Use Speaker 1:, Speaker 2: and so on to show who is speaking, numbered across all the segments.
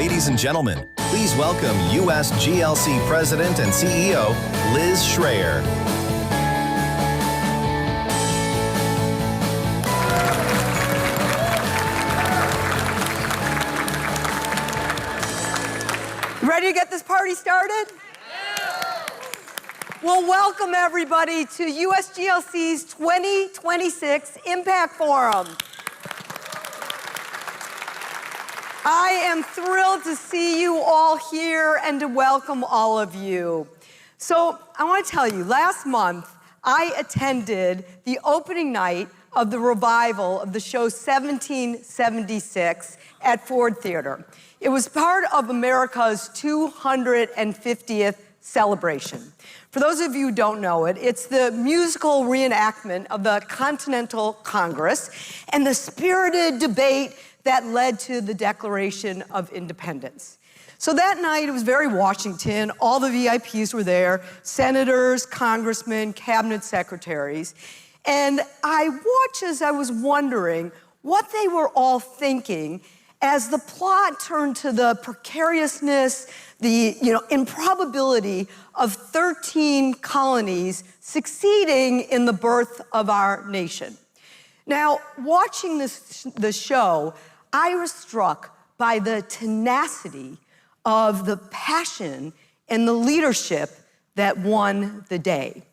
Speaker 1: Ladies and gentlemen, please welcome USGLC President and CEO, Liz Schreier.
Speaker 2: Ready to get this party started? Well, welcome everybody to USGLC's 2026 Impact Forum. I am thrilled to see you all here and to welcome all of you. So I want to tell you, last month, I attended the opening night of the revival of the show 1776 at Ford Theater. It was part of America's 250th celebration. For those of you who don't know it, it's the musical reenactment of the Continental Congress and the spirited debate that led to the Declaration of Independence. So that night, it was very Washington. All the VIPs were there, senators, congressmen, cabinet secretaries. And I watched as I was wondering what they were all thinking as the plot turned to the precariousness, the improbability of 13 colonies succeeding in the birth of our nation. Now, watching the show, I was struck by the tenacity of the passion and the leadership that won the day.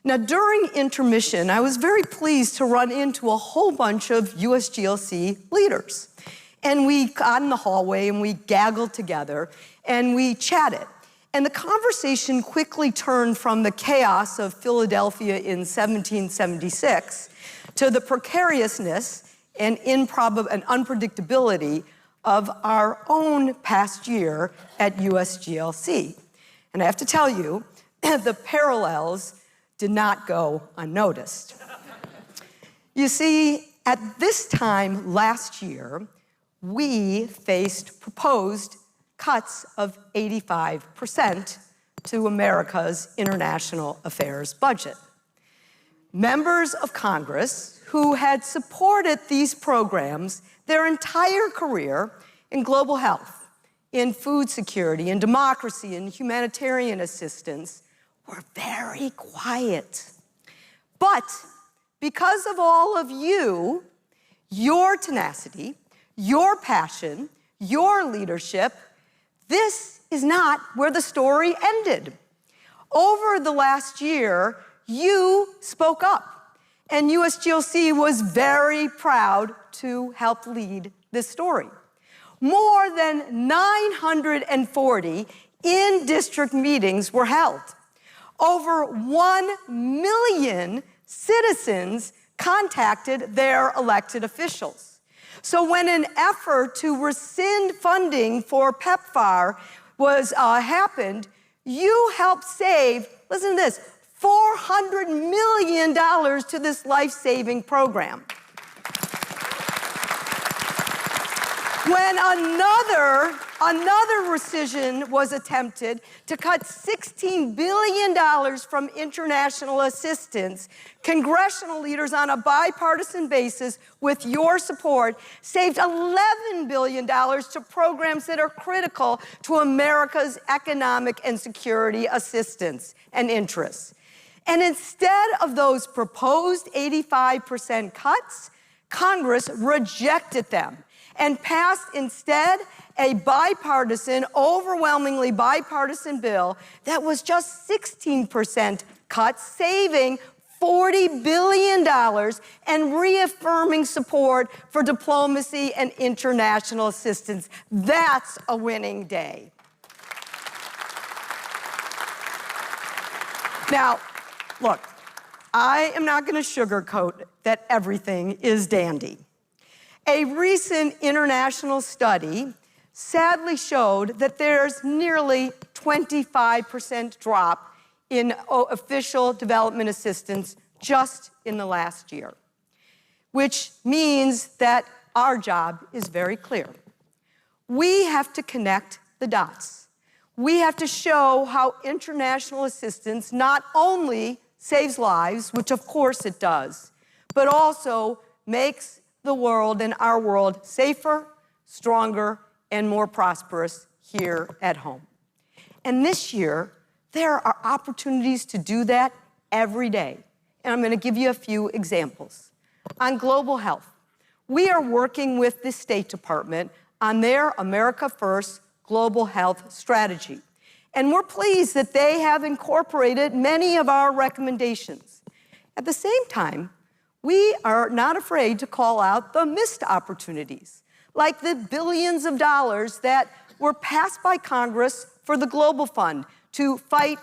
Speaker 2: Now, during intermission, I was very pleased to run into a whole bunch of USGLC leaders. And we got in the hallway and we gaggled together and we chatted. And the conversation quickly turned from the chaos of Philadelphia in 1776 to the precariousness and unpredictability of our own past year at USGLC. And I have to tell you, the parallels did not go unnoticed. You see, at this time last year, we faced proposed cuts of 85% to America's international affairs budget. Members of Congress who had supported these programs their entire career in global health, in food security, in democracy, in humanitarian assistance, were very quiet. But because of all of you, your tenacity, your passion, your leadership, this is not where the story ended. Over the last year, you spoke up. And USGLC was very proud to help lead this story. More than 940 in-district meetings were held. Over 1 million citizens contacted their elected officials. So when an effort to rescind funding for PEPFAR happened, you helped save, listen to this, $400 million to this life-saving program. When another rescission was attempted to cut $16 billion from international assistance, congressional leaders on a bipartisan basis, with your support, saved $11 billion to programs that are critical to America's economic and security assistance and interests. And instead of those proposed 85% cuts, Congress rejected them and passed instead a bipartisan, overwhelmingly bipartisan bill that was just 16% cut, saving $40 billion and reaffirming support for diplomacy and international assistance. That's a winning day. Now, look, I am not going to sugarcoat that everything is dandy. A recent international study sadly showed that there's nearly 25% drop in official development assistance just in the last year, which means that our job is very clear. We have to connect the dots. We have to show how international assistance not only saves lives, which of course it does, but also makes the world and our world safer, stronger, and more prosperous here at home. And this year, there are opportunities to do that every day. And I'm going to give you a few examples. On global health, we are working with the State Department on their America First global health strategy. And we're pleased that they have incorporated many of our recommendations. At the same time, we are not afraid to call out the missed opportunities, like the billions of dollars that were passed by Congress for the Global Fund to fight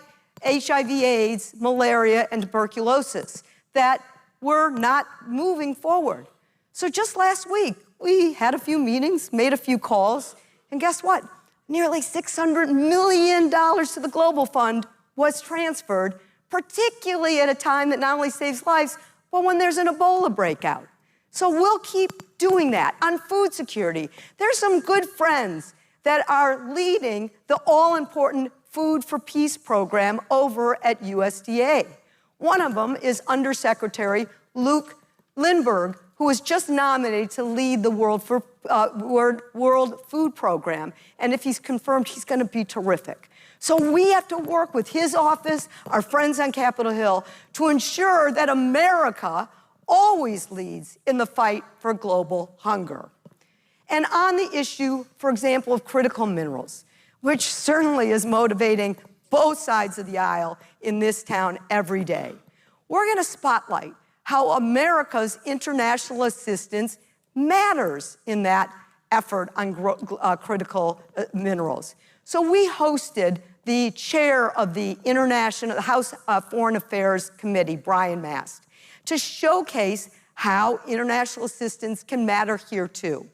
Speaker 2: HIV/AIDS, malaria, and tuberculosis that were not moving forward. So just last week, we had a few meetings, made a few calls, and guess what? Nearly $600 million to the Global Fund was transferred, particularly at a time that not only saves lives, but when there's an Ebola breakout. So we'll keep doing that. On food security, there's some good friends that are leading the all-important Food for Peace program over at USDA. One of them is Undersecretary Luke Lindbergh, who was just nominated to lead the World Food Program. And if he's confirmed, he's going to be terrific. So we have to work with his office, our friends on Capitol Hill, to ensure that America always leads in the fight for global hunger. And on the issue, for example, of critical minerals, which certainly is motivating both sides of the aisle in this town every day, we're going to spotlight how America's international assistance matters in that effort on critical minerals. So we hosted the chair of the House Foreign Affairs Committee, Brian Mast, to showcase how international assistance can matter here too.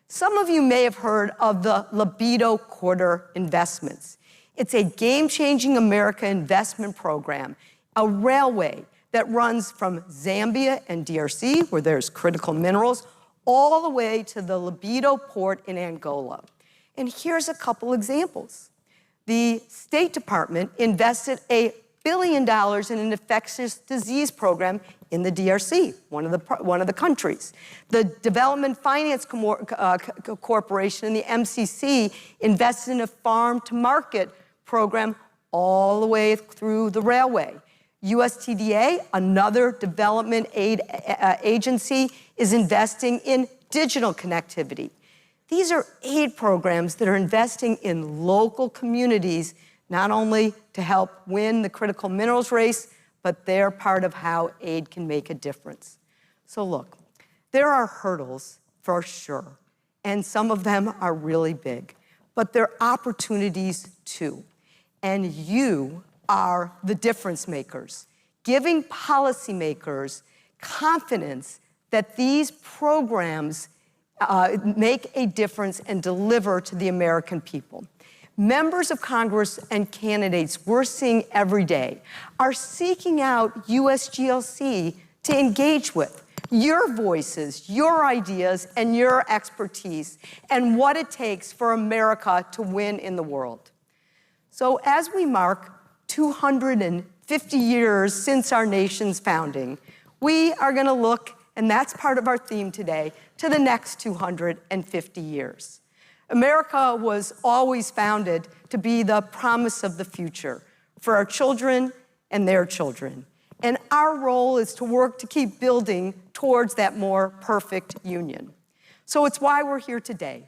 Speaker 2: Some of you may have heard of the Libido Quarter Investments. It's a game-changing America investment program, a railway that runs from Zambia and DRC, where there's critical minerals, all the way to the Libido port in Angola. And here's a couple examples. The State Department invested $1 billion in an infectious disease program in the DRC, one of the countries. The Development Finance Corporation and the MCC invested in a farm-to-market program all the way through the railway. USTDA, another development aid agency, is investing in digital connectivity. These are aid programs that are investing in local communities, not only to help win the critical minerals race, but they're part of how aid can make a difference. So look, there are hurdles for sure, and some of them are really big, but there are opportunities too. And you are the difference makers, giving policymakers confidence that these programs make a difference and deliver to the American people. Members of Congress and candidates we're seeing every day are seeking out USGLC to engage with your voices, your ideas, and your expertise, and what it takes for America to win in the world. So as we mark 250 years since our nation's founding, we are going to look, and that's part of our theme today, to the next 250 years. America was always founded to be the promise of the future for our children and their children. And our role is to work to keep building towards that more perfect union. So it's why we're here today,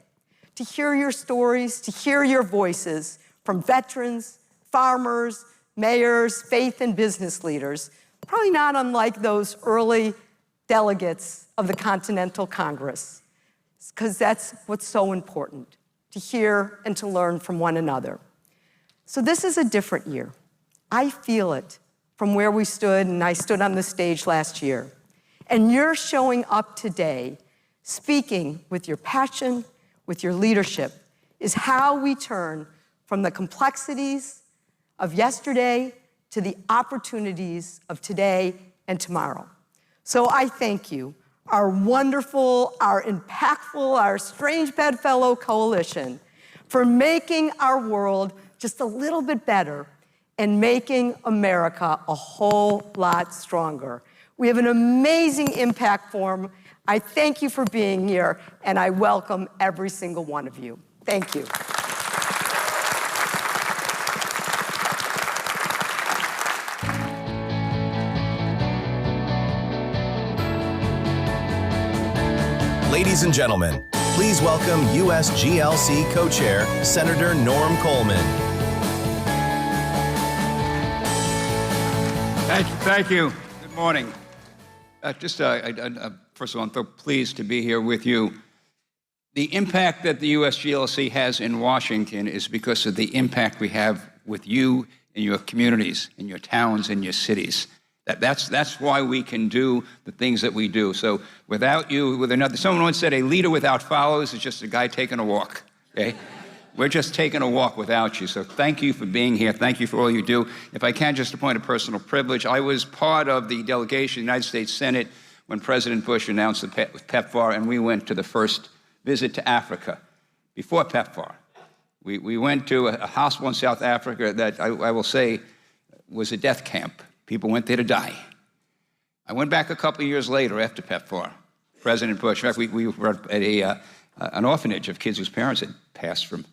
Speaker 2: to hear your stories, to hear your voices from veterans, farmers, mayors, faith and business leaders, probably not unlike those early delegates of the Continental Congress, because that's what's so important, to hear and to learn from one another. So this is a different year. I feel it from where we stood, and I stood on the stage last year. And you're showing up today, speaking with your passion, with your leadership, is how we turn from the complexities of yesterday to the opportunities of today and tomorrow. So I thank you, our wonderful, our impactful, our strange bedfellow coalition, for making our world just a little bit better and making America a whole lot stronger. We have an amazing impact forum. I thank you for being here, and I welcome every single one of you. Thank you.
Speaker 1: Ladies and gentlemen, please welcome USGLC co-chair, Senator Norm Coleman.
Speaker 3: Thank you. Good morning. First of all, I'm so pleased to be here with you. The impact that the USGLC has in Washington is because of the impact we have with you in your communities, in your towns, in your cities. That's why we can do the things that we do. So without you, someone once said, a leader without followers is just a guy taking a walk, okay? We're just taking a walk without you. So thank you for being here. Thank you for all you do. If I can, just a point of personal privilege, I was part of the delegation of the United States Senate when President Bush announced the PEPFAR, and we went to the first visit to Africa before PEPFAR. We went to a hospital in South Africa that I will say was a death camp. People went there to die. I went back a couple of years later after PEPFAR. President Bush, in fact, we were at an orphanage of kids whose parents had passed from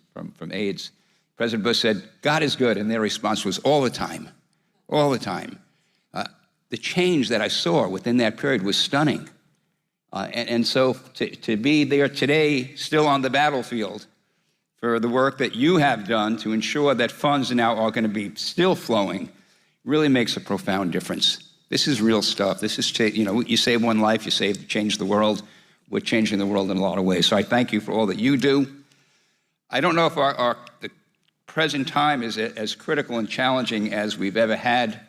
Speaker 3: AIDS. President Bush said, God is good, and their response was all the time, all the time. The change that I saw within that period was stunning. And so to be there today, still on the battlefield, for the work that you have done to ensure that funds now are going to be still flowing, really makes a profound difference. This is real stuff. This is, you save one life, change the world. We're changing the world in a lot of ways. So I thank you for all that you do. I don't know if the present time is as critical and challenging as we've ever had.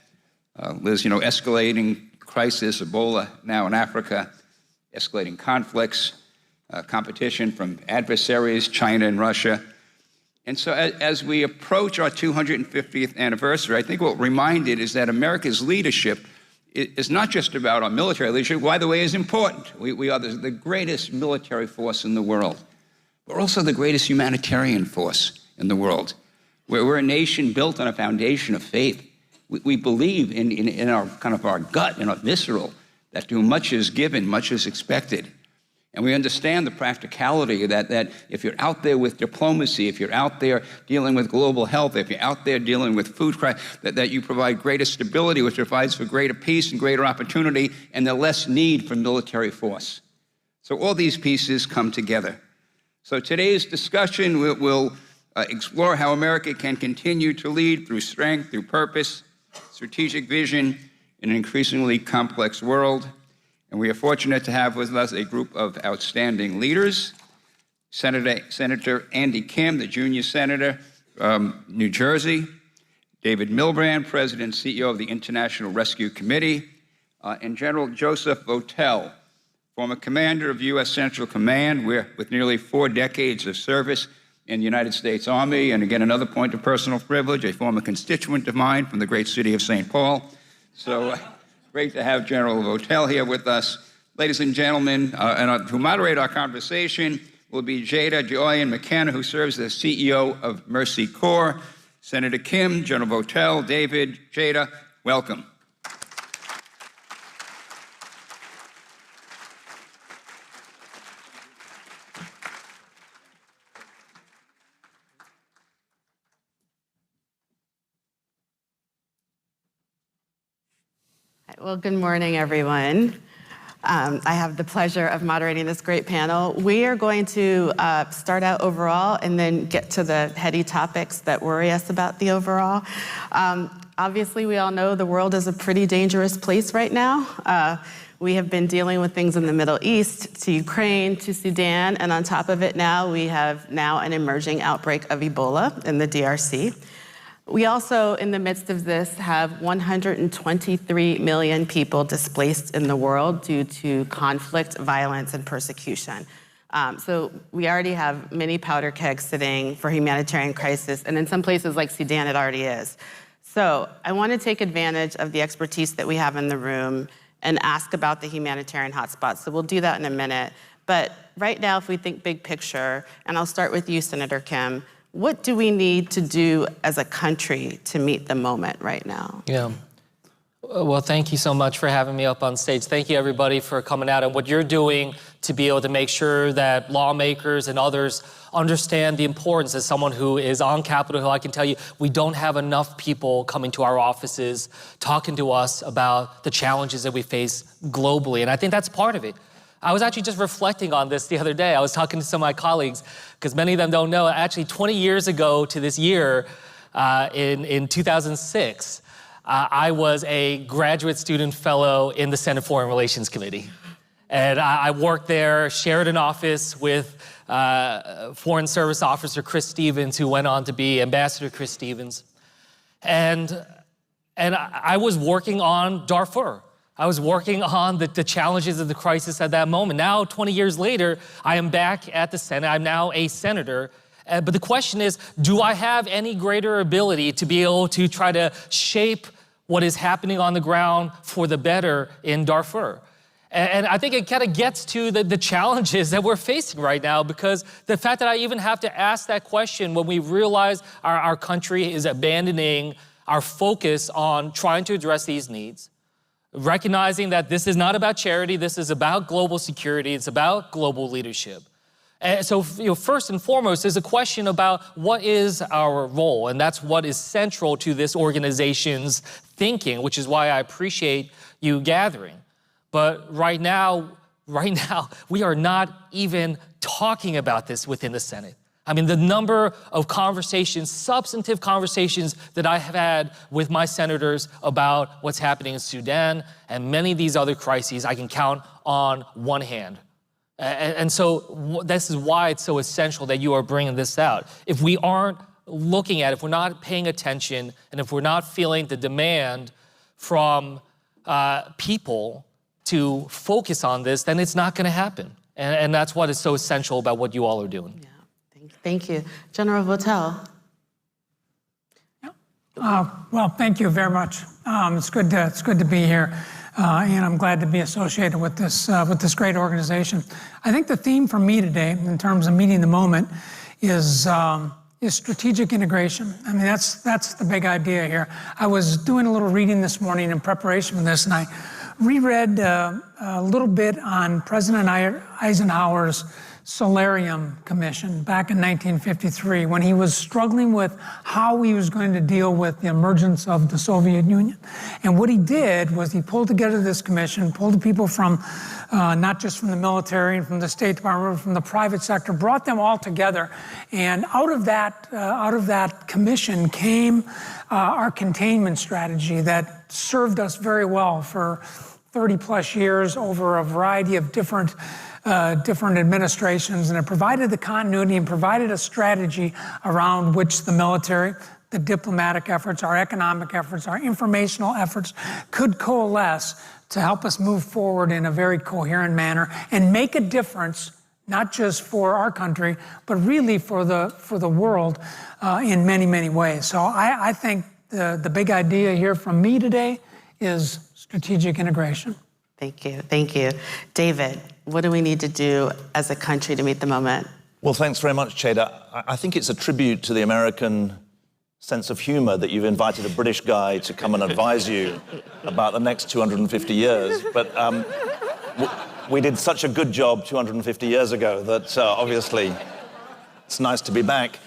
Speaker 3: Liz, escalating crisis, Ebola now in Africa, escalating conflicts, competition from adversaries, China and Russia. And so as we approach our 250th anniversary, I think what we're reminded is that America's leadership is not just about our military leadership, by the way, is important. We are the greatest military force in the world. We're also the greatest humanitarian force in the world. We're a nation built on a foundation of faith. We believe in our gut, in our visceral, that to whom much is given, much is expected. And we understand the practicality that if you're out there with diplomacy, if you're out there dealing with global health, if you're out there dealing with food crisis, that you provide greater stability, which provides for greater peace and greater opportunity, and the less need for military force. So all these pieces come together. So today's discussion will explore how America can continue to lead through strength, through purpose, strategic vision in an increasingly complex world. And we are fortunate to have with us a group of outstanding leaders. Senator Andy Kim, the junior senator from New Jersey. David Miliband, President and CEO of the International Rescue Committee. And General Joseph Votel, former commander of U.S. Central Command, with nearly 4 decades of service in the United States Army. And again, another point of personal privilege, a former constituent of mine from the great city of St. Paul. So great to have General Votel here with us. Ladies and gentlemen, and to moderate our conversation will be Jada Joyan McKenna, who serves as CEO of Mercy Corps. Senator Kim, General Votel, David, Jada, welcome.
Speaker 4: Well, good morning, everyone. I have the pleasure of moderating this great panel. We are going to start out overall and then get to the heady topics that worry us about the overall. Obviously, we all know the world is a pretty dangerous place right now. We have been dealing with things in the Middle East, to Ukraine, to Sudan, and on top of it now, we have an emerging outbreak of Ebola in the DRC. We also, in the midst of this, have 123 million people displaced in the world due to conflict, violence, and persecution. So we already have many powder kegs sitting for humanitarian crisis, and in some places like Sudan, it already is. So I want to take advantage of the expertise that we have in the room and ask about the humanitarian hotspots. So we'll do that in a minute. But right now, if we think big picture, and I'll start with you, Senator Kim, what do we need to do as a country to meet the moment right now?
Speaker 5: Yeah. Well, thank you so much for having me up on stage. Thank you, everybody, for coming out and what you're doing to be able to make sure that lawmakers and others understand the importance. As someone who is on Capitol Hill, I can tell you, we don't have enough people coming to our offices, talking to us about the challenges that we face globally. And I think that's part of it. I was actually just reflecting on this the other day. I was talking to some of my colleagues, because many of them don't know, actually 20 years ago to this year, in 2006, I was a graduate student fellow in the Senate Foreign Relations Committee. And I worked there, shared an office with Foreign Service Officer Chris Stevens, who went on to be Ambassador Chris Stevens. And I was working on Darfur. I was working on the challenges of the crisis at that moment. Now, 20 years later, I am back at the Senate. I'm now a senator. But the question is, do I have any greater ability to be able to try to shape what is happening on the ground for the better in Darfur? And I think it kind of gets to the challenges that we're facing right now, because the fact that I even have to ask that question when we realize our country is abandoning our focus on trying to address these needs, recognizing that this is not about charity, this is about global security, it's about global leadership. And so, first and foremost, is a question about what is our role, and that's what is central to this organization's thinking, which is why I appreciate you gathering. But right now, we are not even talking about this within the Senate. I mean, the number of conversations, substantive conversations that I have had with my senators about what's happening in Sudan and many of these other crises, I can count on one hand. And so this is why it's so essential that you are bringing this out. If we aren't looking at it, if we're not paying attention, and if we're not feeling the demand from people to focus on this, then it's not going to happen. And that's what is so essential about what you all are doing.
Speaker 4: Yeah. Thank you. General Votel.
Speaker 6: Well, thank you very much. It's good to be here, and I'm glad to be associated with this great organization. I think the theme for me today, in terms of meeting the moment, is strategic integration. I mean, that's the big idea here. I was doing a little reading this morning in preparation for this, and I reread a little bit on President Eisenhower's Solarium Commission back in 1953, when he was struggling with how he was going to deal with the emergence of the Soviet Union. And what he did was he pulled together this commission, pulled the people from, not just from the military and from the State Department, but from the private sector, brought them all together. And out of that commission came our containment strategy that served us very well for 30 plus years over a variety of different administrations, and it provided the continuity and provided a strategy around which the military, the diplomatic efforts, our economic efforts, our informational efforts could coalesce to help us move forward in a very coherent manner and make a difference, not just for our country, but really for the world in many, many ways. So I think the big idea here from me today is strategic integration.
Speaker 4: Thank you. Thank you. David, what do we need to do as a country to meet the moment?
Speaker 7: Well, thanks very much, Cheda. I think it's a tribute to the American sense of humor that you've invited a British guy to come and advise you about the next 250 years. But we did such a good job 250 years ago that obviously it's nice to be back.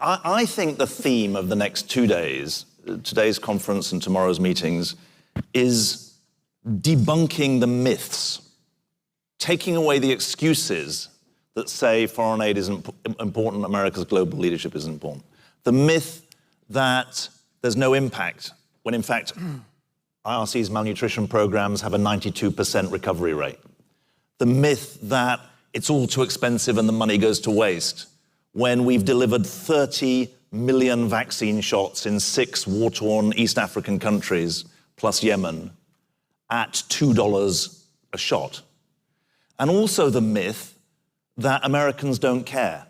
Speaker 7: I think the theme of the next 2 days, today's conference and tomorrow's meetings, is debunking the myths, taking away the excuses that say foreign aid isn't important, America's global leadership isn't important. The myth that there's no impact, when in fact IRC's malnutrition programs have a 92% recovery rate. The myth that it's all too expensive and the money goes to waste, when we've delivered 30 million vaccine shots in 6 war-torn East African countries, plus Yemen, at $2 a shot. And also the myth that Americans don't care.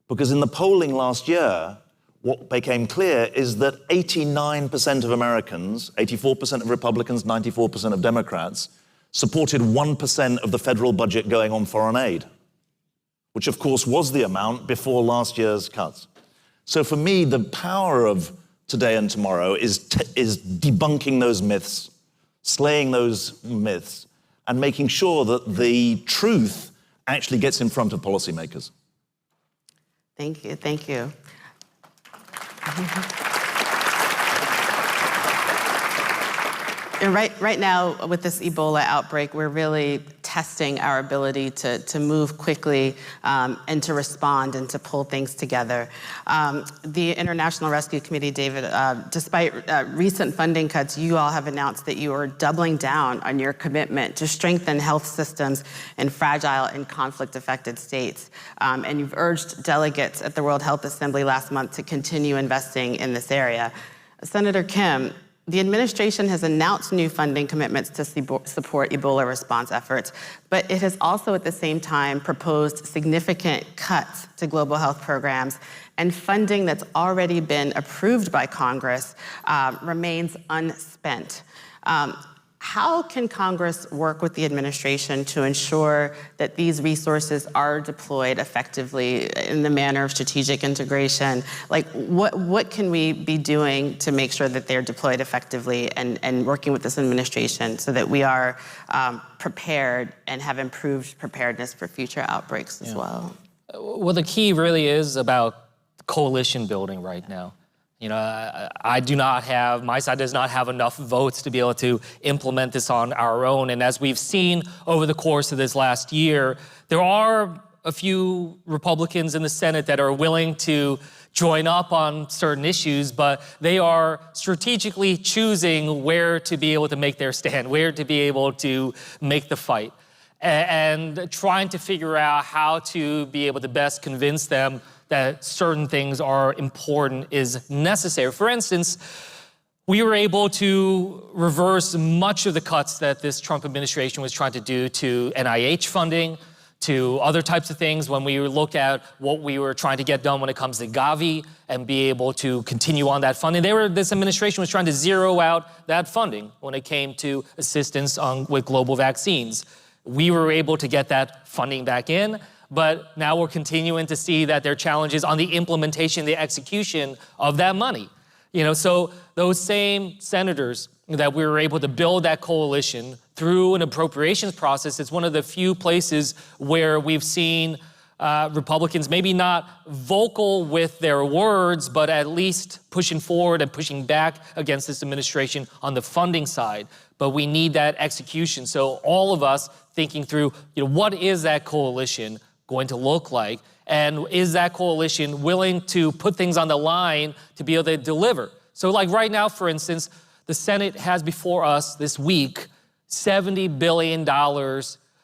Speaker 7: Because in the polling last year, what became clear is that 89% of Americans, 84% of Republicans, 94% of Democrats, supported 1% of the federal budget going on foreign aid, which of course was the amount before last year's cuts. So for me, the power of today and tomorrow is debunking those myths, slaying those myths, and making sure that the truth actually gets in front of policymakers.
Speaker 4: Thank you, thank you. And right now, with this Ebola outbreak, we're really testing our ability to move quickly and to respond and to pull things together. The International Rescue Committee, David, despite recent funding cuts, you all have announced that you are doubling down on your commitment to strengthen health systems in fragile and conflict-affected states. And you've urged delegates at the World Health Assembly last month to continue investing in this area. Senator Kim, the administration has announced new funding commitments to support Ebola response efforts, but it has also at the same time proposed significant cuts to global health programs, and funding that's already been approved by Congress remains unspent. How can Congress work with the administration to ensure that these resources are deployed effectively in the manner of strategic integration? Like, what can we be doing to make sure that they're deployed effectively and working with this administration so that we are prepared and have improved preparedness for future outbreaks as well?
Speaker 5: Well, the key really is about coalition building right now. You know, my side does not have enough votes to be able to implement this on our own. And as we've seen over the course of this last year, there are a few Republicans in the Senate that are willing to join up on certain issues, but they are strategically choosing where to be able to make their stand, where to be able to make the fight, and trying to figure out how to be able to best convince them that certain things are important is necessary. For instance, we were able to reverse much of the cuts that this Trump administration was trying to do to NIH funding, to other types of things when we look at what we were trying to get done when it comes to Gavi and be able to continue on that funding. This administration was trying to zero out that funding when it came to assistance with global vaccines. We were able to get that funding back in, but now we're continuing to see that there are challenges on the implementation, the execution of that money. You know, so those same senators that we were able to build that coalition through an appropriations process, it's one of the few places where we've seen Republicans maybe not vocal with their words, but at least pushing forward and pushing back against this administration on the funding side. But we need that execution. So all of us thinking through, you know, what is that coalition going to look like? And is that coalition willing to put things on the line to be able to deliver? So like right now, for instance, the Senate has before us this week $70 billion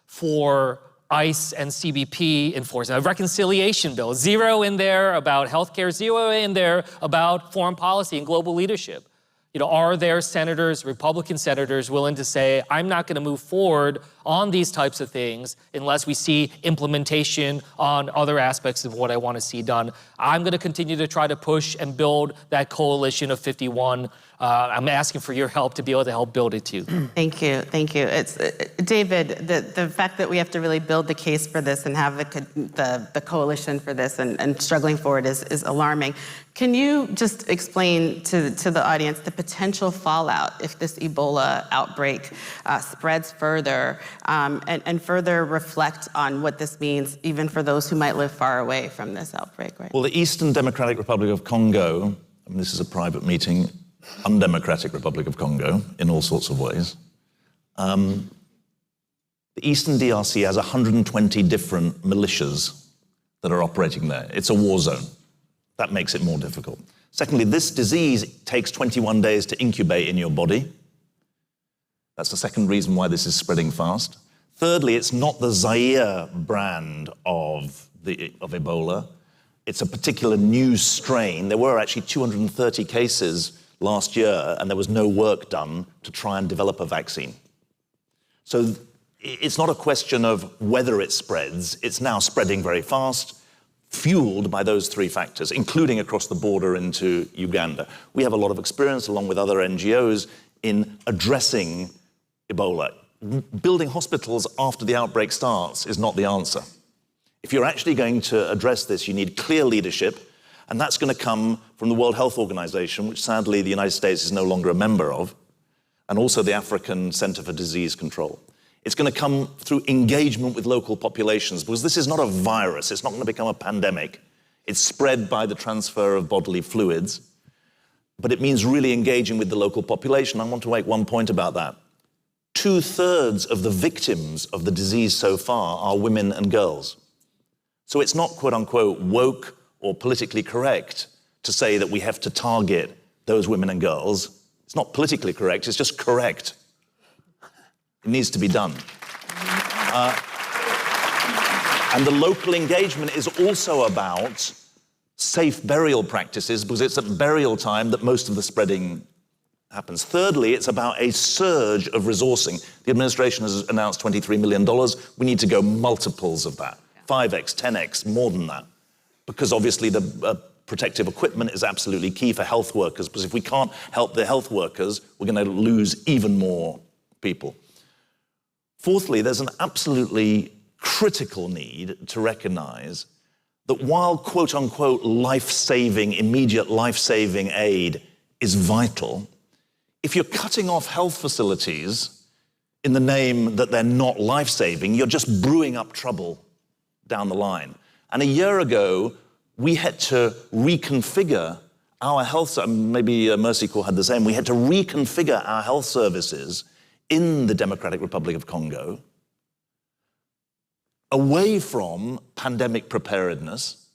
Speaker 5: for ICE and CBP enforcement, a reconciliation bill, zero in there about healthcare, zero in there about foreign policy and global leadership. You know, are there senators, Republican senators, willing to say, I'm not going to move forward on these types of things unless we see implementation on other aspects of what I want to see done? I'm going to continue to try to push and build that coalition of 51. I'm asking for your help to be able to help build it too.
Speaker 4: Thank you, thank you. It's David, the fact that we have to really build the case for this and have the coalition for this and struggling for it is alarming. Can you just explain to the audience the potential fallout if this Ebola outbreak spreads further and further reflect on what this means even for those who might live far away from this outbreak, right?
Speaker 7: Well, the Eastern Democratic Republic of Congo, I mean, this is a private meeting, undemocratic Republic of Congo in all sorts of ways. The Eastern DRC has 120 different militias that are operating there. It's a war zone. That makes it more difficult. Secondly, this disease takes 21 days to incubate in your body. That's the second reason why this is spreading fast. Thirdly, it's not the Zaire brand of Ebola. It's a particular new strain. There were actually 230 cases last year, and there was no work done to try and develop a vaccine. So it's not a question of whether it spreads. It's now spreading very fast, fueled by those three factors, including across the border into Uganda. We have a lot of experience, along with other NGOs, in addressing Ebola. Building hospitals after the outbreak starts is not the answer. If you're actually going to address this, you need clear leadership, and that's going to come from the World Health Organization, which sadly the United States is no longer a member of, and also the African Center for Disease Control. It's going to come through engagement with local populations, because this is not a virus. It's not going to become a pandemic. It's spread by the transfer of bodily fluids. But it means really engaging with the local population. I want to make one point about that. 2/3 of the victims of the disease so far are women and girls. So it's not, quote unquote, woke or politically correct to say that we have to target those women and girls. It's not politically correct, it's just correct. It needs to be done. And the local engagement is also about safe burial practices, because it's at burial time that most of the spreading happens. Thirdly, it's about a surge of resourcing. The administration has announced $23 million. We need to go multiples of that, 5x, 10x, more than that, because obviously the protective equipment is absolutely key for health workers, because if we can't help the health workers, we're going to lose even more people. Fourthly, there's an absolutely critical need to recognize that while, quote unquote, life-saving, immediate life-saving aid is vital, if you're cutting off health facilities in the name that they're not life-saving, you're just brewing up trouble down the line. And a year ago, we had to reconfigure our health, maybe Mercy Corps had the same, we had to reconfigure our health services in the Democratic Republic of Congo away from pandemic preparedness,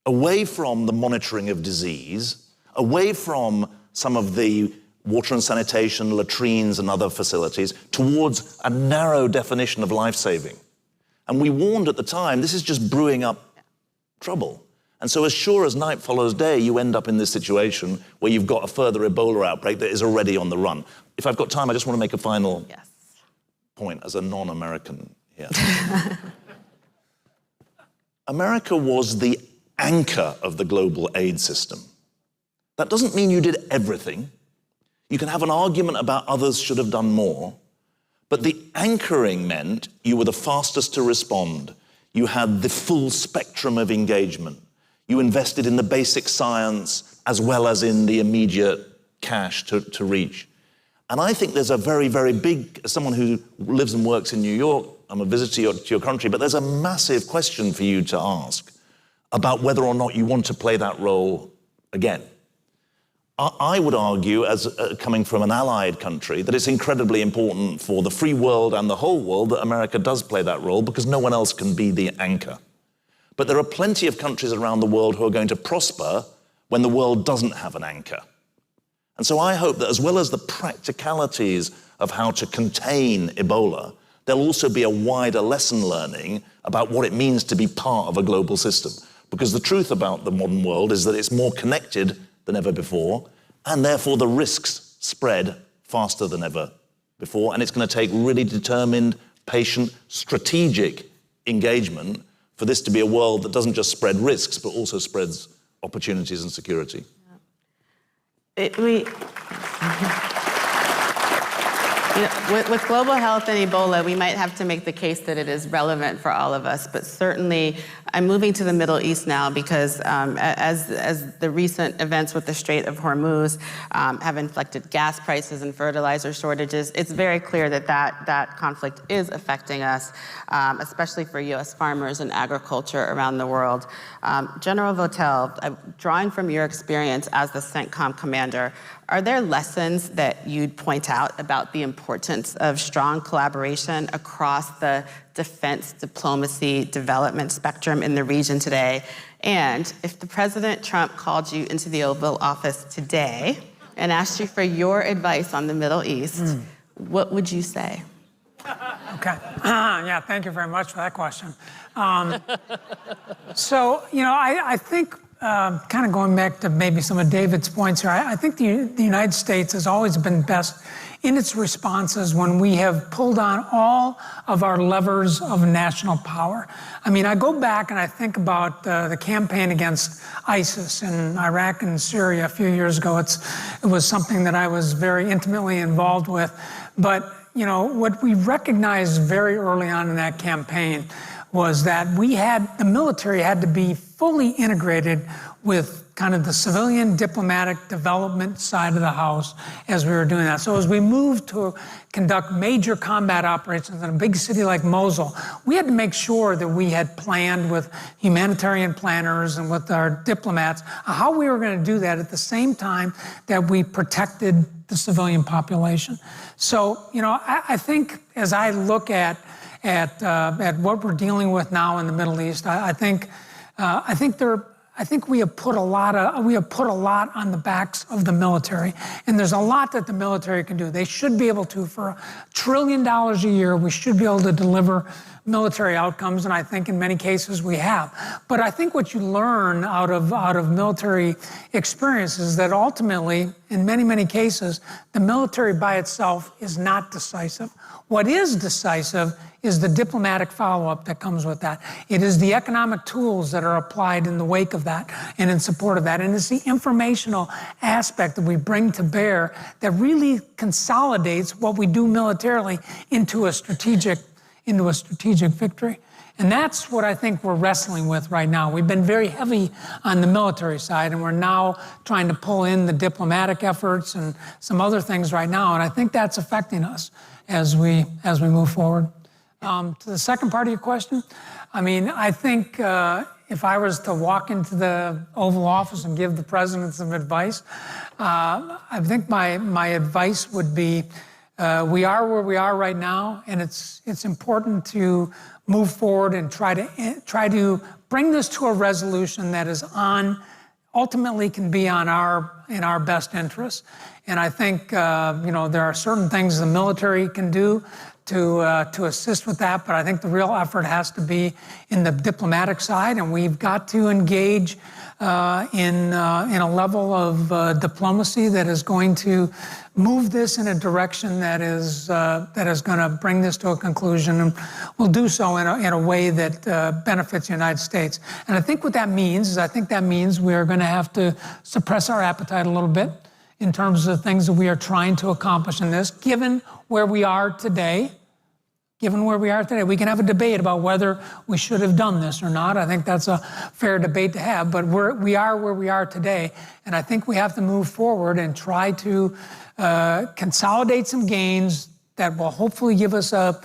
Speaker 7: away from the monitoring of disease, away from some of the water and sanitation, latrines and other facilities, towards a narrow definition of life-saving. And we warned at the time, this is just brewing up trouble. And so as sure as night follows day, you end up in this situation where you've got a further Ebola outbreak that is already on the run. If I've got time, I just want to make a final point as a non-American here. America was the anchor of the global aid system. That doesn't mean you did everything. You can have an argument about others should have done more, but the anchoring meant you were the fastest to respond. You had the full spectrum of engagement. You invested in the basic science as well as in the immediate cash to reach. And I think there's a very, very big, as someone who lives and works in New York, I'm a visitor to your country, but there's a massive question for you to ask about whether or not you want to play that role again. I would argue, as coming from an allied country, that it's incredibly important for the free world and the whole world that America does play that role, because no one else can be the anchor. But there are plenty of countries around the world who are going to prosper when the world doesn't have an anchor. And so I hope that as well as the practicalities of how to contain Ebola, there'll also be a wider lesson learning about what it means to be part of a global system. Because the truth about the modern world is that it's more connected than ever before, and therefore the risks spread faster than ever before, and it's going to take really determined, patient, strategic engagement for this to be a world that doesn't just spread risks, but also spreads opportunities and security.
Speaker 4: With global health and Ebola, we might have to make the case that it is relevant for all of us, but certainly I'm moving to the Middle East now because as the recent events with the Strait of Hormuz have inflicted gas prices and fertilizer shortages, it's very clear that that conflict is affecting us, especially for U.S. farmers and agriculture around the world. General Votel, drawing from your experience as the CENTCOM commander, are there lessons that you'd point out about the importance of strong collaboration across the defense, diplomacy, development spectrum in the region today? And if the President Trump called you into the Oval Office today and asked you for your advice on the Middle East, what would you say?
Speaker 6: Okay. Yeah, thank you very much for that question. So, I think kind of going back to maybe some of David's points here, I think the United States has always been best in its responses when we have pulled on all of our levers of national power. I mean, I go back and I think about the campaign against ISIS in Iraq and Syria a few years ago. It was something that I was very intimately involved with. But, what we recognized very early on in that campaign was that the military had to be fully integrated with kind of the civilian diplomatic development side of the house as we were doing that. So as we moved to conduct major combat operations in a big city like Mosul, we had to make sure that we had planned with humanitarian planners and with our diplomats how we were going to do that at the same time that we protected the civilian population. So, you know, I think as I look at what we're dealing with now in the Middle East, I think we have put a lot on the backs of the military, and there's a lot that the military can do. They should be able to, for $1 trillion a year, we should be able to deliver military outcomes, and I think in many cases we have. But I think what you learn out of military experience is that ultimately, in many cases, the military by itself is not decisive. What is decisive is the diplomatic follow-up that comes with that. It is the economic tools that are applied in the wake of that and in support of that. And it's the informational aspect that we bring to bear that really consolidates what we do militarily into a strategic victory. And that's what I think we're wrestling with right now. We've been very heavy on the military side, and we're now trying to pull in the diplomatic efforts and some other things right now. And I think that's affecting us as we move forward. To the second part of your question, I mean, I think if I was to walk into the Oval Office and give the president some advice, I think my advice would be, we are where we are right now, and it's important to move forward and try to bring this to a resolution that is ultimately can be in our best interest. And I think there are certain things the military can do to assist with that, but I think the real effort has to be in the diplomatic side, and we've got to engage in a level of diplomacy that is going to move this in a direction that is going to bring this to a conclusion, and we'll do so in a way that benefits the United States. And I think what that means is we're going to have to suppress our appetite a little bit in terms of the things that we are trying to accomplish in this, given where we are today. We can have a debate about whether we should have done this or not. I think that's a fair debate to have, but we are where we are today, and I think we have to move forward and try to consolidate some gains that will hopefully give us a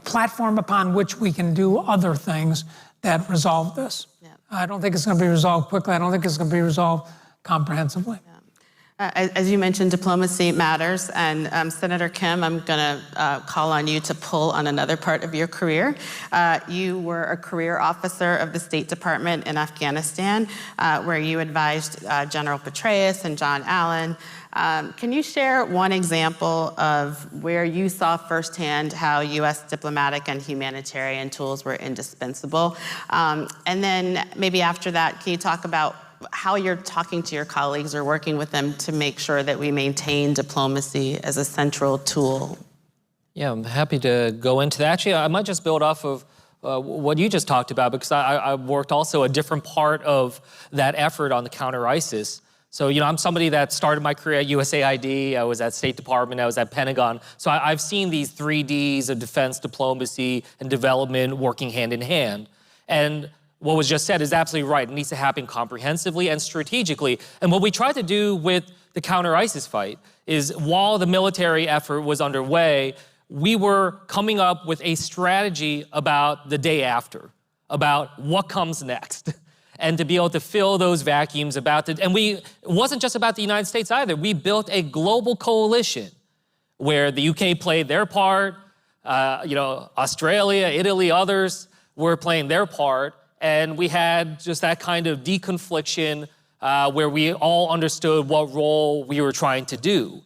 Speaker 6: platform upon which we can do other things that resolve this. Yeah. I don't think it's going to be resolved quickly. I don't think it's going to be resolved comprehensively. Yeah.
Speaker 4: As you mentioned, diplomacy matters, and Senator Kim, I'm going to call on you to pull on another part of your career. You were a career officer of the State Department in Afghanistan, where you advised General Petraeus and John Allen. Can you share one example of where you saw firsthand how U.S. diplomatic and humanitarian tools were indispensable? And then maybe after that, can you talk about how you're talking to your colleagues or working with them to make sure that we maintain diplomacy as a central tool?
Speaker 5: Yeah, I'm happy to go into that. Actually, I might just build off of what you just talked about, because I worked also a different part of that effort on the counter-ISIS. So, I'm somebody that started my career at USAID, I was at State Department, I was at Pentagon. So I've seen these 3 Ds of defense, diplomacy, and development working hand in hand. And what was just said is absolutely right. It needs to happen comprehensively and strategically. And what we tried to do with the counter-ISIS fight is, while the military effort was underway, we were coming up with a strategy about the day after, about what comes next, and to be able to fill those vacuums and it wasn't just about the United States either. We built a global coalition where the UK played their part, Australia, Italy, others were playing their part. And we had just that kind of deconfliction where we all understood what role we were trying to do.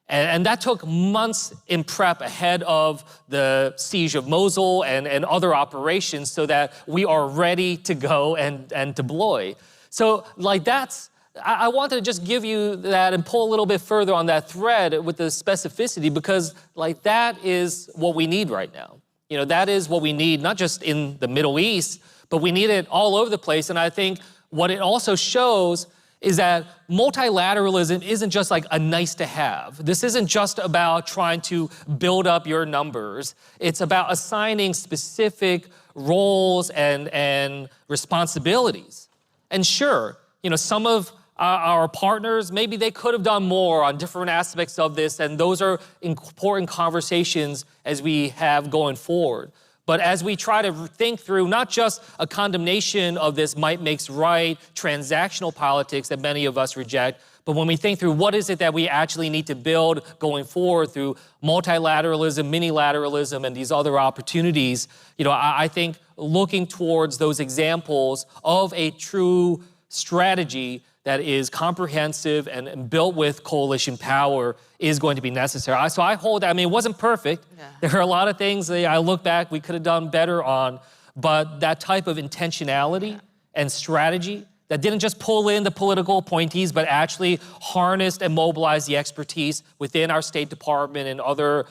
Speaker 5: And that took months in prep ahead of the siege of Mosul and other operations, so that we are ready to go and deploy. So I wanted to just give you that and pull a little bit further on that thread with the specificity, because that is what we need right now. That is what we need, not just in the Middle East, but we need it all over the place. And I think what it also shows is that multilateralism isn't just like a nice to have. This isn't just about trying to build up your numbers. It's about assigning specific roles and responsibilities And sure, some of our partners, maybe they could have done more on different aspects of this, and those are important conversations as we have going forward. But as we try to think through not just a condemnation of this might makes right, transactional politics that many of us reject, but when we think through what is it that we actually need to build going forward through multilateralism, minilateralism, and these other opportunities, I think looking towards those examples of a true strategy that is comprehensive and built with coalition power is going to be necessary. So I hold that. I mean, it wasn't perfect. Yeah. There are a lot of things that I look back we could have done better on, but that type of intentionality and strategy that didn't just pull in the political appointees, but actually harnessed and mobilized the expertise within our State Department and other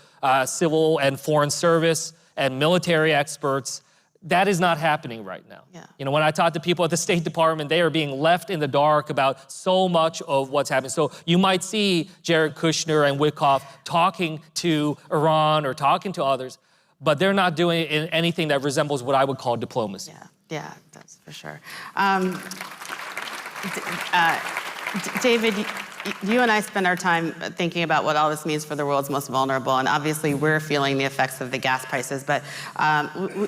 Speaker 5: civil and foreign service and military experts. That is not happening right now. Yeah. When I talk to people at the State Department, they are being left in the dark about so much of what's happening. So you might see Jared Kushner and Witkoff talking to Iran or talking to others, but they're not doing anything that resembles what I would call diplomacy.
Speaker 4: Yeah, that's for sure. David, you and I spend our time thinking about what all this means for the world's most vulnerable, and obviously we're feeling the effects of the gas prices, but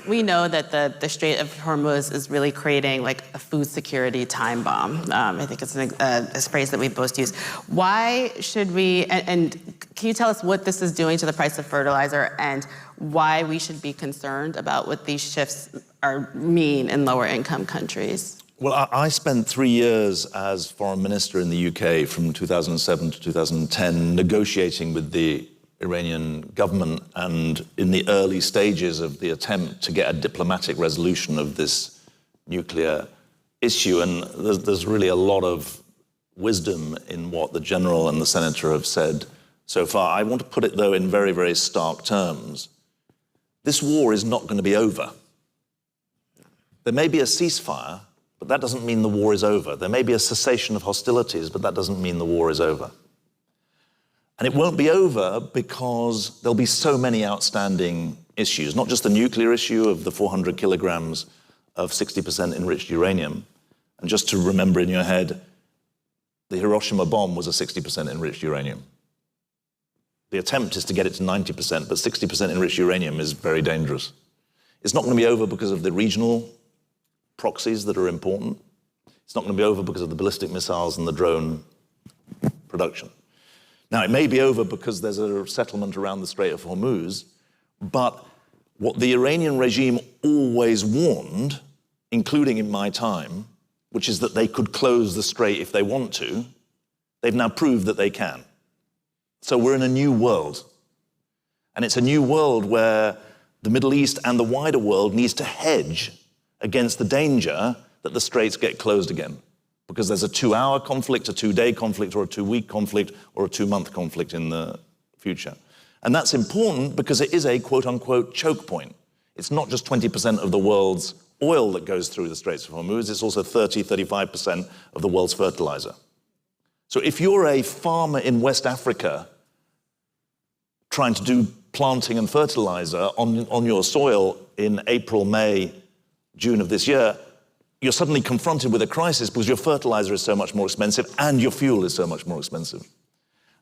Speaker 4: we know that the Strait of Hormuz is really creating like a food security time bomb. I think it's a phrase that we both use. Why should we, and can you tell us what this is doing to the price of fertilizer and why we should be concerned about what these shifts mean in lower income countries?
Speaker 7: Well, I spent 3 years as foreign minister in the UK from 2007 to 2010 negotiating with the Iranian government and in the early stages of the attempt to get a diplomatic resolution of this nuclear issue. And there's really a lot of wisdom in what the general and the senator have said so far. I want to put it, though, in very, very stark terms. This war is not going to be over. There may be a ceasefire, but that doesn't mean the war is over. There may be a cessation of hostilities, but that doesn't mean the war is over. And it won't be over because there'll be so many outstanding issues, not just the nuclear issue of the 400 kilograms of 60% enriched uranium. And just to remember in your head, the Hiroshima bomb was a 60% enriched uranium. The attempt is to get it to 90%, but 60% enriched uranium is very dangerous. It's not going to be over because of the regional proxies that are important. It's not going to be over because of the ballistic missiles and the drone production. Now, it may be over because there's a settlement around the Strait of Hormuz, but what the Iranian regime always warned, including in my time, which is that they could close the strait if they want to, they've now proved that they can. So we're in a new world. And it's a new world where the Middle East and the wider world needs to hedge against the danger that the straits get closed again, because there's a 2-hour conflict, a 2-day conflict, or a 2-week conflict, or a 2-month conflict in the future. And that's important because it is a quote-unquote choke point. It's not just 20% of the world's oil that goes through the Straits of Hormuz, it's also 35% of the world's fertilizer. So if you're a farmer in West Africa trying to do planting and fertilizer on your soil in April, May, June of this year, you're suddenly confronted with a crisis because your fertilizer is so much more expensive and your fuel is so much more expensive.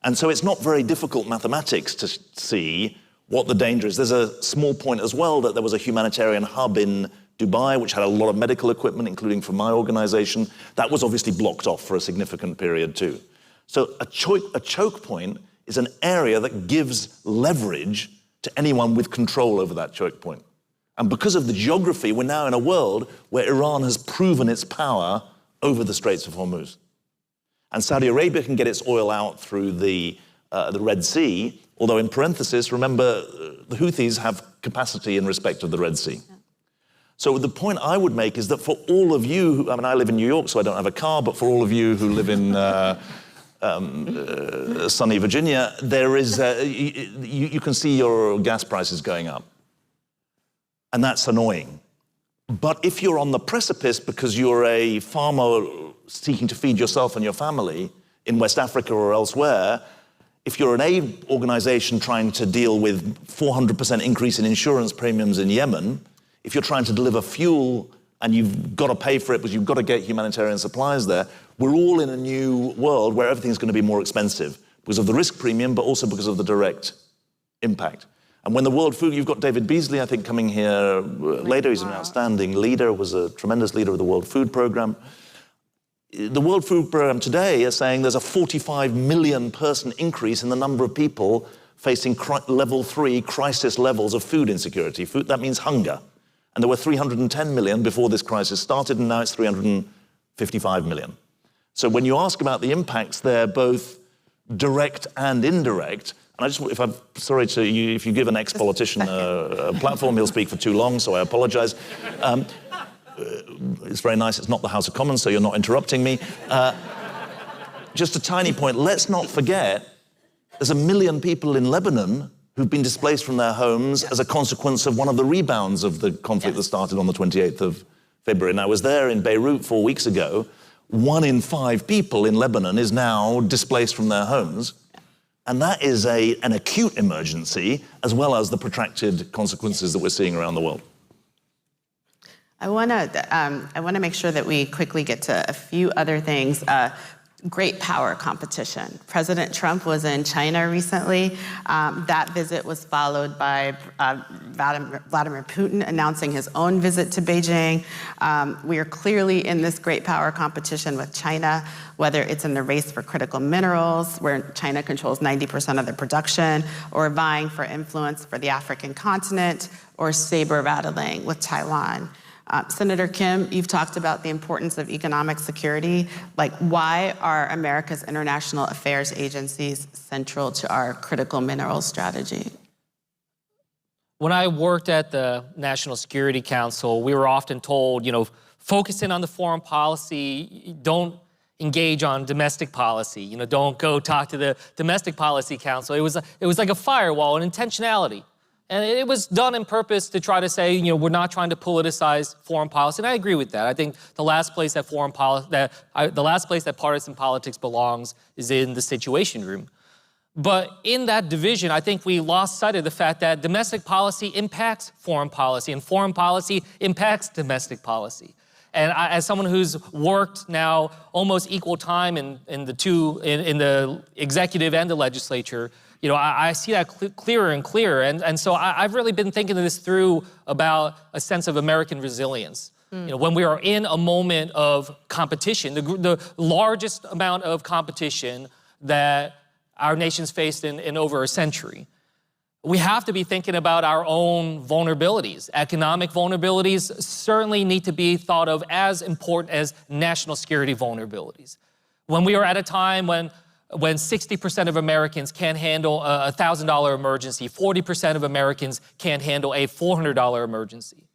Speaker 7: And so it's not very difficult mathematics to see what the danger is. There's a small point as well that there was a humanitarian hub in Dubai, which had a lot of medical equipment, including from my organization. That was obviously blocked off for a significant period too. So a choke point is an area that gives leverage to anyone with control over that choke point. And because of the geography, we're now in a world where Iran has proven its power over the Straits of Hormuz. And Saudi Arabia can get its oil out through the Red Sea, although in parenthesis, remember, the Houthis have capacity in respect of the Red Sea. Yeah. So the point I would make is that for all of you, I mean, I live in New York, so I don't have a car, but for all of you who live in sunny Virginia, there is, you can see your gas prices going up. And that's annoying. But if you're on the precipice because you're a farmer seeking to feed yourself and your family in West Africa or elsewhere, if you're an aid organization trying to deal with 400% increase in insurance premiums in Yemen, if you're trying to deliver fuel and you've got to pay for it, but you've got to get humanitarian supplies there. We're all in a new world where everything's going to be more expensive because of the risk premium, but also because of the direct impact. And when the World Food, you've got David Beasley, I think, coming here later. He's an outstanding leader, was a tremendous leader of the World Food Programme. The World Food Programme today is saying there's a 45 million person increase in the number of people facing level 3 crisis levels of food insecurity. That means hunger. And there were 310 million before this crisis started, and now it's 355 million. So when you ask about the impacts, they're both direct and indirect. And I just, if you give an ex-politician a platform, he'll speak for too long, so I apologize. It's very nice, it's not the House of Commons, so you're not interrupting me. Just a tiny point, let's not forget, there's 1 million people in Lebanon who've been displaced from their homes as a consequence of one of the rebounds of the conflict that started on the 28th of February. And I was there in Beirut 4 weeks ago. 1 in 5 people in Lebanon is now displaced from their homes. And that is an acute emergency, as well as the protracted consequences that we're seeing around the world.
Speaker 4: I want to make sure that we quickly get to a few other things. Great power competition. President Trump was in China recently. That visit was followed by Vladimir Putin announcing his own visit to Beijing. We are clearly in this great power competition with China, whether it's in the race for critical minerals, where China controls 90% of the production, or vying for influence for the African continent, or saber rattling with Taiwan. Senator Kim, you've talked about the importance of economic security. Like, why are America's international affairs agencies central to our critical minerals strategy?
Speaker 5: When I worked at the National Security Council, we were often told, focus in on the foreign policy, don't engage on domestic policy, don't go talk to the Domestic Policy Council. It was like a firewall, an intentionality. And it was done on purpose to try to say, we're not trying to politicize foreign policy. And I agree with that. I think the last place that partisan politics belongs is in the Situation Room. But in that division, I think we lost sight of the fact that domestic policy impacts foreign policy, and foreign policy impacts domestic policy. And as someone who's worked now almost equal time in the executive and the legislature, I see that clearer and clearer. And so I've really been thinking this through about a sense of American resilience. When we are in a moment of competition, the largest amount of competition that our nation's faced in over a century, we have to be thinking about our own vulnerabilities. Economic vulnerabilities certainly need to be thought of as important as national security vulnerabilities. When we are at a time when 60% of Americans can't handle a $1,000 emergency, 40% of Americans can't handle a $400 emergency.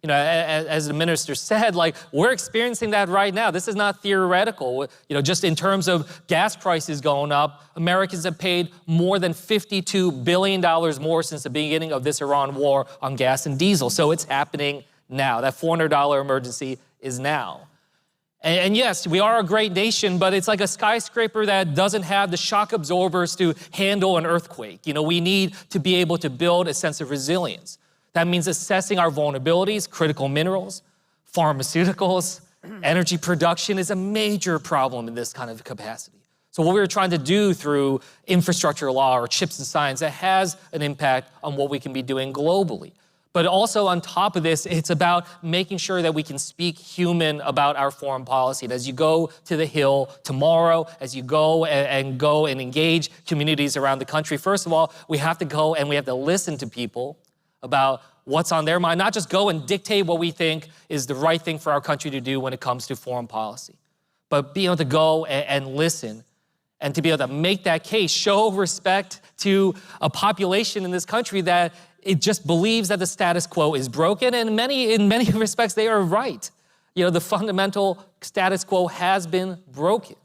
Speaker 5: As the minister said, we're experiencing that right now. This is not theoretical. Just in terms of gas prices going up, Americans have paid more than $52 billion more since the beginning of this Iran war on gas and diesel. So it's happening now. That $400 emergency is now. And yes, we are a great nation, but it's like a skyscraper that doesn't have the shock absorbers to handle an earthquake. We need to be able to build a sense of resilience. That means assessing our vulnerabilities. Critical minerals, pharmaceuticals, energy production is a major problem in this kind of capacity. So what we're trying to do through infrastructure law or chips and science, that has an impact on what we can be doing globally. But also on top of this, it's about making sure that we can speak human about our foreign policy. And as you go to the Hill tomorrow, as you go and engage communities around the country, first of all, we have to go and we have to listen to people about what's on their mind, not just go and dictate what we think is the right thing for our country to do when it comes to foreign policy, but be able to go and listen and to be able to make that case, show respect to a population in this country that it just believes that the status quo is broken, and in many respects, they are right. The fundamental status quo has been broken.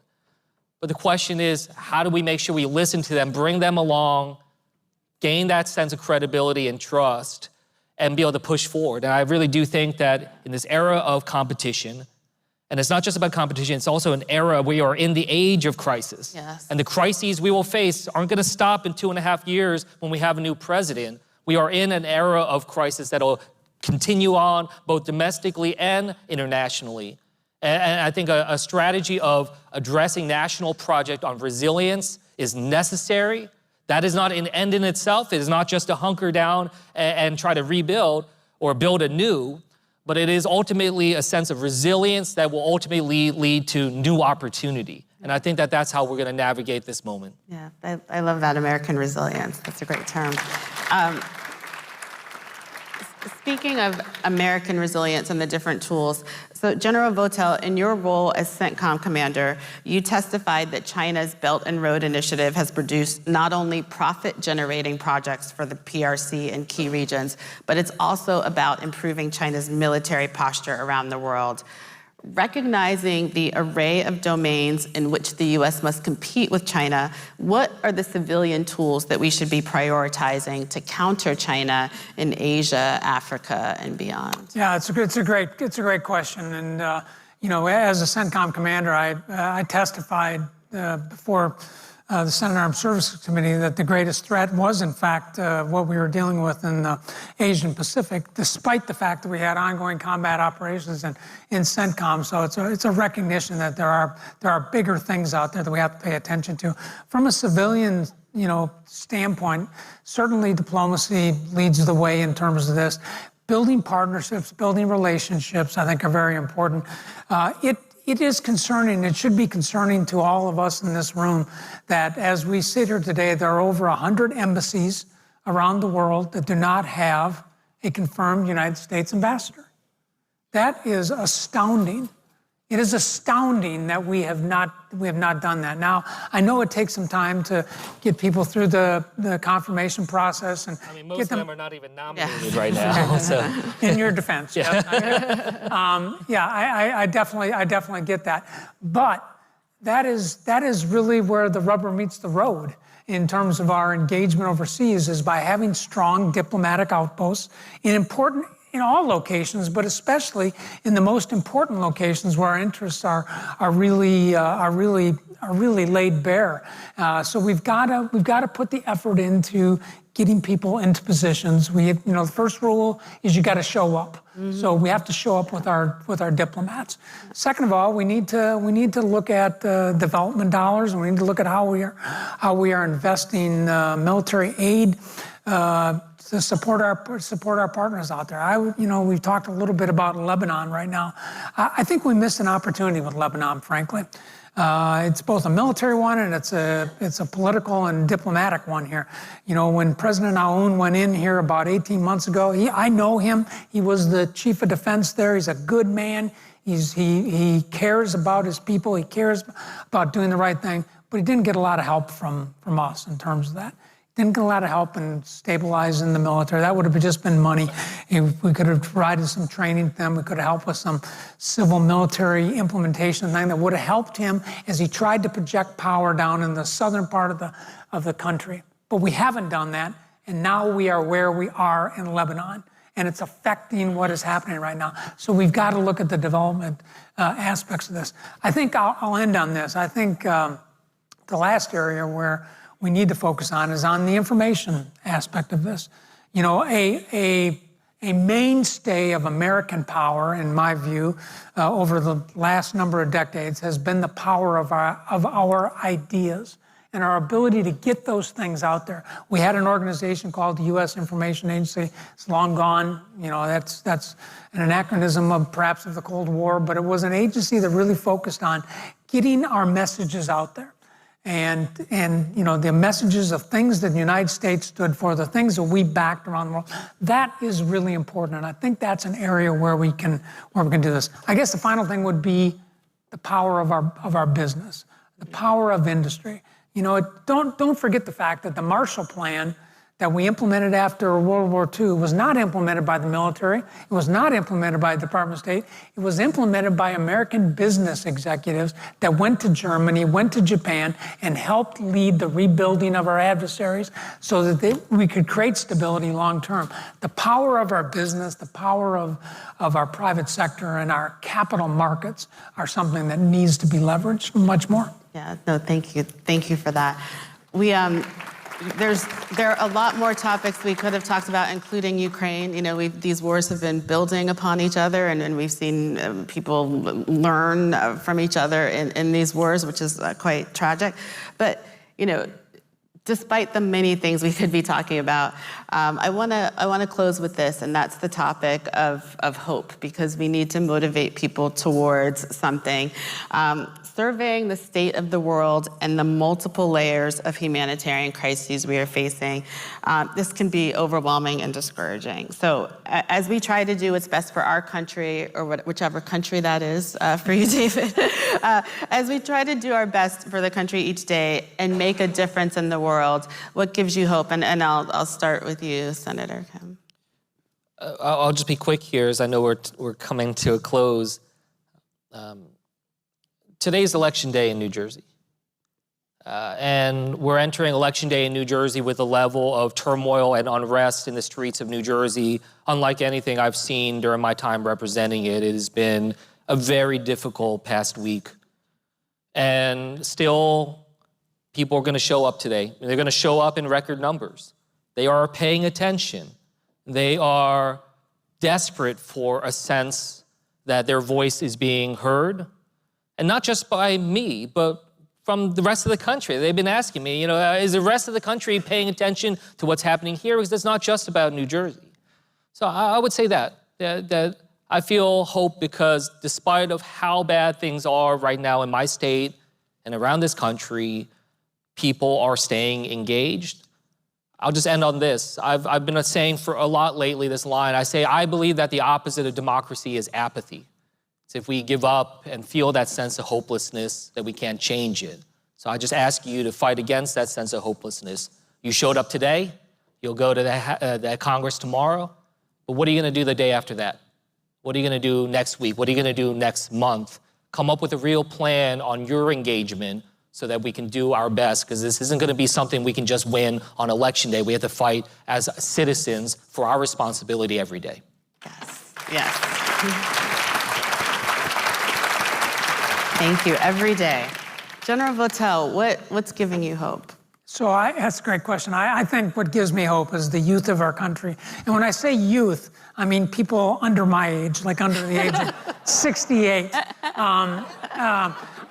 Speaker 5: But the question is, how do we make sure we listen to them, bring them along, gain that sense of credibility and trust, and be able to push forward? And I really do think that in this era of competition, and it's not just about competition, it's also an era we are in the age of crisis.
Speaker 4: Yes.
Speaker 5: And the crises we will face aren't going to stop in 2.5 years when we have a new president. We are in an era of crisis that'll continue on both domestically and internationally. And I think a strategy of addressing national project on resilience is necessary. That is not an end in itself. It is not just to hunker down and try to rebuild or build anew, but it is ultimately a sense of resilience that will ultimately lead to new opportunity. And I think that that's how we're going to navigate this moment.
Speaker 4: Yeah, I love that, American resilience. That's a great term. Speaking of American resilience and the different tools, so General Votel, in your role as CENTCOM commander, you testified that China's Belt and Road Initiative has produced not only profit-generating projects for the PRC in key regions, but it's also about improving China's military posture around the world. Recognizing the array of domains in which the U.S. must compete with China, what are the civilian tools that we should be prioritizing to counter China in Asia, Africa, and beyond?
Speaker 6: Yeah, it's a great question. And you know, as a CENTCOM commander, I testified before the Senate Armed Services Committee that the greatest threat was, in fact, what we were dealing with in the Asian Pacific, despite the fact that we had ongoing combat operations in CENTCOM. So it's a recognition that there are bigger things out there that we have to pay attention to. From a civilian, you know, standpoint, certainly diplomacy leads the way in terms of this. Building partnerships, building relationships, I think are very important. It is concerning, it should be concerning to all of us in this room that as we sit here today, there are over 100 embassies around the world that do not have a confirmed United States ambassador. That is astounding. It is astounding that we have not done that. Now, I know it takes some time to get people through the confirmation process and
Speaker 5: I mean, most
Speaker 6: get
Speaker 5: of them are not even nominated
Speaker 4: Yeah.
Speaker 5: right now. So.
Speaker 6: in your defense. Yeah, I definitely get that. But that is really where the rubber meets the road in terms of our engagement overseas, is by having strong diplomatic outposts in all locations, but especially in the most important locations where our interests are really laid bare. So we've got to put the effort into getting people into positions. The first rule is you got to show up. Mm-hmm. So we have to show up with our diplomats. Second of all, we need to look at development dollars, and we need to look at how we are investing military aid. To support our partners out there. We've talked a little bit about Lebanon right now. I think we missed an opportunity with Lebanon, frankly. It's both a military one and it's a political and diplomatic one here. You know, when President Aoun went in here about 18 months ago, I know him. He was the chief of defense there. He's a good man. He cares about his people. He cares about doing the right thing. But he didn't get a lot of help from us in terms of that. Didn't get a lot of help in stabilizing the military. That would have just been money. We could have provided some training to them. We could have helped with some civil military implementation thing that would have helped him as he tried to project power down in the southern part of the country. But we haven't done that, and now we are where we are in Lebanon, and it's affecting what is happening right now. So we've got to look at the development aspects of this. I think I'll end on this. I think the last area where we need to focus on is on the information aspect of this. You know, a mainstay of American power, in my view, over the last number of decades has been the power of our ideas and our ability to get those things out there. We had an organization called the U.S. Information Agency. It's long gone. You know, that's an anachronism of perhaps of the Cold War, but it was an agency that really focused on getting our messages out there. And you know, the messages of things that the United States stood for, the things that we backed around the world, that is really important. And I think that's an area where we can do this. I guess the final thing would be the power of our business, the power of industry. You know, don't forget the fact that the Marshall Plan that we implemented after World War II was not implemented by the military. It was not implemented by the Department of State. It was implemented by American business executives that went to Germany, went to Japan, and helped lead the rebuilding of our adversaries so that we could create stability long term. The power of our business, the power of our private sector and our capital markets are something that needs to be leveraged much more.
Speaker 4: Yeah, no, thank you. Thank you for that. there are a lot more topics we could have talked about, including Ukraine. You know, these wars have been building upon each other, and we've seen people learn from each other in these wars, which is quite tragic. But, you know, despite the many things we could be talking about, I want to close with this, and that's the topic of hope, because we need to motivate people towards something. Surveying the state of the world and the multiple layers of humanitarian crises we are facing, this can be overwhelming and discouraging. So as we try to do what's best for our country, or whichever country that is for you, David, as we try to do our best for the country each day and make a difference in the world, what gives you hope? And I'll start with you, Senator Kim.
Speaker 5: I'll just be quick here, as I know we're coming to a close. Today's election day in New Jersey. And we're entering election day in New Jersey with a level of turmoil and unrest in the streets of New Jersey, unlike anything I've seen during my time representing it. It has been a very difficult past week. And still, people are going to show up today. They're going to show up in record numbers. They are paying attention. They are desperate for a sense that their voice is being heard. And not just by me, but from the rest of the country. They've been asking me, you know, is the rest of the country paying attention to what's happening here? Because it's not just about New Jersey. So I would say that I feel hope, because despite of how bad things are right now in my state and around this country, people are staying engaged. I'll just end on this. I've been saying for a lot lately this line. I say, I believe that the opposite of democracy is apathy. It's if we give up and feel that sense of hopelessness, that we can't change it. So I just ask you to fight against that sense of hopelessness. You showed up today. You'll go to the Congress tomorrow. But what are you going to do the day after that? What are you going to do next week? What are you going to do next month? Come up with a real plan on your engagement so that we can do our best, because this isn't going to be something we can just win on Election Day. We have to fight as citizens for our responsibility every day.
Speaker 4: Yes, yes. Thank you, every day. General Votel, what's giving you hope?
Speaker 6: So that's a great question. I think what gives me hope is the youth of our country. And when I say youth, I mean people under my age, like under the age of 68.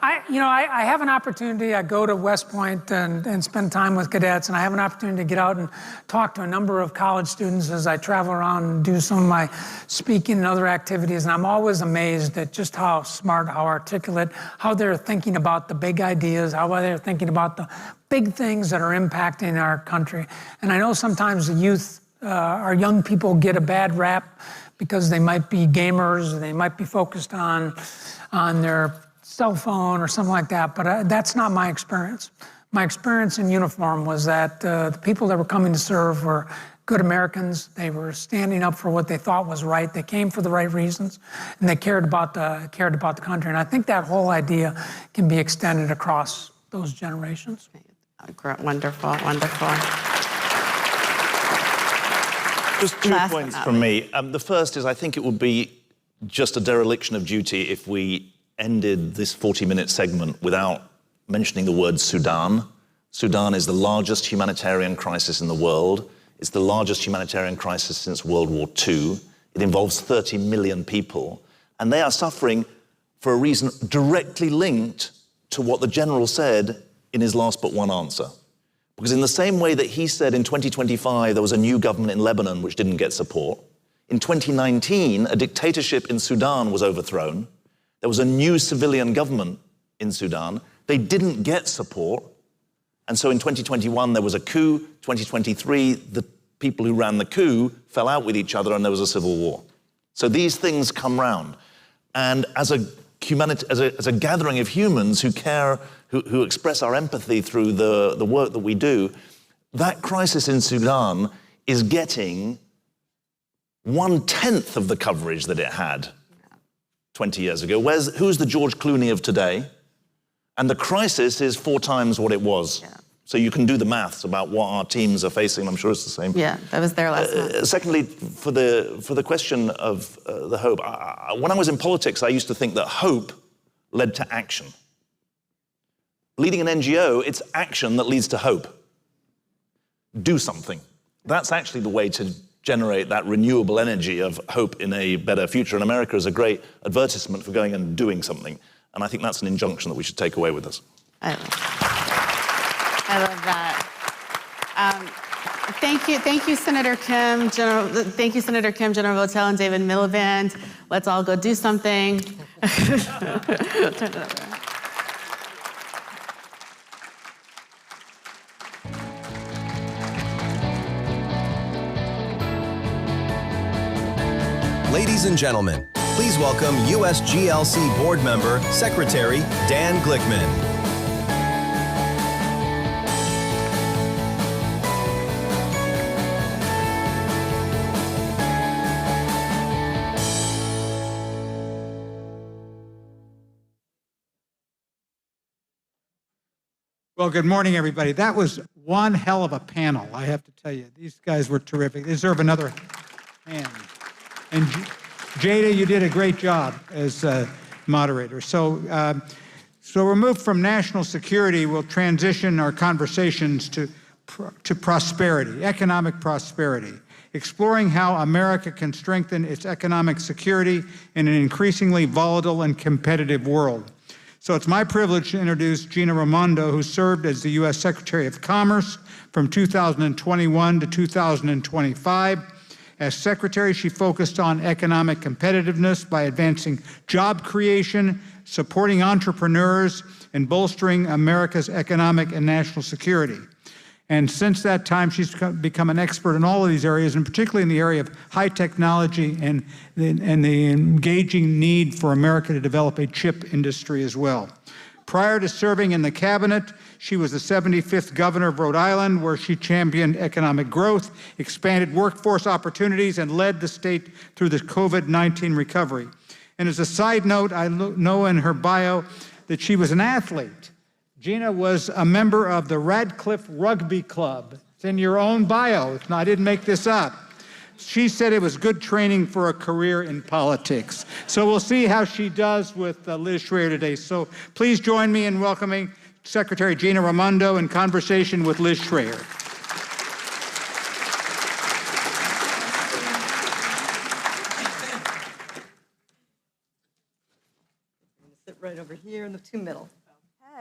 Speaker 6: I have an opportunity. I go to West Point and spend time with cadets, and I have an opportunity to get out and talk to a number of college students as I travel around and do some of my speaking and other activities. And I'm always amazed at just how smart, how articulate, how they're thinking about the big ideas, how they're thinking about the big things that are impacting our country. And I know sometimes the youth, our young people, get a bad rap because they might be gamers, or they might be focused on their cell phone or something like that, but that's not my experience. My experience in uniform was that the people that were coming to serve were good Americans. They were standing up for what they thought was right. They came for the right reasons, and they cared about the country. And I think that whole idea can be extended across those generations.
Speaker 4: Wonderful, wonderful.
Speaker 7: Just 2 points from me. The first is, I think it would be just a dereliction of duty if we ended this 40-minute segment without mentioning the word Sudan. Sudan is the largest humanitarian crisis in the world. It's the largest humanitarian crisis since World War II. It involves 30 million people, and they are suffering for a reason directly linked to what the general said in his last but one answer. Because in the same way that he said in 2025 there was a new government in Lebanon which didn't get support, in 2019 a dictatorship in Sudan was overthrown. There was a new civilian government in Sudan. They didn't get support. And so in 2021, there was a coup. 2023, the people who ran the coup fell out with each other and there was a civil war. So these things come round. And as a gathering of humans who care, who express our empathy through the work that we do, that crisis in Sudan is getting 1/10 of the coverage that it had 20 years ago. Who's the George Clooney of today? And the crisis is 4 times what it was. Yeah. So you can do the maths about what our teams are facing. I'm sure it's the same.
Speaker 4: Yeah, that was there last month.
Speaker 7: Secondly, for the question of the hope, when I was in politics, I used to think that hope led to action. Leading an NGO, it's action that leads to hope. do something. That's actually the way to generate that renewable energy of hope in a better future. And America is a great advertisement for going and doing something. And I think that's an injunction that we should take away with us.
Speaker 4: I love that. Thank you, Senator Kim, General Votel, and David Miliband. Let's all go do something. Turn it over.
Speaker 1: Ladies and gentlemen, please welcome USGLC Board Member, Secretary Dan Glickman.
Speaker 8: Well, good morning, everybody. That was one hell of a panel, I have to tell you. These guys were terrific. They deserve another hand. And Jada, you did a great job as moderator. So we'll move from national security. We'll transition our conversations to prosperity, economic prosperity, exploring how America can strengthen its economic security in an increasingly volatile and competitive world. So it's my privilege to introduce Gina Raimondo, who served as the U.S. Secretary of Commerce from 2021 to 2025. As Secretary, she focused on economic competitiveness by advancing job creation, supporting entrepreneurs, and bolstering America's economic and national security. And since that time, she's become an expert in all of these areas, and particularly in the area of high technology and the engaging need for America to develop a chip industry as well. Prior to serving in the cabinet, she was the 75th governor of Rhode Island, where she championed economic growth, expanded workforce opportunities, and led the state through the COVID-19 recovery. And as a side note, I know in her bio that she was an athlete. Gina was a member of the Radcliffe Rugby Club. It's in your own bio. I didn't make this up. She said it was good training for a career in politics. So we'll see how she does with Liz Schreier today. So please join me in welcoming Secretary Gina Raimondo in conversation with Liz Schreier.
Speaker 2: Sit right over here in the two middle.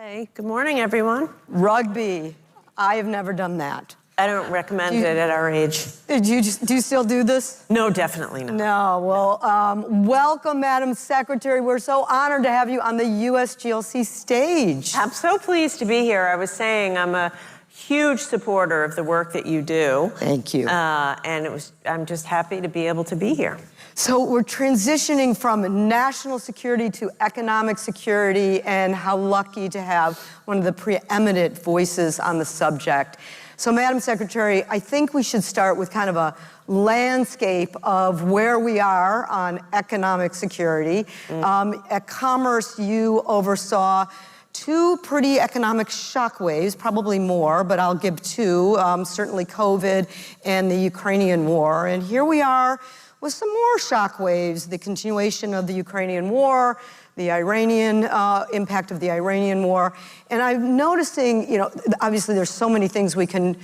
Speaker 9: Hey, good morning, everyone.
Speaker 2: Rugby. I have never done that.
Speaker 9: I don't recommend it at our age.
Speaker 2: Do you still do this?
Speaker 9: No, definitely not.
Speaker 2: No. Well, welcome, Madam Secretary. We're so honored to have you on the USGLC stage.
Speaker 9: I'm so pleased to be here. I was saying I'm a huge supporter of the work that you do.
Speaker 2: Thank you.
Speaker 9: And I'm just happy to be able to be here.
Speaker 2: So we're transitioning from national security to economic security, and how lucky to have one of the preeminent voices on the subject. So, Madam Secretary, I think we should start with kind of a landscape of where we are on economic security. At Commerce, you oversaw two pretty economic shockwaves, probably more, but I'll give two, certainly COVID and the Ukrainian war. And here we are with some more shockwaves, the continuation of the Ukrainian war, the Iranian impact of the Iranian war. And I'm noticing, obviously there's so many things we can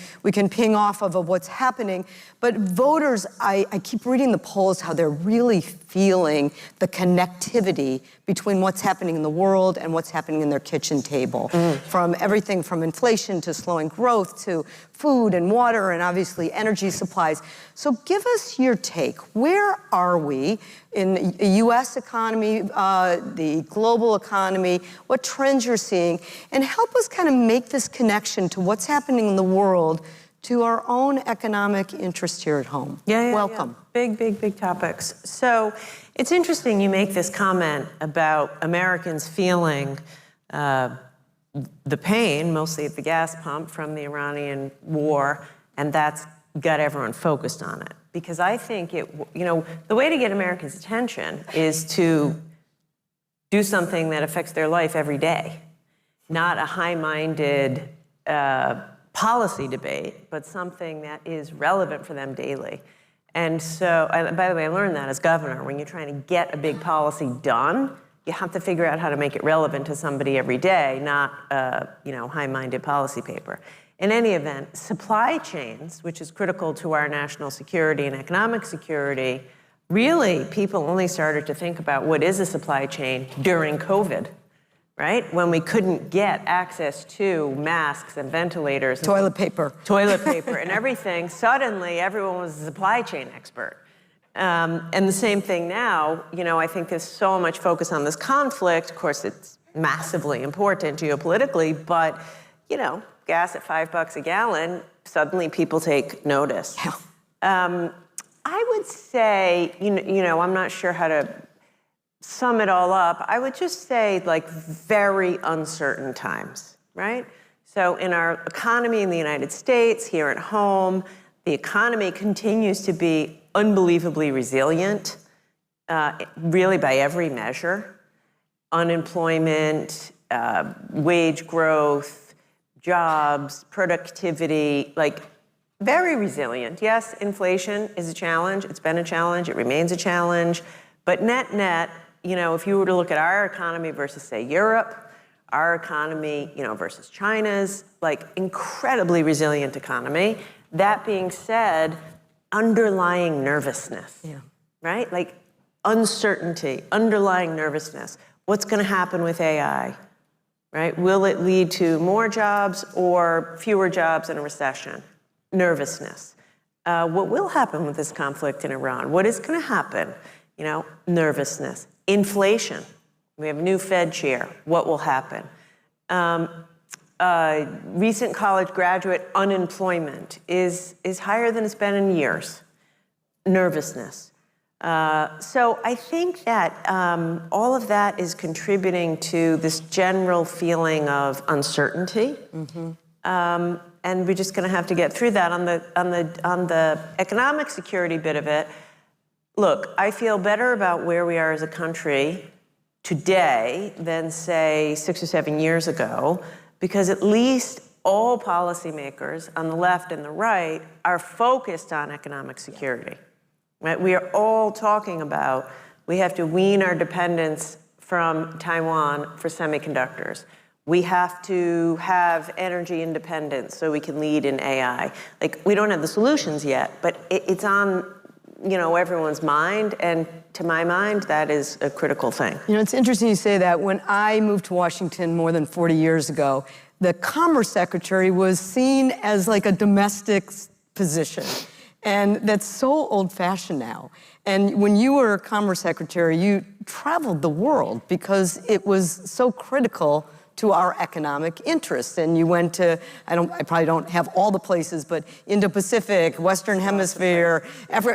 Speaker 2: ping off of what's happening, but voters, I keep reading the polls, how they're really feeling the connectivity between what's happening in the world and what's happening in their kitchen table. From everything from inflation to slowing growth to food and water and obviously energy supplies. So give us your take. Where are we in the U.S. economy, the global economy, what trends you're seeing, and help us kind of make this connection to what's happening in the world to our own economic interest here at home. Welcome.
Speaker 9: Yeah. Big topics. So it's interesting you make this comment about Americans feeling the pain, mostly at the gas pump, from the Iranian war, and that's got everyone focused on it. Because I think the way to get Americans' attention is to do something that affects their life every day, not a high-minded policy debate, but something that is relevant for them daily. And so, by the way, I learned that as governor. When you're trying to get a big policy done, you have to figure out how to make it relevant to somebody every day, not high-minded policy paper. In any event, supply chains, which is critical to our national security and economic security, really, people only started to think about what is a supply chain during COVID, right? When we couldn't get access to masks and ventilators.
Speaker 2: Toilet paper.
Speaker 9: Toilet paper and everything. Suddenly, everyone was a supply chain expert. And the same thing now, I think there's so much focus on this conflict. Of course, it's massively important geopolitically, but, gas at $5 a gallon, suddenly people take notice.
Speaker 2: Yeah.
Speaker 9: I would say, I'm not sure how to sum it all up. I would just say, very uncertain times, right? So in our economy in the United States, here at home, the economy continues to be unbelievably resilient, really by every measure. Unemployment, wage growth, jobs, productivity, very resilient. Yes, inflation is a challenge. It's been a challenge. It remains a challenge. But net, if you were to look at our economy versus, say, Europe, our economy, versus China's, incredibly resilient economy. That being said, underlying nervousness, right? Uncertainty, underlying nervousness. What's going to happen with AI, right? Will it lead to more jobs or fewer jobs in a recession? Nervousness. What will happen with this conflict in Iran? What is going to happen? Nervousness. Inflation. We have a new Fed chair. What will happen? Recent college graduate unemployment is higher than it's been in years. Nervousness. So I think that all of that is contributing to this general feeling of uncertainty. And we're just going to have to get through that. On the economic security bit of it, look, I feel better about where we are as a country today than, say, 6 or 7 years ago, because at least all policymakers on the left and the right are focused on economic security. Right? We are all talking about we have to wean our dependence from Taiwan for semiconductors. We have to have energy independence so we can lead in AI. We don't have the solutions yet, but it's on, everyone's mind. And to my mind, that is a critical thing.
Speaker 2: It's interesting you say that. When I moved to Washington more than 40 years ago, the Commerce Secretary was seen as a domestic position. And that's so old-fashioned now. And when you were Commerce Secretary, you traveled the world because it was so critical to our economic interests. And you went to, I probably don't have all the places, but Indo-Pacific, Western Hemisphere,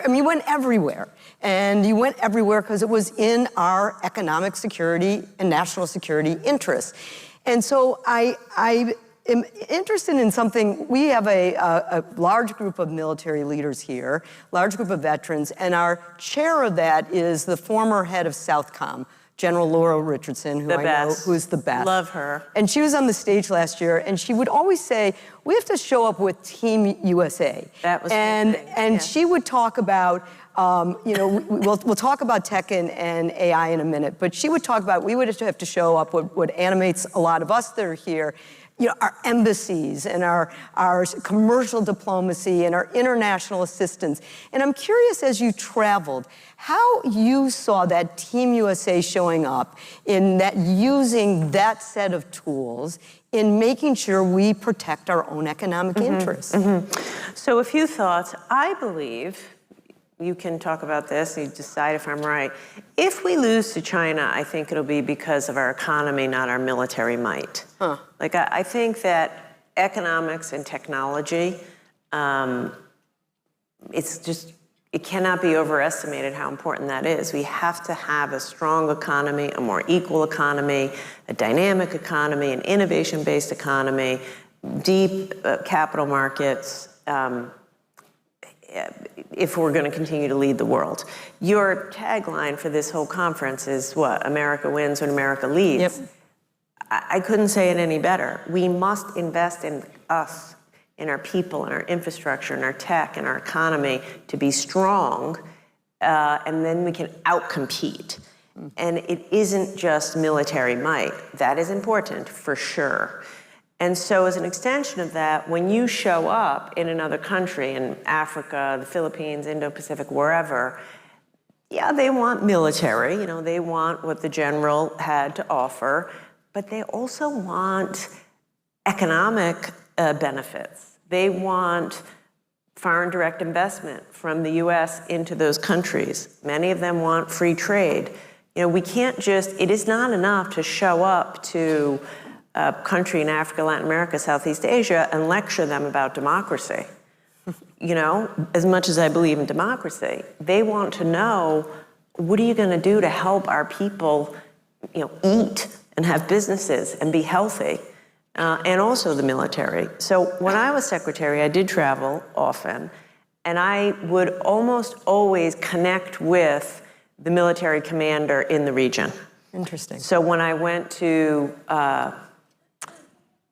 Speaker 2: you went everywhere. And you went everywhere because it was in our economic security and national security interests. And so I am interested in something. We have a large group of military leaders here, large group of veterans, and our chair of that is the former head of Southcom, General Laura Richardson, who I know, who's the best.
Speaker 9: Love her.
Speaker 2: And she was on the stage last year, and she would always say, we have to show up with Team USA.
Speaker 9: That was
Speaker 2: and she would talk about, we'll talk about tech and AI in a minute, but she would talk about, we would have to show up what animates a lot of us that are here, our embassies and our commercial diplomacy and our international assistance. And I'm curious, as you traveled, how you saw that Team USA showing up in that, using that set of tools in making sure we protect our own economic interests.
Speaker 9: So a few thoughts. I believe, you can talk about this, you decide if I'm right. If we lose to China, I think it'll be because of our economy, not our military might. I think that economics and technology, it cannot be overestimated how important that is. We have to have a strong economy, a more equal economy, a dynamic economy, an innovation-based economy, deep capital markets, if we're going to continue to lead the world. Your tagline for this whole conference is what? America wins when America leads.
Speaker 2: Yep.
Speaker 9: I couldn't say it any better. We must invest in us, in our people, in our infrastructure, in our tech, in our economy to be strong, and then we can outcompete. And it isn't just military might. That is important, for sure. And so as an extension of that, when you show up in another country, in Africa, the Philippines, Indo-Pacific, wherever, yeah, they want military, you know, they want what the general had to offer, but they also want economic benefits. They want foreign direct investment from the US into those countries. Many of them want free trade. You know, we can't just, it is not enough to show up to a country in Africa, Latin America, Southeast Asia, and lecture them about democracy. You know, as much as I believe in democracy, they want to know, what are you going to do to help our people, you know, eat and have businesses and be healthy, and also the military. So when I was secretary, I did travel often, and I would almost always connect with the military commander in the region.
Speaker 2: Interesting.
Speaker 9: So when I went to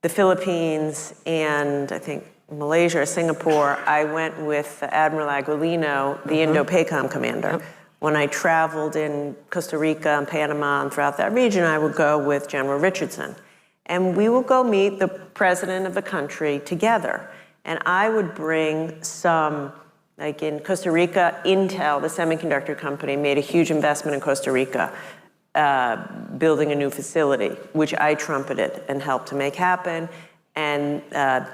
Speaker 9: the Philippines and I think Malaysia or Singapore, I went with Admiral Aguilino, the Indo-PACOM commander. Yep. When I traveled in Costa Rica and Panama and throughout that region, I would go with General Richardson. And we would go meet the president of the country together. And I would bring some, like in Costa Rica, Intel, the semiconductor company, made a huge investment in Costa Rica, building a new facility, which I trumpeted and helped to make happen. And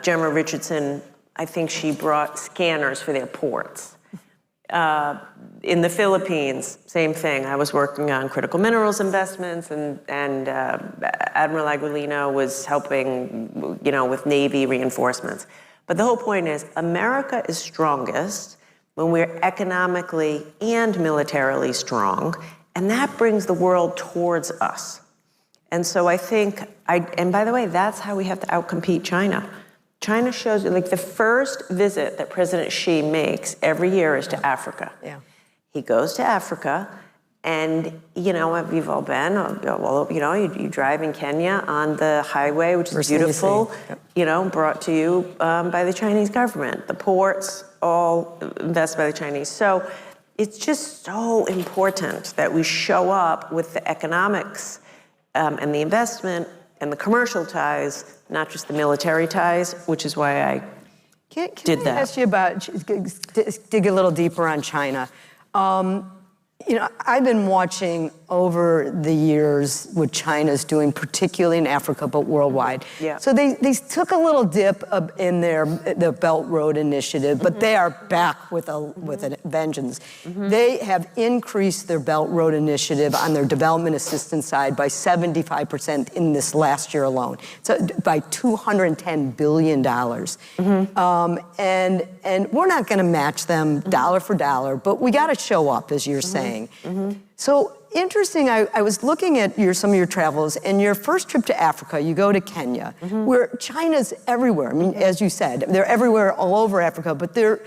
Speaker 9: General Richardson, I think she brought scanners for their ports. In the Philippines, same thing. I was working on critical minerals investments, and Admiral Aguilino was helping, you know, with Navy reinforcements. But the whole point is, America is strongest when we're economically and militarily strong, and that brings the world towards us. And so I think, and by the way, that's how we have to outcompete China. China shows, like the first visit that President Xi makes every year is to Africa.
Speaker 2: Yeah.
Speaker 9: He goes to Africa, and you know, we've all been, well, you know, you drive in Kenya on the highway, which is beautiful,
Speaker 2: Yep.
Speaker 9: you know, brought to you by the Chinese government. The ports, all invested by the Chinese. So it's just so important that we show up with the economics and the investment and the commercial ties, not just the military ties, which is why I did that.
Speaker 2: Can I ask you about, dig a little deeper on China? You know, I've been watching over the years what China's doing, particularly in Africa, but worldwide.
Speaker 9: Yeah.
Speaker 2: So they took a little dip in the Belt Road Initiative, but they are back with a vengeance. They have increased their Belt Road Initiative on their development assistance side by 75% in this last year alone. So by $210 billion. And we're not going to match them dollar for dollar, but we got to show up, as you're saying. So interesting, I was looking at some of your travels, and your first trip to Africa, you go to Kenya, where China's everywhere. I mean, as you said, they're everywhere all over Africa, but they're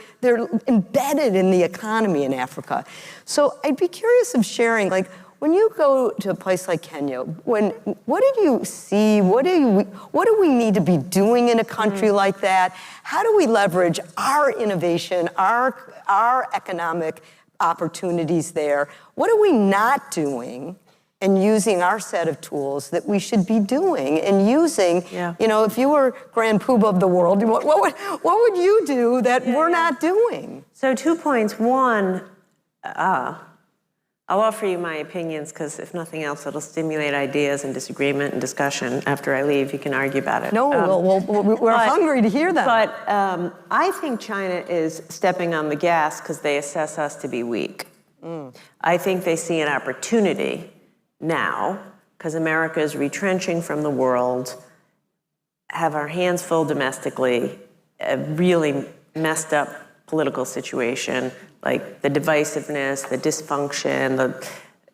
Speaker 2: embedded in the economy in Africa. So I'd be curious of sharing, like, when you go to a place like Kenya, what did you see? What do we need to be doing in a country like that? How do we leverage our innovation, our economic opportunities there? What are we not doing and using our set of tools that we should be doing and using? You know, if you were Grand Poobah of the world, what would you do that we're not doing?
Speaker 9: So 2 points. One, I'll offer you my opinions, because if nothing else, it'll stimulate ideas and disagreement and discussion. After I leave, you can argue about it.
Speaker 2: No, we're hungry to hear that.
Speaker 9: But I think China is stepping on the gas because they assess us to be weak. I think they see an opportunity now, because America is retrenching from the world, have our hands full domestically, a really messed up political situation, like the divisiveness, the dysfunction,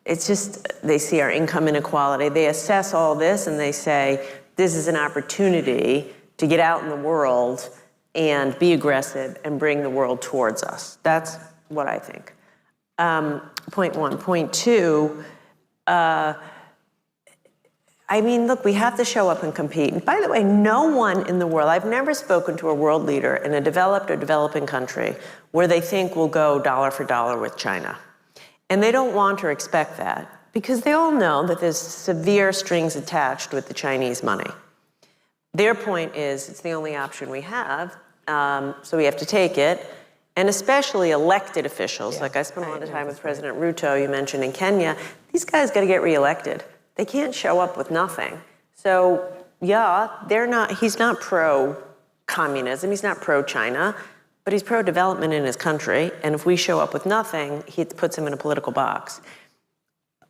Speaker 9: it's just, they see our income inequality. They assess all this and they say, this is an opportunity to get out in the world and be aggressive and bring the world towards us. That's what I think. Point one. Point two, I mean, look, we have to show up and compete. And by the way, no one in the world, I've never spoken to a world leader in a developed or developing country where they think we'll go dollar for dollar with China. And they don't want or expect that, because they all know that there's severe strings attached with the Chinese money. Their point is it's the only option we have, so we have to take it. And especially elected officials, like I spent a lot of time with President Ruto, you mentioned in Kenya, these guys got to get reelected. They can't show up with nothing. So yeah, he's not pro-communism, he's not pro-China, but he's pro-development in his country. And if we show up with nothing, he puts him in a political box.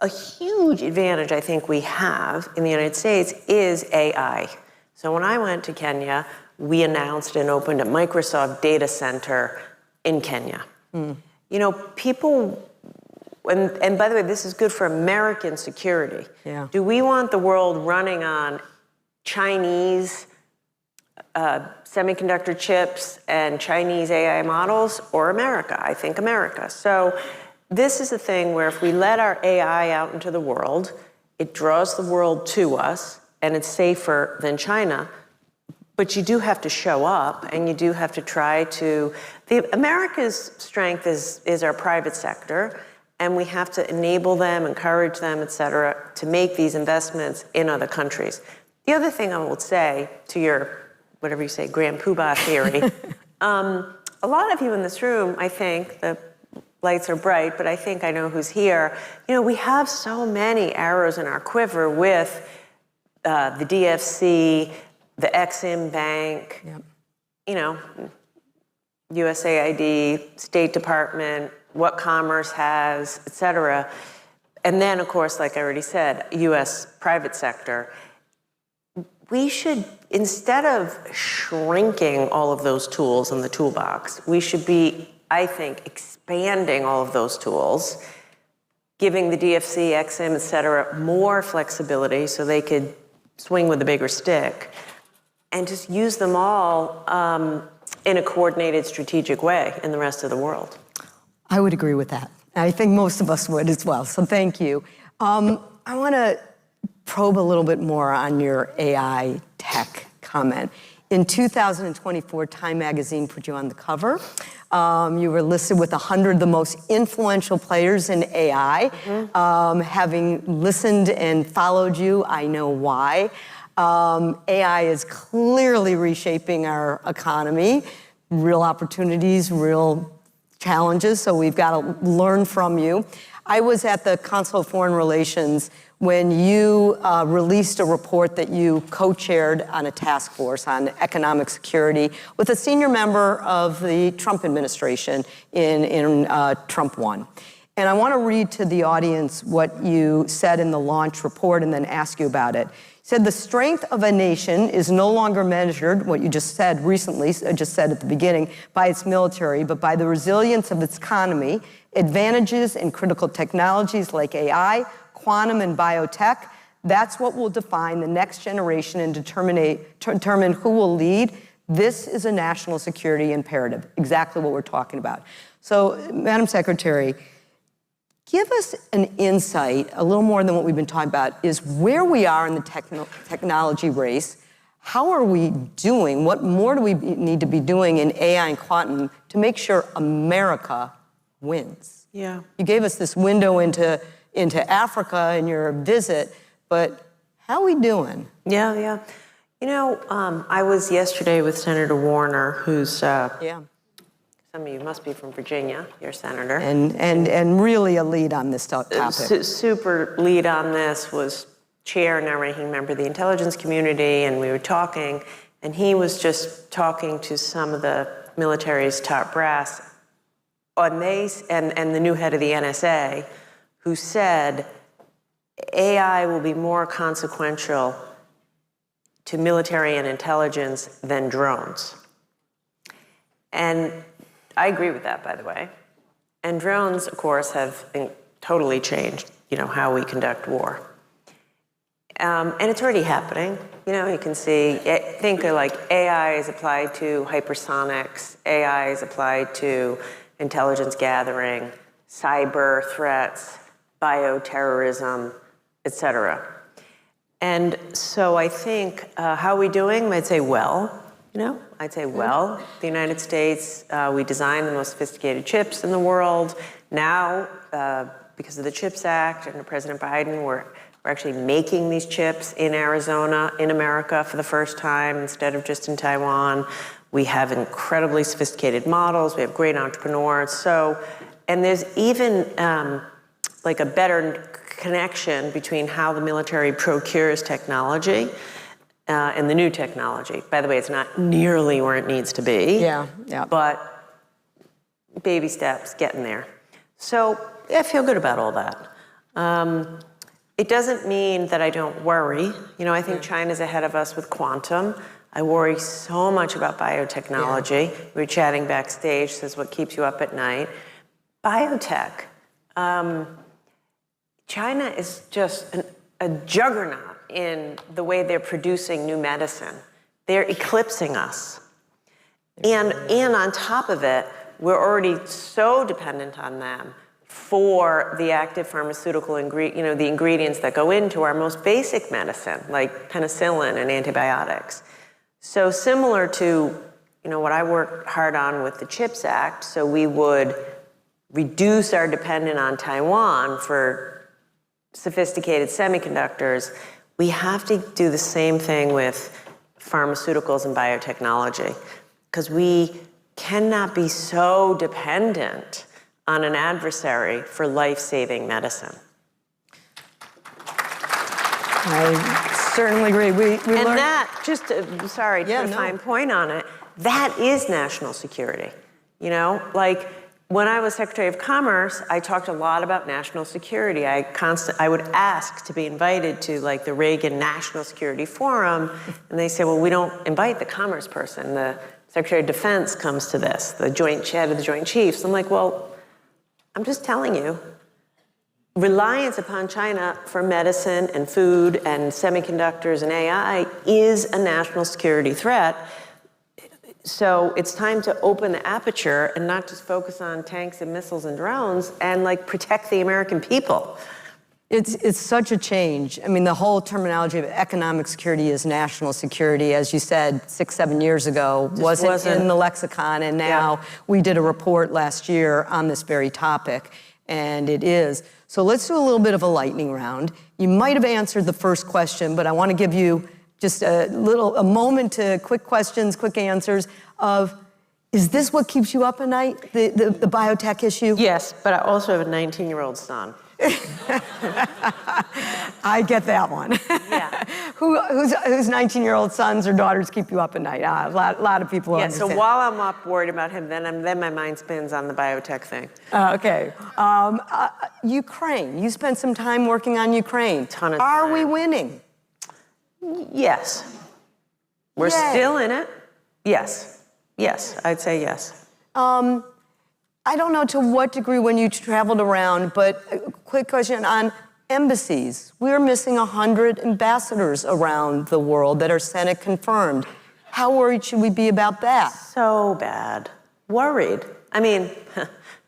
Speaker 9: A huge advantage I think we have in the United States is AI. So when I went to Kenya, we announced and opened a Microsoft data center in Kenya. You know, people, and by the way, this is good for American security.
Speaker 2: Yeah.
Speaker 9: Do we want the world running on Chinese semiconductor chips and Chinese AI models, or America? I think America. So this is a thing where if we let our AI out into the world, it draws the world to us, and it's safer than China. But you do have to show up, and you do have to try to. America's strength is our private sector, and we have to enable them, encourage them, et cetera, to make these investments in other countries. The other thing I would say to your, whatever you say, Grand Poobah theory, a lot of you in this room, I think, the lights are bright, but I think I know who's here. You know, we have so many arrows in our quiver with the DFC, the Exim Bank, you know, USAID, State Department, what Commerce has, et cetera. And then, of course, like I already said, US private sector. We should, instead of shrinking all of those tools in the toolbox, we should be, I think, expanding all of those tools, giving the DFC, Exim, et cetera, more flexibility so they could swing with a bigger stick, and just use them all in a coordinated, strategic way in the rest of the world.
Speaker 2: I would agree with that. I think most of us would as well, so thank you. I want to probe a little bit more on your AI tech comment. In 2024, Time magazine put you on the cover. You were listed with 100 of the most influential players in AI. Having listened and followed you, I know why. AI is clearly reshaping our economy, real opportunities, real challenges, so we've got to learn from you. I was at the Council of Foreign Relations when you released a report that you co-chaired on a task force on economic security with a senior member of the Trump administration in Trump 1. And I want to read to the audience what you said in the launch report and then ask you about it. You said, the strength of a nation is no longer measured, what you just said recently, just said at the beginning, by its military, but by the resilience of its economy, advantages in critical technologies like AI, quantum and biotech. That's what will define the next generation and determine who will lead. This is a national security imperative, exactly what we're talking about. So, Madam Secretary, give us an insight, a little more than what we've been talking about, is where we are in the technology race. How are we doing? What more do we need to be doing in AI and quantum to make sure America wins?
Speaker 9: Yeah.
Speaker 2: You gave us this window into Africa in your visit, but how are we doing?
Speaker 9: Yeah, yeah. You know, I was yesterday with Senator Warner, who's some of you must be from Virginia, you're senator.
Speaker 2: And really a lead on this topic.
Speaker 9: Super lead on this, was chair, now ranking member of the intelligence community, and we were talking, and he was just talking to some of the military's top brass and the new head of the NSA, who said AI will be more consequential to military and intelligence than drones. And I agree with that, by the way. And drones, of course, have totally changed, you know, how we conduct war. And it's already happening. You know, you can see, think of like AI is applied to hypersonics, AI is applied to intelligence gathering, cyber threats, bioterrorism, et cetera. And so I think, how are we doing? I'd say well. You know, I'd say, well, the United States, we design the most sophisticated chips in the world. Now, because of the CHIPS Act and President Biden, We're actually making these chips in Arizona, in America for the first time instead of just in Taiwan. We have incredibly sophisticated models. We have great entrepreneurs. So, and there's even like a better connection between how the military procures technology and the new technology. By the way, it's not nearly where it needs to be.
Speaker 2: Yeah.
Speaker 9: But baby steps, getting there. So I feel good about all that. It doesn't mean that I don't worry. You know, I think China's ahead of us with quantum. I worry so much about biotechnology. We were chatting backstage, says what keeps you up at night. Biotech. China is just a juggernaut in the way they're producing new medicine. They're eclipsing us. And on top of it, we're already so dependent on them for the active pharmaceutical the ingredients that go into our most basic medicine, like penicillin and antibiotics. So similar to, what I worked hard on with the CHIPS Act, so we would reduce our dependence on Taiwan for sophisticated semiconductors, we have to do the same thing with pharmaceuticals and biotechnology, because we cannot be so dependent on an adversary for life-saving medicine.
Speaker 2: I certainly agree. We
Speaker 9: And
Speaker 2: learned
Speaker 9: that, just to put a fine point on it, that is national security. Like when I was Secretary of Commerce, I talked a lot about national security. I would ask to be invited to like the Reagan National Security Forum, and they say, well, we don't invite the commerce person. The Secretary of Defense comes to this, the Joint Head of the Joint Chiefs. I'm like, well, I'm just telling you, reliance upon China for medicine and food and semiconductors and AI is a national security threat. So it's time to open the aperture and not just focus on tanks and missiles and drones and like protect the American people.
Speaker 2: It's such a change. I mean, the whole terminology of economic security is national security, as you said, 6-7 years ago, wasn't in the lexicon, and now we did a report last year on this very topic, and it is. So let's do a little bit of a lightning round. You might have answered the first question, but I want to give you just a moment to quick questions, quick answers of, is this what keeps you up at night, the biotech issue?
Speaker 9: Yes, but I also have a 19-year-old son.
Speaker 2: I get that one.
Speaker 9: Yeah.
Speaker 2: Whose 19-year-old sons or daughters keep you up at night? A lot of people understand.
Speaker 9: So while I'm up worried about him, then my mind spins on the biotech thing.
Speaker 2: Okay. Ukraine. You spent some time working on Ukraine.
Speaker 9: Ton of
Speaker 2: Are we
Speaker 9: time.
Speaker 2: winning?
Speaker 9: Yes. We're
Speaker 2: Yay.
Speaker 9: still in it. Yes. Yes, I'd say yes.
Speaker 2: I don't know to what degree when you traveled around, but a quick question on embassies. We're missing 100 ambassadors around the world that are Senate confirmed. How worried should we be about that?
Speaker 9: So bad. Worried. I mean,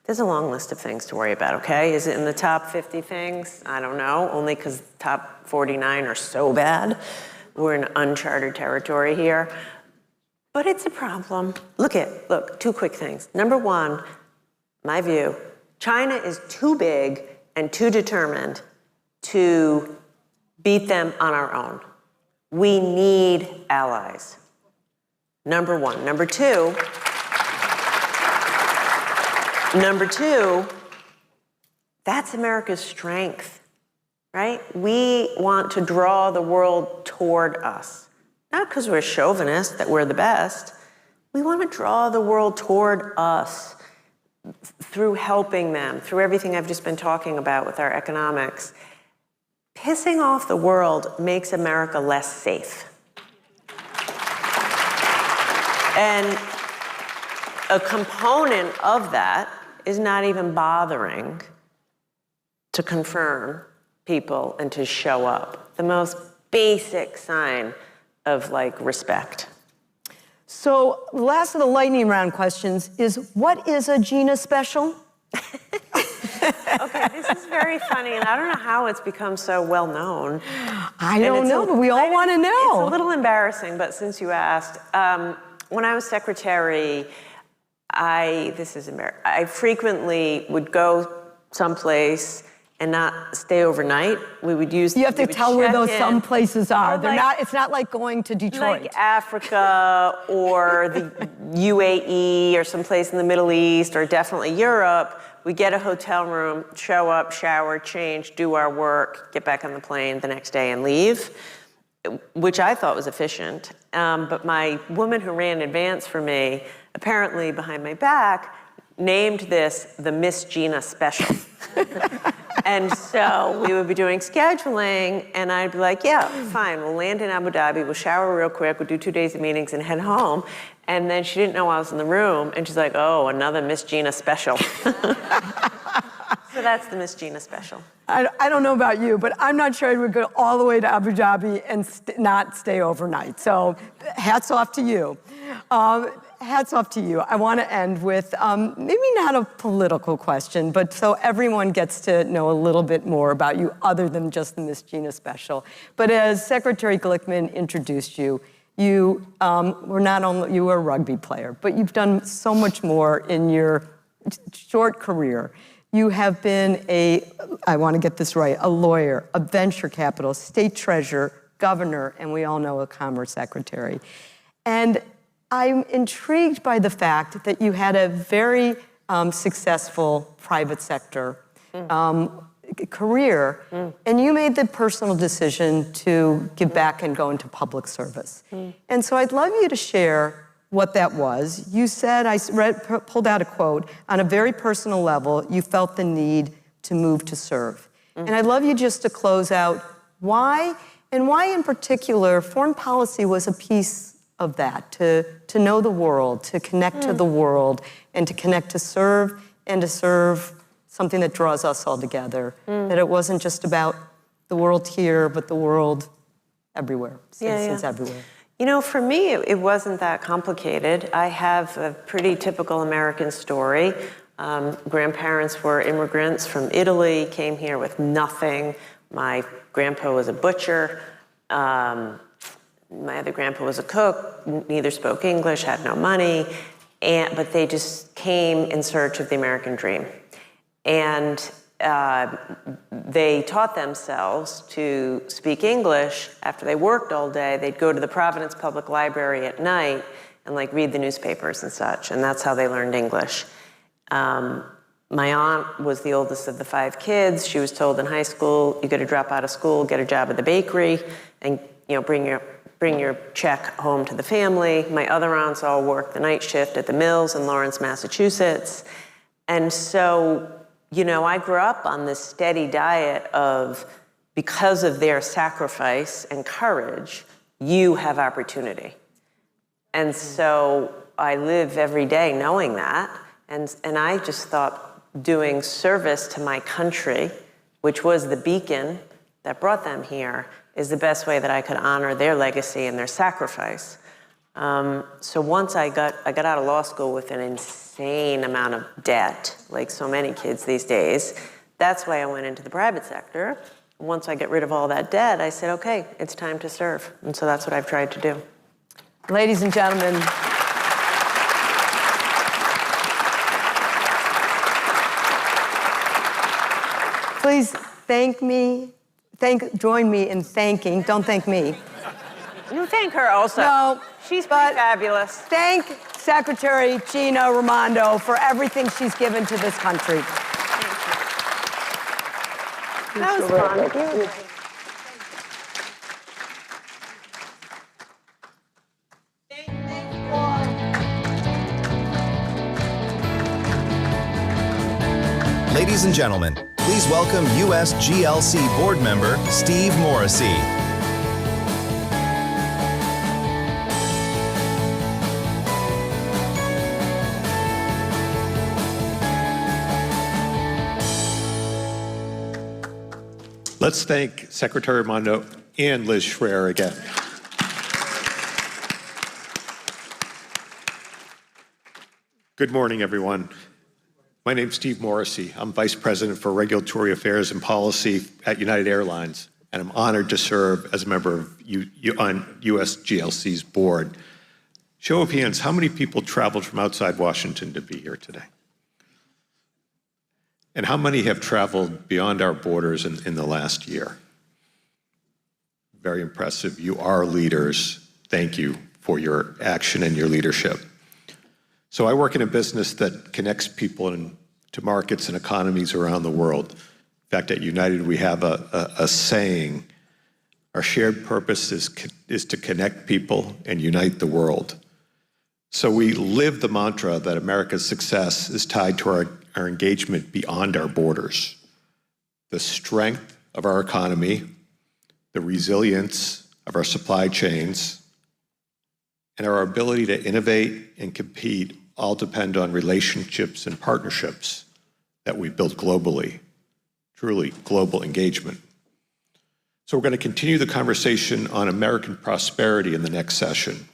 Speaker 9: there's a long list of things to worry about, okay? Is it in the top 50 things? I don't know, only because top 49 are so bad. We're in uncharted territory here. But it's a problem. Look, two quick things. Number one, my view, China is too big and too determined to beat them on our own. We need allies. Number one. Number two, that's America's strength, right? We want to draw the world toward us. Not because we're chauvinists, that we're the best. We want to draw the world toward us through helping them, through everything I've just been talking about with our economics. Pissing off the world makes America less safe. And a component of that is not even bothering to confirm people and to show up. The most basic sign of like respect.
Speaker 2: So last of the lightning round questions is, what is a Gina special?
Speaker 9: Okay, this is very funny, and I don't know how it's become so well known.
Speaker 2: I don't know, but we all want to know.
Speaker 9: It's a little embarrassing, but since you asked, when I was secretary, I frequently would go someplace and not stay overnight. We would use.
Speaker 2: You have to
Speaker 9: we would
Speaker 2: tell where
Speaker 9: check
Speaker 2: those
Speaker 9: in.
Speaker 2: some places are.
Speaker 9: Oh,
Speaker 2: They're
Speaker 9: like-
Speaker 2: not. It's not like going to Detroit.
Speaker 9: Like Africa or the UAE or someplace in the Middle East or definitely Europe. We get a hotel room, show up, shower, change, do our work, get back on the plane the next day and leave, which I thought was efficient. But my woman who ran advance for me, apparently behind my back, named this the Miss Gina Special. And so we would be doing scheduling, and I'd be like, yeah, fine, we'll land in Abu Dhabi, we'll shower real quick, we'll do 2 days of meetings and head home. And then she didn't know I was in the room, and she's like, oh, another Miss Gina Special. So that's the Miss Gina Special.
Speaker 2: I don't know about you, but I'm not sure I would go all the way to Abu Dhabi and not stay overnight. So hats off to you. Hats off to you. I want to end with maybe not a political question, but so everyone gets to know a little bit more about you other than just the Miss Gina Special. But as Secretary Glickman introduced you, you were not only, you were a rugby player, but you've done so much more in your short career. You have been I want to get this right, a lawyer, a venture capitalist, state treasurer, governor, and we all know a commerce secretary. And I'm intrigued by the fact that you had a very successful private sector career, and you made the personal decision to give back and go into public service. And so I'd love you to share what that was. You said, pulled out a quote, on a very personal level, you felt the need to move to serve. And I'd love you just to close out why, and why in particular foreign policy was a piece of that, to know the world, to connect to the world, and to connect to serve, and to serve something that draws us all together. That it wasn't just about the world here, but the world everywhere, citizens everywhere.
Speaker 9: You know, for me, it wasn't that complicated. I have a pretty typical American story. Grandparents were immigrants from Italy, came here with nothing. My grandpa was a butcher. My other grandpa was a cook, neither spoke English, had no money, but they just came in search of the American dream. And they taught themselves to speak English. After they worked all day, they'd go to the Providence Public Library at night and like read the newspapers and such, and that's how they learned English. My aunt was the oldest of the 5 kids. She was told in high school, you got to drop out of school, get a job at the bakery, and bring your check home to the family. My other aunts all worked the night shift at the mills in Lawrence, Massachusetts. And so, I grew up on this steady diet of, because of their sacrifice and courage, you have opportunity. And so I live every day knowing that. And I just thought doing service to my country, which was the beacon that brought them here, is the best way that I could honor their legacy and their sacrifice. So once I got out of law school with an insane amount of debt, like so many kids these days, that's why I went into the private sector. Once I get rid of all that debt, I said, okay, it's time to serve. And so that's what I've tried to do.
Speaker 2: Ladies and gentlemen, please join me in thanking, don't thank me.
Speaker 9: You thank her also.
Speaker 2: No.
Speaker 9: She's pretty fabulous.
Speaker 2: Thank Secretary Gina Raimondo for everything she's given to this country.
Speaker 9: That was fun.
Speaker 1: Ladies and gentlemen, please welcome USGLC board member Steve Morrissey.
Speaker 10: Let's thank Secretary Raimondo and Liz Schreier again. Good morning, everyone. My name's Steve Morrissey. I'm Vice President for Regulatory Affairs and Policy at United Airlines, and I'm honored to serve as a member of on USGLC's board. Show of hands, how many people traveled from outside Washington to be here today? And how many have traveled beyond our borders in the last year? Very impressive. You are leaders. Thank you for your action and your leadership. So I work in a business that connects people to markets and economies around the world. In fact, at United, we have a saying, our shared purpose is to connect people and unite the world. So we live the mantra that America's success is tied to our engagement beyond our borders. The strength of our economy, the resilience of our supply chains, and our ability to innovate and compete all depend on relationships and partnerships that we build globally, truly global engagement. So we're going to continue the conversation on American prosperity in the next session.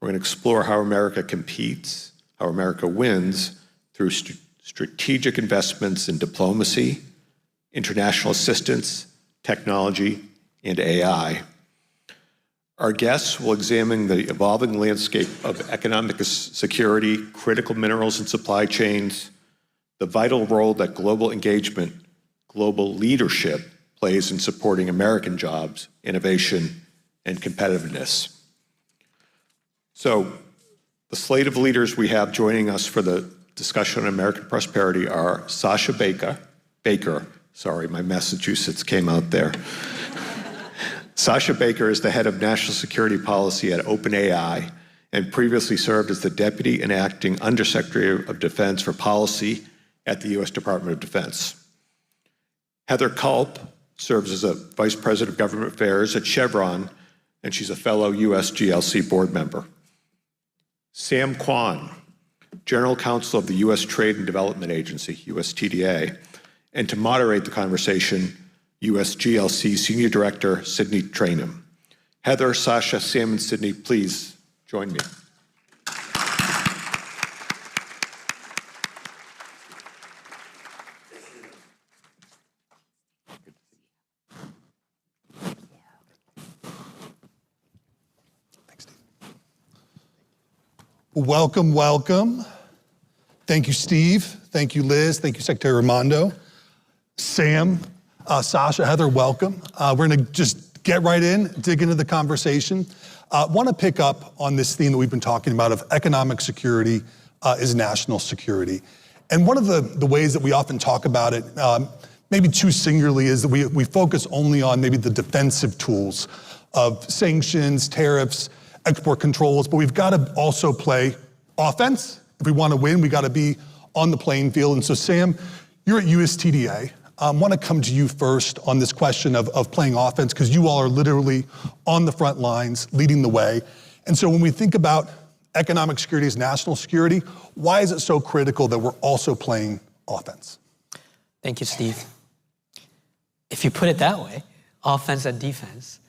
Speaker 10: We're going to explore how America competes, how America wins through strategic investments in diplomacy, international assistance, technology, and AI. Our guests will examine the evolving landscape of economic security, critical minerals and supply chains, the vital role that global engagement, global leadership plays in supporting American jobs, innovation, and competitiveness. So the slate of leaders we have joining us for the discussion on American prosperity are Sasha Baker, sorry, my Massachusetts came out there. Sasha Baker is the head of national security policy at OpenAI and previously served as the deputy and acting undersecretary of defense for policy at the U.S. Department of Defense. Heather Culp serves as a vice president of government affairs at Chevron, and she's a fellow USGLC board member. Sam Kwan, general counsel of the U.S. Trade and Development Agency, USTDA, and to moderate the conversation, USGLC Senior Director, Sydney Trainum. Heather, Sasha, Sam, and Sydney, please join me.
Speaker 11: Welcome, welcome. Thank you, Steve. Thank you, Liz. Thank you, Secretary Raimondo. Sam, Sasha, Heather, welcome. We're gonna just get right in, dig into the conversation. Want to pick up on this theme that we've been talking about of economic security is national security. And one of the ways that we often talk about it, maybe too singularly, is that we focus only on maybe the defensive tools of sanctions, tariffs, export controls, but we've got to also play offense. If we want to win, we got to be on the playing field. And so Sam, you're at USTDA. I want to come to you first on this question of playing offense, because you all are literally on the front lines, leading the way. And so when we think about economic security as national security, why is it so critical that we're also playing offense?
Speaker 12: Thank you, Steve. If you put it that way, offense and defense,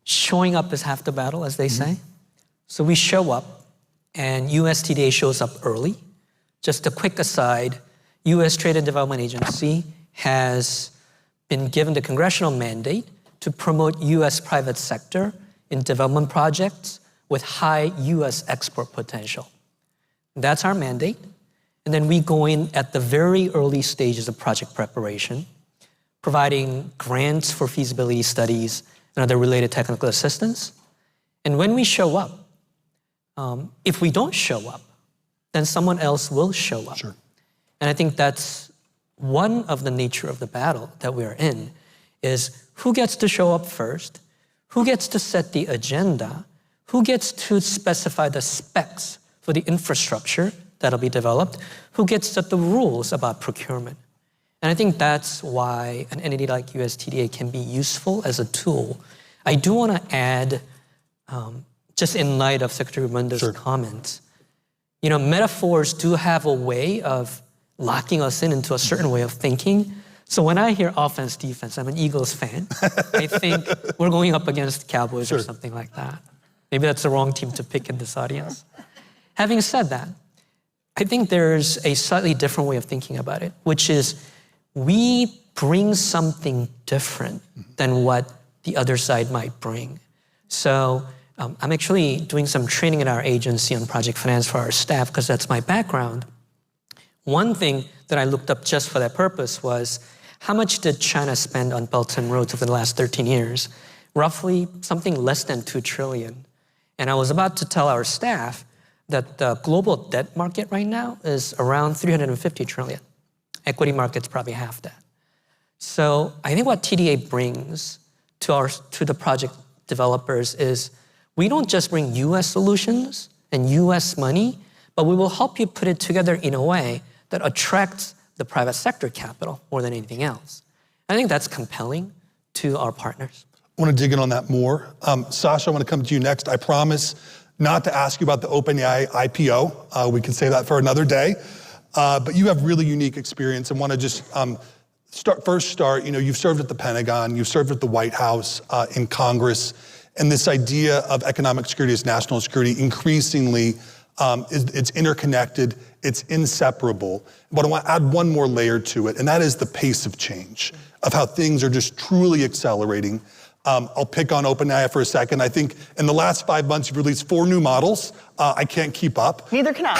Speaker 12: showing up is half the battle, as they say. So we show up, and USTDA shows up early. Just a quick aside, U.S. Trade and Development Agency has been given the congressional mandate to promote U.S. private sector in development projects with high U.S. export potential. That's our mandate. And then we go in at the very early stages of project preparation, providing grants for feasibility studies and other related technical assistance. And when we show up, if we don't show up, then someone else will show up.
Speaker 11: Sure.
Speaker 12: And I think that's one of the nature of the battle that we're in, is who gets to show up first, who gets to set the agenda, who gets to specify the specs for the infrastructure that'll be developed, who gets to set the rules about procurement. And I think that's why an entity like USTDA can be useful as a tool. I do want to add, just in light of Secretary Raimondo's comments, you know, metaphors do have a way of locking us into a certain way of thinking. So when I hear offense, defense, I'm an Eagles fan. I think we're going up against Cowboys or something like that. Maybe that's the wrong team to pick in this audience. Having said that, I think there's a slightly different way of thinking about it, which is we bring something different than what the other side might bring. So I'm actually doing some training in our agency on project finance for our staff, because that's my background. One thing that I looked up just for that purpose was, how much did China spend on Belt and Roads over the last 13 years? Roughly something less than 2 trillion. And I was about to tell our staff that the global debt market right now is around 350 trillion. Equity market's probably half that. So I think what TDA brings to the project developers is, we don't just bring US solutions and US money, but we will help you put it together in a way that attracts the private sector capital more than anything else. I think that's compelling to our partners.
Speaker 11: I want to dig in on that more. Sasha, I want to come to you next. I promise not to ask you about the OpenAI IPO. We can say that for another day. But you have really unique experience, and want to just start, you've served at the Pentagon, you've served at the White House, in Congress, and this idea of economic security as national security increasingly, it's interconnected, it's inseparable. But I want to add one more layer to it, and that is the pace of change, of how things are just truly accelerating. I'll pick on OpenAI for a second. I think in the last 5 months, you've released 4 new models. I can't keep up.
Speaker 13: Neither can I.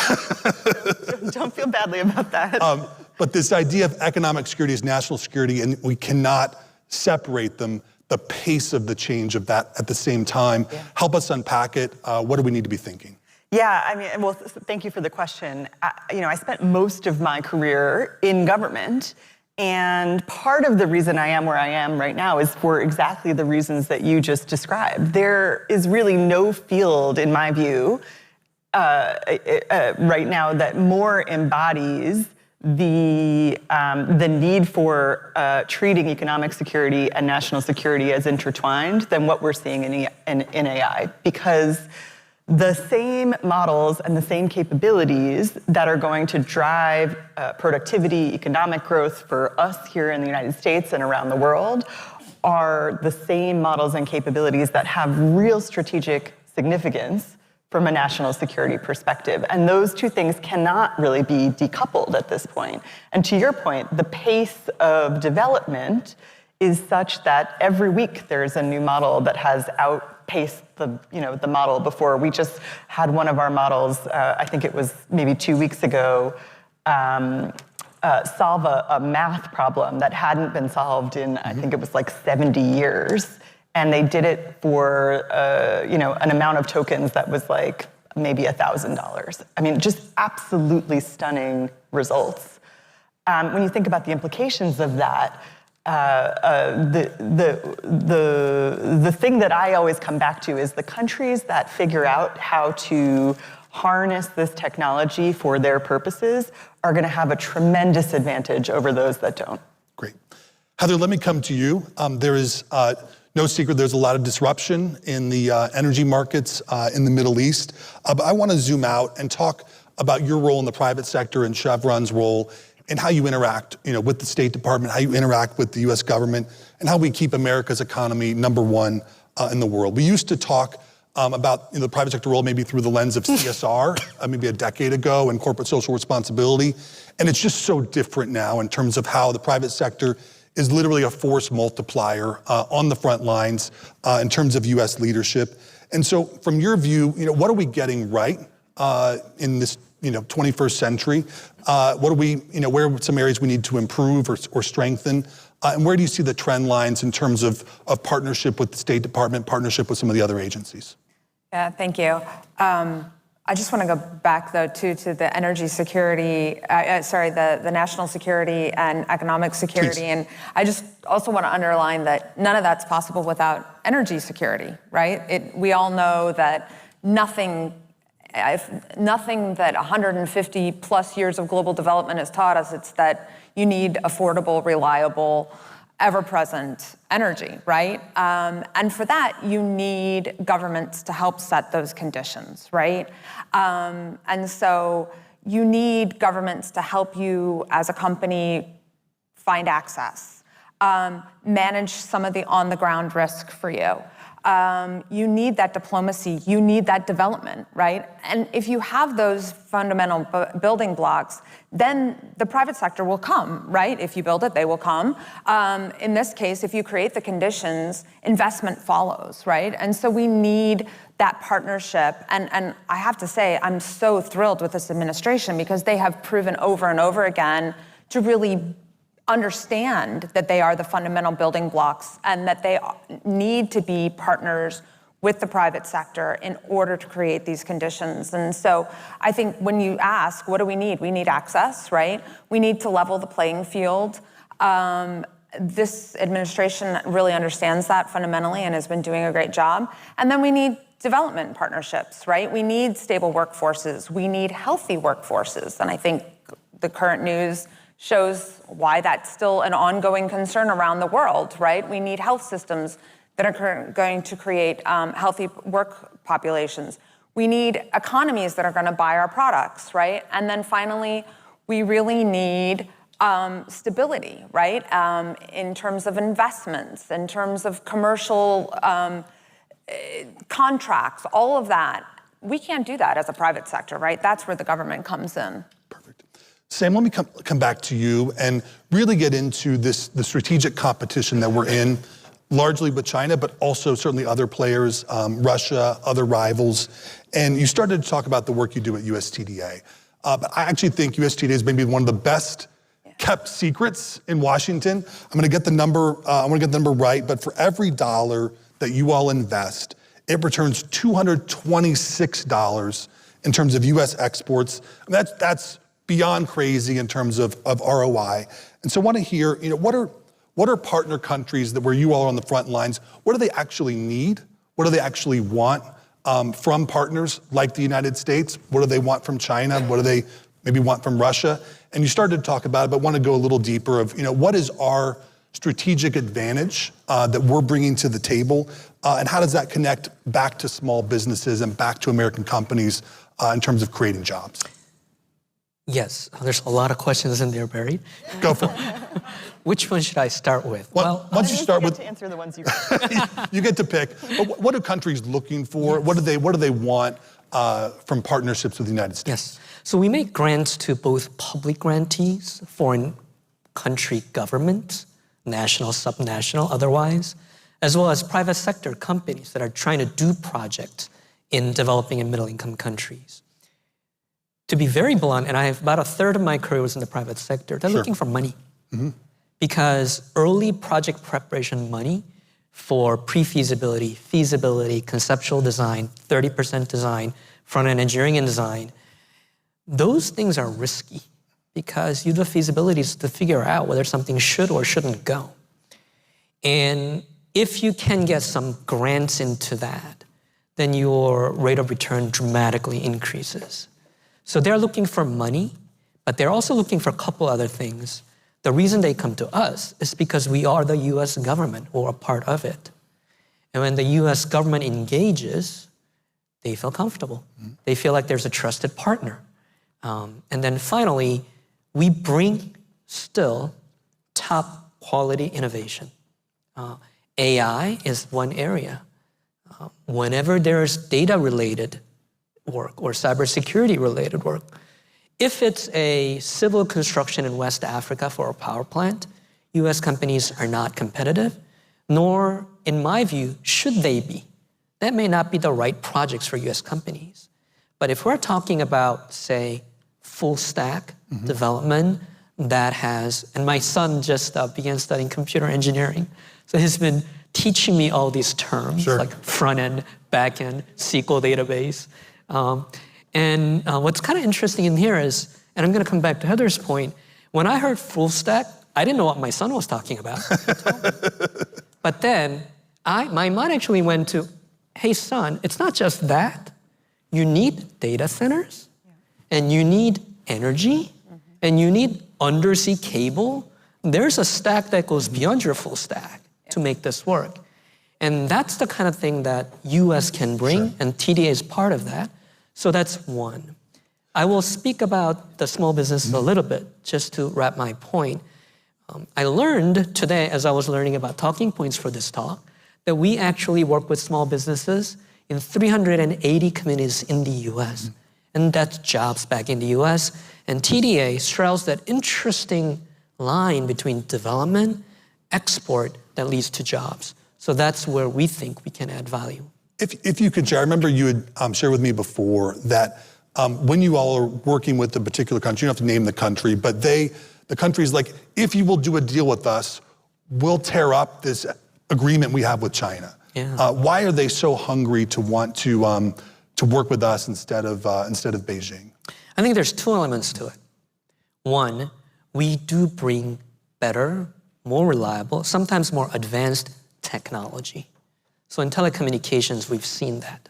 Speaker 13: Don't feel badly about that.
Speaker 11: But this idea of economic security as national security, and we cannot separate them, the pace of the change of that at the same time. Yeah. Help us unpack it. What do we need to be thinking?
Speaker 13: Yeah, I mean, well, thank you for the question. I spent most of my career in government, and part of the reason I am where I am right now is for exactly the reasons that you just described. There is really no field, in my view, right now that more embodies the need for treating economic security and national security as intertwined than what we're seeing in AI. Because the same models and the same capabilities that are going to drive productivity, economic growth for us here in the United States and around the world are the same models and capabilities that have real strategic significance from a national security perspective. And those two things cannot really be decoupled at this point. And to your point, the pace of development is such that every week there's a new model that has outpaced the model before. We just had one of our models, I think it was maybe 2 weeks ago, solve a math problem that hadn't been solved in, I think it was like 70 years. And they did it for, an amount of tokens that was like maybe $1,000. I mean, just absolutely stunning results. When you think about the implications of that, the thing that I always come back to is the countries that figure out how to harness this technology for their purposes are going to have a tremendous advantage over those that don't.
Speaker 11: Great. Heather, let me come to you. There is no secret there's a lot of disruption in the energy markets in the Middle East. But I want to zoom out and talk about your role in the private sector and Chevron's role and how you interact with the State Department, how you interact with the US government, and how we keep America's economy #1 in the world. We used to talk about the private sector role maybe through the lens of CSR, maybe a decade ago, and corporate social responsibility. And it's just so different now in terms of how the private sector is literally a force multiplier on the front lines in terms of US leadership. And so from your view, what are we getting right in this 21st century? What are we, where are some areas we need to improve or strengthen? And where do you see the trend lines in terms of partnership with the State Department, partnership with some of the other agencies?
Speaker 14: Yeah, thank you. I just want to go back, though, to the energy security, the national security and economic security.
Speaker 11: Please.
Speaker 14: And I just also want to underline that none of that's possible without energy security, right? We all know that nothing that 150 plus years of global development has taught us, it's that you need affordable, reliable, ever-present energy, right? And for that, you need governments to help set those conditions, right? And so you need governments to help you as a company find access, manage some of the on-the-ground risk for you. you need that diplomacy, you need that development, right? And if you have those fundamental building blocks, then the private sector will come, right? If you build it, they will come. In this case, if you create the conditions, investment follows, right? And so we need that partnership. And I have to say, I'm so thrilled with this administration because they have proven over and over again to really understand that they are the fundamental building blocks and that they need to be partners with the private sector in order to create these conditions. And so I think when you ask, what do we need? We need access, right? We need to level the playing field. This administration really understands that fundamentally and has been doing a great job. And then we need development partnerships, right? We need stable workforces. We need healthy workforces. And I think the current news shows why that's still an ongoing concern around the world, right? We need health systems that are going to create healthy work populations. We need economies that are going to buy our products, right? And then finally, we really need stability, right? In terms of investments, in terms of commercial contracts, all of that. We can't do that as a private sector, right? That's where the government comes in.
Speaker 11: Sam, let me come back to you and really get into the strategic competition that we're in, largely with China, but also certainly other players, Russia, other rivals. And you started to talk about the work you do at USTDA. But I actually think USTDA is maybe one of the best kept secrets in Washington. I'm going to get the number. I want to get the number right. But for every dollar that you all invest, it returns $226 in terms of U.S. exports. And that's beyond crazy in terms of ROI. And so I want to hear, what are partner countries where you all are on the front lines, what do they actually need? What do they actually want from partners like the United States? What do they want from China? What do they maybe want from Russia? And you started to talk about it, but want to go a little deeper of, what is our strategic advantage that we're bringing to the table? And how does that connect back to small businesses and back to American companies in terms of creating jobs?
Speaker 12: Yes, there's a lot of questions in there buried.
Speaker 11: Go for it.
Speaker 12: Which one should I start with?
Speaker 11: Well, once you start with,
Speaker 13: to answer the ones you
Speaker 11: you get to pick. But what are countries looking for? Yes. What do they want from partnerships with the United States?
Speaker 12: Yes. So we make grants to both public grantees, foreign country governments, national, subnational, otherwise, as well as private sector companies that are trying to do projects in developing and middle-income countries. To be very blunt, and I have about a third of my career was in the private sector, they're looking for money. Mm-hmm. Because early project preparation money for pre-feasibility, feasibility, conceptual design, 30% design, front-end engineering and design, those things are risky because you do feasibilities to figure out whether something should or shouldn't go. And if you can get some grants into that, then your rate of return dramatically increases. So they're looking for money, but they're also looking for a couple other things. The reason they come to us is because we are the US government or a part of it. And when the US government engages, they feel comfortable. Mm-hmm. They feel like there's a trusted partner. And then finally, we bring still top quality innovation. AI is one area. Whenever there's data-related work or cybersecurity related work. If it's a civil construction in West Africa for a power plant, US companies are not competitive, nor, in my view, should they be. That may not be the right projects for US companies. But if we're talking about, say, full stack development that has, and my son just began studying computer engineering, so he's been teaching me all these terms, like front end, back end, SQL database. What's kind of interesting in here is, and I'm going to come back to Heather's point, when I heard full stack, I didn't know what my son was talking about. But then my mind actually went to, hey son, it's not just that. You need data centers, and you need energy, and you need undersea cable. There's a stack that goes beyond your full stack to make this work. And that's the kind of thing that US can bring, and TDA is part of that. So that's one. I will speak about the small business a little bit, just to wrap my point. I learned today, as I was learning about talking points for this talk, that we actually work with small businesses in 380 communities in the US. And that's jobs back in the US. And TDA straddles that interesting line between development, export that leads to jobs. So that's where we think we can add value.
Speaker 11: If you could share, I remember you had shared with me before that when you all are working with a particular country, you don't have to name the country, but the country's like, if you will do a deal with us, we'll tear up this agreement we have with China.
Speaker 12: Yeah.
Speaker 11: Why are they so hungry to want to work with us instead of Beijing?
Speaker 12: I think there's two elements to it. One, we do bring better, more reliable, sometimes more advanced technology. So in telecommunications, we've seen that.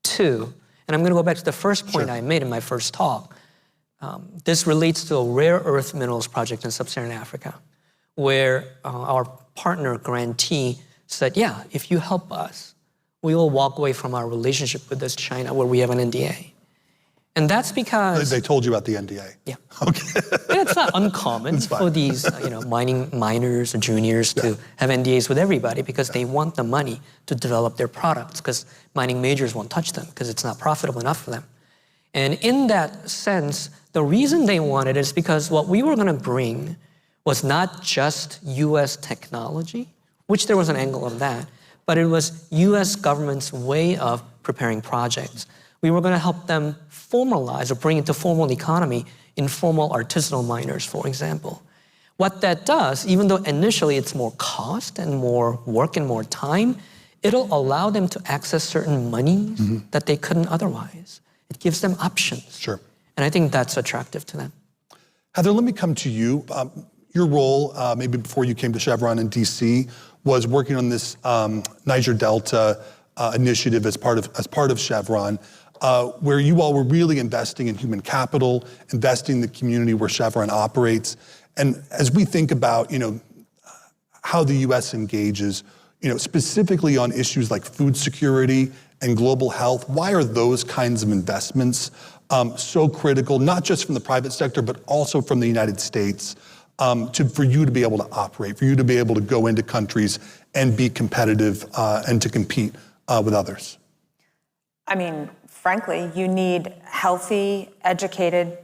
Speaker 12: Two, and I'm going to go back to the first point I made in my first talk. This relates to a rare earth minerals project in sub-Saharan Africa, where our partner, grantee, said, yeah, if you help us, we will walk away from our relationship with this China where we have an NDA. And that's because...
Speaker 11: They told you about the NDA?
Speaker 12: Yeah.
Speaker 11: Okay.
Speaker 12: It's not uncommon for these miners and juniors to have NDAs with everybody because they want the money to develop their products because mining majors won't touch them because it's not profitable enough for them. And in that sense, the reason they wanted it is because what we were going to bring was not just US technology, which there was an angle of that, but it was US government's way of preparing projects. We were going to help them formalize or bring into formal economy informal artisanal miners, for example. What that does, even though initially it's more cost and more work and more time, it'll allow them to access certain monies that they couldn't otherwise. It gives them options.
Speaker 11: Sure.
Speaker 12: And I think that's attractive to them.
Speaker 11: Heather, let me come to you. Your role, maybe before you came to Chevron in DC, was working on this Niger Delta initiative as part of Chevron, where you all were really investing in human capital, investing in the community where Chevron operates. And as we think about, how the U.S. engages, specifically on issues like food security and global health, why are those kinds of investments so critical, not just from the private sector, but also from the United States, for you to be able to operate, for you to be able to go into countries and be competitive and to compete with others?
Speaker 14: I mean, frankly, you need healthy, educated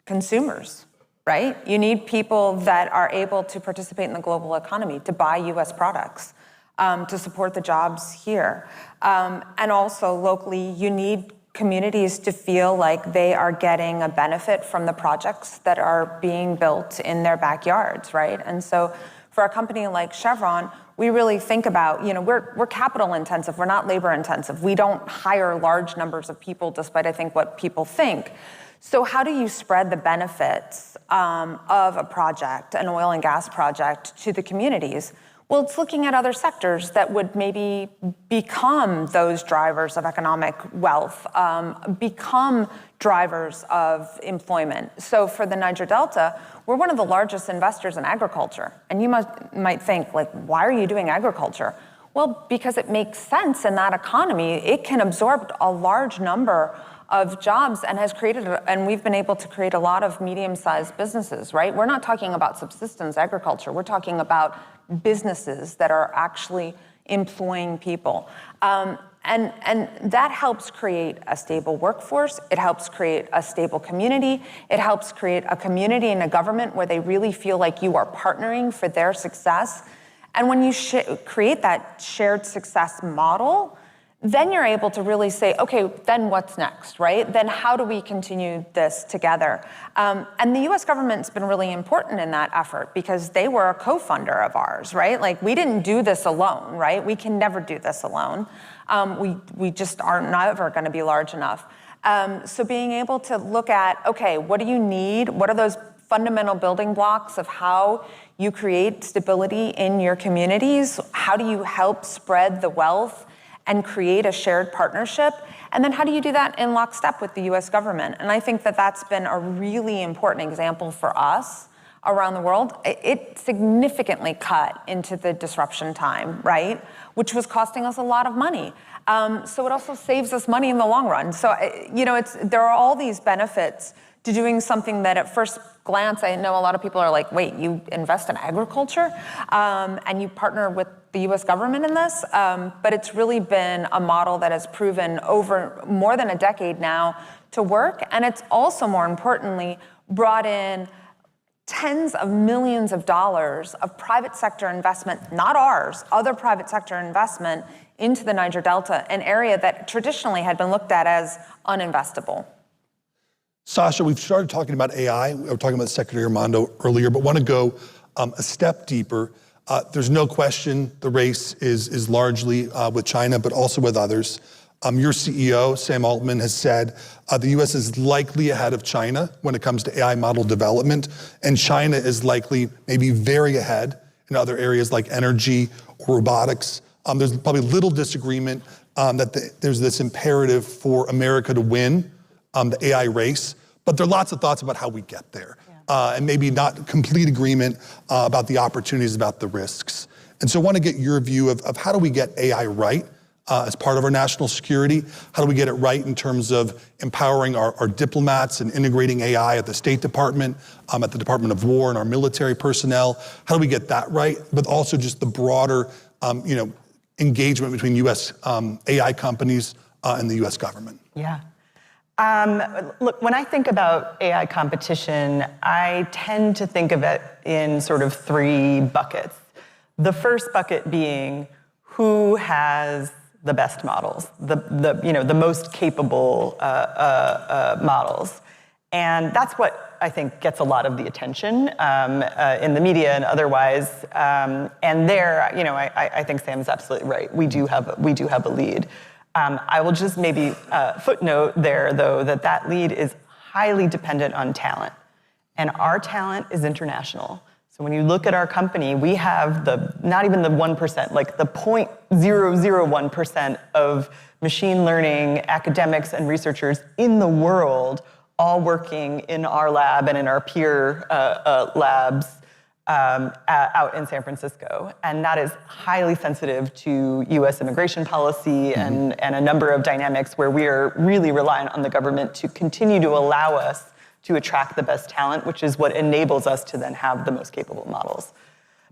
Speaker 14: consumers, right? You need people that are able to participate in the global economy, to buy US products, to support the jobs here. And also locally, you need communities to feel like they are getting a benefit from the projects that are being built in their backyards, right? And so for a company like Chevron, we really think about, we're capital intensive, we're not labor intensive. We don't hire large numbers of people, despite I think what people think. So how do you spread the benefits of a project, an oil and gas project, to the communities? Well, it's looking at other sectors that would maybe become those drivers of economic wealth, become drivers of employment. So for the Niger Delta, we're one of the largest investors in agriculture. And you might think, why are you doing agriculture? Well, because it makes sense in that economy. It can absorb a large number of jobs and we've been able to create a lot of medium-sized businesses, right? We're not talking about subsistence agriculture. We're talking about businesses that are actually employing people. And that helps create a stable workforce. It helps create a stable community. It helps create a community and a government where they really feel like you are partnering for their success. And when you create that shared success model, then you're able to really say, okay, then what's next, right? Then how do we continue this together? And the US government's been really important in that effort because they were a co-funder of ours, right? We didn't do this alone, right? We can never do this alone. We just are never gonna be large enough. So being able to look at, okay, what do you need? What are those fundamental building blocks of how you create stability in your communities? How do you help spread the wealth and create a shared partnership? And then how do you do that in lockstep with the US government? And I think that that's been a really important example for us around the world. It significantly cut into the disruption time, right? Which was costing us a lot of money. So it also saves us money in the long run. So, there are all these benefits to doing something that at first glance, I know a lot of people are like, wait, you invest in agriculture and you partner with the US government in this, but it's really been a model that has proven over more than a decade now to work. And it's also, more importantly, brought in tens of millions of dollars of private sector investment, not ours, other private sector investment into the Niger Delta, an area that traditionally had been looked at as uninvestable.
Speaker 11: Sasha, we've started talking about AI. We were talking about Secretary Raimondo earlier, but want to go a step deeper. There's no question the race is largely with China, but also with others. Your CEO, Sam Altman, has said the US is likely ahead of China when it comes to AI model development, and China is likely maybe very ahead in other areas like energy or robotics. There's probably little disagreement that there's this imperative for America to win the AI race, but there are lots of thoughts about how we get there, and maybe not complete agreement about the opportunities, about the risks. And so I want to get your view of how do we get AI right as part of our national security? How do we get it right in terms of empowering our diplomats and integrating AI at the State Department, at the Department of War and our military personnel? How do we get that right? But also just the broader engagement between US AI companies and the US government.
Speaker 13: Yeah. Look, when I think about AI competition, I tend to think of it in sort of three buckets. The first bucket being who has the best models, the most capable models. And that's what I think gets a lot of the attention in the media and otherwise. And there, I think Sam's absolutely right. We do have a lead. I will just maybe footnote there, though, that lead is highly dependent on talent. And our talent is international. So when you look at our company, we have not even the 1%, like the 0.001% of machine learning academics and researchers in the world all working in our lab and in our peer labs out in San Francisco. And that is highly sensitive to US immigration policy and a number of dynamics where we are really reliant on the government to continue to allow us to attract the best talent, which is what enables us to then have the most capable models.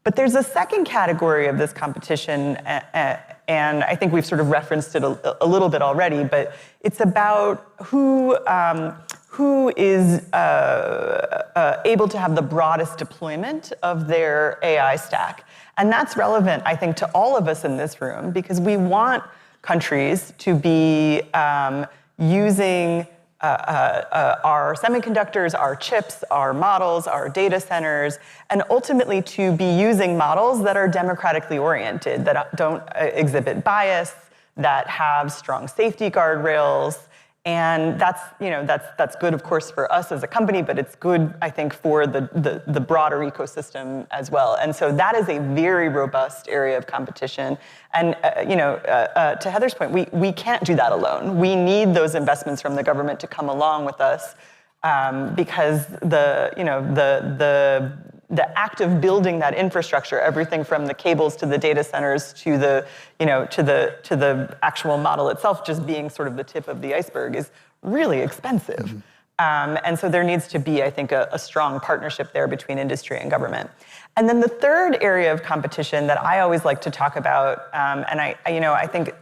Speaker 13: But there's a second category of this competition, and I think we've sort of referenced it a little bit already, but it's about who is able to have the broadest deployment of their AI stack. And that's relevant, I think, to all of us in this room, because we want countries to be using our semiconductors, our chips, our models, our data centers, and ultimately to be using models that are democratically oriented, that don't exhibit bias, that have strong safety guardrails. And that's good, of course, for us as a company, but it's good, I think, for the broader ecosystem as well. And so that is a very robust area of competition. And to Heather's point, we can't do that alone. We need those investments from the government to come along with us, because the act of building that infrastructure, everything from the cables to the data centers to the actual model itself, just being sort of the tip of the iceberg, is really expensive. And so there needs to be, I think, a strong partnership there between industry and government. And then the third area of competition that I always like to talk about, and I think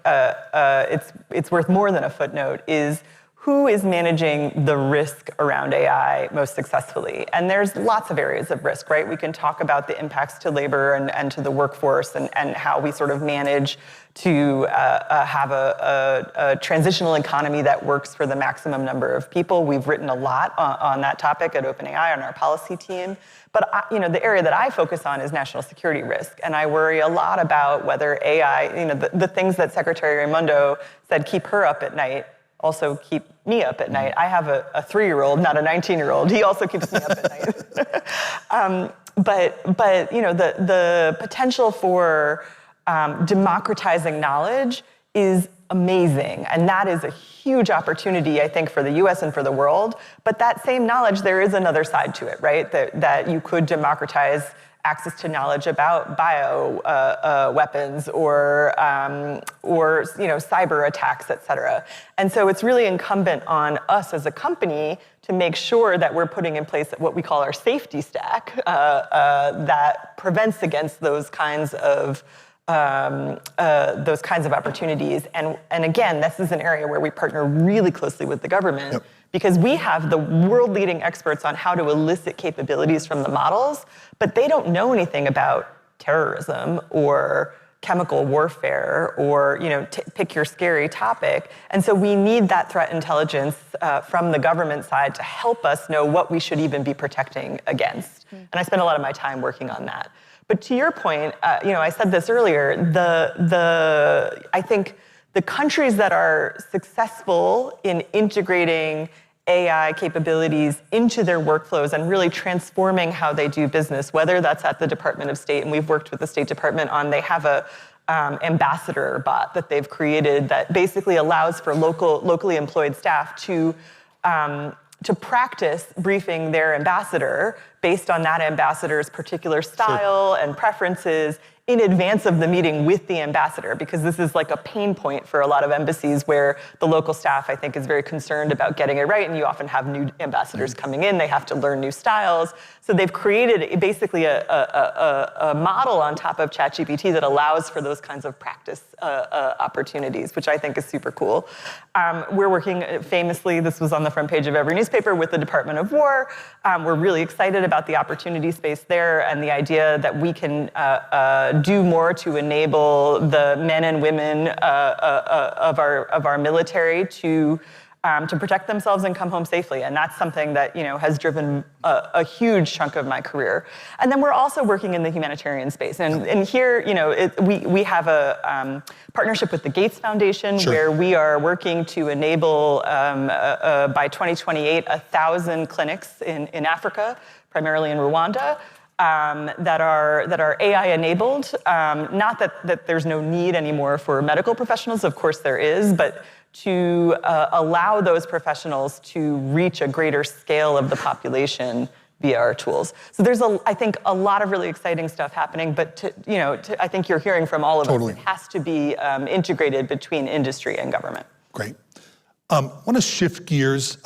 Speaker 13: it's worth more than a footnote, is who is managing the risk around AI most successfully? And there's lots of areas of risk, right? We can talk about the impacts to labor and to the workforce and how we sort of manage to have a transitional economy that works for the maximum number of people. We've written a lot on that topic at OpenAI on our policy team. But the area that I focus on is national security risk. And I worry a lot about whether AI, the things that Secretary Raimondo said keep her up at night, also keep me up at night. I have a 3-year-old, not a 19-year-old. He also keeps me up at night. But the potential for democratizing knowledge is amazing. And that is a huge opportunity, I think, for the US and for the world. But that same knowledge, there is another side to it, right? That you could democratize access to knowledge about bio weapons or cyber attacks, et cetera. And so it's really incumbent on us as a company to make sure that we're putting in place what we call our safety stack that prevents against those kinds of those kinds of opportunities. And again, this is an area where we partner really closely with the government because we have the world-leading experts on how to elicit capabilities from the models, but they don't know anything about terrorism or chemical warfare or, pick your scary topic. And so we need that threat intelligence from the government side to help us know what we should even be protecting against. And I spend a lot of my time working on that. But to your point, I said this earlier, I think the countries that are successful in integrating AI capabilities into their workflows and really transforming how they do business, whether that's at the Department of State, and we've worked with the State Department on, they have a ambassador bot that they've created that basically allows for locally employed staff to practice briefing their ambassador based on that ambassador's particular style and preferences in advance of the meeting with the ambassador, because this is like a pain point for a lot of embassies where the local staff, I think, is very concerned about getting it right, and you often have new ambassadors coming in, they have to learn new styles. So they've created basically a model on top of ChatGPT that allows for those kinds of practice opportunities, which I think is super cool. We're working famously, this was on the front page of every newspaper, with the Department of War. We're really excited about the opportunity space there and the idea that we can do more to enable the men and women of our military to protect themselves and come home safely. And that's something that has driven a huge chunk of my career. And then we're also working in the humanitarian space. And here, we have a partnership with the Gates Foundation where we are working to enable, by 2028, 1,000 clinics in Africa, primarily in Rwanda, that are AI enabled. Not that there's no need anymore for medical professionals, of course there is, but to allow those professionals to reach a greater scale of the population via our tools. So there's, I think, a lot of really exciting stuff happening, but I think you're hearing from all of us, it has to be integrated between industry and government.
Speaker 11: Great. I want to shift gears.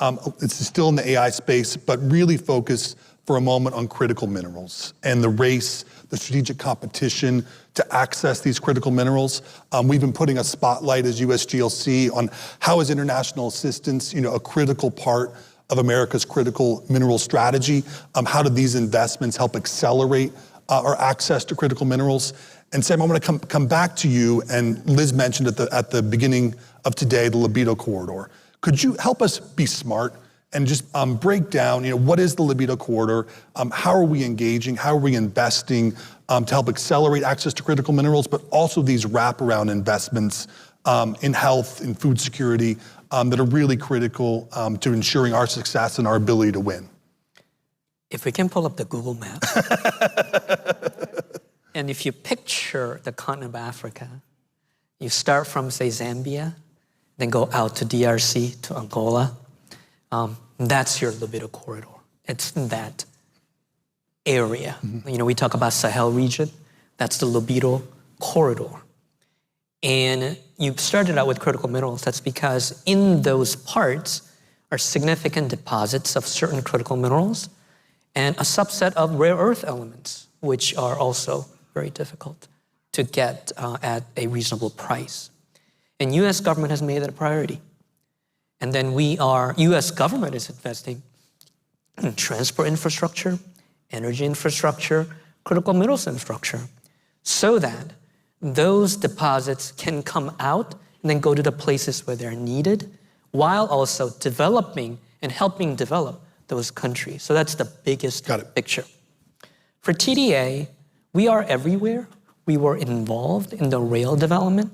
Speaker 11: It's still in the AI space, but really focus for a moment on critical minerals and the race, the strategic competition to access these critical minerals. We've been putting a spotlight as USGLC on how is international assistance, a critical part of America's critical mineral strategy. How do these investments help accelerate our access to critical minerals? And Sam, I want to come back to you, and Liz mentioned at the beginning of today, the libido corridor. Could you help us be smart and just break down, what is the libido corridor? How are we engaging? How are we investing to help accelerate access to critical minerals, but also these wraparound investments in health, in food security, that are really critical to ensuring our success and our ability to win?
Speaker 12: If we can pull up the Google map, and if you picture the continent of Africa, you start from, say, Zambia, then go out to DRC, to Angola. That's your libido corridor. It's in that area. We talk about Sahel region. That's the libido corridor. And you started out with critical minerals. That's because in those parts are significant deposits of certain critical minerals and a subset of rare earth elements, which are also very difficult to get at a reasonable price. And U.S. government has made that a priority. And then U.S. government is investing in transport infrastructure, energy infrastructure, critical minerals infrastructure, so that those deposits can come out and then go to the places where they're needed, while also developing and helping develop those countries. So that's the biggest picture. For TDA, we are everywhere. We were involved in the rail development.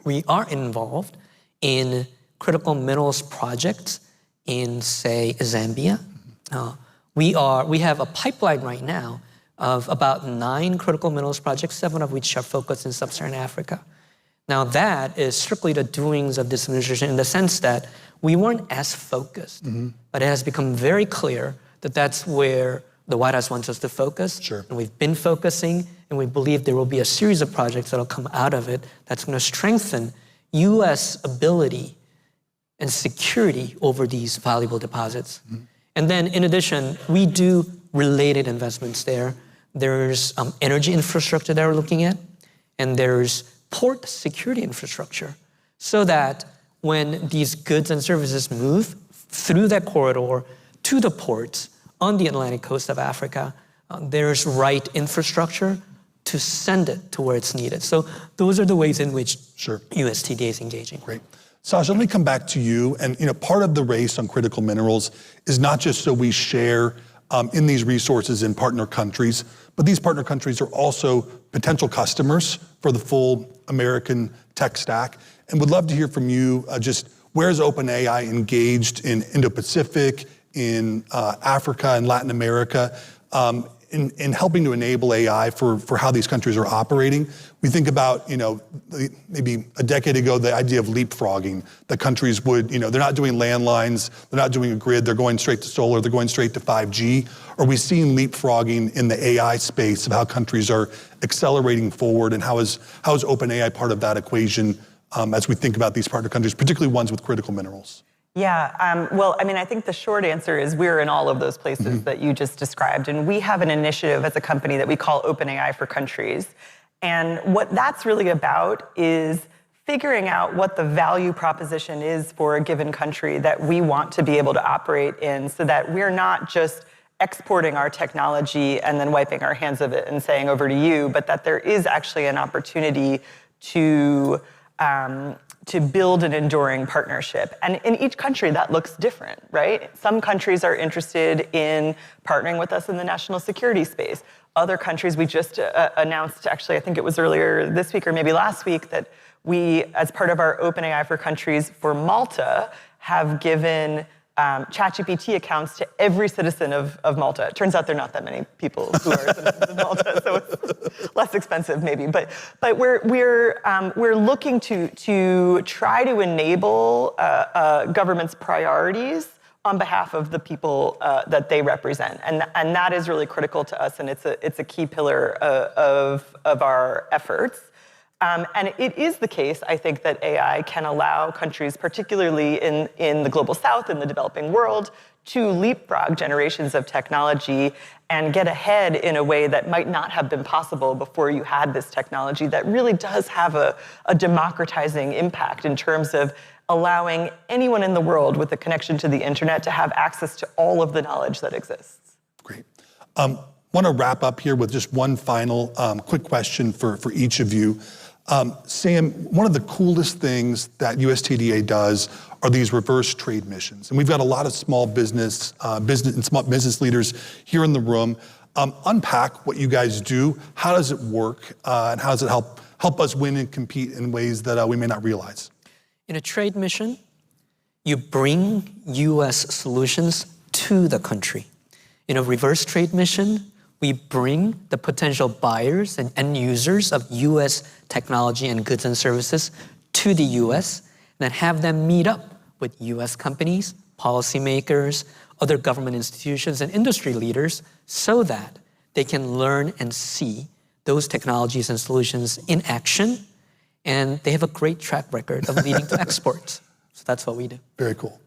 Speaker 12: We are involved in critical minerals projects in, say, Zambia. We have a pipeline right now of about 9 critical minerals projects, 7 of which are focused in sub-Saharan Africa. Now that is strictly the doings of this administration in the sense that we weren't as focused, but it has become very clear that that's where the White House wants us to focus. And we've been focusing, and we believe there will be a series of projects that'll come out of it that's going to strengthen U.S. ability and security over these valuable deposits. And then in addition, we do related investments there. There's energy infrastructure that we're looking at. and there's port security infrastructure, so that when these goods and services move through that corridor to the ports on the Atlantic coast of Africa, there's right infrastructure to send it to where it's needed. So those are the ways in which USTDA is engaging.
Speaker 11: Great. Sasha, let me come back to you. And part of the race on critical minerals is not just so we share in these resources in partner countries, but these partner countries are also potential customers for the full American tech stack. And would love to hear from you just where is OpenAI engaged in Indo-Pacific, in Africa and Latin America, in helping to enable AI for how these countries are operating. We think about, maybe a decade ago, the idea of leapfrogging, that countries would, they're not doing landlines, they're not doing a grid, they're going straight to solar, they're going straight to 5G. Are we seeing leapfrogging in the AI space of how countries are accelerating forward, and how is OpenAI part of that equation as we think about these partner countries, particularly ones with critical minerals?
Speaker 13: Yeah, well, I mean, I think the short answer is we're in all of those places that you just described. And we have an initiative as a company that we call OpenAI for Countries. And what that's really about is figuring out what the value proposition is for a given country that we want to be able to operate in, so that we're not just exporting our technology and then wiping our hands of it and saying over to you, but that there is actually an opportunity to build an enduring partnership. And in each country, that looks different, right? Some countries are interested in partnering with us in the national security space. Other countries, we just announced, actually, I think it was earlier this week or maybe last week, that we, as part of our OpenAI for Countries for Malta, have given ChatGPT accounts to every citizen of Malta. It turns out there are not that many people who are citizens of Malta, so it's less expensive maybe. But we're looking to try to enable government's priorities on behalf of the people that they represent, and that is really critical to us, and it's a key pillar of our efforts. And it is the case, I think, that AI can allow countries, particularly in the global south, in the developing world, to leapfrog generations of technology and get ahead in a way that might not have been possible before you had this technology that really does have a democratizing impact in terms of allowing anyone in the world with a connection to the internet to have access to all of the knowledge that exists.
Speaker 11: Great. Want to wrap up here with just one final quick question for each of you. Sam, one of the coolest things that USTDA does are these reverse trade missions. And we've got a lot of small business and small business leaders here in the room. Unpack what you guys do. How does it work? And how does it help us win and compete in ways that we may not realize?
Speaker 12: In a trade mission, you bring US solutions to the country. In a reverse trade mission, we bring the potential buyers and end users of US technology and goods and services to the US, and then have them meet up with US companies, policymakers, other government institutions, and industry leaders, so that they can learn and see those technologies and solutions in action, and they have a great track record of leading to exports. So that's what we do.
Speaker 11: Very cool.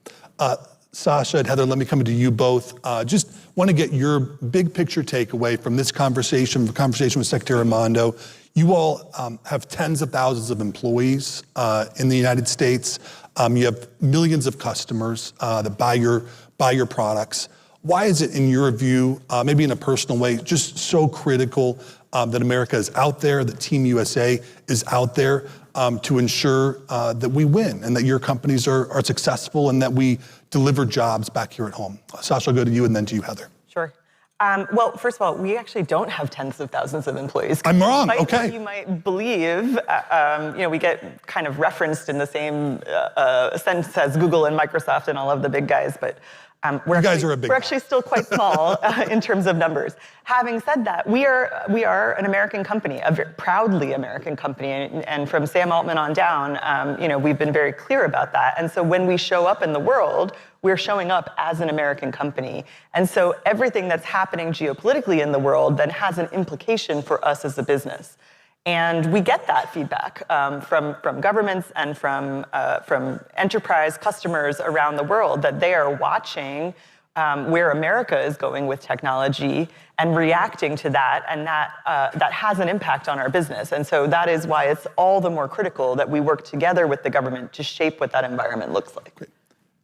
Speaker 11: Sasha and Heather, let me come to you both. Just want to get your big picture takeaway from this conversation, the conversation with Secretary Raimondo. You all have tens of thousands of employees in the United States. You have millions of customers that buy your products. Why is it, in your view, maybe in a personal way, just so critical that America is out there, that Team USA is out there to ensure that we win and that your companies are successful and that we deliver jobs back here at home? Sasha, I'll go to you and then to you, Heather.
Speaker 13: Sure. Well, first of all, we actually don't have tens of thousands of employees.
Speaker 11: I'm wrong, okay.
Speaker 13: You might believe, we get kind of referenced in the same sense as Google and Microsoft and all of the big guys, but we're actually still quite small in terms of numbers. Having said that, we are an American company, a very proudly American company, and from Sam Altman on down, we've been very clear about that. And so when we show up in the world, we're showing up as an American company. And so everything that's happening geopolitically in the world then has an implication for us as a business. And we get that feedback from governments and from enterprise customers around the world, that they are watching where America is going with technology and reacting to that, and that has an impact on our business. And so that is why it's all the more critical that we work together with the government to shape what that environment looks like.
Speaker 11: Great.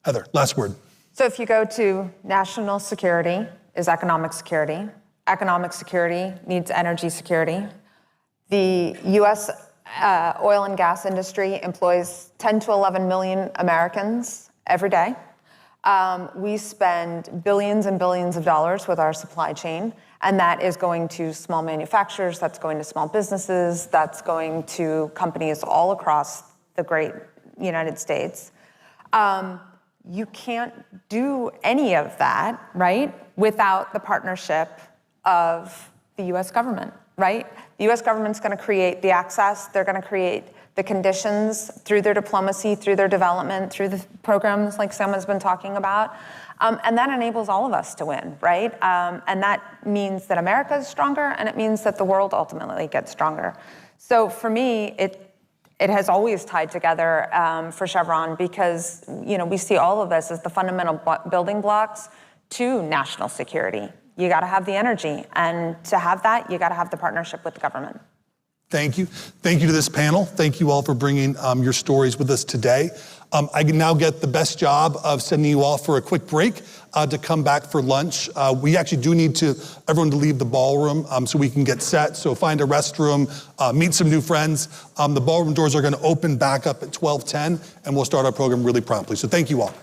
Speaker 11: Heather, last word.
Speaker 14: So if you go to national security is economic security. Economic security needs energy security. The U.S. Oil and gas industry employs 10 to 11 million Americans every day. We spend billions and billions of dollars with our supply chain, and that is going to small manufacturers, that's going to small businesses, that's going to companies all across the great United States. You can't do any of that, right, without the partnership of the U.S. government, right? The U.S. government's going to create the access, they're going to create the conditions through their diplomacy, through their development, through the programs like Sam has been talking about. And that enables all of us to win, right? And that means that America is stronger, and it means that the world ultimately gets stronger. So for me, it has always tied together for Chevron because, we see all of this as the fundamental building blocks to national security. You got to have the energy, and to have that, you got to have the partnership with the government.
Speaker 11: Thank you. Thank you to this panel. Thank you all for bringing your stories with us today. I can now get the best job of sending you off for a quick break to come back for lunch. We actually do need everyone to leave the ballroom so we can get set. So find a restroom, meet some new friends. The ballroom doors are going to open back up at 12:10, and we'll start our program really promptly. So thank you all.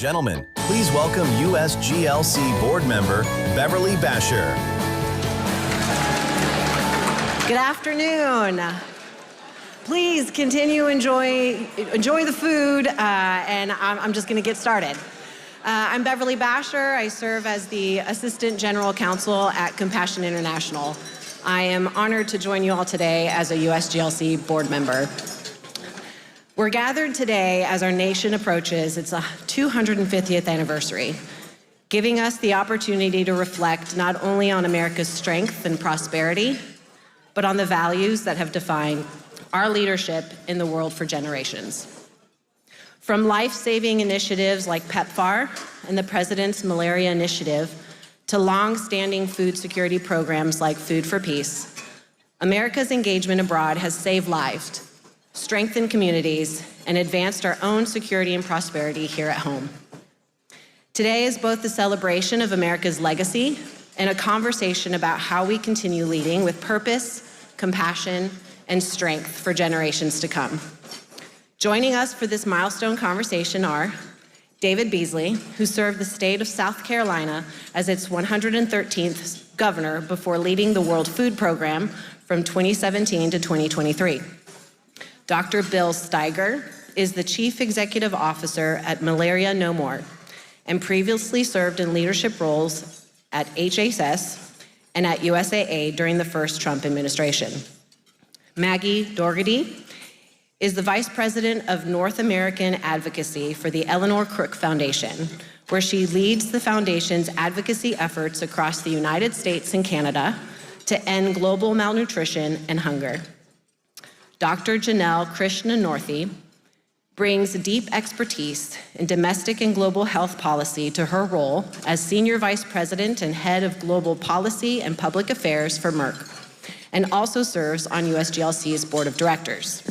Speaker 1: Gentlemen, please welcome USGLC board member Beverly Basher.
Speaker 15: Good afternoon. Please continue enjoy the food, and I'm just going to get started. I'm Beverly Basher. I serve as the Assistant General Counsel at Compassion International. I am honored to join you all today as a USGLC board member. We're gathered today as our nation approaches its 250th anniversary, giving us the opportunity to reflect not only on America's strength and prosperity, but on the values that have defined our leadership in the world for generations. From life-saving initiatives like PEPFAR and the President's Malaria Initiative to long-standing food security programs like Food for Peace, America's engagement abroad has saved lives, strengthened communities, and advanced our own security and prosperity here at home. Today is both the celebration of America's legacy and a conversation about how we continue leading with purpose, compassion, and strength for generations to come. Joining us for this milestone conversation are David Beasley, who served the state of South Carolina as its 113th governor before leading the World Food Program from 2017 to 2023. Dr. Bill Steiger is the Chief Executive Officer at Malaria No More and previously served in leadership roles at HHS and at USAA during the first Trump administration. Maggie Dougherty is the Vice President of North American Advocacy for the Eleanor Crook Foundation, where she leads the foundation's advocacy efforts across the United States and Canada to end global malnutrition and hunger. Dr. Janelle Krishnanorthy brings deep expertise in domestic and global health policy to her role as Senior Vice President and Head of Global Policy and Public Affairs for Merck, and also serves on USGLC's Board of Directors.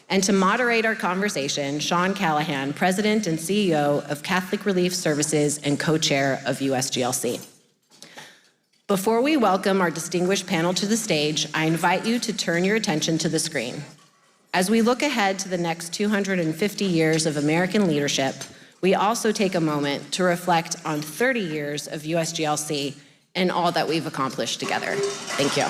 Speaker 15: And to moderate our conversation, Sean Callahan, President and CEO of Catholic Relief Services and co-chair of USGLC. Before we welcome our distinguished panel to the stage, I invite you to turn your attention to the screen. As we look ahead to the next 250 years of American leadership, we also take a moment to reflect on 30 years of USGLC and all that we've accomplished together. Thank you.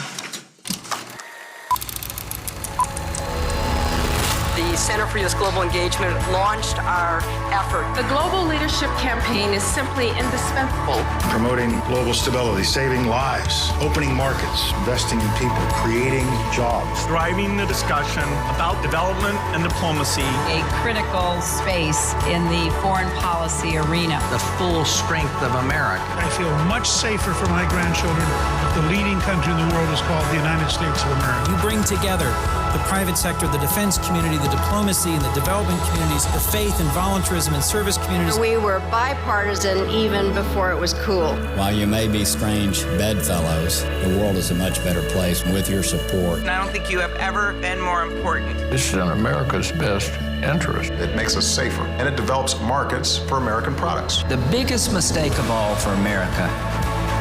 Speaker 16: The Center for U.S. Global Engagement launched our effort.
Speaker 17: The Global Leadership Campaign is simply indispensable.
Speaker 18: Promoting global stability, saving lives, opening markets, investing in people, creating jobs.
Speaker 19: Driving the discussion about development and diplomacy.
Speaker 20: A critical space in the foreign policy arena.
Speaker 21: The full strength of America.
Speaker 22: I feel much safer for my grandchildren if the leading country in the world is called the United States of America.
Speaker 23: You bring together the private sector, the defense community, the diplomacy and the development communities, the faith and volunteerism and service communities.
Speaker 24: We were bipartisan even before it was cool.
Speaker 25: While you may be strange bedfellows, the world is a much better place with your support.
Speaker 26: And I don't think you have ever been more important.
Speaker 27: This is in America's best interest.
Speaker 28: It makes us safer, and it develops markets for American products.
Speaker 21: The biggest mistake of all for America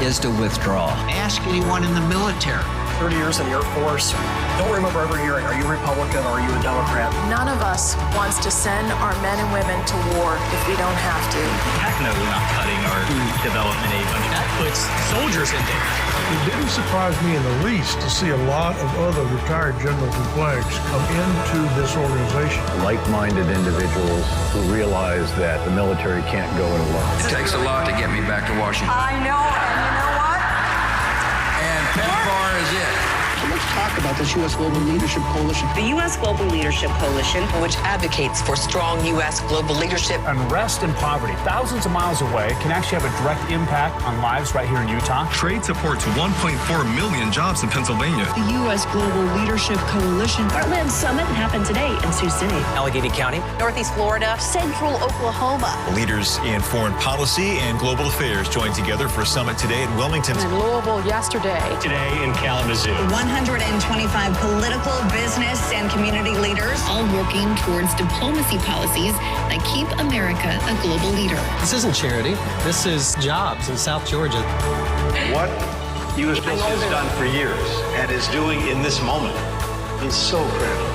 Speaker 21: is to withdraw.
Speaker 29: Ask anyone in the military.
Speaker 30: 30 years in the Air Force. Don't remember ever hearing, are you a Republican or are you a Democrat?
Speaker 31: None of us wants to send our men and women to war if we don't have to.
Speaker 32: Heck no, we're not cutting our development aid. I mean, that puts soldiers in danger.
Speaker 33: It didn't surprise me in the least to see a lot of other retired generals and flags come into this organization.
Speaker 34: Like-minded individuals who realize that the military can't go it alone.
Speaker 21: It takes a lot to get me back to Washington.
Speaker 31: I know, and you know what?
Speaker 21: And PEPFAR is it.
Speaker 35: Let's talk about this U.S. Global Leadership Coalition.
Speaker 36: The U.S. Global Leadership Coalition,
Speaker 37: which advocates for strong U.S. global leadership.
Speaker 38: Unrest and poverty, thousands of miles away, can actually have a direct impact on lives right here in Utah.
Speaker 39: Trade supports 1.4 million jobs in Pennsylvania.
Speaker 40: The U.S. Global Leadership Coalition.
Speaker 41: Heartland Summit happened today in Sioux City.
Speaker 21: Allegheny County.
Speaker 36: Northeast Florida.
Speaker 41: Central Oklahoma.
Speaker 42: Leaders in foreign policy and global affairs joined together for a summit today in Wilmington.
Speaker 41: In Louisville yesterday.
Speaker 38: Today in Kalamazoo.
Speaker 43: 125 political, business, and community leaders,
Speaker 44: all working towards diplomacy policies that keep America a global leader.
Speaker 45: This isn't charity. This is jobs in South Georgia.
Speaker 46: What USGLC has done for years and is doing in this moment is so critical.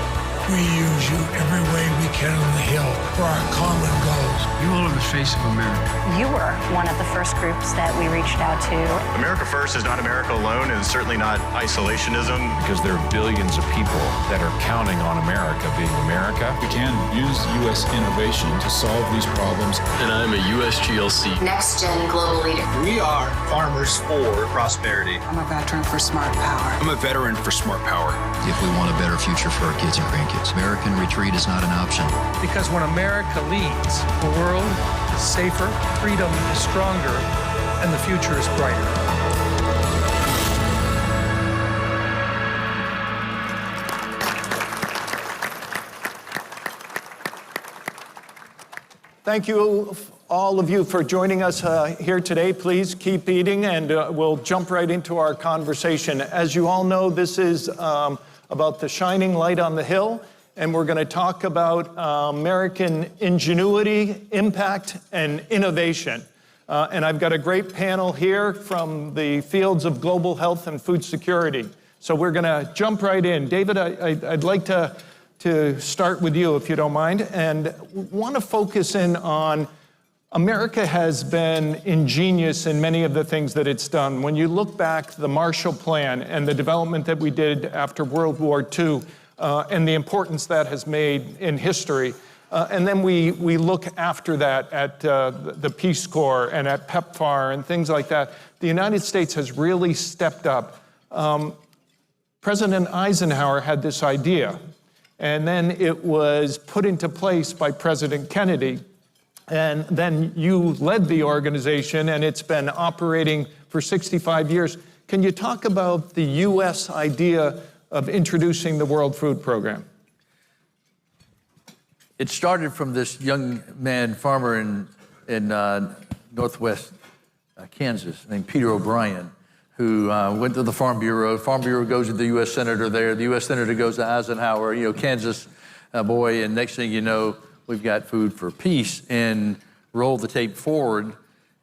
Speaker 33: We use you every way we can on the Hill for our common goals. You all are the face of America.
Speaker 41: You were one of the first groups that we reached out to.
Speaker 28: America First is not America alone, and certainly not isolationism.
Speaker 27: Because there are billions of people that are counting on America being America.
Speaker 1: We can use U.S. innovation to solve these problems.
Speaker 2: And I'm a USGLC
Speaker 41: Next-gen global leader.
Speaker 3: We are farmers for prosperity.
Speaker 41: I'm a veteran for smart power.
Speaker 3: I'm a veteran for smart power.
Speaker 4: If we want a better future for our kids and grandkids, American retreat is not an option.
Speaker 33: Because when America leads, the world is safer, freedom is stronger, and the future is brighter.
Speaker 5: Thank you, all of you, for joining us here today. Please keep eating, and we'll jump right into our conversation. As you all know, this is about the shining light on the hill, and we're going to talk about American ingenuity, impact, and innovation. And I've got a great panel here from the fields of global health and food security. So we're going to jump right in. David, I'd like to start with you, if you don't mind, and want to focus in on America has been ingenious in many of the things that it's done. When you look back, the Marshall Plan and the development that we did after World War II, and the importance that has made in history, and then we look after that at the Peace Corps and at PEPFAR and things like that, the United States has really stepped up. President Eisenhower had this idea, and then it was put into place by President Kennedy. And then you led the organization, and it's been operating for 65 years. Can you talk about the U.S. idea of introducing the World Food Program?
Speaker 6: It started from this young man, farmer in northwest Kansas, named Peter O'Brien, who went to the Farm Bureau. Farm Bureau goes to the U.S. Senator there. The U.S. Senator goes to Eisenhower, Kansas boy, and next thing you know, we've got food for peace. And roll the tape forward.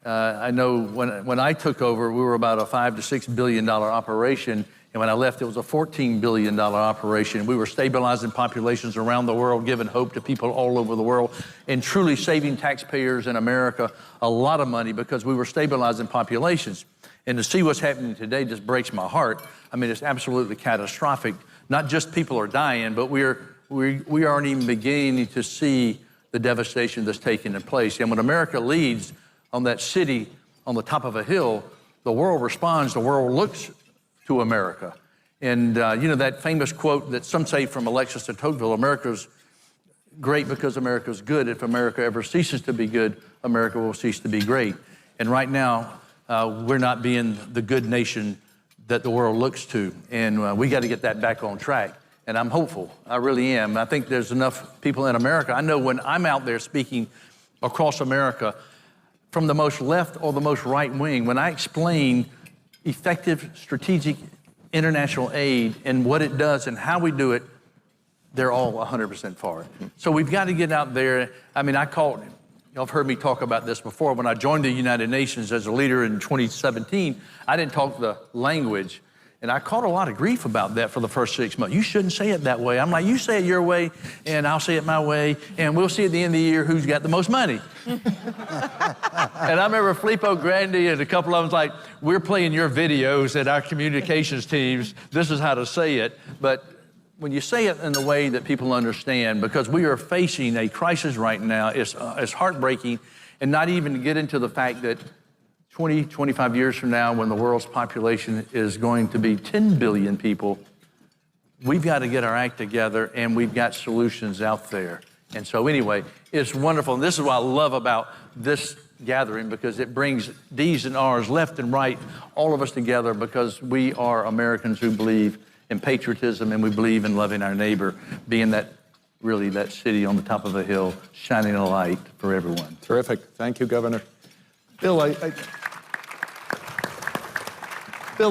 Speaker 6: I know when I took over, we were about a $5 to $6 billion operation. And when I left, it was a $14 billion operation. We were stabilizing populations around the world, giving hope to people all over the world, and truly saving taxpayers in America a lot of money because we were stabilizing populations. And to see what's happening today just breaks my heart. I mean, it's absolutely catastrophic. Not just people are dying, but we aren't even beginning to see the devastation that's taking place. And when America leads on that city on the top of a hill, the world responds, the world looks to America. And that famous quote that some say from Alexis de Tocqueville, America's great because America's good. If America ever ceases to be good, America will cease to be great. And right now, we're not being the good nation that the world looks to. And we got to get that back on track. And I'm hopeful. I really am. I think there's enough people in America. I know when I'm out there speaking across America, from the most left or the most right wing, when I explain effective strategic international aid and what it does and how we do it, they're all 100% for it. So we've got to get out there. I mean, y'all have heard me talk about this before. When I joined the United Nations as a leader in 2017, I didn't talk the language. And I caught a lot of grief about that for the first 6 months. You shouldn't say it that way. I'm like, you say it your way, and I'll say it my way, and we'll see at the end of the year who's got the most money. And I remember Filippo Grandi and a couple of them was like, we're playing your videos at our communications teams. This is how to say it. But when you say it in the way that people understand, because we are facing a crisis right now, it's heartbreaking, and not even to get into the fact that 20, 25 years from now, when the world's population is going to be 10 billion people, we've got to get our act together, and we've got solutions out there. And so anyway, it's wonderful. And this is what I love about this gathering, because it brings D's and R's, left and right, all of us together, because we are Americans who believe in patriotism, and we believe in loving our neighbor, being that city on the top of a hill, shining a light for everyone.
Speaker 5: Terrific. Thank you, Governor. Bill,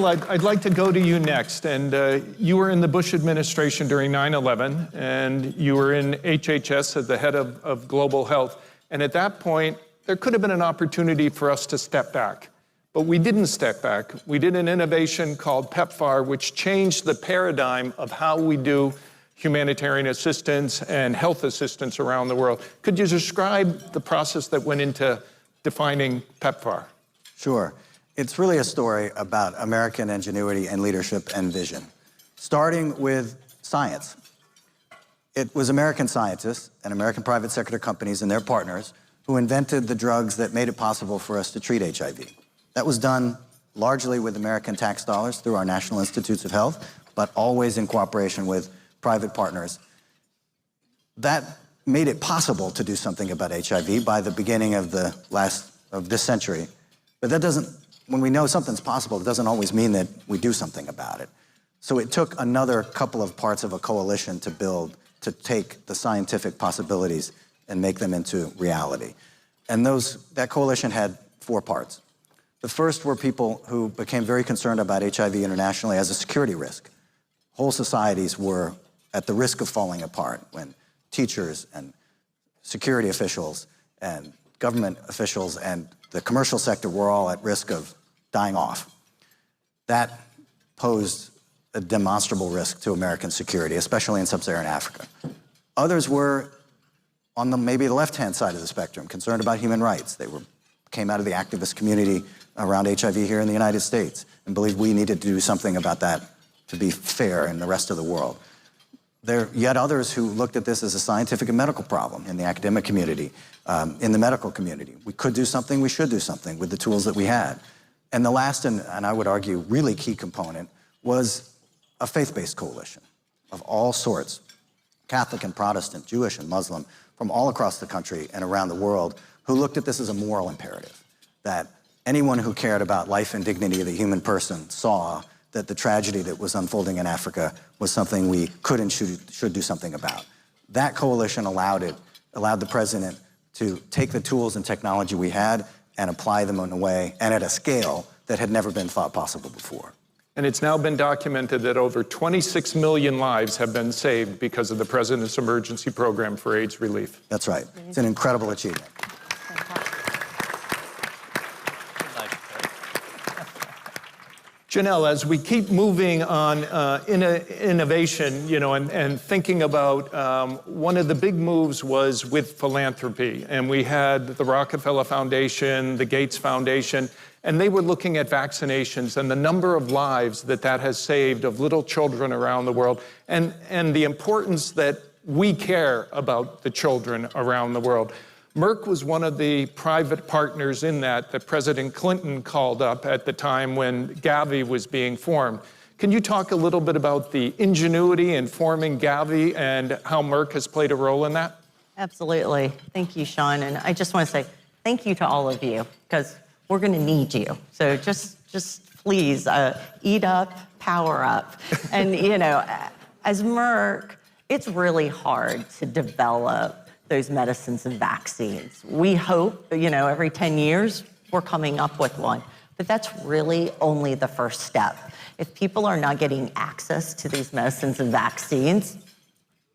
Speaker 5: I'd like to go to you next. And you were in the Bush administration during 9/11, and you were in HHS as the head of global health. And at that point, there could have been an opportunity for us to step back. But we didn't step back. We did an innovation called PEPFAR, which changed the paradigm of how we do humanitarian assistance and health assistance around the world. Could you describe the process that went into defining PEPFAR?
Speaker 7: Sure. It's really a story about American ingenuity and leadership and vision, starting with science. It was American scientists and American private sector companies and their partners who invented the drugs that made it possible for us to treat HIV. That was done largely with American tax dollars through our National Institutes of Health, but always in cooperation with private partners. That made it possible to do something about HIV by the beginning of this century. But that doesn't, when we know something's possible, it doesn't always mean that we do something about it. So it took another couple of parts of a coalition to build, to take the scientific possibilities and make them into reality. And that coalition had 4 parts. The first were people who became very concerned about HIV internationally as a security risk. Whole societies were at the risk of falling apart when teachers and security officials and government officials and the commercial sector were all at risk of dying off. That posed a demonstrable risk to American security, especially in sub-Saharan Africa. Others were on maybe the left-hand side of the spectrum, concerned about human rights. They came out of the activist community around HIV here in the United States and believed we needed to do something about that to be fair in the rest of the world. There are yet others who looked at this as a scientific and medical problem in the academic community, in the medical community. We could do something, we should do something with the tools that we had. And the last, and I would argue, really key component was a faith-based coalition of all sorts, Catholic and Protestant, Jewish and Muslim, from all across the country and around the world, who looked at this as a moral imperative, that anyone who cared about life and dignity of the human person saw that the tragedy that was unfolding in Africa was something we could and should do something about. That coalition allowed the president to take the tools and technology we had and apply them in a way and at a scale that had never been thought possible before.
Speaker 5: And it's now been documented that over 26 million lives have been saved because of the President's Emergency Program for AIDS Relief.
Speaker 7: That's right. It's an incredible achievement.
Speaker 5: Janelle, as we keep moving on innovation, and thinking about one of the big moves was with philanthropy. And we had the Rockefeller Foundation, the Gates Foundation, and they were looking at vaccinations and the number of lives that has saved of little children around the world, and the importance that we care about the children around the world. Merck was one of the private partners in that President Clinton called up at the time when Gavi was being formed. Can you talk a little bit about the ingenuity in forming Gavi and how Merck has played a role in that?
Speaker 8: Absolutely. Thank you, Sean. And I just want to say thank you to all of you, because we're going to need you. So just please eat up, power up. And, as Merck, it's really hard to develop those medicines and vaccines. We hope, every 10 years we're coming up with one, but that's really only the first step. If people are not getting access to these medicines and vaccines,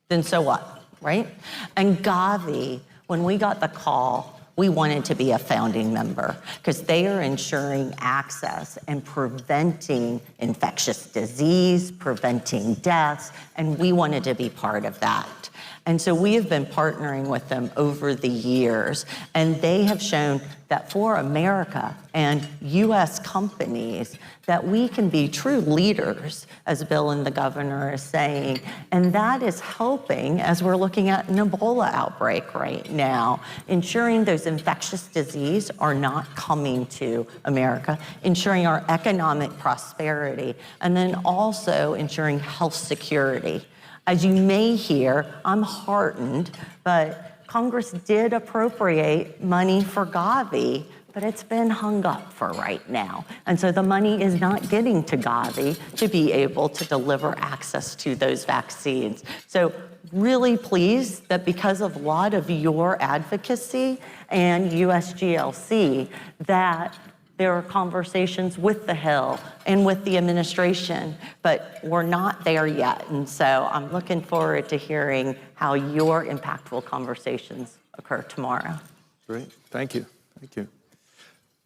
Speaker 8: then so what, right? And Gavi, when we got the call, we wanted to be a founding member because they are ensuring access and preventing infectious disease, preventing deaths, and we wanted to be part of that. And so we have been partnering with them over the years, and they have shown that for America and U.S. companies, that we can be true leaders, as Bill and the governor is saying, and that is helping as we're looking at an Ebola outbreak right now, ensuring those infectious diseases are not coming to America, ensuring our economic prosperity, and then also ensuring health security. As you may hear, I'm heartened, but Congress did appropriate money for Gavi, but it's been hung up for right now. And so the money is not getting to Gavi to be able to deliver access to those vaccines. So really pleased that because of a lot of your advocacy and USGLC, that there are conversations with the Hill and with the administration, but we're not there yet. And so I'm looking forward to hearing how your impactful conversations occur tomorrow.
Speaker 5: Great, thank you, thank you.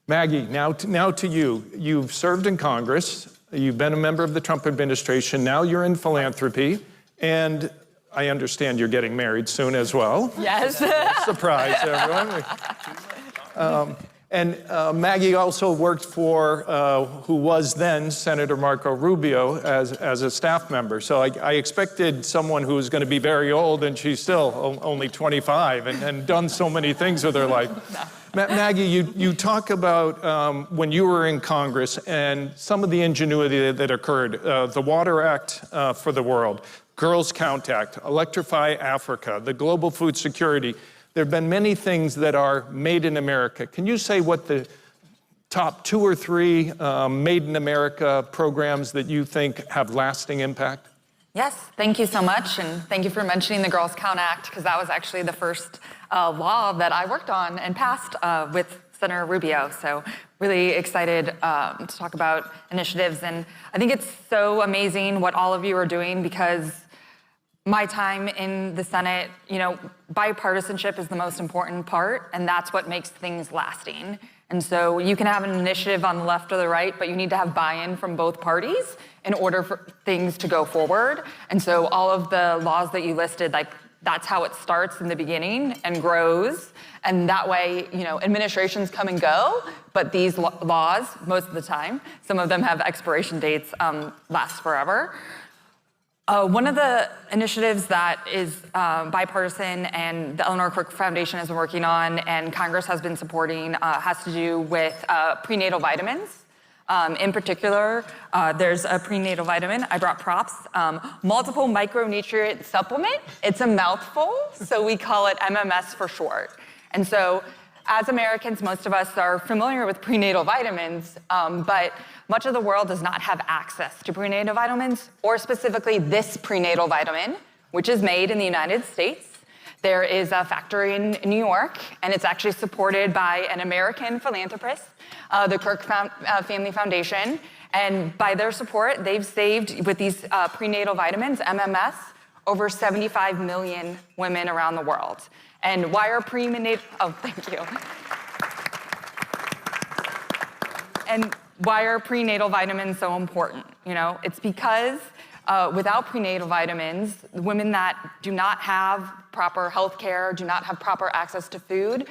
Speaker 5: Maggie, now to you. You've served in Congress, you've been a member of the Trump administration, now you're in philanthropy, and I understand you're getting married soon as well.
Speaker 9: Yes.
Speaker 5: Surprise, everyone. And Maggie also worked for who was then Senator Marco Rubio as a staff member. So I expected someone who was going to be very old, and she's still only 25 and done so many things with her life. No. Maggie, you talk about when you were in Congress and some of the ingenuity that occurred, the Water Act for the world, Girls Count Act, Electrify Africa, the global food security. There have been many things that are made in America. Can you say what the top 2 or 3 made in America programs that you think have lasting impact?
Speaker 9: Yes, thank you so much. And thank you for mentioning the Girls Count Act, because that was actually the first law that I worked on and passed with Senator Rubio. So really excited to talk about initiatives. And I think it's so amazing what all of you are doing, because my time in the Senate, bipartisanship is the most important part, and that's what makes things lasting. And so you can have an initiative on the left or the right, but you need to have buy-in from both parties in order for things to go forward. And so all of the laws that you listed, that's how it starts in the beginning and grows. And that way, administrations come and go, but these laws, most of the time, some of them have expiration dates, last forever. One of the initiatives that is bipartisan and the Eleanor Crook Foundation has been working on and Congress has been supporting has to do with prenatal vitamins. In particular, there's a prenatal vitamin, I brought props, multiple micronutrient supplement. It's a mouthful, so we call it MMS for short. And so as Americans, most of us are familiar with prenatal vitamins, but much of the world does not have access to prenatal vitamins, or specifically this prenatal vitamin, which is made in the United States. There is a factory in New York, and it's actually supported by an American philanthropist, the Kirk Family Foundation. And by their support, they've saved, with these prenatal vitamins, MMS, over 75 million women around the world. And why are prenatal, thank you. And why are prenatal vitamins so important? It's because without prenatal vitamins, women that do not have proper health care, do not have proper access to food,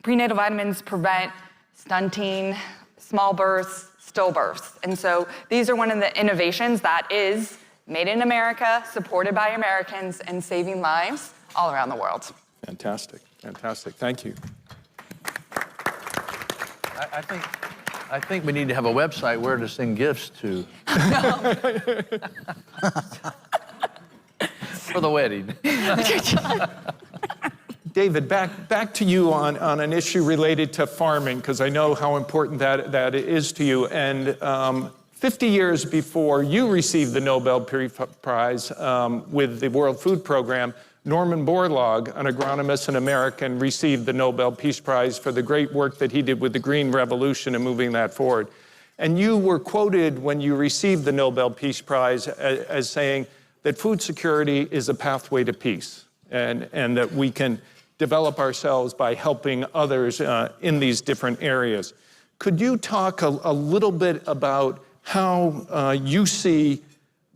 Speaker 9: prenatal vitamins prevent stunting, small births, stillbirths. And so these are one of the innovations that is made in America, supported by Americans, and saving lives all around the world.
Speaker 5: Fantastic, thank you.
Speaker 6: I think we need to have a website where to send gifts to. For the wedding.
Speaker 5: David, back to you on an issue related to farming, because I know how important that is to you. And 50 years before you received the Nobel Prize with the World Food Program, Norman Borlaug, an agronomist and American, received the Nobel Peace Prize for the great work that he did with the Green Revolution and moving that forward. And you were quoted when you received the Nobel Peace Prize as saying that food security is a pathway to peace, and that we can develop ourselves by helping others in these different areas. Could you talk a little bit about how you see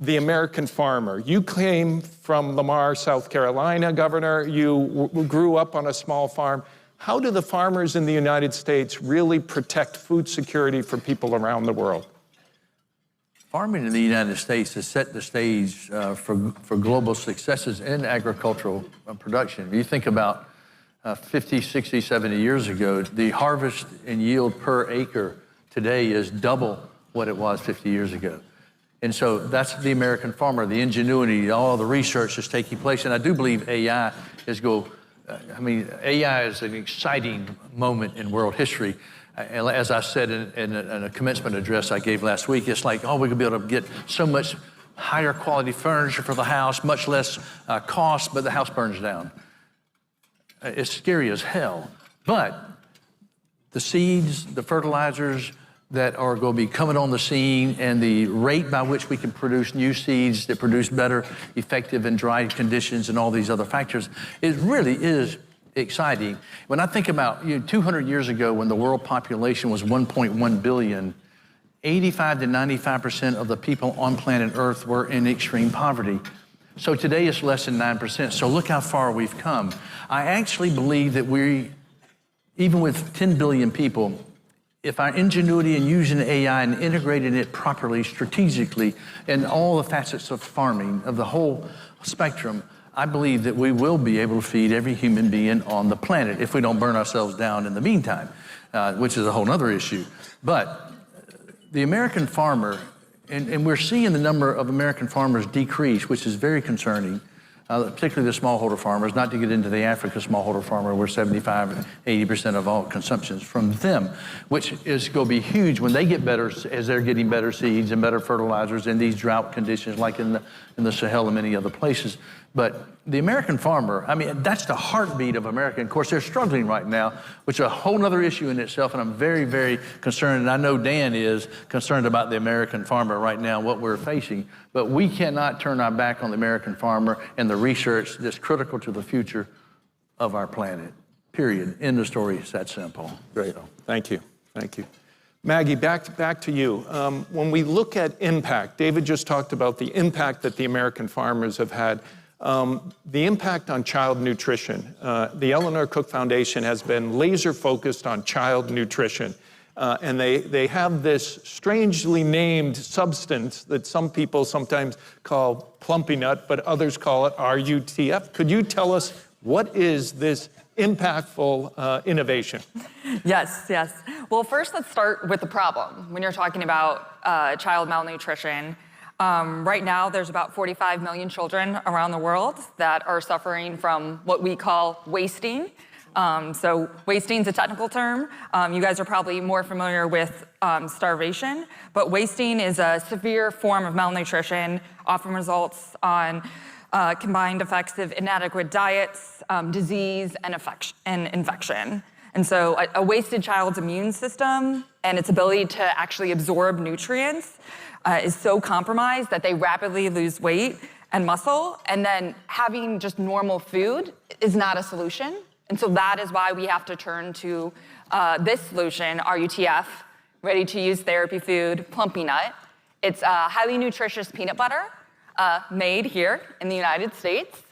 Speaker 5: the American farmer? You came from Lamar, South Carolina, Governor. You grew up on a small farm. How do the farmers in the United States really protect food security for people around the world?
Speaker 6: Farming in the United States has set the stage for global successes in agricultural production. If you think about 50, 60, 70 years ago, the harvest and yield per acre today is double what it was 50 years ago. And so that's the American farmer, the ingenuity, all the research that's taking place. And I do believe AI AI is an exciting moment in world history. As I said in a commencement address I gave last week, it's like, we're gonna be able to get so much higher quality furniture for the house, much less cost, but the house burns down. It's scary as hell. But the seeds, the fertilizers that are going to be coming on the scene, and the rate by which we can produce new seeds that produce better, effective in dry conditions and all these other factors, it really is exciting. When I think about 200 years ago, when the world population was 1.1 billion, 85 to 95% of the people on planet Earth were in extreme poverty. So today it's less than 9%. So look how far we've come. I actually believe that even with 10 billion people, if our ingenuity in using AI and integrating it properly, strategically, in all the facets of farming, of the whole spectrum, I believe that we will be able to feed every human being on the planet if we don't burn ourselves down in the meantime, which is a whole other issue. But the American farmer, and we're seeing the number of American farmers decrease, which is very concerning, particularly the smallholder farmers, not to get into the Africa smallholder farmer, where 75, 80% of all consumption is from them, which is going to be huge when they get better, as they're getting better seeds and better fertilizers in these drought conditions like in the Sahel and many other places. But the American farmer, I mean, that's the heartbeat of America. And of course, they're struggling right now, which is a whole other issue in itself. And I'm very, very concerned. And I know Dan is concerned about the American farmer right now, what we're facing. But we cannot turn our back on the American farmer and the research that's critical to the future of our planet. Period. End of story. It's that simple.
Speaker 5: Great. Thank you. Thank you. Maggie, back to you. When we look at impact, David just talked about the impact that the American farmers have had. The impact on child nutrition. The Eleanor Cook Foundation has been laser focused on child nutrition. And they have this strangely named substance that some people sometimes call plumpy nut, but others call it RUTF. Could you tell us what is this impactful innovation?
Speaker 9: Yes. Well, first let's start with the problem. When you're talking about child malnutrition, right now, there's about 45 million children around the world that are suffering from what we call wasting. So wasting is a technical term. You guys are probably more familiar with starvation, but wasting is a severe form of malnutrition, often results on combined effects of inadequate diets, disease, and infection. And so a wasted child's immune system and its ability to actually absorb nutrients is so compromised that they rapidly lose weight and muscle, and then having just normal food is not a solution. And so that is why we have to turn to this solution, RUTF, ready-to-use therapy food, Plumpy Nut. It's highly nutritious peanut butter made here in the United States.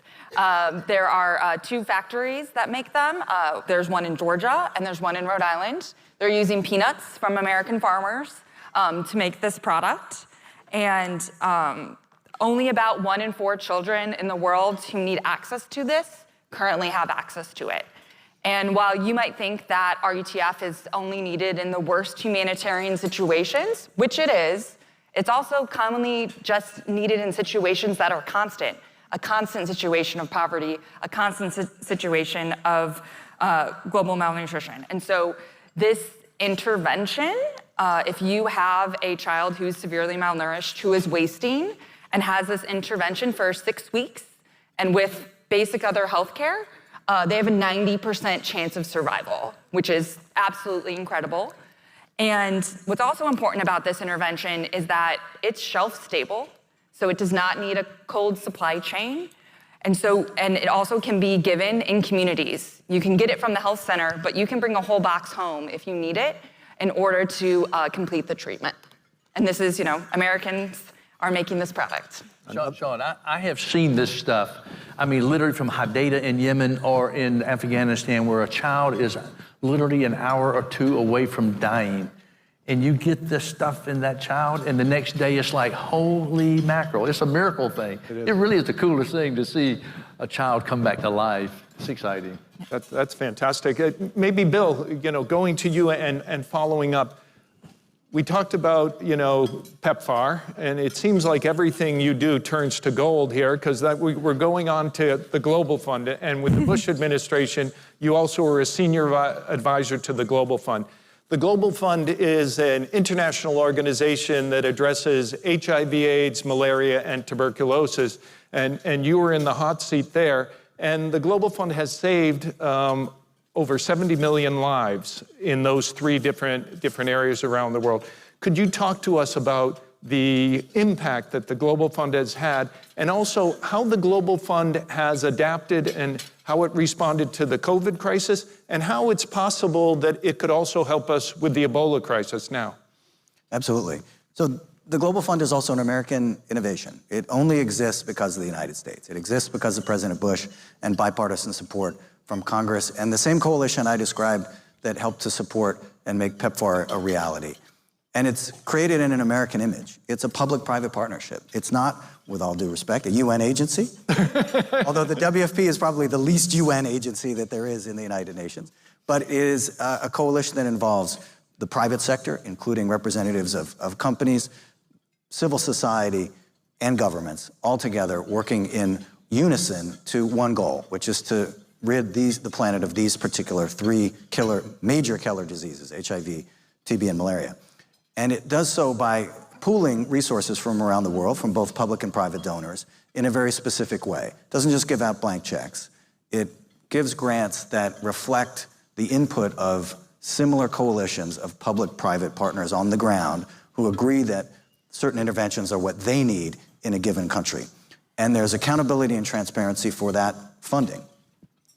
Speaker 9: There are 2 factories that make them. There's one in Georgia and there's one in Rhode Island. They're using peanuts from American farmers to make this product. And only about 1 in 4 children in the world who need access to this currently have access to it. And while you might think that RUTF is only needed in the worst humanitarian situations, which it is, it's also commonly just needed in situations that are constant, a constant situation of poverty, a constant situation of global malnutrition. And so this intervention, if you have a child who's severely malnourished, who is wasting, and has this intervention for 6 weeks, and with basic other health care, they have a 90% chance of survival, which is absolutely incredible. And what's also important about this intervention is that it's shelf stable, so it does not need a cold supply chain. And it also can be given in communities. You can get it from the health center, but you can bring a whole box home if you need it in order to complete the treatment. And this is, Americans are making this product.
Speaker 6: Sean, I have seen this stuff. I mean, literally from Hadeda in Yemen or in Afghanistan, where a child is literally an hour or 2 away from dying. And you get this stuff in that child, and the next day it's like, holy mackerel. It's a miracle thing. It really is the coolest thing to see a child come back to life. It's exciting.
Speaker 5: That's fantastic. Maybe, Bill, going to you and following up, we talked about, PEPFAR, and it seems like everything you do turns to gold here, because we're going on to the Global Fund. And with the Bush administration, you also were a senior advisor to the Global Fund. The Global Fund is an international organization that addresses HIV, AIDS, malaria, and tuberculosis. And you were in the hot seat there. And the Global Fund has saved over 70 million lives in those 3 different areas around the world. Could you talk to us about the impact that the Global Fund has had, and also how the Global Fund has adapted and how it responded to the COVID crisis, and how it's possible that it could also help us with the Ebola crisis now?
Speaker 7: Absolutely. So The Global Fund is also an American innovation. It only exists because of the United States. It exists because of President Bush and bipartisan support from Congress and the same coalition I described that helped to support and make PEPFAR a reality. And it's created in an American image. It's a public-private partnership. It's not, with all due respect, a UN agency, although the WFP is probably the least UN agency that there is in the United Nations, but it is a coalition that involves the private sector, including representatives of companies, civil society, and governments, all together working in unison to one goal, which is to rid the planet of these particular three major killer diseases, HIV, TB, and malaria. And it does so by pooling resources from around the world, from both public and private donors, in a very specific way. It doesn't just give out blank checks. It gives grants that reflect the input of similar coalitions of public-private partners on the ground who agree that certain interventions are what they need in a given country. And there's accountability and transparency for that funding.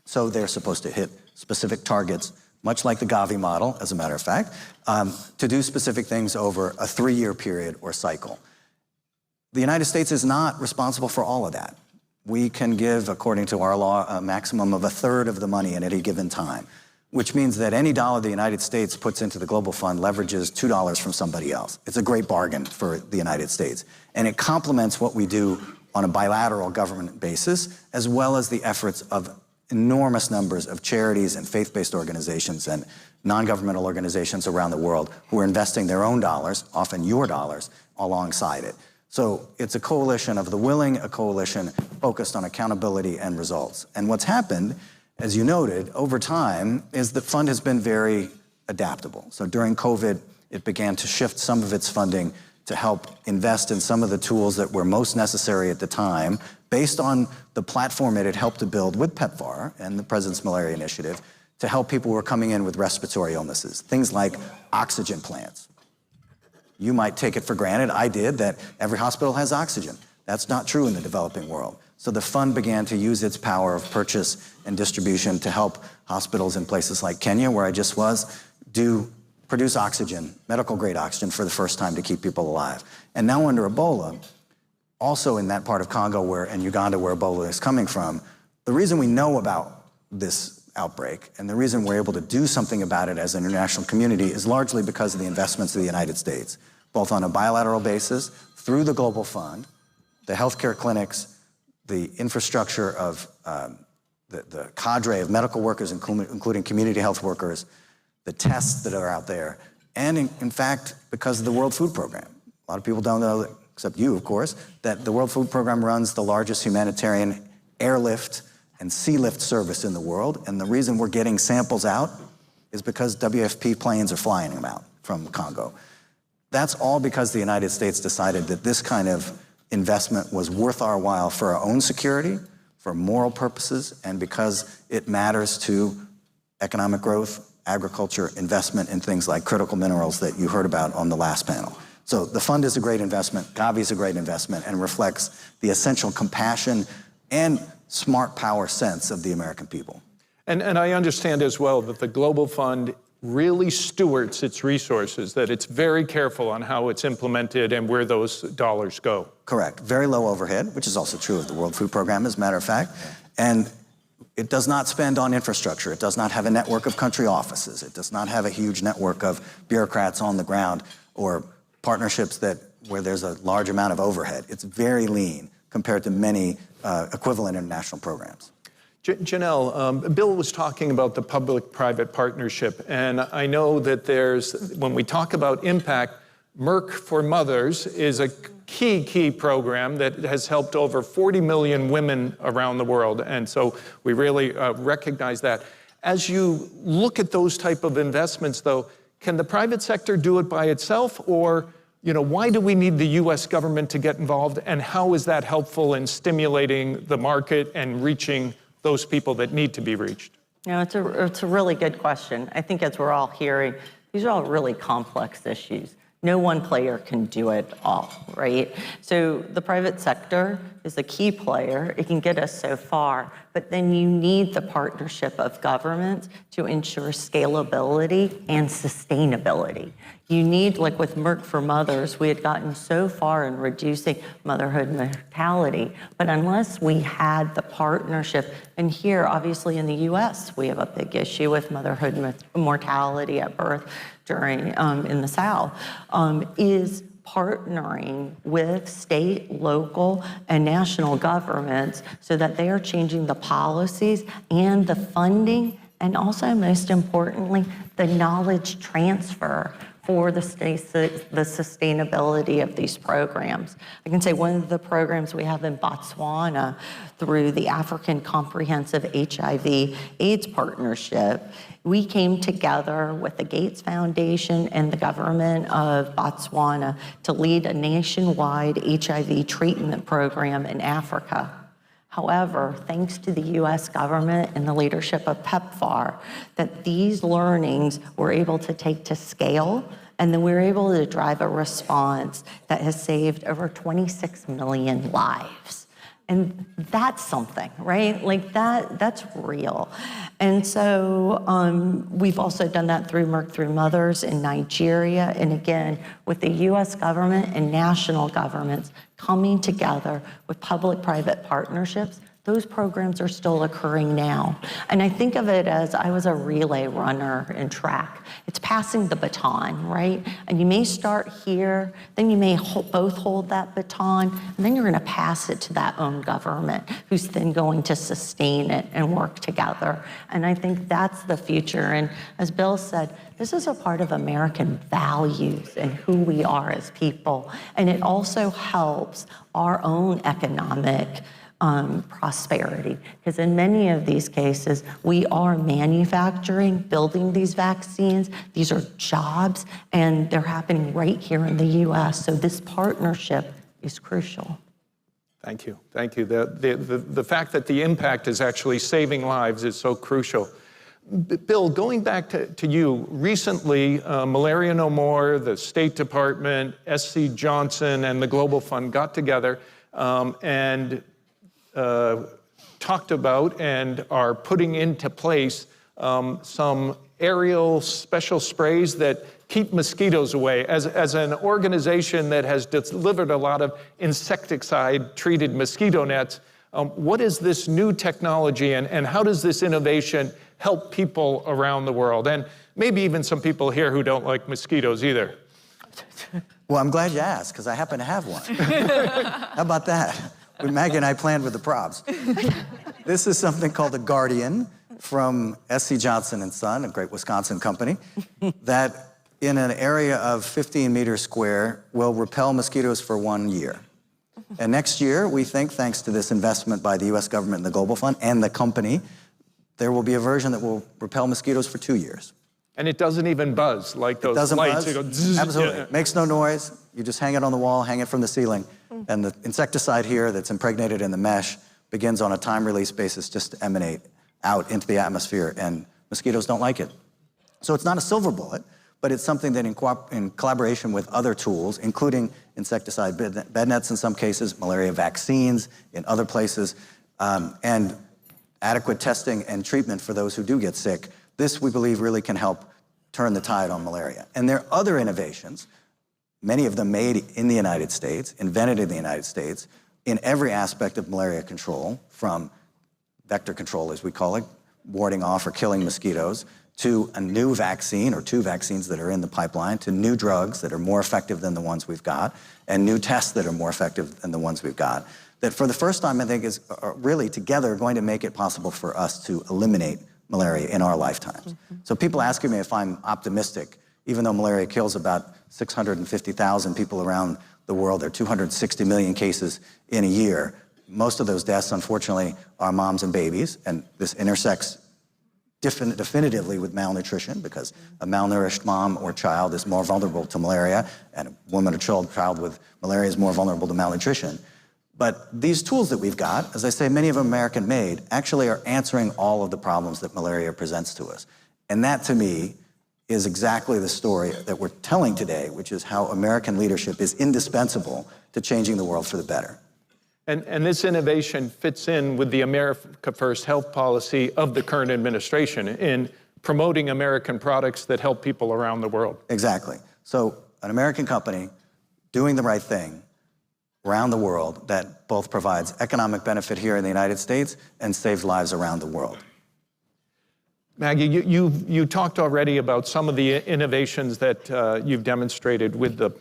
Speaker 7: So they're supposed to hit specific targets, much like the Gavi model, as a matter of fact, to do specific things over a 3-year period or cycle. The United States is not responsible for all of that. We can give, according to our law, a maximum of 1/3 of the money at any given time, which means that any dollar the United States puts into the Global Fund leverages $2 from somebody else. It's a great bargain for the United States. And it complements what we do on a bilateral government basis, as well as the efforts of enormous numbers of charities and faith-based organizations and non-governmental organizations around the world who are investing their own dollars, often your dollars, alongside it. So it's a coalition of the willing, a coalition focused on accountability and results. And what's happened, as you noted, over time, is the fund has been very adaptable. So during COVID, it began to shift some of its funding to help invest in some of the tools that were most necessary at the time, based on the platform it had helped to build with PEPFAR and the President's Malaria Initiative, to help people who are coming in with respiratory illnesses, things like oxygen plants. You might take it for granted, I did, that every hospital has oxygen. That's not true in the developing world. So the fund began to use its power of purchase and distribution to help hospitals in places like Kenya, where I just was, produce oxygen, medical-grade oxygen, for the first time to keep people alive. And now under Ebola, also in that part of Congo and Uganda where Ebola is coming from, the reason we know about this outbreak and the reason we're able to do something about it as an international community is largely because of the investments of the United States, both on a bilateral basis, through the Global Fund, the healthcare clinics, the infrastructure of the cadre of medical workers, including community health workers, the tests that are out there, and in fact, because of the World Food Program. A lot of people don't know, except you, of course, that the World Food Program runs the largest humanitarian airlift and sea lift service in the world, and the reason we're getting samples out is because WFP planes are flying them out from Congo. That's all because the United States decided that this kind of investment was worth our while for our own security, for moral purposes, and because it matters to economic growth, agriculture, investment in things like critical minerals that you heard about on the last panel. So the fund is a great investment, Gavi is a great investment, and reflects the essential compassion and smart power sense of the American people.
Speaker 5: And I understand as well that the Global Fund really stewards its resources, that it's very careful on how it's implemented and where those dollars go.
Speaker 7: Correct. Very low overhead, which is also true of the World Food Program, as a matter of fact. And it does not spend on infrastructure. It does not have a network of country offices. It does not have a huge network of bureaucrats on the ground or partnerships where there's a large amount of overhead. It's very lean compared to many equivalent international programs.
Speaker 5: Janelle, Bill was talking about the public-private partnership, and I know that when we talk about impact, Merck for Mothers is a key program that has helped over 40 million women around the world, and so we really recognize that. As you look at those type of investments, though, can the private sector do it by itself, or why do we need the U.S. government to get involved, and how is that helpful in stimulating the market and reaching those people that need to be reached?
Speaker 8: It's a really good question. I think as we're all hearing, these are all really complex issues. No one player can do it all, right? So the private sector is a key player. It can get us so far, but then you need the partnership of governments to ensure scalability and sustainability. You need, like with Merck for Mothers, we had gotten so far in reducing motherhood mortality, but unless we had the partnership, and here, obviously in the US, we have a big issue with motherhood mortality at birth during, in the South, is partnering with state, local, and national governments so that they are changing the policies and the funding, and also, most importantly, the knowledge transfer for the sustainability of these programs. I can say one of the programs we have in Botswana through the African Comprehensive HIV/AIDS Partnership, we came together with the Gates Foundation and the government of Botswana to lead a nationwide HIV treatment program in Africa. However, thanks to the US government and the leadership of PEPFAR, that these learnings were able to take to scale, and then we were able to drive a response that has saved over 26 million lives. And that's something, right? Like that's real. And so we've also done that through Merck Through Mothers in Nigeria. And again, with the US government and national governments coming together with public-private partnerships, those programs are still occurring now. And I think of it as I was a relay runner in track. It's passing the baton, right? And you may start here, then you may both hold that baton, and then you're gonna pass it to that own government who's then going to sustain it and work together. And I think that's the future. And as Bill said, this is a part of American values and who we are as people. And it also helps our own economic prosperity, because in many of these cases, we are manufacturing, building these vaccines. These are jobs, and they're happening right here in the US. So this partnership is crucial.
Speaker 5: Thank you, thank you. The fact that the impact is actually saving lives is so crucial. Bill, going back to you, recently, Malaria No More, the State Department, SC Johnson, and the Global Fund got together and talked about and are putting into place some aerial special sprays that keep mosquitoes away. As an organization that has delivered a lot of insecticide-treated mosquito nets, what is this new technology and how does this innovation help people around the world? And maybe even some people here who don't like mosquitoes either.
Speaker 7: Well, I'm glad you asked, because I happen to have one. How about that? Maggie and I planned with the probs. This is something called the Guardian from SC Johnson & Son, a great Wisconsin company, that in an area of 15 meters square will repel mosquitoes for 1 year. And next year, we think, thanks to this investment by the US government and the Global Fund and the company, there will be a version that will repel mosquitoes for 2 years.
Speaker 5: And it doesn't even buzz like those
Speaker 7: lights.
Speaker 5: buzz.
Speaker 7: It goes, absolutely. Yeah. Makes no noise. You just hang it on the wall, hang it from the ceiling. And the insecticide here that's impregnated in the mesh begins on a time-release basis just to emanate out into the atmosphere, and mosquitoes don't like it. So it's not a silver bullet, but it's something that in collaboration with other tools, including insecticide bed nets in some cases, malaria vaccines in other places, and adequate testing and treatment for those who do get sick, this, we believe, really can help turn the tide on malaria. And there are other innovations, many of them made in the United States, invented in the United States, in every aspect of malaria control, from vector control, as we call it, warding off or killing mosquitoes, to a new vaccine or 2 vaccines that are in the pipeline, to new drugs that are more effective than the ones we've got, and new tests that are more effective than the ones we've got, that for the first time, I think, are really together going to make it possible for us to eliminate malaria in our lifetimes. So people asking me if I'm optimistic, even though malaria kills about 650,000 people around the world, there are 260 million cases in a year. Most of those deaths, unfortunately, are moms and babies, and this intersects definitively with malnutrition, because a malnourished mom or child is more vulnerable to malaria, and a woman or child with malaria is more vulnerable to malnutrition. But these tools that we've got, as I say, many of them American-made, actually are answering all of the problems that malaria presents to us. And that, to me, is exactly the story that we're telling today, which is how American leadership is indispensable to changing the world for the better.
Speaker 5: And this innovation fits in with the America First health policy of the current administration in promoting American products that help people around the world.
Speaker 7: Exactly. So an American company doing the right thing around the world that both provides economic benefit here in the United States and saves lives around the world.
Speaker 5: Maggie, you talked already about some of the innovations that you've demonstrated with the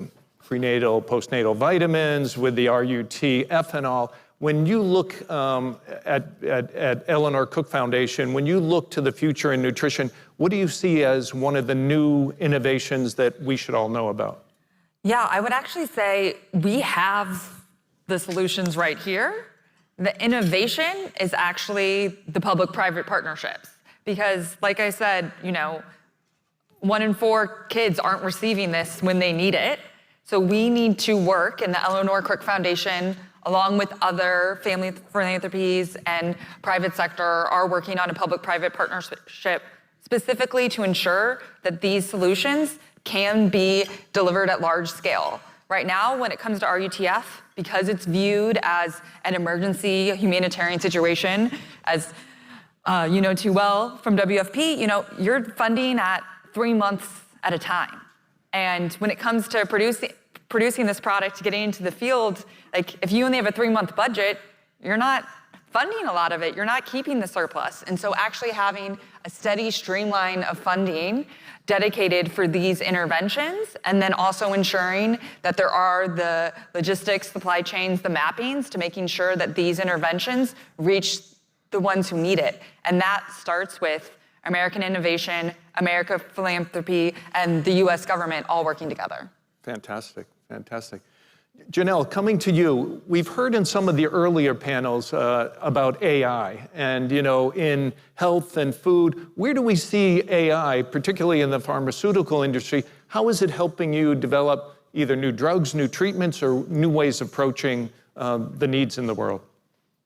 Speaker 5: prenatal, postnatal vitamins, with the RUT ethanol. When you look at Eleanor Cook Foundation, when you look to the future in nutrition, what do you see as one of the new innovations that we should all know about?
Speaker 9: Yeah, I would actually say we have the solutions right here. The innovation is actually the public-private partnerships. Because like I said, 1 in 4 kids aren't receiving this when they need it. So we need to work, and the Eleanor Cook Foundation, along with other family philanthropies and private sector, are working on a public-private partnership specifically to ensure that these solutions can be delivered at large scale. Right now, when it comes to RUTF, because it's viewed as an emergency humanitarian situation, as you know too well from WFP, you're funding at 3 months at a time. And when it comes to producing this product, getting into the field, like if you only have a 3-month budget, you're not funding a lot of it. You're not keeping the surplus. And so actually having a steady streamline of funding dedicated for these interventions, and then also ensuring that there are the logistics, supply chains, the mappings to making sure that these interventions reach the ones who need it. And that starts with American innovation, America philanthropy, and the US government all working together.
Speaker 5: Fantastic, fantastic. Janelle, coming to you, we've heard in some of the earlier panels about AI, and in health and food, where do we see AI, particularly in the pharmaceutical industry? How is it helping you develop either new drugs, new treatments, or new ways of approaching the needs in the world?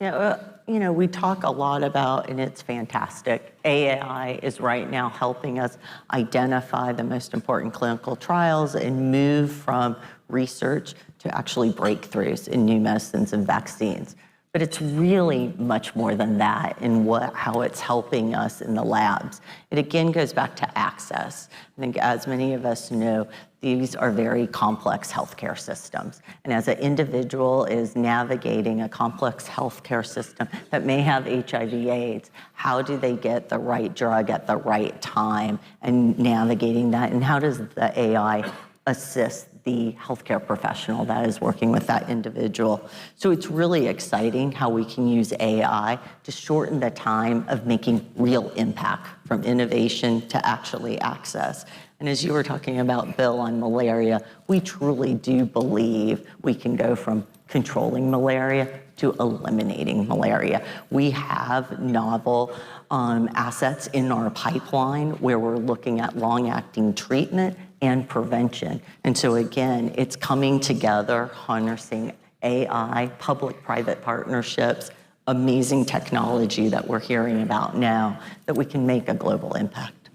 Speaker 8: Yeah, we talk a lot about, and it's fantastic, AI is right now helping us identify the most important clinical trials and move from research to actually breakthroughs in new medicines and vaccines. But it's really much more than that in how it's helping us in the labs. It again goes back to access. I think as many of us know, these are very complex healthcare systems. And as an individual is navigating a complex healthcare system that may have HIV/AIDS, how do they get the right drug at the right time and navigating that? And how does the AI assist the healthcare professional that is working with that individual? So it's really exciting how we can use AI to shorten the time of making real impact from innovation to actually access. And as you were talking about, Bill, on malaria, we truly do believe we can go from controlling malaria to eliminating malaria. We have novel assets in our pipeline where we're looking at long-acting treatment and prevention. And so again, it's coming together, harnessing AI, public-private partnerships, amazing technology that we're hearing about now that we can make a global impact.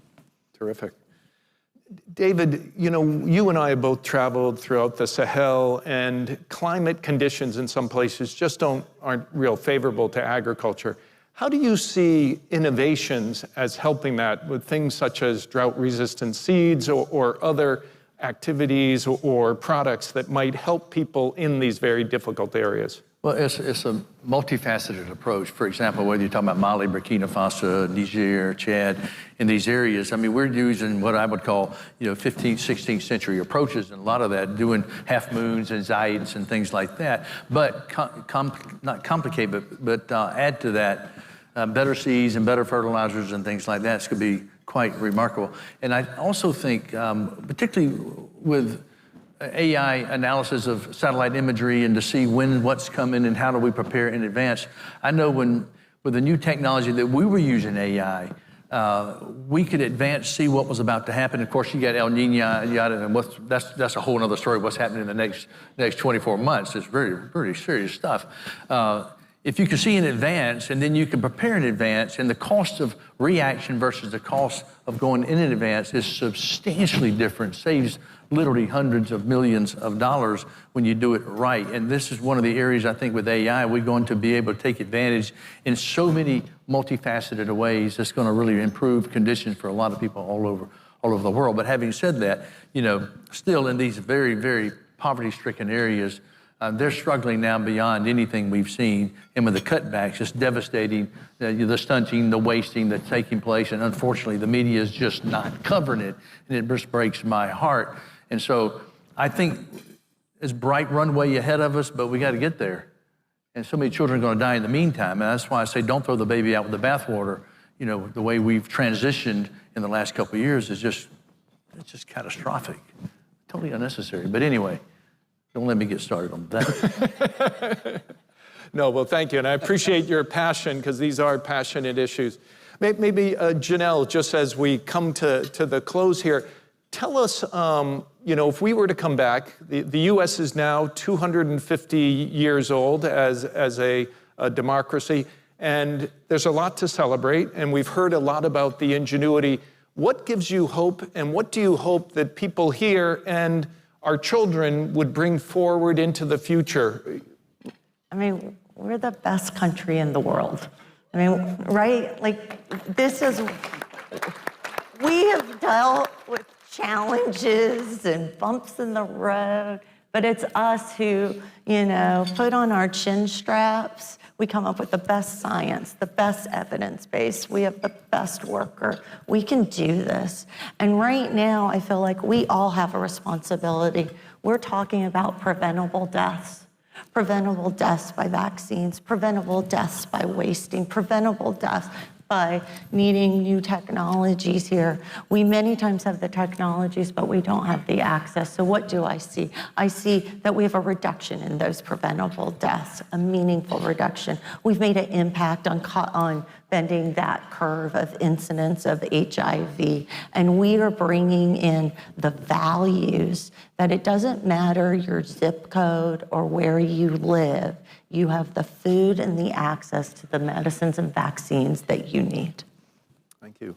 Speaker 5: Terrific. David, you and I have both traveled throughout the Sahel, and climate conditions in some places just aren't real favorable to agriculture. How do you see innovations as helping that with things such as drought-resistant seeds or other activities or products that might help people in these very difficult areas?
Speaker 6: Well, it's a multifaceted approach. For example, whether you're talking about Mali, Burkina Faso, Niger, Chad, in these areas, I mean, we're using what I would call, 15th, 16th century approaches, and a lot of that doing half moons and zaids and things like that. But not complicate, but add to that better seeds and better fertilizers and things like that. It's going to be quite remarkable. And I also think, particularly with AI analysis of satellite imagery and to see what's coming and how do we prepare in advance. I know with the new technology that we were using AI, we could see what was about to happen. Of course, you got El Nino and yada, and that's a whole other story. What's happening in the next 24 months is very, very serious stuff. if you can see in advance and then you can prepare in advance, and the cost of reaction versus the cost of going in advance is substantially different, saves literally hundreds of millions of dollars when you do it right. And this is one of the areas I think with AI, we're going to be able to take advantage in so many multifaceted ways that's going to really improve conditions for a lot of people all over the world. But having said that, still in these very, very poverty-stricken areas, they're struggling now beyond anything we've seen. And with the cutbacks, it's devastating, the stunting, the wasting that's taking place. And unfortunately, the media is just not covering it. And it just breaks my heart. And so I think it's bright runway ahead of us, but we got to get there. And so many children are going to die in the meantime. And that's why I say don't throw the baby out with the bathwater. The way we've transitioned in the last couple of years is it's just catastrophic, totally unnecessary. But anyway, don't let me get started on that.
Speaker 5: No, well, thank you. And I appreciate your passion, because these are passionate issues. Maybe Janelle, just as we come to the close here, tell us, if we were to come back, the U.S. is now 250 years old as a democracy, and there's a lot to celebrate, and we've heard a lot about the ingenuity. What gives you hope, and what do you hope that people here and our children would bring forward into the future?
Speaker 8: I mean, we're the best country in the world. I mean, right? We have dealt with challenges and bumps in the road, but it's us who, put on our chin straps. We come up with the best science, the best evidence base. We have the best worker. We can do this. And right now, I feel like we all have a responsibility. We're talking about preventable deaths by vaccines, preventable deaths by wasting, preventable deaths by needing new technologies here. We many times have the technologies, but we don't have the access. So what do I see? I see that we have a reduction in those preventable deaths, a meaningful reduction. We've made an impact on bending that curve of incidence of HIV, and we are bringing in the values that it doesn't matter your zip code or where you live, you have the food and the access to the medicines and vaccines that you need.
Speaker 5: Thank you.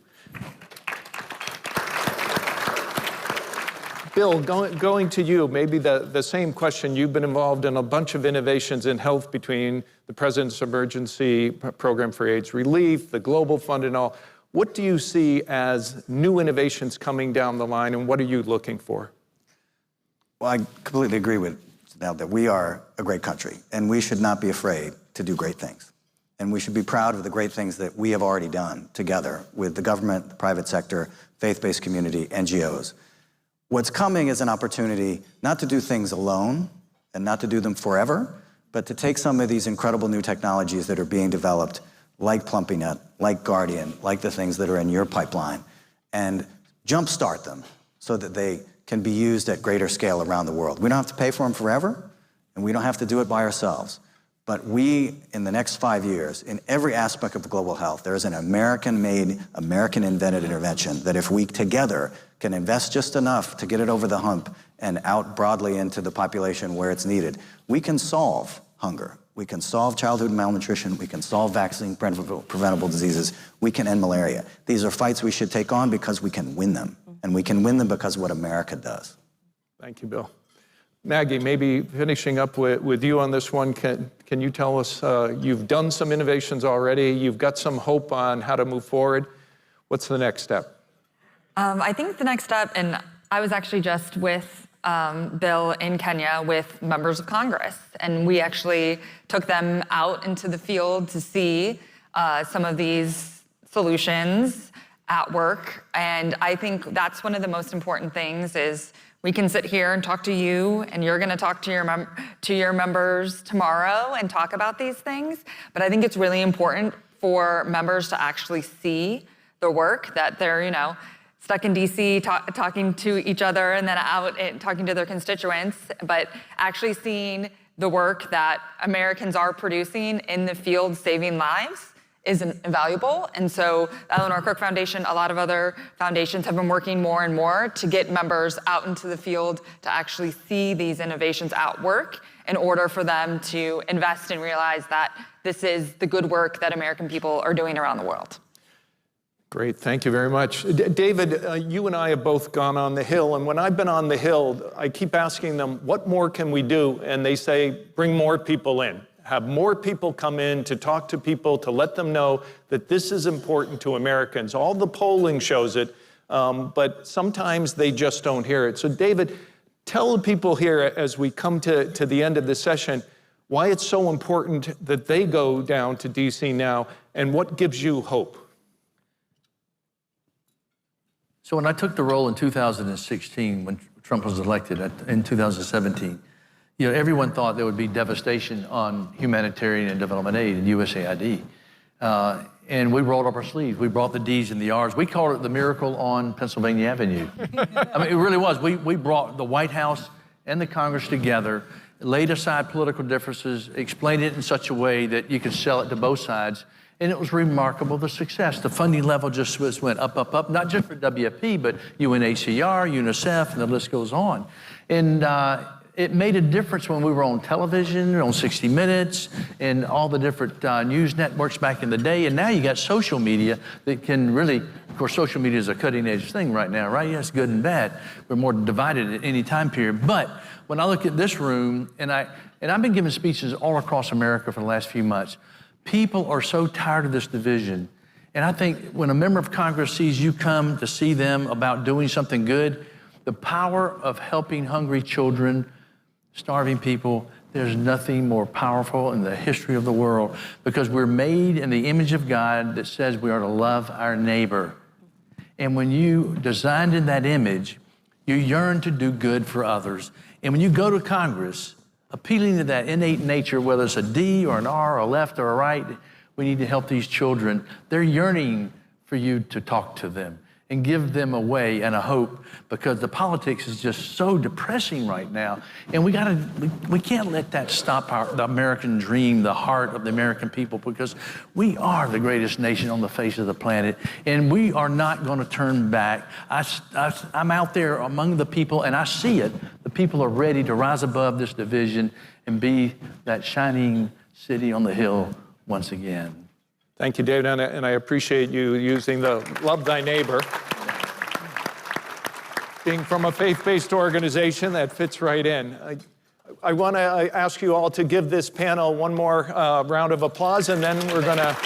Speaker 5: Bill, going to you, maybe the same question. You've been involved in a bunch of innovations in health between the President's Emergency Program for AIDS Relief, the Global Fund and all. What do you see as new innovations coming down the line, and what are you looking for?
Speaker 7: Well, I completely agree with Janelle that we are a great country, and we should not be afraid to do great things. And we should be proud of the great things that we have already done together with the government, the private sector, faith-based community, NGOs. What's coming is an opportunity not to do things alone and not to do them forever, but to take some of these incredible new technologies that are being developed, like PlumpyNet, like Guardian, like the things that are in your pipeline, and jumpstart them so that they can be used at greater scale around the world. We don't have to pay for them forever, and we don't have to do it by ourselves. But we, in the next 5 years, in every aspect of global health, there is an American-made, American-invented intervention that if we together can invest just enough to get it over the hump and out broadly into the population where it's needed, we can solve hunger. We can solve childhood malnutrition. We can solve vaccine preventable diseases. We can end malaria. These are fights we should take on because we can win them. And we can win them because of what America does.
Speaker 5: Thank you, Bill. Maggie, maybe finishing up with you on this one, can you tell us, you've done some innovations already, you've got some hope on how to move forward. What's the next step?
Speaker 9: I think the next step, and I was actually just with Bill in Kenya with members of Congress, and we actually took them out into the field to see some of these solutions at work. And I think that's one of the most important things is we can sit here and talk to you, and you're going to talk to your members tomorrow and talk about these things. But I think it's really important for members to actually see the work that they're, stuck in DC talking to each other and then out and talking to their constituents, but actually seeing the work that Americans are producing in the field saving lives is invaluable. And so the Eleanor Kirk Foundation, a lot of other foundations have been working more and more to get members out into the field to actually see these innovations at work in order for them to invest and realize that this is the good work that American people are doing around the world.
Speaker 5: Great, thank you very much. David, you and I have both gone on the Hill, and when I've been on the Hill, I keep asking them, what more can we do? And they say, bring more people in. Have more people come in to talk to people, to let them know that this is important to Americans. All the polling shows it, but sometimes they just don't hear it. So David, tell the people here as we come to the end of the session, why it's so important that they go down to DC now, and what gives you hope?
Speaker 6: So when I took the role in 2016, when Trump was elected in 2017, everyone thought there would be devastation on humanitarian and development aid and USAID. And we rolled up our sleeves. We brought the D's and the R's. We called it the miracle on Pennsylvania Avenue. I mean, it really was. We brought the White House and the Congress together, laid aside political differences, explained it in such a way that you could sell it to both sides. And it was remarkable, the success. The funding level just went up, up, up, not just for WFP, but UNHCR, UNICEF, and the list goes on. And it made a difference when we were on television, on 60 Minutes, and all the different news networks back in the day. And now you got social media that can really, of course, social media is a cutting edge thing right now, right? Yes, good and bad. We're more divided at any time period. But when I look at this room, and I've been giving speeches all across America for the last few months, people are so tired of this division. And I think when a member of Congress sees you come to see them about doing something good, the power of helping hungry children, starving people, there's nothing more powerful in the history of the world, because we're made in the image of God that says we are to love our neighbor. And when you designed in that image, you yearn to do good for others. And when you go to Congress, appealing to that innate nature, whether it's a D or an R or a left or a right, we need to help these children. They're yearning for you to talk to them and give them a way and a hope, because the politics is just so depressing right now. And we can't let that stop the American dream, the heart of the American people, because we are the greatest nation on the face of the planet, and we are not going to turn back. I'm out there among the people, and I see it. The people are ready to rise above this division and be that shining city on the hill once again.
Speaker 5: Thank you, David, and I appreciate you using the love thy neighbor. Being from a faith-based organization, that fits right in. I want to ask you all to give this panel one more round of applause, and then we're going to...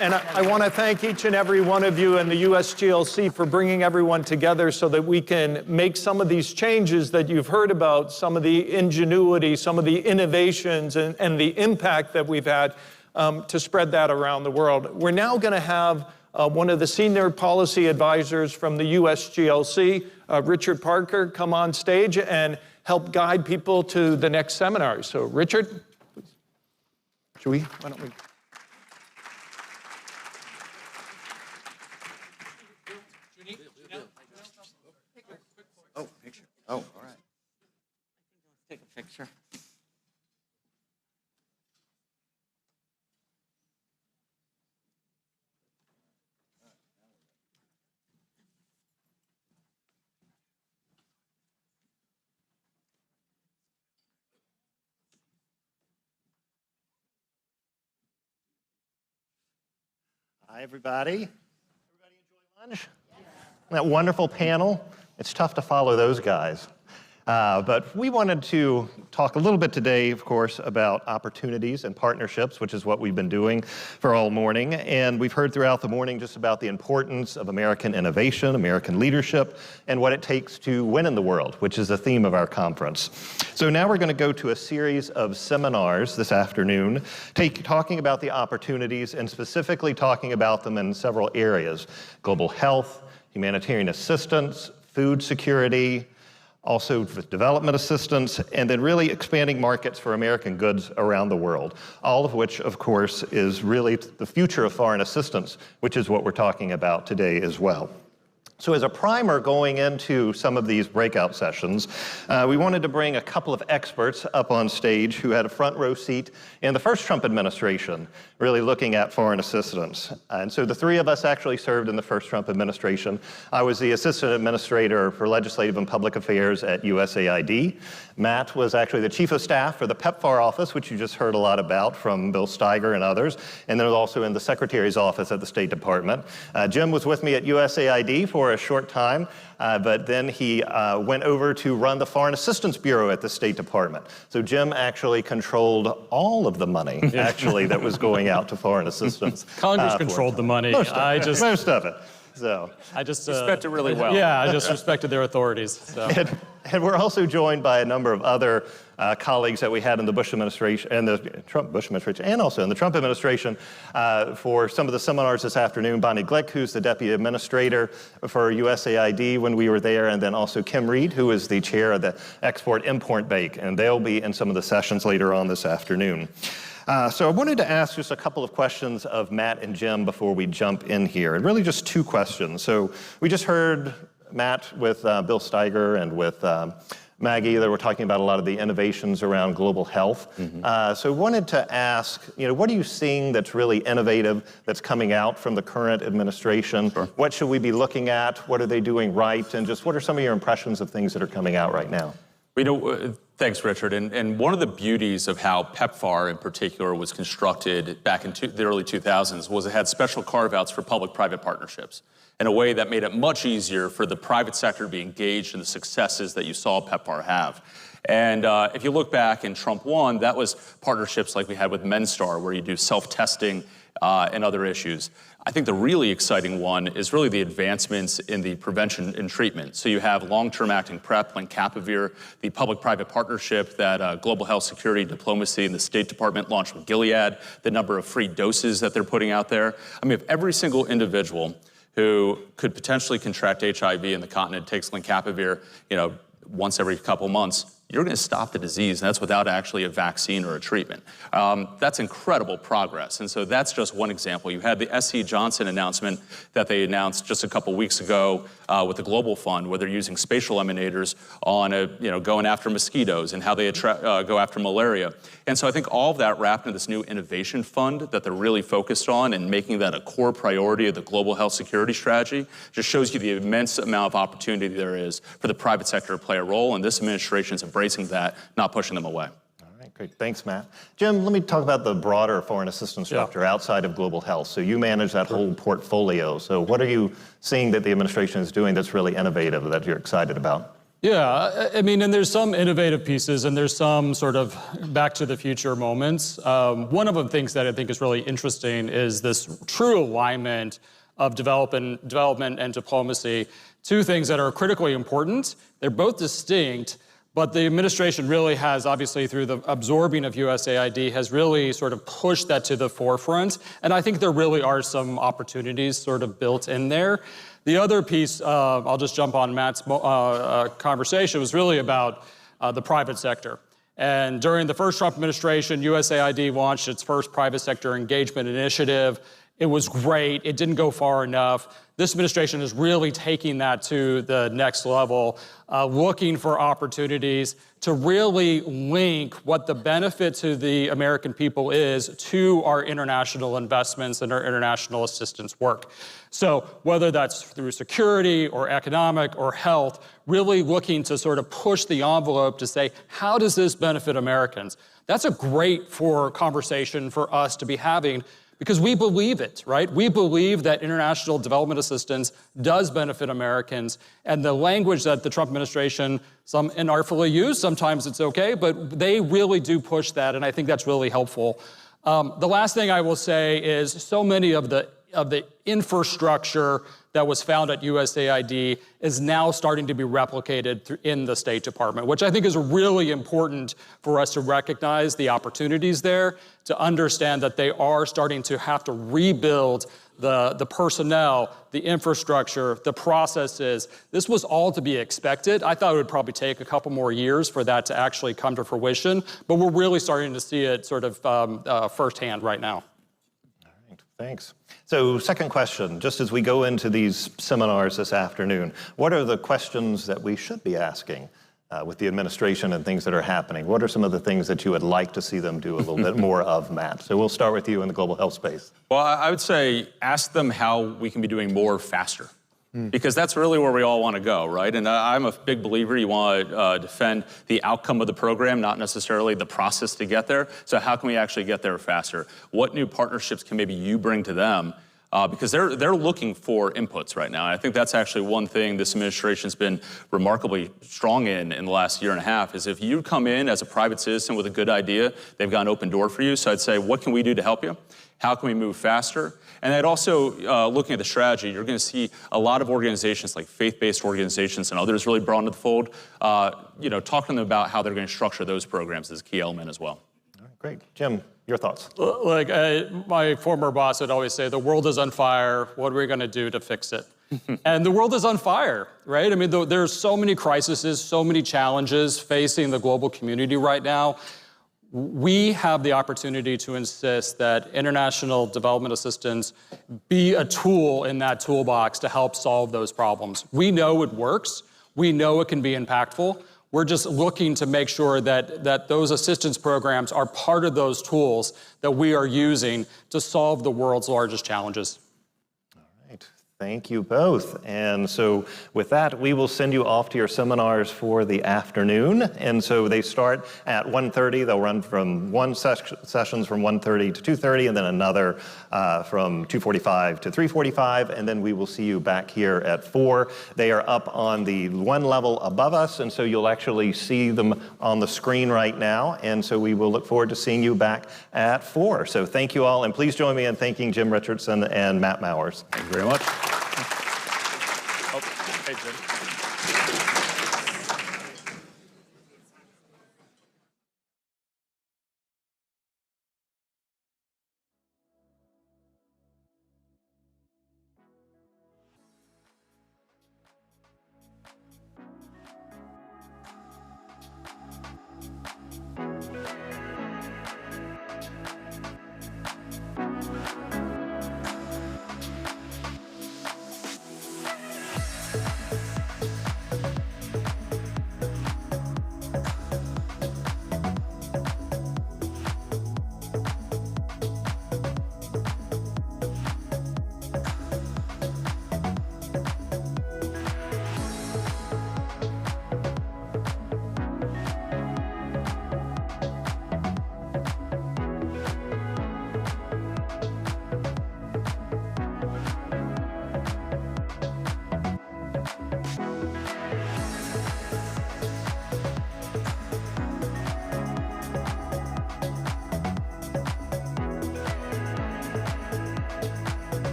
Speaker 5: And I want to thank each and every one of you in the USGLC for bringing everyone together so that we can make some of these changes that you've heard about, some of the ingenuity, some of the innovations, and the impact that we've had to spread that around the world. We're now going to have one of the senior policy advisors from the USGLC, Richard Parker, come on stage and help guide people to the next seminar. So Richard, please. Why don't we?
Speaker 7: Oh, picture. Oh, all right.
Speaker 8: Take a picture.
Speaker 10: Hi, everybody. Everybody enjoy lunch? That wonderful panel. It's tough to follow those guys. But we wanted to talk a little bit today, of course, about opportunities and partnerships, which is what we've been doing for all morning. And we've heard throughout the morning just about the importance of American innovation, American leadership, and what it takes to win in the world, which is the theme of our conference. So now we're going to go to a series of seminars this afternoon, talking about the opportunities and specifically talking about them in several areas: global health, humanitarian assistance, food security, also with development assistance, and then really expanding markets for American goods around the world, all of which, of course, is really the future of foreign assistance, which is what we're talking about today as well. So as a primer going into some of these breakout sessions, we wanted to bring a couple of experts up on stage who had a front row seat in the first Trump administration, really looking at foreign assistance. And so the three of us actually served in the first Trump administration. I was the assistant administrator for legislative and public affairs at USAID. Matt was actually the chief of staff for the PEPFAR office, which you just heard a lot about from Bill Steiger and others, and then also in the secretary's office at the State Department. Jim was with me at USAID for a short time, but then he went over to run the Foreign Assistance Bureau at the State Department. So Jim actually controlled all of the money, actually, that was going out to foreign assistance.
Speaker 11: Congress controlled the money.
Speaker 10: Most of it. So
Speaker 11: I just
Speaker 38: respect it really well.
Speaker 11: Yeah, I just respected their authorities. So.
Speaker 10: And we're also joined by a number of other colleagues that we had in the Bush administration, and the Bush administration, and also in the Trump administration for some of the seminars this afternoon. Bonnie Glick, who's the deputy administrator for USAID when we were there, and then also Kim Reed, who is the chair of the Export-Import Bank, and they'll be in some of the sessions later on this afternoon. So I wanted to ask just a couple of questions of Matt and Jim before we jump in here, and really just two questions. So we just heard Matt with Bill Steiger and with Maggie, that were talking about a lot of the innovations around global health. So I wanted to ask, what are you seeing that's really innovative that's coming out from the current administration? Sure. What should we be looking at? What are they doing right? And just what are some of your impressions of things that are coming out right now?
Speaker 38: Thanks, Richard. And one of the beauties of how PEPFAR in particular was constructed back in the early 2000s was it had special carve-outs for public-private partnerships in a way that made it much easier for the private sector to be engaged in the successes that you saw PEPFAR have. And if you look back in Trump 1, that was partnerships like we had with MenStar, where you do self-testing and other issues. I think the really exciting one is really the advancements in the prevention and treatment. So you have long-term acting PrEP, lenacapavir, the public-private partnership that Global Health Security Diplomacy and the State Department launched with Gilead, the number of free doses that they're putting out there. I mean, if every single individual who could potentially contract HIV in the continent takes lenacapavir, once every couple months, you're going to stop the disease, and that's without actually a vaccine or a treatment. That's incredible progress, and so that's just one example. You had the S.C. Johnson announcement that they announced just a couple weeks ago with the Global Fund, where they're using spatial emanators on going after mosquitoes and how they go after malaria. And so I think all of that wrapped into this new innovation fund that they're really focused on and making that a core priority of the global health security strategy just shows you the immense amount of opportunity there is for the private sector to play a role, and this administration is embracing that, not pushing them away.
Speaker 10: All right, great. Thanks, Matt. Jim, let me talk about the broader foreign assistance structure outside of global health. So you manage that whole portfolio. So what are you seeing that the administration is doing that's really innovative that you're excited about?
Speaker 11: Yeah, I mean, and there's some innovative pieces and there's some sort of back to the future moments. One of the things that I think is really interesting is this true alignment of development and diplomacy, two things that are critically important. They're both distinct, but the administration really has, obviously through the absorbing of USAID, has really sort of pushed that to the forefront. And I think there really are some opportunities sort of built in there. The other piece, I'll just jump on Matt's conversation, was really about the private sector. And during the first Trump administration, USAID launched its first private sector engagement initiative. It was great. It didn't go far enough. This administration is really taking that to the next level, looking for opportunities to really link what the benefit to the American people is to our international investments and our international assistance work. So whether that's through security or economic or health, really looking to sort of push the envelope to say, how does this benefit Americans? That's a great conversation for us to be having, because we believe it, right? We believe that international development assistance does benefit Americans, and the language that the Trump administration, some inartfully use, sometimes it's okay, but they really do push that, and I think that's really helpful. The last thing I will say is so many of the infrastructure that was found at USAID is now starting to be replicated in the State Department, which I think is really important for us to recognize the opportunities there, to understand that they are starting to have to rebuild the personnel, the infrastructure, the processes. This was all to be expected. I thought it would probably take a couple more years for that to actually come to fruition, but we're really starting to see it sort of firsthand right now.
Speaker 10: Thanks. So second question, just as we go into these seminars this afternoon, what are the questions that we should be asking with the administration and things that are happening? What are some of the things that you would like to see them do a little bit more of, Matt? So we'll start with you in the global health space.
Speaker 38: Well, I would say ask them how we can be doing more faster. Because that's really where we all want to go, right? And I'm a big believer you want to defend the outcome of the program, not necessarily the process to get there. So how can we actually get there faster? What new partnerships can maybe you bring to them? Because they're looking for inputs right now. And I think that's actually one thing this administration's been remarkably strong in the last year and a half, is if you come in as a private citizen with a good idea, they've got an open door for you. So I'd say, what can we do to help you? How can we move faster? And I'd also, looking at the strategy, you're going to see a lot of organizations like faith-based organizations and others really brought into the fold, talking to them about how they're going to structure those programs as a key element as well.
Speaker 10: All right, great. Jim, your thoughts?
Speaker 11: Like my former boss would always say, the world is on fire. What are we going to do to fix it? And the world is on fire, right? I mean, there's so many crises, so many challenges facing the global community right now. We have the opportunity to insist that international development assistance be a tool in that toolbox to help solve those problems. We know it works. We know it can be impactful. We're just looking to make sure that those assistance programs are part of those tools that we are using to solve the world's largest challenges.
Speaker 10: Thank you both. And so with that, we will send you off to your seminars for the afternoon. And so they start at 1:30. They'll run from sessions from 1:30 to 2:30, and then another from 2:45 to 3:45. And then we will see you back here at 4. They are up on the one level above us, and so you'll actually see them on the screen right now. And so we will look forward to seeing you back at 4. So thank you all, and please join me in thanking Jim Richardson and Matt Mowers.
Speaker 38: Thank you very much. Hey, Jim.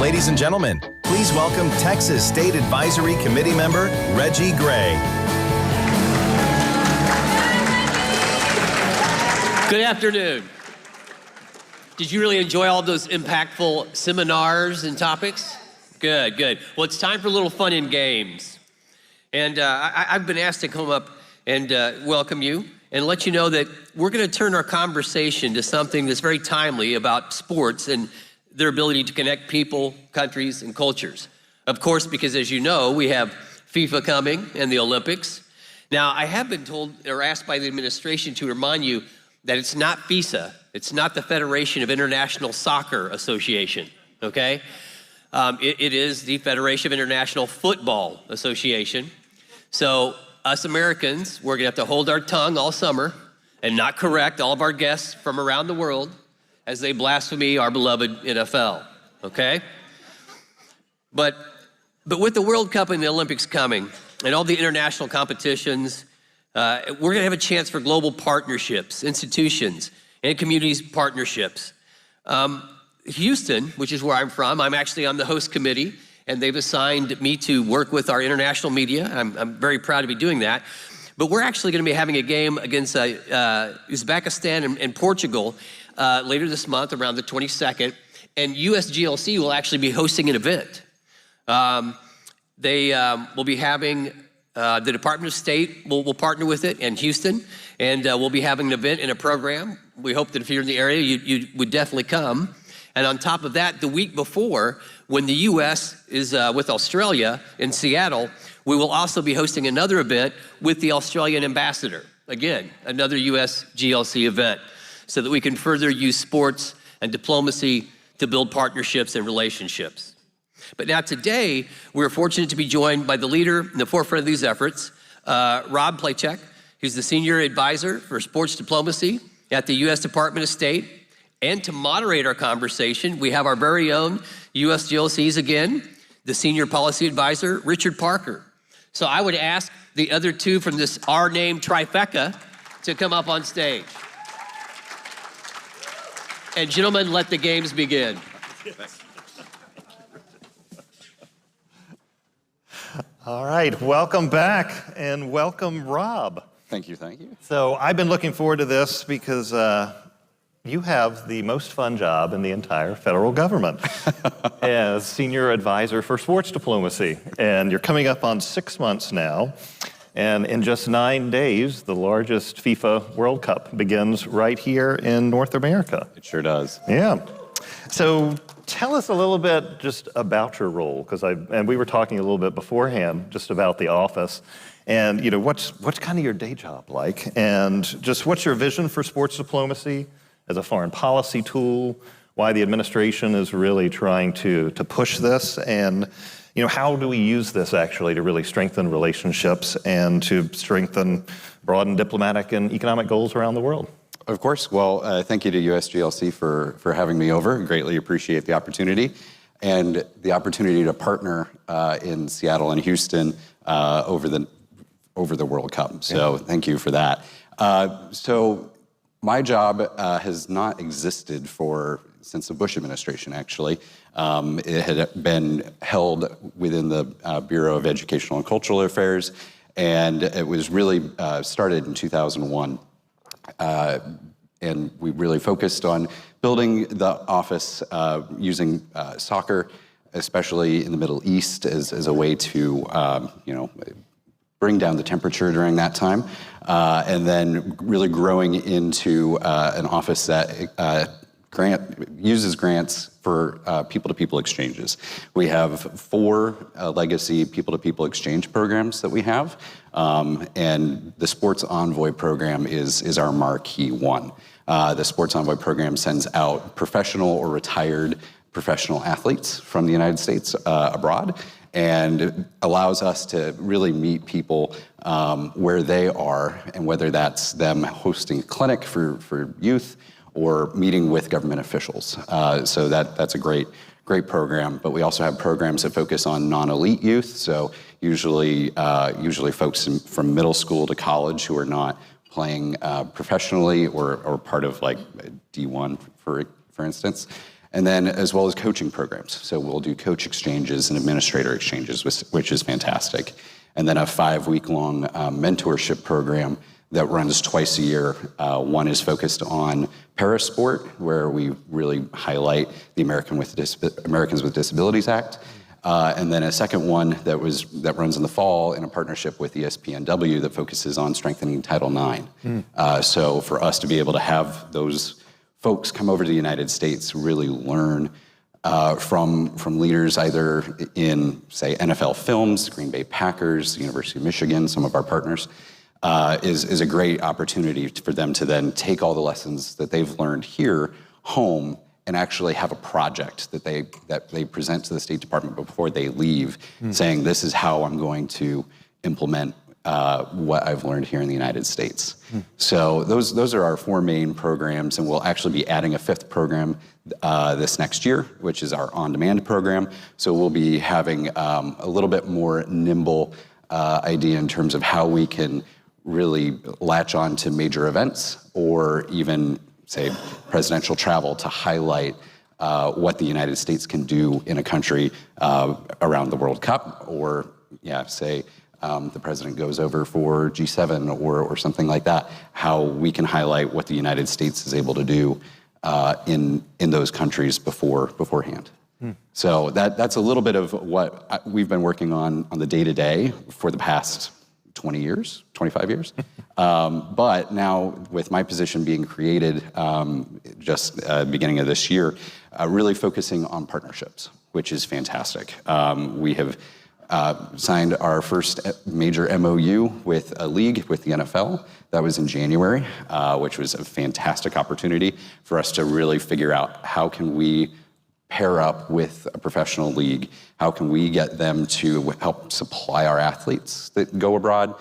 Speaker 12: Ladies and gentlemen, please welcome Texas State Advisory Committee member Reggie Gray.
Speaker 13: Good afternoon. Did you really enjoy all those impactful seminars and topics? Good, good. Well, it's time for a little fun and games. And I've been asked to come up and welcome you and let you know that we're going to turn our conversation to something that's very timely about sports and their ability to connect people, countries, and cultures. Of course, because as you know, we have FIFA coming and the Olympics. Now, I have been told or asked by the administration to remind you that it's not FISA. It's not the Federation of International Soccer Association, okay? It is the Federation of International Football Association. So us Americans, we're gonna have to hold our tongue all summer and not correct all of our guests from around the world as they blaspheme our beloved NFL, okay? But with the World Cup and the Olympics coming and all the international competitions, we're gonna have a chance for global partnerships, institutions, and communities partnerships. Houston, which is where I'm from, I'm actually on the host committee, and they've assigned me to work with our international media. I'm very proud to be doing that. But we're actually gonna be having a game against Uzbekistan and Portugal later this month, around the 22nd, and USGLC will actually be hosting an event. They will be having, the Department of State will partner with it in Houston, and we'll be having an event and a program. We hope that if you're in the area, you would definitely come. And on top of that, the week before, when the US is with Australia in Seattle, we will also be hosting another event with the Australian ambassador. Again, another USGLC event, so that we can further use sports and diplomacy to build partnerships and relationships. But now today, we're fortunate to be joined by the leader in the forefront of these efforts, Rob Plachek, who's the Senior Advisor for Sports Diplomacy at the U.S. Department of State. And to moderate our conversation, we have our very own USGLC's again, the Senior Policy Advisor, Richard Parker. So I would ask the other two from this R-name trifecta to come up on stage. And gentlemen, let the games begin.
Speaker 10: All right, welcome back and welcome Rob.
Speaker 14: Thank you, thank you.
Speaker 10: So I've been looking forward to this because you have the most fun job in the entire federal government as Senior Advisor for Sports Diplomacy. And you're coming up on 6 months now. And in just 9 days, the largest FIFA World Cup begins right here in North America.
Speaker 14: It sure does.
Speaker 10: Yeah. So tell us a little bit just about your role, and we were talking a little bit beforehand just about the office, and you know what's kind of your day job like, and just what's your vision for sports diplomacy as a foreign policy tool, why the administration is really trying to push this, and you know, how do we use this actually to really strengthen relationships and to strengthen, broaden diplomatic and economic goals around the world?
Speaker 14: Of course. Well, thank you to USGLC for having me over. Greatly appreciate the opportunity and the opportunity to partner in Seattle and Houston over the World Cup. So thank you for that. So my job has not existed since the Bush administration, actually. It had been held within the Bureau of Educational and Cultural Affairs, and it was really started in 2001. And we really focused on building the office using soccer, especially in the Middle East, as a way to, bring down the temperature during that time, and then really growing into an office that uses grants for people-to-people exchanges. We have 4 legacy people-to-people exchange programs that we have, and the Sports Envoy program is our marquee one. The Sports Envoy program sends out professional or retired professional athletes from the United States abroad, and allows us to really meet people where they are, and whether that's them hosting a clinic for youth or meeting with government officials. So that's a great program. But we also have programs that focus on non-elite youth. So usually folks from middle school to college who are not playing professionally or part of like D1, for instance. And then as well as coaching programs. So we'll do coach exchanges and administrator exchanges, which is fantastic. And then a 5-week-long mentorship program that runs twice a year. One is focused on parasport, where we really highlight the Americans with Disabilities Act. And then a second one that runs in the fall in a partnership with ESPNW that focuses on strengthening Title IX. So for us to be able to have those folks come over to the United States, really learn from leaders either in, say, NFL Films, Green Bay Packers, University of Michigan, some of our partners, is a great opportunity for them to then take all the lessons that they've learned here home and actually have a project that they present to the State Department before they leave, saying, this is how I'm going to implement what I've learned here in the United States. So those are our 4 main programs, and we'll actually be adding a 5th program this next year, which is our on-demand program. So we'll be having a little bit more nimble idea in terms of how we can really latch on to major events or even, say, presidential travel to highlight what the United States can do in a country around the World Cup, or say the president goes over for G7 or something like that, how we can highlight what the United States is able to do in those countries beforehand. So that's a little bit of what we've been working on the day-to-day for the past 20 years, 25 years. But now with my position being created just beginning of this year, really focusing on partnerships, which is fantastic. We have signed our first major MOU with a league, with the NFL. That was in January, which was a fantastic opportunity for us to really figure out how can we pair up with a professional league? How can we get them to help supply our athletes that go abroad,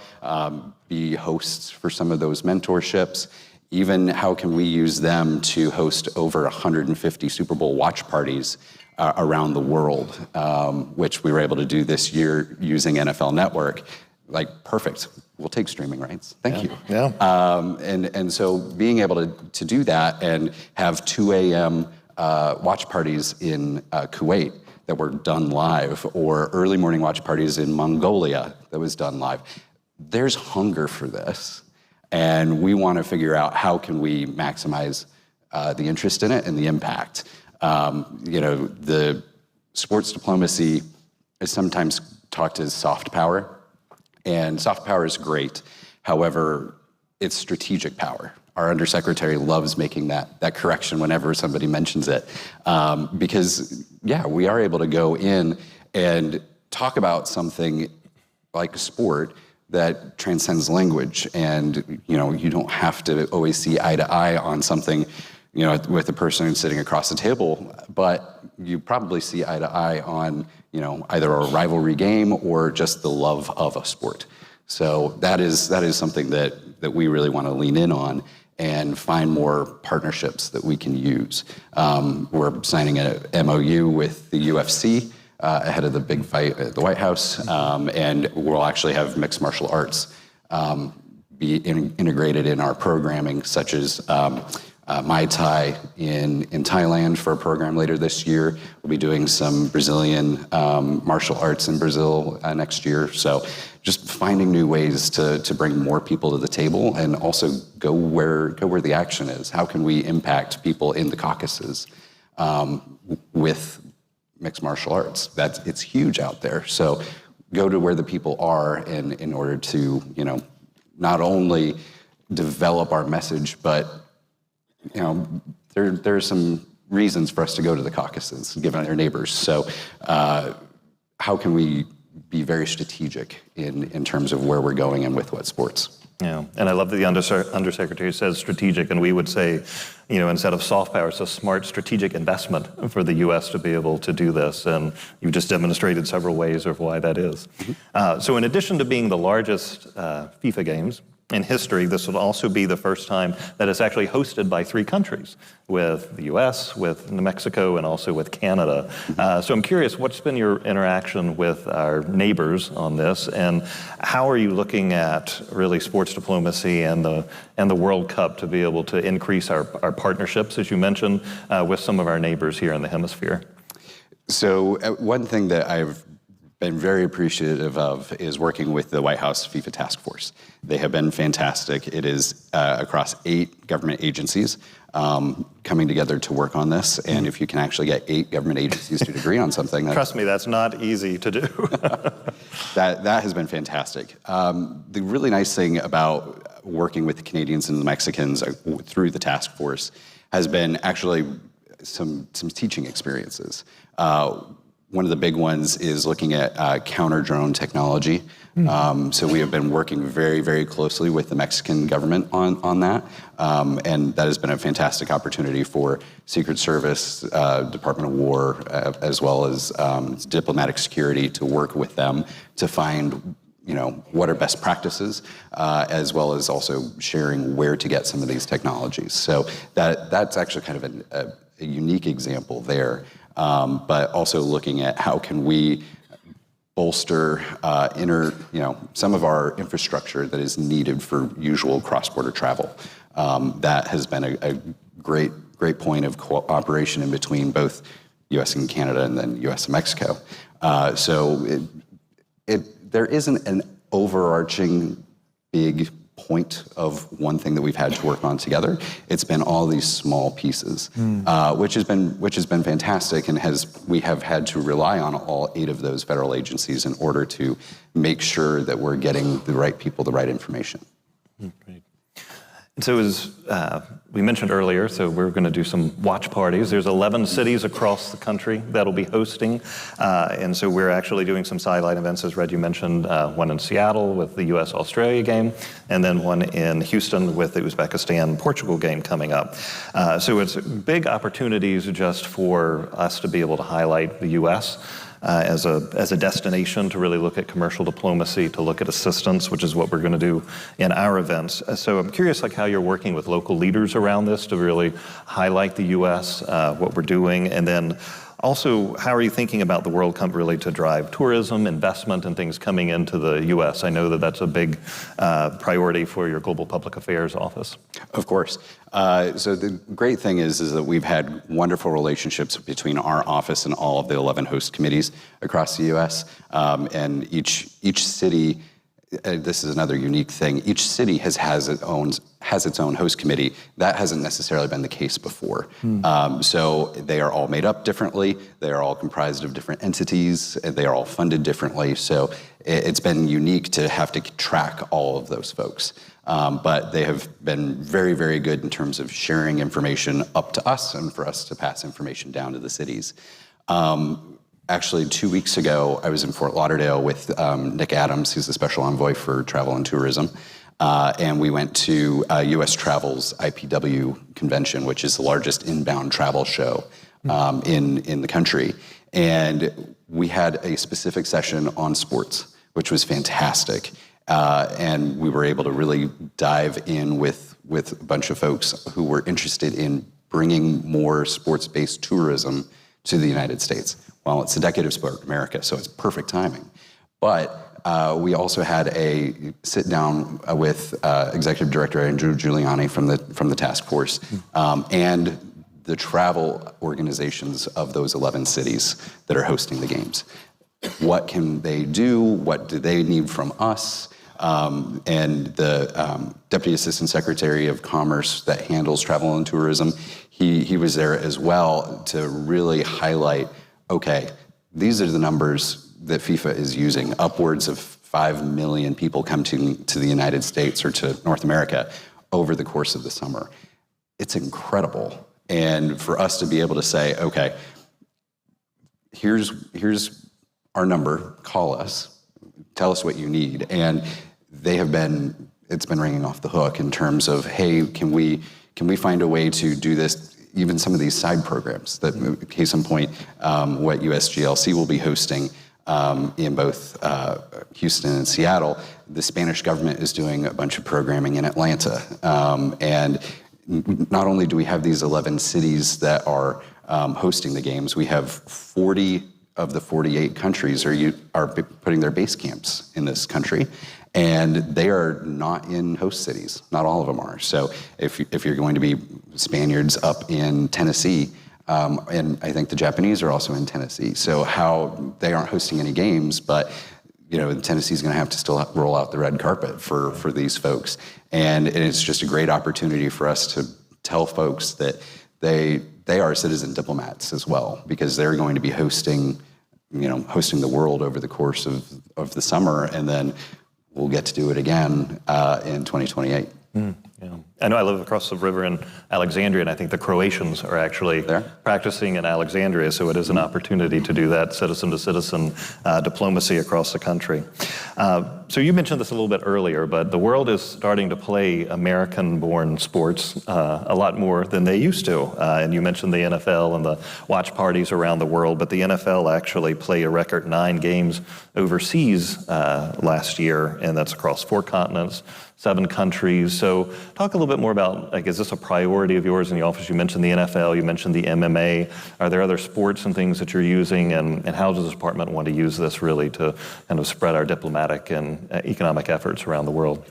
Speaker 14: be hosts for some of those mentorships? Even how can we use them to host over 150 Super Bowl watch parties around the world, which we were able to do this year using NFL Network. Like, perfect. We'll take streaming rights. Thank you.
Speaker 10: Yeah.
Speaker 14: And so being able to do that and have 2 a.m. Watch parties in Kuwait that were done live, or early morning watch parties in Mongolia that was done live. There's hunger for this, and we want to figure out how can we maximize the interest in it and the impact. The sports diplomacy is sometimes talked as soft power, and soft power is great. However, it's strategic power. Our undersecretary loves making that correction whenever somebody mentions it, because, we are able to go in and talk about something like sport that transcends language, and you don't have to always see eye to eye on something, with the person sitting across the table, but you probably see eye to eye on, either a rivalry game or just the love of a sport. So that is something that we really want to lean in on and find more partnerships that we can use. We're signing an MOU with the UFC ahead of the big fight at the White House, and we'll actually have mixed martial arts be integrated in our programming, such as Muay Thai in Thailand for a program later this year. We'll be doing some Brazilian martial arts in Brazil next year. So just finding new ways to bring more people to the table, and also go where the action is. How can we impact people in the Caucasus with mixed martial arts? It's huge out there. So go to where the people are in order to, not only develop our message, but there are some reasons for us to go to the Caucasus, given our neighbors. So how can we be very strategic in terms of where we're going and with what sports?
Speaker 10: Yeah, and I love that the undersecretary says strategic, and we would say, instead of soft power, it's a smart strategic investment for the U.S. to be able to do this, and you've just demonstrated several ways of why that is. So in addition to being the largest FIFA games in history, this will also be the first time that it's actually hosted by 3 countries, with the US, with New Mexico, and also with Canada. So I'm curious, what's been your interaction with our neighbors on this, and how are you looking at really sports diplomacy and the World Cup to be able to increase our partnerships, as you mentioned, with some of our neighbors here in the hemisphere?
Speaker 14: So one thing that I've been very appreciative of is working with the White House FIFA Task Force. They have been fantastic. It is across 8 government agencies coming together to work on this. And if you can actually get 8 government agencies to agree on something,
Speaker 10: trust me, that's not easy to do.
Speaker 14: that has been fantastic. The really nice thing about working with the Canadians and the Mexicans through the task force has been actually some teaching experiences. One of the big ones is looking at counter-drone technology. So we have been working very, very closely with the Mexican government on that. And that has been a fantastic opportunity for Secret Service, Department of War, as well as diplomatic security to work with them to find what are best practices, as well as also sharing where to get some of these technologies. So that's actually kind of a unique example there. But also looking at how can we bolster some of our infrastructure that is needed for usual cross-border travel. That has been a great point of cooperation in between both U.S. and Canada, and then U.S. and Mexico. So there isn't an overarching big point of one thing that we've had to work on together. It's been all these small pieces, which has been fantastic, and we have had to rely on all 8 of those federal agencies in order to make sure that we're getting the right people the right information.
Speaker 10: Great. And so as we mentioned earlier, so we're going to do some watch parties. There's 11 cities across the country that'll be hosting. And so we're actually doing some sideline events, as Red, you mentioned, one in Seattle with the US-Australia game, and then one in Houston with the Uzbekistan-Portugal game coming up. So it's big opportunities just for us to be able to highlight the US as a destination to really look at commercial diplomacy, to look at assistance, which is what we're going to do in our events. So I'm curious how you're working with local leaders around this to really highlight the U.S., what we're doing, and then also, how are you thinking about the World Cup really to drive tourism, investment, and things coming into the U.S.? I know that that's a big priority for your Global Public Affairs office.
Speaker 14: Of course. So the great thing is that we've had wonderful relationships between our office and all of the 11 host committees across the U.S. And each city, this is another unique thing, each city has its own host committee. That hasn't necessarily been the case before. So they are all made up differently. They are all comprised of different entities. They are all funded differently. So it's been unique to have to track all of those folks. But they have been very, very good in terms of sharing information up to us and for us to pass information down to the cities. Actually, 2 weeks ago, I was in Fort Lauderdale with Nick Adams, who's the special envoy for travel and tourism. And we went to U.S. Travel's IPW convention, which is the largest inbound travel show in the country. And we had a specific session on sports, which was fantastic. And we were able to really dive in with a bunch of folks who were interested in bringing more sports-based tourism to the United States. Well, it's a decade of sport in America, so it's perfect timing. But we also had a sit down with Executive Director Andrew Giuliani from the task force and the travel organizations of those 11 cities that are hosting the games. What can they do? What do they need from us? And the Deputy Assistant Secretary of Commerce that handles travel and tourism, he was there as well to really highlight, okay, these are the numbers that FIFA is using. Upwards of 5 million people come to the United States or to North America over the course of the summer. It's incredible. And for us to be able to say, okay, here's our number, call us, tell us what you need. And it's been ringing off the hook in terms of, hey, can we find a way to do this, even some of these side programs that, case in point, what USGLC will be hosting in both Houston and Seattle. The Spanish government is doing a bunch of programming in Atlanta. And not only do we have these 11 cities that are hosting the games, we have 40 of the 48 countries are putting their base camps in this country. And they are not in host cities. Not all of them are. So if you're going to be Spaniards up in Tennessee, and I think the Japanese are also in Tennessee. So how they aren't hosting any games, but Tennessee's going to have to still roll out the red carpet for these folks. And it's just a great opportunity for us to tell folks that they are citizen diplomats as well, because they're going to be hosting the world over the course of the summer, and then we'll get to do it again in 2028.
Speaker 15: Yeah. I know I live across the river in Alexandria, and I think the Croatians are actually practicing in Alexandria, so it is an opportunity to do that citizen-to-citizen diplomacy across the country. So you mentioned this a little bit earlier, but the world is starting to play American-born sports a lot more than they used to. And you mentioned the NFL and the watch parties around the world, but the NFL actually played a record 9 games overseas last year, and that's across 4 continents, 7 countries. So talk a little bit more about, is this a priority of yours in the office? You mentioned the NFL, you mentioned the MMA. Are there other sports and things that you're using, and how does the department want to use this really to kind of spread our diplomatic and economic efforts around the world?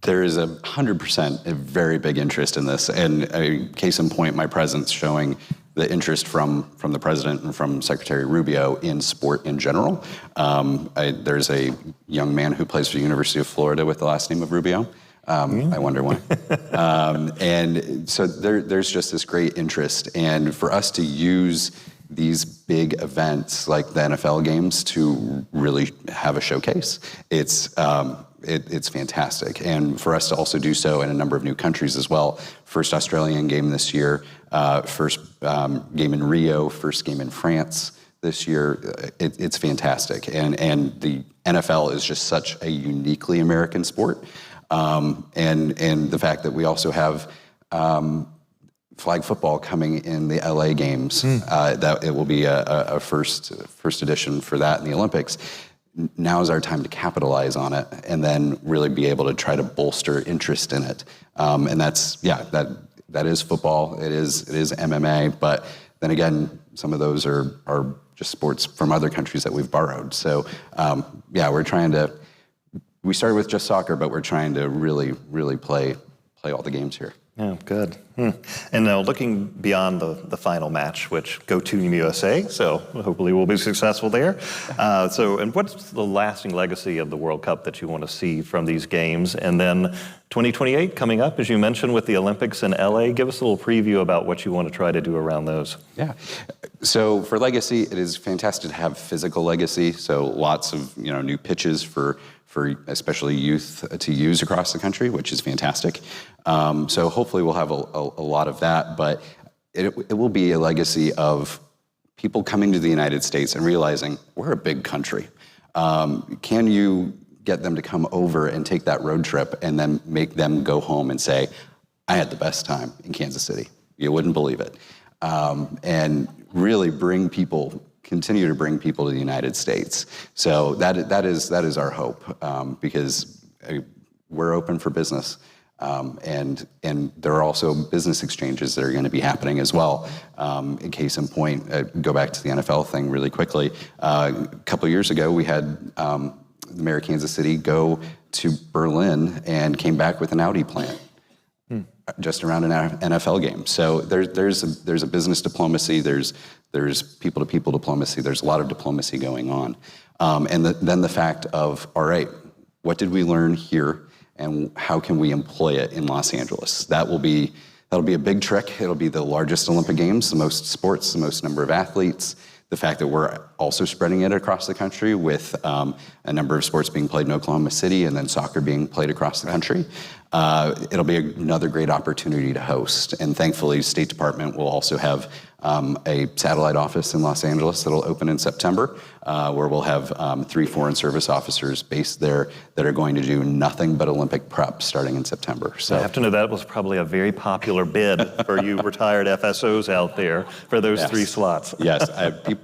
Speaker 14: There is 100% a very big interest in this, and case in point, my presence showing the interest from the president and from Secretary Rubio in sport in general. There's a young man who plays for the University of Florida with the last name of Rubio. I wonder why. And so there's just this great interest, and for us to use these big events like the NFL games to really have a showcase, it's fantastic. And for us to also do so in a number of new countries as well. First Australian game this year, first game in Rio, first game in France this year. It's fantastic. And the NFL is just such a uniquely American sport. And the fact that we also have flag football coming in the LA games, that it will be a first edition for that in the Olympics. Now is our time to capitalize on it and then really be able to try to bolster interest in it. And that is football, it is MMA, but then again, some of those are just sports from other countries that we've borrowed. So we started with just soccer, but we're trying to really play all the games here.
Speaker 15: Yeah, good. And now looking beyond the final match, which go Team USA, so hopefully we'll be successful there. And what's the lasting legacy of the World Cup that you want to see from these games? And then 2028 coming up, as you mentioned, with the Olympics in LA. Give us a little preview about what you want to try to do around those.
Speaker 14: Yeah. So for legacy, it is fantastic to have physical legacy. So lots of new pitches for especially youth to use across the country, which is fantastic. So hopefully we'll have a lot of that, but it will be a legacy of people coming to the United States and realizing we're a big country. Can you get them to come over and take that road trip and then make them go home and say, I had the best time in Kansas City. You wouldn't believe it. And really continue to bring people to the United States. So that is our hope, because we're open for business. And there are also business exchanges that are going to be happening as well. In case in point, go back to the NFL thing really quickly. A couple of years ago, we had the mayor of Kansas City go to Berlin and came back with an Audi plant just around an NFL game. So there's a business diplomacy, there's people-to-people diplomacy, there's a lot of diplomacy going on. And then the fact of, all right, what did we learn here and how can we employ it in Los Angeles? That'll be a big trick. It'll be the largest Olympic Games, the most sports, the most number of athletes. The fact that we're also spreading it across the country with a number of sports being played in Oklahoma City and then soccer being played across the country. It'll be another great opportunity to host. And thankfully, State Department will also have a satellite office in Los Angeles that'll open in September, where we'll have 3 foreign service officers based there that are going to do nothing but Olympic prep starting in September. So
Speaker 15: I have to know that was probably a very popular bid for you retired FSOs out there for those 3 slots.
Speaker 14: Yes,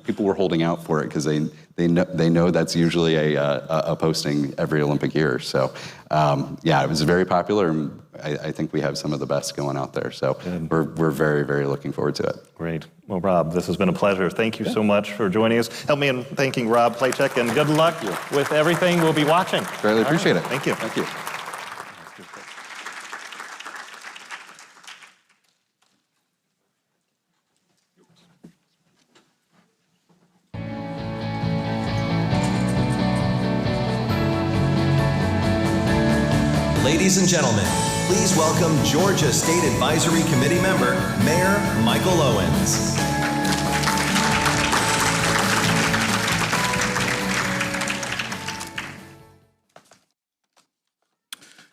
Speaker 14: people were holding out for it because they know that's usually a posting every Olympic year. So yeah, it was very popular, and I think we have some of the best going out there. So we're very, very looking forward to it.
Speaker 15: Great. Well, Rob, this has been a pleasure. Thank you so much for joining us. Help me in thanking Rob Platek, and good luck with everything we'll be watching.
Speaker 14: Greatly appreciate it.
Speaker 15: Thank you.
Speaker 14: Thank you.
Speaker 12: Ladies and gentlemen, please welcome Georgia State Advisory Committee member, Mayor Michael Owens.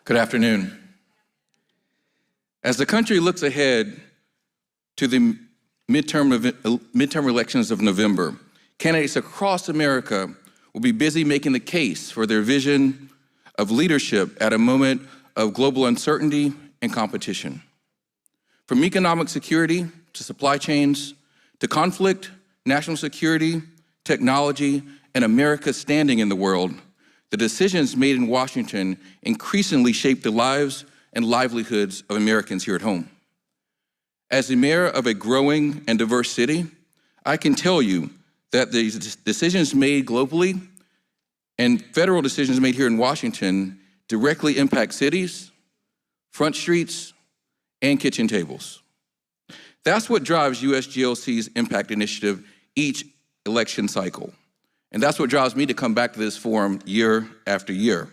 Speaker 16: Good afternoon. As the country looks ahead to the midterm elections of November, candidates across America will be busy making the case for their vision of leadership at a moment of global uncertainty and competition. From economic security to supply chains to conflict, national security, technology, and America's standing in the world, the decisions made in Washington increasingly shape the lives and livelihoods of Americans here at home. As the mayor of a growing and diverse city, I can tell you that the decisions made globally and federal decisions made here in Washington directly impact cities, front streets, and kitchen tables. That's what drives USGLC's impact initiative each election cycle. And that's what drives me to come back to this forum year after year.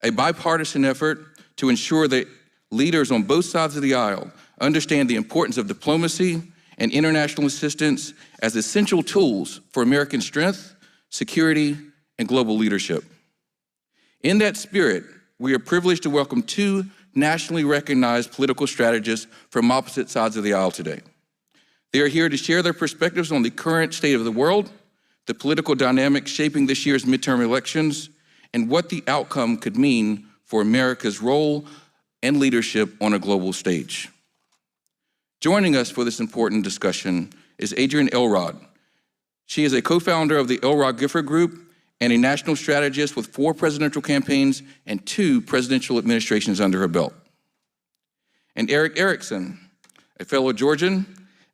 Speaker 16: A bipartisan effort to ensure that leaders on both sides of the aisle understand the importance of diplomacy and international assistance as essential tools for American strength, security, and global leadership. In that spirit, we are privileged to welcome 2 nationally recognized political strategists from opposite sides of the aisle today. They are here to share their perspectives on the current state of the world, the political dynamics shaping this year's midterm elections, and what the outcome could mean for America's role and leadership on a global stage. Joining us for this important discussion is Adrienne Elrod. She is a co-founder of the Elrod Gifford Group and a national strategist with 4 presidential campaigns and 2 presidential administrations under her belt. And Eric Erickson, a fellow Georgian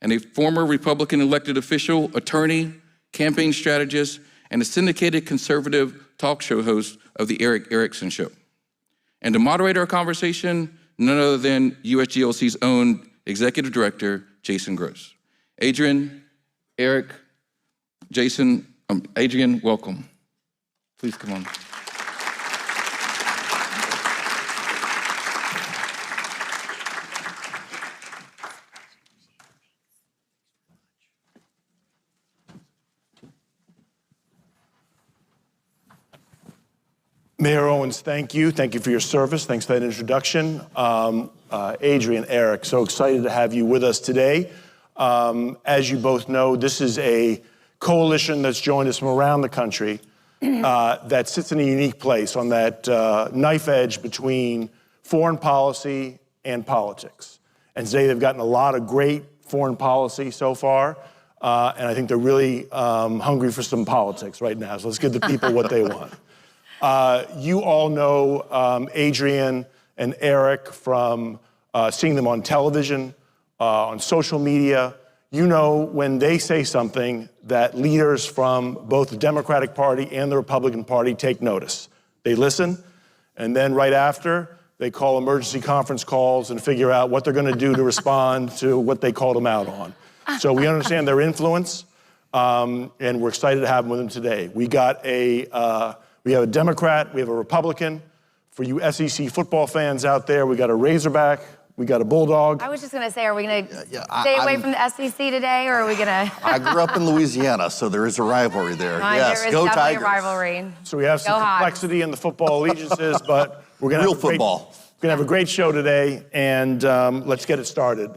Speaker 16: and a former Republican elected official, attorney, campaign strategist, and a syndicated conservative talk show host of The Eric Erickson Show. And to moderate our conversation, none other than USGLC's own Executive Director, Jason Gross. Adrienne, Eric, Jason, Adrienne, welcome. Please come on.
Speaker 33: Mayor Owens, thank you. Thank you for your service. Thanks for that introduction. Adrienne, Eric, so excited to have you with us today. As you both know, this is a coalition that's joined us from around the country that sits in a unique place on that knife edge between foreign policy and politics. And today they've gotten a lot of great foreign policy so far, and I think they're really hungry for some politics right now. So let's give the people what they want. You all know Adrienne and Eric from seeing them on television, on social media. You know when they say something that leaders from both the Democratic Party and the Republican Party take notice. They listen, and then right after, they call emergency conference calls and figure out what they're going to do to respond to what they called them out on. So we understand their influence, and we're excited to have them with them today. We have a Democrat, we have a Republican. For you SEC football fans out there, we got a Razorback, we got a Bulldog.
Speaker 17: I was just going to say, are we going to stay away from the SEC today, or are we going to?
Speaker 18: I grew up in Louisiana, so there is a rivalry there.
Speaker 17: Yes, there is
Speaker 18: go
Speaker 17: definitely
Speaker 18: Tigers.
Speaker 17: a rivalry.
Speaker 33: So we have some complexity in the football allegiances, but we're going to have
Speaker 18: football.
Speaker 33: We're going to have a great show today, and let's get it started.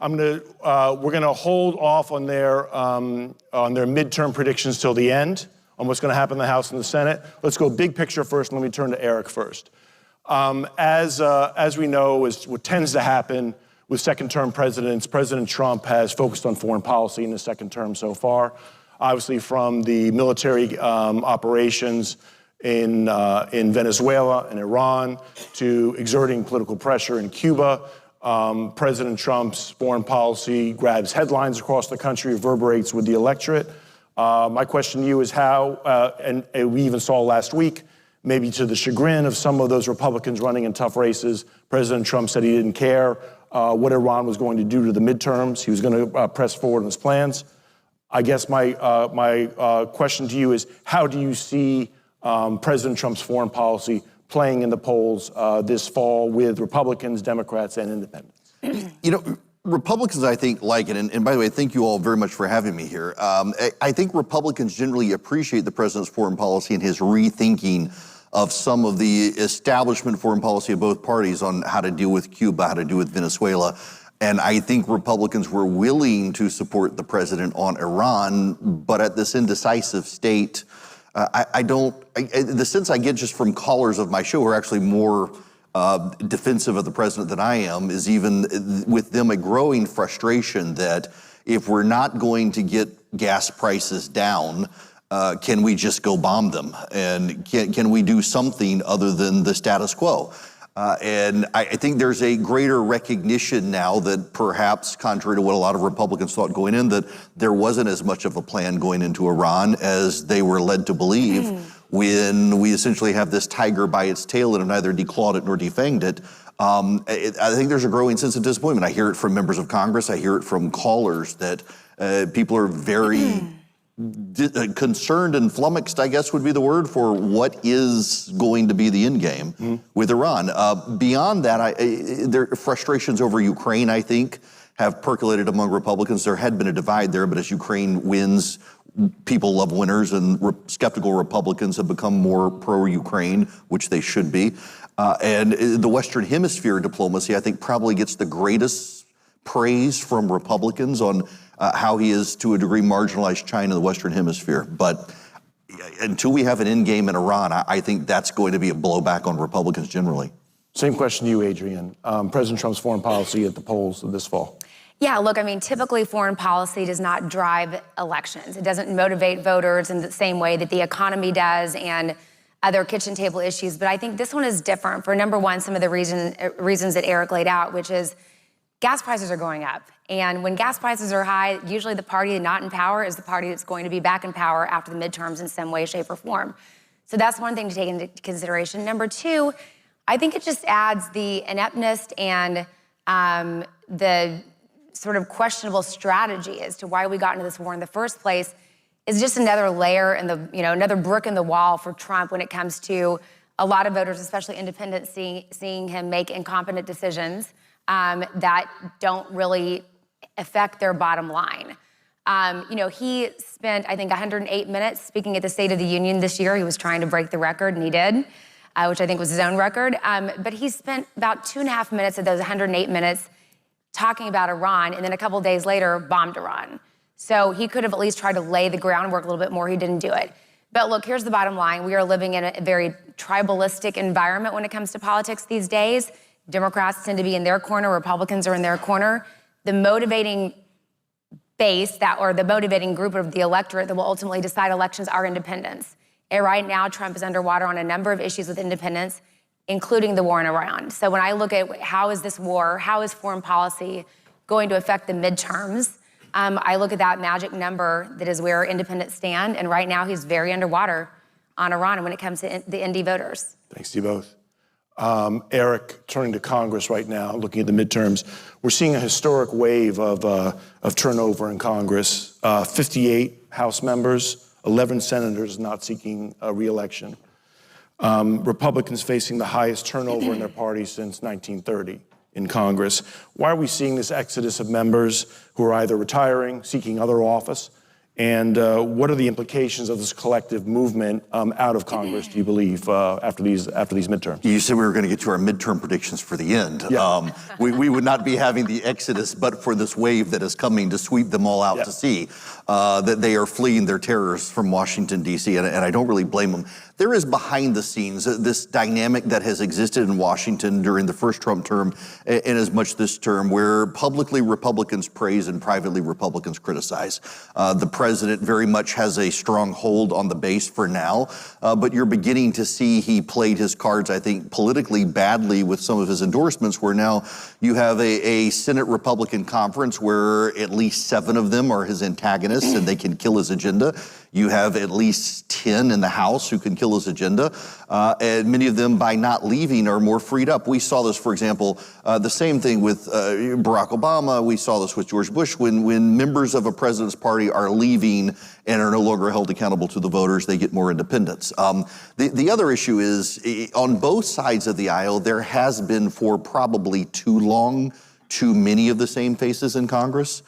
Speaker 33: We're gonna hold off on their midterm predictions till the end on what's gonna happen in the House and the Senate. Let's go big picture first, and let me turn to Eric first. As we know, is what tends to happen with second-term presidents, President Trump has focused on foreign policy in his second term so far. Obviously, from the military operations in Venezuela and Iran to exerting political pressure in Cuba, President Trump's foreign policy grabs headlines across the country, reverberates with the electorate. My question to you is how, and we even saw last week, maybe to the chagrin of some of those Republicans running in tough races, President Trump said he didn't care what Iran was going to do to the midterms. He was going to press forward on his plans. I guess my question to you is, how do you see President Trump's foreign policy playing in the polls this fall with Republicans, Democrats, and independents?
Speaker 18: You know, Republicans, I think, like it. And by the way, thank you all very much for having me here. I think Republicans generally appreciate the president's foreign policy and his rethinking of some of the establishment foreign policy of both parties on how to deal with Cuba, how to deal with Venezuela. And I think Republicans were willing to support the president on Iran, but at this indecisive state, the sense I get just from callers of my show who are actually more defensive of the president than I am, is even with them a growing frustration that if we're not going to get gas prices down, can we just go bomb them? And can we do something other than the status quo? And I think there's a greater recognition now that perhaps, contrary to what a lot of Republicans thought going in, that there wasn't as much of a plan going into Iran as they were led to believe when we essentially have this tiger by its tail and have neither declawed it nor defanged it. I think there's a growing sense of disappointment. I hear it from members of Congress. I hear it from callers that people are very concerned and flummoxed, I guess would be the word, for what is going to be the end game with Iran. Beyond that, their frustrations over Ukraine, I think, have percolated among Republicans. There had been a divide there, but as Ukraine wins, people love winners, and skeptical Republicans have become more pro-Ukraine, which they should be. And the Western Hemisphere diplomacy, I think, probably gets the greatest praise from Republicans on how he is, to a degree, marginalized China in the Western Hemisphere. But until we have an end game in Iran, I think that's going to be a blowback on Republicans generally.
Speaker 33: Same question to you, Adrienne. President Trump's foreign policy at the polls this fall.
Speaker 17: Yeah, look, I mean, typically foreign policy does not drive elections. It doesn't motivate voters in the same way that the economy does and other kitchen table issues. But I think this one is different for, number one, some of the reasons that Eric laid out, which is gas prices are going up. And when gas prices are high, usually the party not in power is the party that's going to be back in power after the midterms in some way, shape, or form. So that's one thing to take into consideration. Number two, I think it just adds the ineptness and the sort of questionable strategy as to why we got into this war in the first place is just another layer in the, another brick in the wall for Trump when it comes to a lot of voters, especially independents, seeing him make incompetent decisions that don't really affect their bottom line. He spent, I think, 108 minutes speaking at the State of the Union this year. He was trying to break the record, and he did, which I think was his own record. But he spent about 2.5 minutes of those 108 minutes talking about Iran, and then a couple days later, bombed Iran. So he could have at least tried to lay the groundwork a little bit more. He didn't do it. But look, here's the bottom line. We are living in a very tribalistic environment when it comes to politics these days. Democrats tend to be in their corner, Republicans are in their corner. The motivating base or the motivating group of the electorate that will ultimately decide elections are independents. And right now, Trump is underwater on a number of issues with independents, including the war in Iran. So when I look at how is this war, how is foreign policy going to affect the midterms, I look at that magic number that is where independents stand, and right now he's very underwater on Iran when it comes to the Indy voters.
Speaker 33: Thanks to you both. Eric, turning to Congress right now, looking at the midterms, we're seeing a historic wave of turnover in Congress. 58 House members, 11 senators not seeking a re-election. Republicans facing the highest turnover in their party since 1930 in Congress. Why are we seeing this exodus of members who are either retiring, seeking other office, And what are the implications of this collective movement out of Congress, do you believe, after these midterms?
Speaker 18: You said we were going to get to our midterm predictions for the end.
Speaker 33: Yeah.
Speaker 18: We would not be having the exodus but for this wave that is coming to sweep them all out to sea, that they are fleeing their terrors from Washington, D.C., and I don't really blame them. There is behind the scenes this dynamic that has existed in Washington during the first Trump term and as much this term, where publicly Republicans praise and privately Republicans criticize. The president very much has a strong hold on the base for now, but you're beginning to see he played his cards, I think, politically badly with some of his endorsements, where now you have a Senate Republican conference where at least 7 of them are his antagonists and they can kill his agenda. You have at least 10 in the House who can kill his agenda, and many of them, by not leaving, are more freed up. We saw this, for example, the same thing with Barack Obama. We saw this with George Bush. When members of a president's party are leaving and are no longer held accountable to the voters, they get more independence. The other issue is, on both sides of the aisle, there has been for probably too long too many of the same faces in Congress.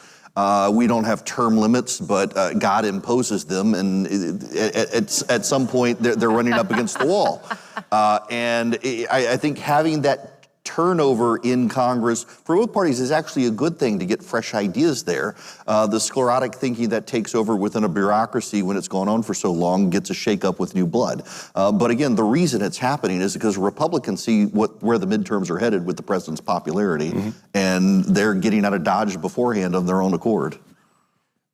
Speaker 18: We don't have term limits, but God imposes them, and at some point they're running up against the wall. And I think having that turnover in Congress for both parties is actually a good thing to get fresh ideas there. The sclerotic thinking that takes over within a bureaucracy when it's gone on for so long gets a shakeup with new blood. But again, the reason it's happening is because Republicans see where the midterms are headed with the president's popularity, and they're getting out of Dodge beforehand of their own accord.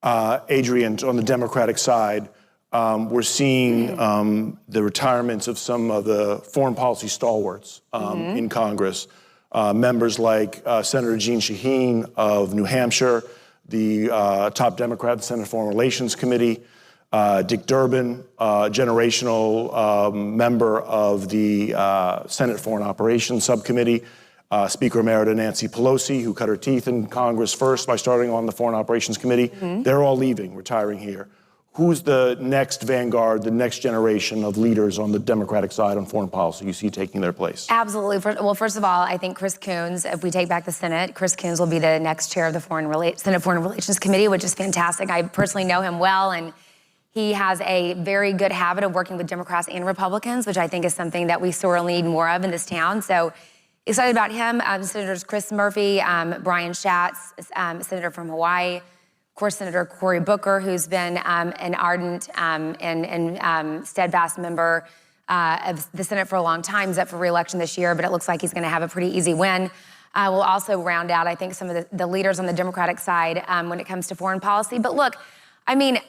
Speaker 33: Adrian, on the Democratic side, we're seeing the retirements of some of the foreign policy stalwarts in Congress. Members like Senator Jeanne Shaheen of New Hampshire, the top Democrat in the Senate Foreign Relations Committee, Dick Durbin, generational member of the Senate Foreign Operations Subcommittee, Speaker Emerita Nancy Pelosi, who cut her teeth in Congress first by starting on the Foreign Operations Committee. They're all leaving, retiring here. Who's the next vanguard, the next generation of leaders on the Democratic side on foreign policy you see taking their place?
Speaker 17: Absolutely. Well, first of all, I think Chris Coons, if we take back the Senate, Chris Coons will be the next chair of the Senate Foreign Relations Committee, which is fantastic. I personally know him well, and he has a very good habit of working with Democrats and Republicans, which I think is something that we sorely need more of in this town. So excited about him. Senators Chris Murphy, Brian Schatz, Senator from Hawaii, of course, Senator Cory Booker, who's been an ardent and steadfast member of the Senate for a long time. He's up for re-election this year, but it looks like he's going to have a pretty easy win. We'll also round out, I think, some of the leaders on the Democratic side when it comes to foreign policy. But look, I mean,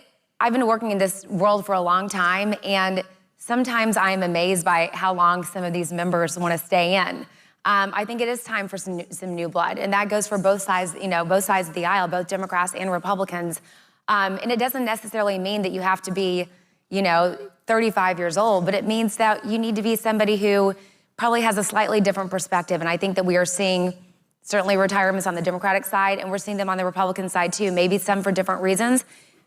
Speaker 17: I've been working in this world for a long time, and sometimes I am amazed by how long some of these members want to stay in. I think it is time for some new blood, and that goes for both sides, both sides of the aisle, both Democrats and Republicans. And it doesn't necessarily mean that you have to be, 35 years old, but it means that you need to be somebody who probably has a slightly different perspective. And I think that we are seeing certainly retirements on the Democratic side, and we're seeing them on the Republican side too, maybe some for different reasons.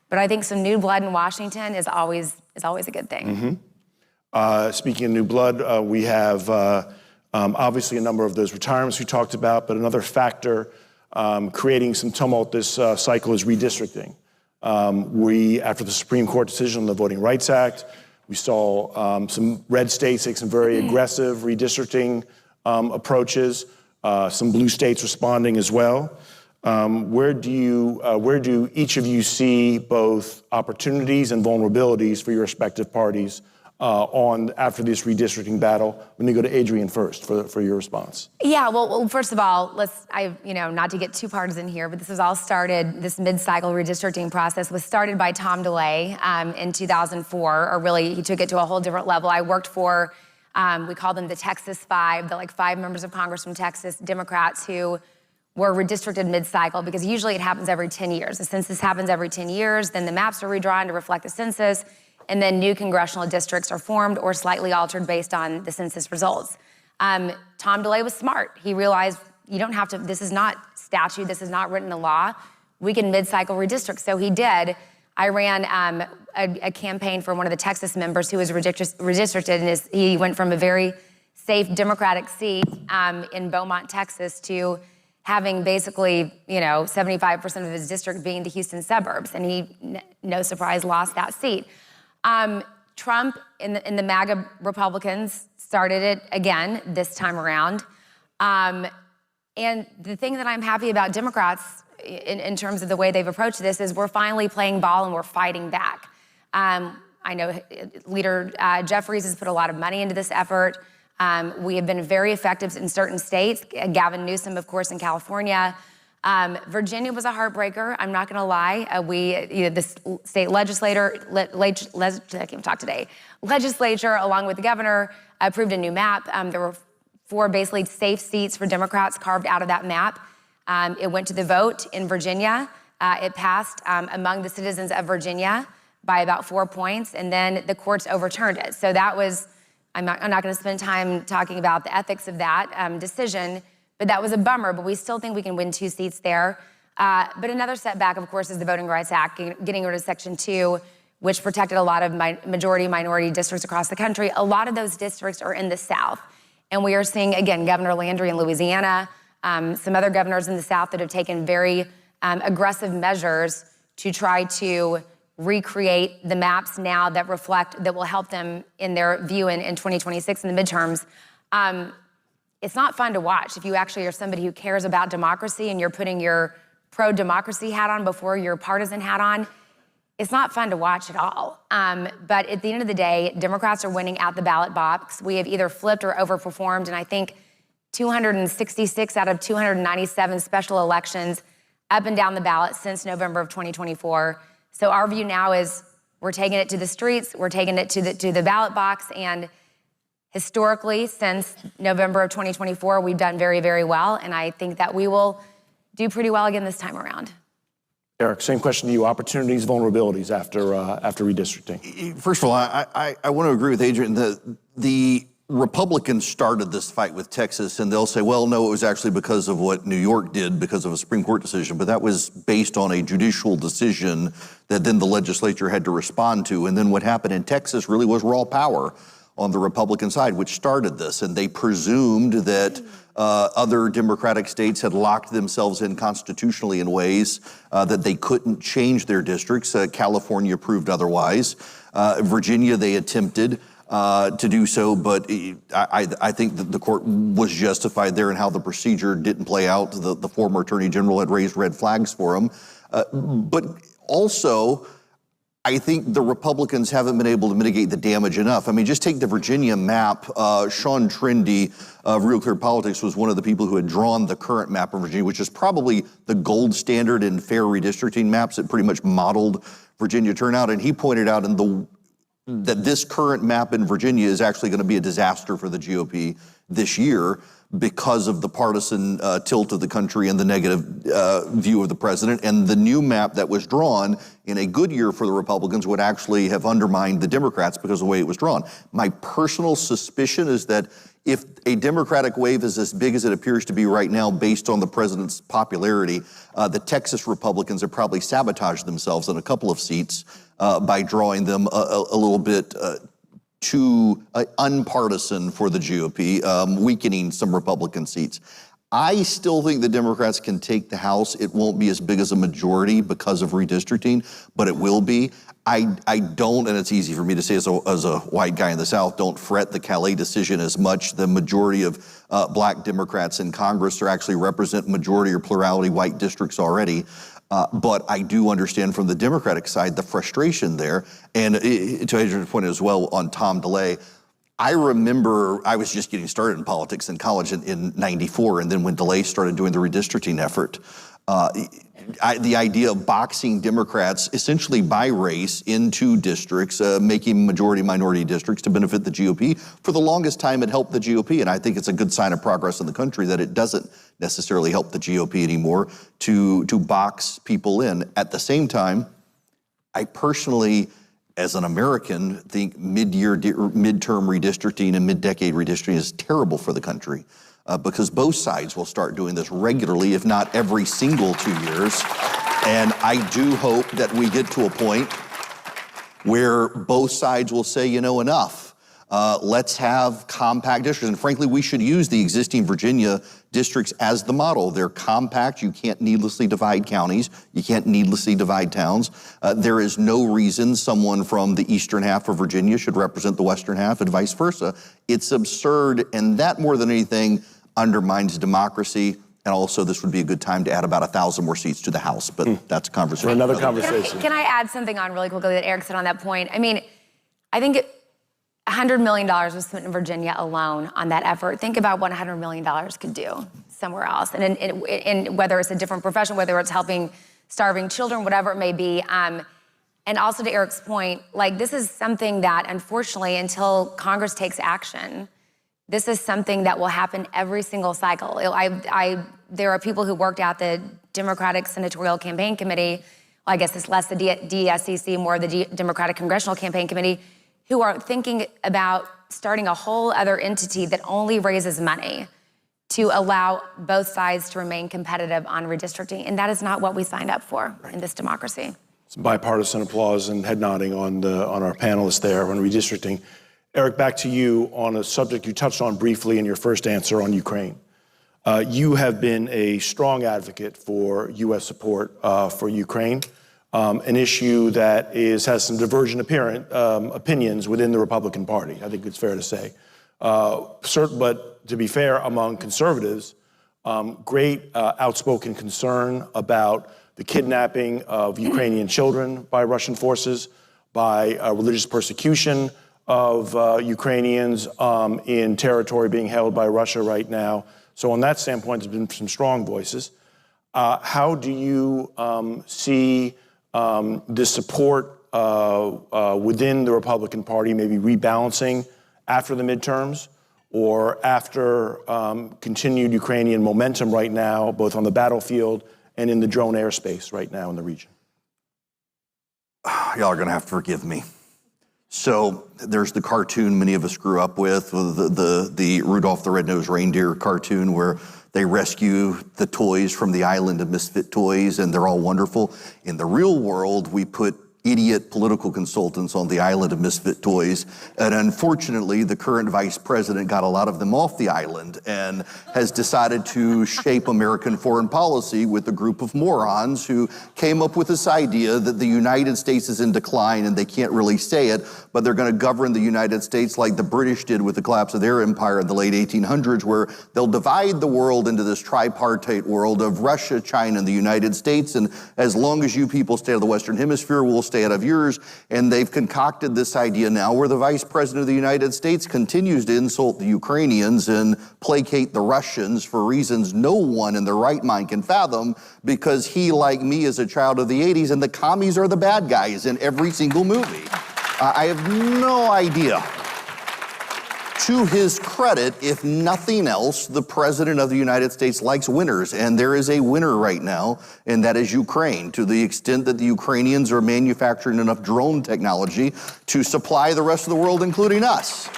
Speaker 17: But I think some new blood in Washington is always a good thing.
Speaker 33: Speaking of new blood, we have obviously a number of those retirements we talked about, but another factor creating some tumult this cycle is redistricting. After the Supreme Court decision on the Voting Rights Act, we saw some red states take some very aggressive redistricting approaches, some blue states responding as well. Where do each of you see both opportunities and vulnerabilities for your respective parties after this redistricting battle? Let me go to Adrian first for your response.
Speaker 17: Yeah, well, first of all, not to get too partisan here, but this mid-cycle redistricting process was started by Tom DeLay in 2004, or really he took it to a whole different level. I worked for, we call them the Texas Five, the 5 members of Congress from Texas, Democrats who were redistricted mid-cycle, because usually it happens every 10 years. The census happens every 10 years, then the maps are redrawn to reflect the census, and then new congressional districts are formed or slightly altered based on the census results. Tom DeLay was smart. He realized you don't have to, this is not statute, this is not written in law. We can mid-cycle redistrict, so he did. I ran a campaign for one of the Texas members who was redistricted, and he went from a very safe Democratic seat in Beaumont, Texas, to having basically, 75% of his district being the Houston suburbs, and he, no surprise, lost that seat. Trump and the MAGA Republicans started it again this time around. And the thing that I'm happy about Democrats in terms of the way they've approached this is we're finally playing ball and we're fighting back. I know Leader Jeffries has put a lot of money into this effort. We have been very effective in certain states. Gavin Newsom, of course, in California. Virginia was a heartbreaker. I'm not going to lie. The state legislature, I can't talk today. Legislature, along with the governor, approved a new map. There were 4 basically safe seats for Democrats carved out of that map. It went to the vote in Virginia. It passed among the citizens of Virginia by about 4 points, and then the courts overturned it. So that was, I'm not going to spend time talking about the ethics of that decision, but that was a bummer, but we still think we can win 2 seats there. But another setback, of course, is the Voting Rights Act, getting rid of Section 2, which protected a lot of majority-minority districts across the country. A lot of those districts are in the South. And we are seeing, again, Governor Landry in Louisiana, some other governors in the South that have taken very aggressive measures to try to recreate the maps now that will help them in their view in 2026 in the midterms. It's not fun to watch if you actually are somebody who cares about democracy and you're putting your pro-democracy hat on before your partisan hat on. It's not fun to watch at all. But at the end of the day, Democrats are winning at the ballot box. We have either flipped or overperformed, and I think 266 out of 297 special elections up and down the ballot since November of 2024. So our view now is we're taking it to the streets, we're taking it to the ballot box, and historically, since November of 2024, we've done very, very well, and I think that we will do pretty well again this time around.
Speaker 33: Eric, same question to you. Opportunities, vulnerabilities after redistricting.
Speaker 18: First of all, I want to agree with Adrian. The Republicans started this fight with Texas, and they'll say, well, no, it was actually because of what New York did, because of a Supreme Court decision, but that was based on a judicial decision that then the legislature had to respond to. And then what happened in Texas really was raw power on the Republican side, which started this, and they presumed that other Democratic states had locked themselves in constitutionally in ways that they couldn't change their districts. California proved otherwise. Virginia, they attempted to do so, but I think that the court was justified there in how the procedure didn't play out. The former Attorney General had raised red flags for him. But also, I think the Republicans haven't been able to mitigate the damage enough. I mean, just take the Virginia map. Sean Trendy of Real Clear Politics was one of the people who had drawn the current map of Virginia, which is probably the gold standard in fair redistricting maps. It pretty much modeled Virginia turnout. And he pointed out that this current map in Virginia is actually going to be a disaster for the GOP this year because of the partisan tilt of the country and the negative view of the president. And the new map that was drawn in a good year for the Republicans would actually have undermined the Democrats because of the way it was drawn. My personal suspicion is that if a Democratic wave is as big as it appears to be right now based on the president's popularity, the Texas Republicans have probably sabotaged themselves in a couple of seats by drawing them a little bit too unpartisan for the GOP, weakening some Republican seats. I still think the Democrats can take the House. It won't be as big as a majority because of redistricting, but it will be. I don't, and it's easy for me to say as a white guy in the South, don't fret the Calais decision as much. The majority of black Democrats in Congress actually represent majority or plurality white districts already. But I do understand from the Democratic side the frustration there. And to Adrian's point as well on Tom DeLay, I remember I was just getting started in politics in college in '94, and then when DeLay started doing the redistricting effort, the idea of boxing Democrats essentially by race into districts, making majority-minority districts to benefit the GOP, for the longest time it helped the GOP, and I think it's a good sign of progress in the country that it doesn't necessarily help the GOP anymore to box people in. At the same time, I personally, as an American, think midterm redistricting and mid-decade redistricting is terrible for the country. Because both sides will start doing this regularly, if not every single 2 years. And I do hope that we get to a point where both sides will say, enough. Let's have compact districts. And frankly, we should use the existing Virginia districts as the model. They're compact. You can't needlessly divide counties. You can't needlessly divide towns. There is no reason someone from the eastern half of Virginia should represent the western half and vice versa. It's absurd, and that more than anything undermines democracy. And also, this would be a good time to add about 1,000 more seats to the House, but that's a conversation.
Speaker 33: For another conversation.
Speaker 17: Can I add something on really quickly that Eric said on that point? I mean, I think $100 million was spent in Virginia alone on that effort. Think about what $100 million could do somewhere else. And in whether it's a different profession, whether it's helping starving children, whatever it may be. And also to Eric's point, like this is something that unfortunately, until Congress takes action, this is something that will happen every single cycle. There are people who worked out the Democratic Senatorial Campaign Committee, well, I guess it's less the DSCC, more the Democratic Congressional Campaign Committee, who are thinking about starting a whole other entity that only raises money to allow both sides to remain competitive on redistricting. And that is not what we signed up for in this democracy.
Speaker 33: Some bipartisan applause and head nodding on our panelists there on redistricting. Eric, back to you on a subject you touched on briefly in your first answer on Ukraine. You have been a strong advocate for U.S. support for Ukraine. An issue that has some divergent opinions within the Republican Party, I think it's fair to say. But to be fair, among conservatives, great outspoken concern about the kidnapping of Ukrainian children by Russian forces, by religious persecution of Ukrainians in territory being held by Russia right now. So on that standpoint, there's been some strong voices. How do you see the support within the Republican Party maybe rebalancing after the midterms or after continued Ukrainian momentum right now, both on the battlefield and in the drone airspace right now in the region?
Speaker 18: Y'all are going to have to forgive me. So there's the cartoon many of us grew up with, the Rudolph the Red-Nosed Reindeer cartoon where they rescue the toys from the island of misfit toys and they're all wonderful. In the real world, we put idiot political consultants on the island of misfit toys. And unfortunately, the current vice president got a lot of them off the island and has decided to shape American foreign policy with a group of morons who came up with this idea that the United States is in decline and they can't really say it, but they're going to govern the United States like the British did with the collapse of their empire in the late 1800s, where they'll divide the world into this tripartite world of Russia, China, and the United States. And as long as you people stay out of the Western Hemisphere, we'll stay out of yours. And they've concocted this idea now where the vice president of the United States continues to insult the Ukrainians and placate the Russians for reasons no one in their right mind can fathom, because he, like me, is a child of the 80s and the commies are the bad guys in every single movie. I have no idea. To his credit, if nothing else, the president of the United States likes winners, and there is a winner right now, and that is Ukraine, to the extent that the Ukrainians are manufacturing enough drone technology to supply the rest of the world, including us.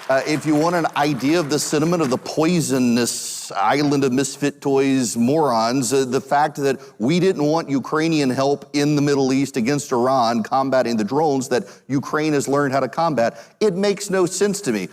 Speaker 18: If you want an idea of the sentiment of the poisonous island of misfit toys morons, the fact that we didn't want Ukrainian help in the Middle East against Iran combating the drones that Ukraine has learned how to combat, it makes no sense to me.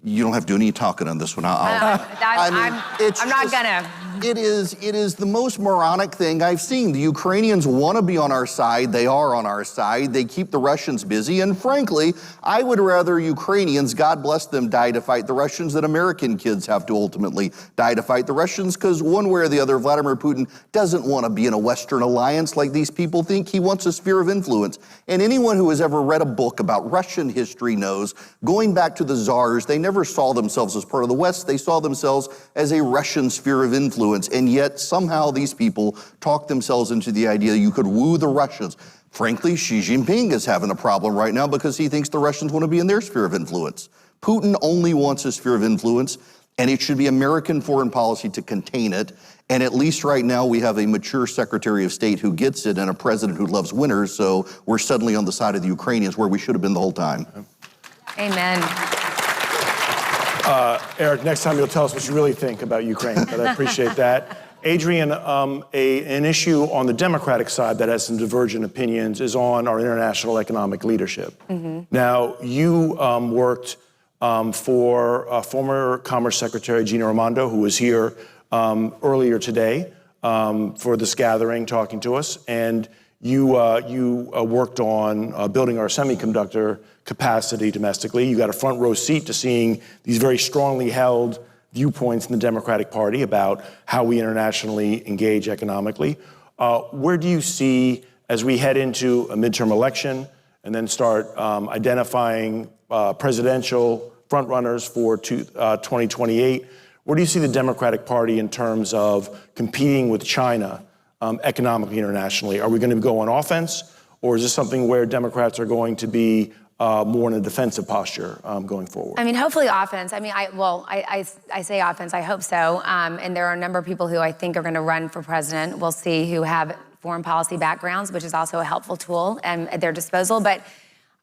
Speaker 18: You don't have to do any talking on this one. I'm not gonna. It is the most moronic thing I've seen. The Ukrainians want to be on our side. They are on our side. They keep the Russians busy. And frankly, I would rather Ukrainians, God bless them, die to fight the Russians than American kids have to ultimately die to fight the Russians, because one way or the other, Vladimir Putin doesn't want to be in a Western alliance like these people think. He wants a sphere of influence. And anyone who has ever read a book about Russian history knows, going back to the czars, they never saw themselves as part of the West. They saw themselves as a Russian sphere of influence. And yet somehow these people talk themselves into the idea you could woo the Russians. Frankly, Xi Jinping is having a problem right now because he thinks the Russians want to be in their sphere of influence. Putin only wants a sphere of influence, and it should be American foreign policy to contain it. And at least right now we have a mature Secretary of State who gets it and a president who loves winners, so we're suddenly on the side of the Ukrainians where we should have been the whole time.
Speaker 17: Amen.
Speaker 33: Eric, next time you'll tell us what you really think about Ukraine, but I appreciate that. Adrian, an issue on the Democratic side that has some divergent opinions is on our international economic leadership. Mm-hmm. Now, you worked for former Commerce Secretary Gina Raimondo, who was here earlier today for this gathering, talking to us. And you worked on building our semiconductor capacity domestically. You got a front row seat to seeing these very strongly held viewpoints in the Democratic Party about how we internationally engage economically. Where do you see, as we head into a midterm election and then start identifying presidential frontrunners for 2028, where do you see the Democratic Party in terms of competing with China economically internationally? Are we going to go on offense, or is this something where Democrats are going to be more in a defensive posture going forward?
Speaker 17: I mean, hopefully offense. I mean, I say offense, I hope so. And there are a number of people who I think are going to run for president. We'll see, who have foreign policy backgrounds, which is also a helpful tool at their disposal. But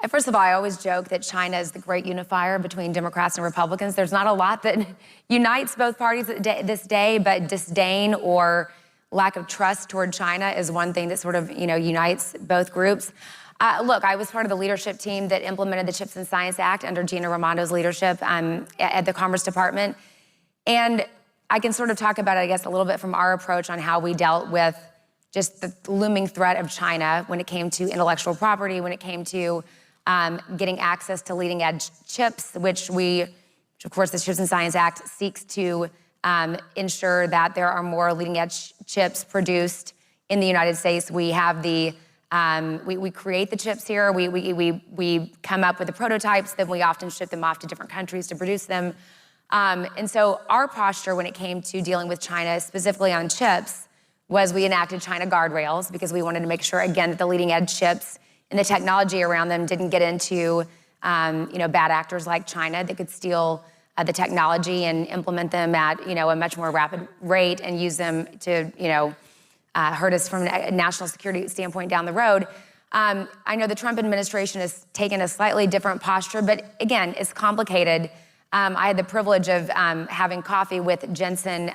Speaker 17: first of all, I always joke that China is the great unifier between Democrats and Republicans. There's not a lot that unites both parties this day, but disdain or lack of trust toward China is one thing that sort of, unites both groups. Look, I was part of the leadership team that implemented the CHIPS and Science Act under Gina Raimondo's leadership at the Commerce Department. And I can sort of talk about it, I guess, a little bit from our approach on how we dealt with just the looming threat of China when it came to intellectual property, when it came to getting access to leading edge chips, which of course, the CHIPS and Science Act seeks to ensure that there are more leading edge chips produced in the United States. We have we create the chips here. We come up with the prototypes, then we often ship them off to different countries to produce them. And so our posture when it came to dealing with China, specifically on chips, was we enacted China guardrails because we wanted to make sure, again, that the leading edge chips and the technology around them didn't get into bad actors like China that could steal the technology and implement them at a much more rapid rate and use them to hurt us from a national security standpoint down the road. I know the Trump administration has taken a slightly different posture, but again, it's complicated. I had the privilege of having coffee with Jensen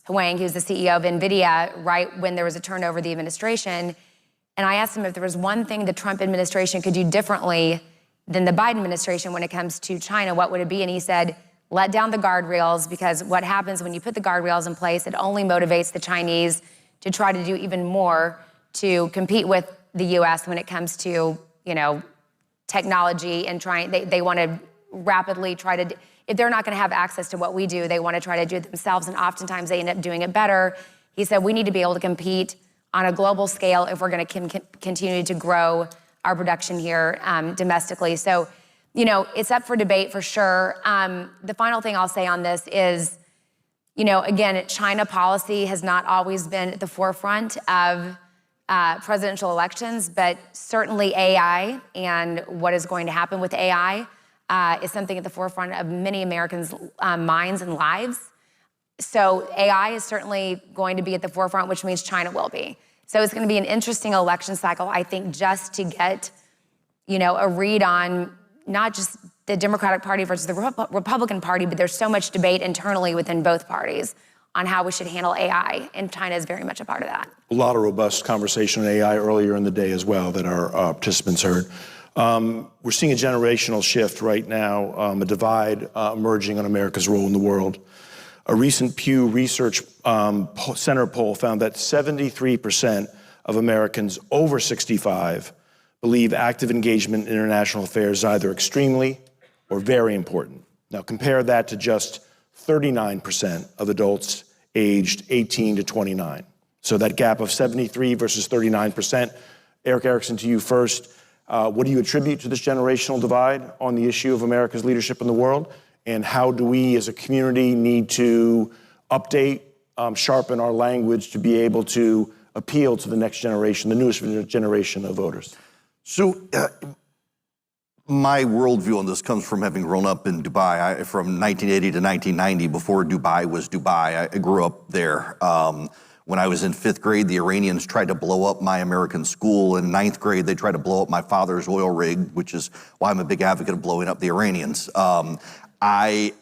Speaker 17: Huang, who's the CEO of NVIDIA, right when there was a turnover of the administration. And I asked him if there was one thing the Trump administration could do differently than the Biden administration when it comes to China, what would it be? And he said, let down the guardrails, because what happens when you put the guardrails in place, it only motivates the Chinese to try to do even more to compete with the U.S. when it comes to, technology and they want to rapidly try to, if they're not going to have access to what we do, they want to try to do it themselves, and oftentimes they end up doing it better. He said, we need to be able to compete on a global scale if we're going to continue to grow our production here domestically. So, it's up for debate for sure. The final thing I'll say on this is, again, China policy has not always been at the forefront of presidential elections, but certainly AI and what is going to happen with AI is something at the forefront of many Americans' minds and lives. So AI is certainly going to be at the forefront, which means China will be. So it's going to be an interesting election cycle, I think, just to get, a read on not just the Democratic Party versus the Republican Party, but there's so much debate internally within both parties on how we should handle AI, and China is very much a part of that.
Speaker 33: A lot of robust conversation on AI earlier in the day as well that our participants heard. We're seeing a generational shift right now, a divide emerging on America's role in the world. A recent Pew Research Center poll found that 73% of Americans over 65 believe active engagement in international affairs is either extremely or very important. Now compare that to just 39% of adults aged 18 to 29. So that gap of 73 versus 39%. Eric Erickson, to you first. What do you attribute to this generational divide on the issue of America's leadership in the world? And how do we as a community need to update, sharpen our language to be able to appeal to the next generation, the newest generation of voters?
Speaker 18: So my worldview on this comes from having grown up in Dubai. From 1980 to 1990, before Dubai was Dubai, I grew up there. When I was in 5th grade, the Iranians tried to blow up my American school. In 9th grade, they tried to blow up my father's oil rig, which is why I'm a big advocate of blowing up the Iranians. I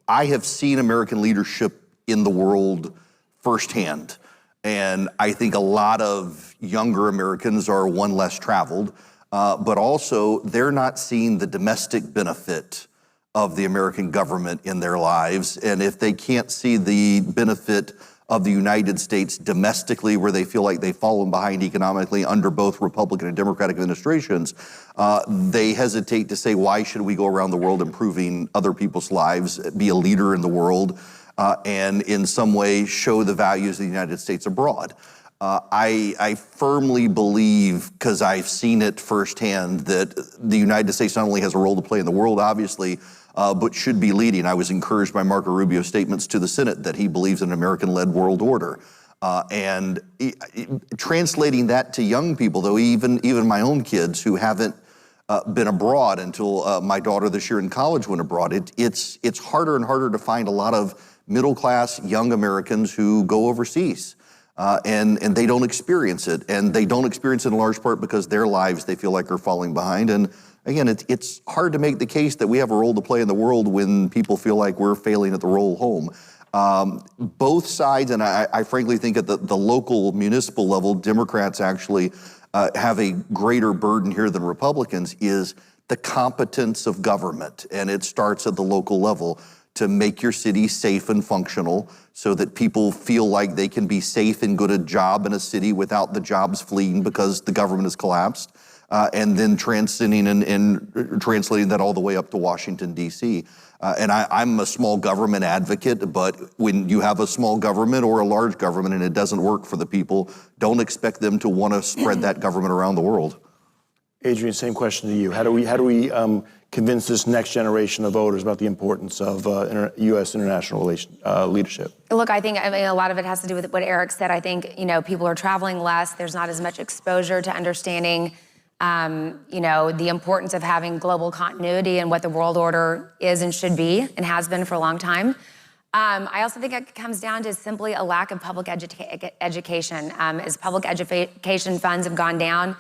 Speaker 18: have seen American leadership in the world firsthand. And I think a lot of younger Americans are, one, less traveled. but also they're not seeing the domestic benefit of the American government in their lives. And if they can't see the benefit of the United States domestically, where they feel like they've fallen behind economically under both Republican and Democratic administrations, they hesitate to say, why should we go around the world improving other people's lives, be a leader in the world, and in some way show the values of the United States abroad? I firmly believe, because I've seen it firsthand, that the United States not only has a role to play in the world, obviously, but should be leading. I was encouraged by Marco Rubio's statements to the Senate that he believes in an American-led world order. And translating that to young people, though, even my own kids who haven't been abroad until my daughter this year in college went abroad, it's harder and harder to find a lot of middle-class young Americans who go overseas. And they don't experience it. And they don't experience it in large part because their lives, they feel like, are falling behind. And again, it's hard to make the case that we have a role to play in the world when people feel like we're failing at the role home. Both sides, and I frankly think at the local municipal level, Democrats actually have a greater burden here than Republicans, is the competence of government. And it starts at the local level to make your city safe and functional so that people feel like they can be safe and get a job in a city without the jobs fleeing because the government has collapsed, and then transcending and translating that all the way up to Washington, D.C. And I'm a small government advocate, but when you have a small government or a large government and it doesn't work for the people, don't expect them to want to spread that government around the world.
Speaker 33: Adrian, same question to you. How do we convince this next generation of voters about the importance of U.S. international leadership?
Speaker 17: Look, I mean, a lot of it has to do with what Eric said. I think, people are traveling less. There's not as much exposure to understanding, the importance of having global continuity and what the world order is and should be and has been for a long time. I also think it comes down to simply a lack of public education. As public education funds have gone down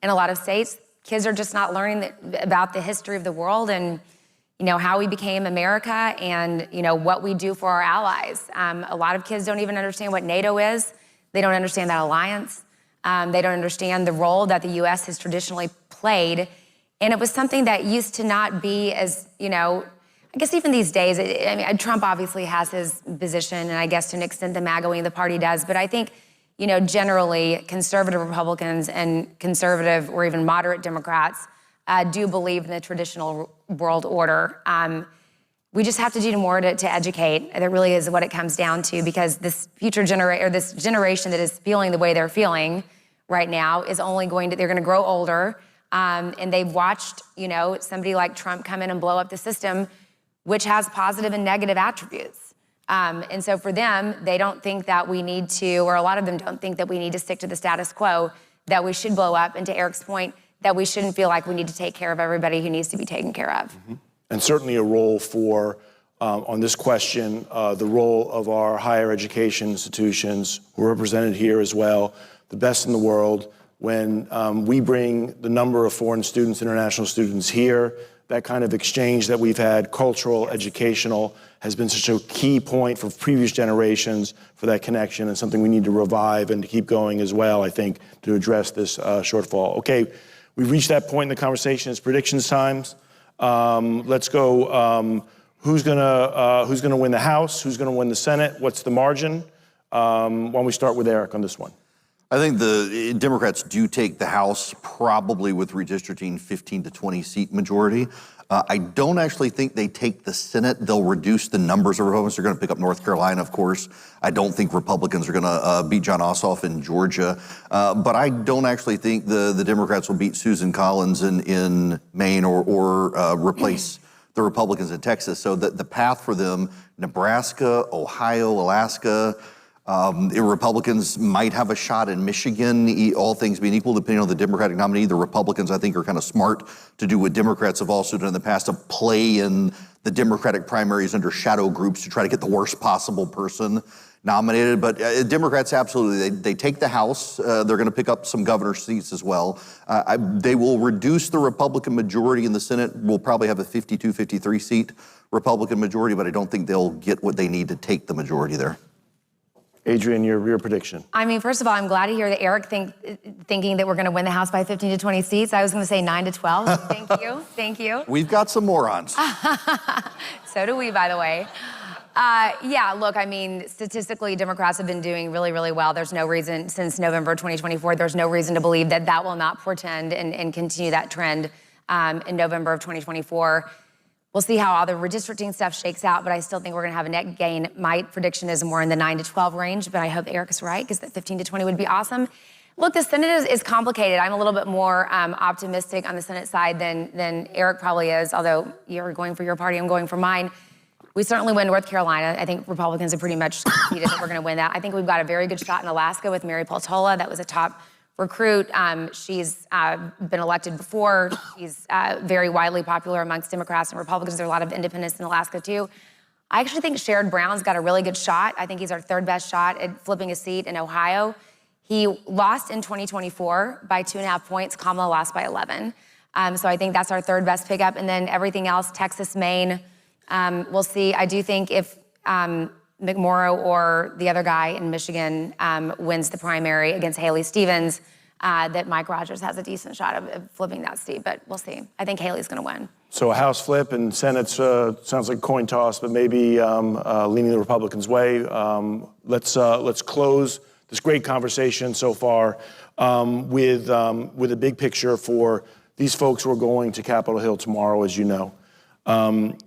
Speaker 17: in a lot of states, kids are just not learning about the history of the world and, how we became America and, what we do for our allies. A lot of kids don't even understand what NATO is. They don't understand that alliance. They don't understand the role that the U.S. has traditionally played. And it was something that used to not be as, I guess even these days, Trump obviously has his position, and I guess to an extent the MAGA wing of the party does, but I think, generally conservative Republicans and conservative or even moderate Democrats do believe in the traditional world order. We just have to do more to educate. That really is what it comes down to, because this future this generation that is feeling the way they're feeling right now is only they're going to grow older. And they've watched, somebody like Trump come in and blow up the system, which has positive and negative attributes. And so for them, they don't think that we need to, or a lot of them don't think that we need to stick to the status quo, that we should blow up. And to Eric's point, that we shouldn't feel like we need to take care of everybody who needs to be taken care of.
Speaker 33: Mm-hmm. And certainly a role for, on this question, the role of our higher education institutions, who are represented here as well, the best in the world. When we bring the number of foreign students, international students here, that kind of exchange that we've had, cultural, educational, has been such a key point for previous generations for that connection, and something we need to revive and to keep going as well, I think, to address this shortfall. Okay, we've reached that point in the conversation. It's predictions times. Let's go. Who's gonna win the House? Who's gonna win the Senate? What's the margin? Why don't we start with Eric on this one?
Speaker 18: I think the Democrats do take the House, probably with redistricting 15 to 20 seat majority. I don't actually think they take the Senate. They'll reduce the numbers of Republicans. They're going to pick up North Carolina, of course. I don't think Republicans are going to beat John Ossoff in Georgia. But I don't actually think the Democrats will beat Susan Collins in Maine or replace the Republicans in Texas. So the path for them, Nebraska, Ohio, Alaska, Republicans might have a shot in Michigan, all things being equal, depending on the Democratic nominee. The Republicans, I think, are kind of smart to do what Democrats have also done in the past, to play in the Democratic primaries under shadow groups to try to get the worst possible person nominated. But Democrats, absolutely, they take the House. They're going to pick up some governor seats as well. They will reduce the Republican majority in the Senate. We'll probably have a 52, 53 seat Republican majority, but I don't think they'll get what they need to take the majority there.
Speaker 33: Adrian, your prediction.
Speaker 17: I mean, first of all, I'm glad to hear that Eric thinking that we're going to win the House by 15 to 20 seats. I was going to say 9 to 12. Thank you.
Speaker 18: We've got some morons.
Speaker 17: So do we, by the way. Yeah, look, I mean, statistically, Democrats have been doing really, really well. There's no reason, since November 2024, there's no reason to believe that that will not portend and continue that trend in November of 2024. We'll see how all the redistricting stuff shakes out, but I still think we're gonna have a net gain. My prediction is more in the 9 to 12 range, but I hope Eric is right, because that 15 to 20 would be awesome. Look, the Senate is complicated. I'm a little bit more optimistic on the Senate side than Eric probably is, although you're going for your party, I'm going for mine. We certainly win North Carolina. I think Republicans have pretty much conceded that we're gonna win that. I think we've got a very good shot in Alaska with Mary Peltola. That was a top recruit. She's been elected before. She's very widely popular amongst Democrats and Republicans. There are a lot of independents in Alaska too. I actually think Sherrod Brown's got a really good shot. I think he's our third best shot at flipping a seat in Ohio. He lost in 2024 by 2.5 points. Kamala lost by 11. So I think that's our third best pickup. And then everything else, Texas, Maine, we'll see. I do think if McMorrow or the other guy in Michigan wins the primary against Haley Stevens, that Mike Rogers has a decent shot of flipping that seat, but we'll see. I think Haley's gonna win.
Speaker 33: So a House flip and Senate's sounds like a coin toss, but maybe leaning the Republicans' way. Let's close this great conversation so far with a big picture for these folks who are going to Capitol Hill tomorrow, as you know.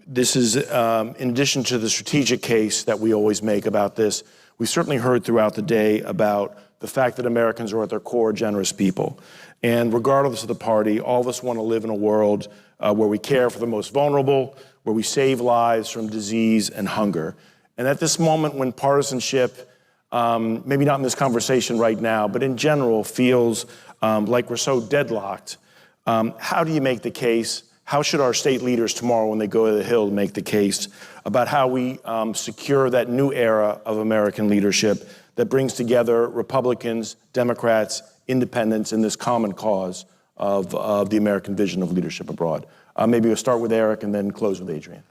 Speaker 33: This is, in addition to the strategic case that we always make about this, we certainly heard throughout the day about the fact that Americans are at their core generous people. And regardless of the party, all of us want to live in a world where we care for the most vulnerable, where we save lives from disease and hunger. And at this moment when partisanship, maybe not in this conversation right now, but in general feels like we're so deadlocked, how do you make the case? How should our state leaders tomorrow when they go to the Hill make the case about how we secure that new era of American leadership that brings together Republicans, Democrats, independents in this common cause of the American vision of leadership abroad? Maybe we'll start with Eric and then close with Adrian.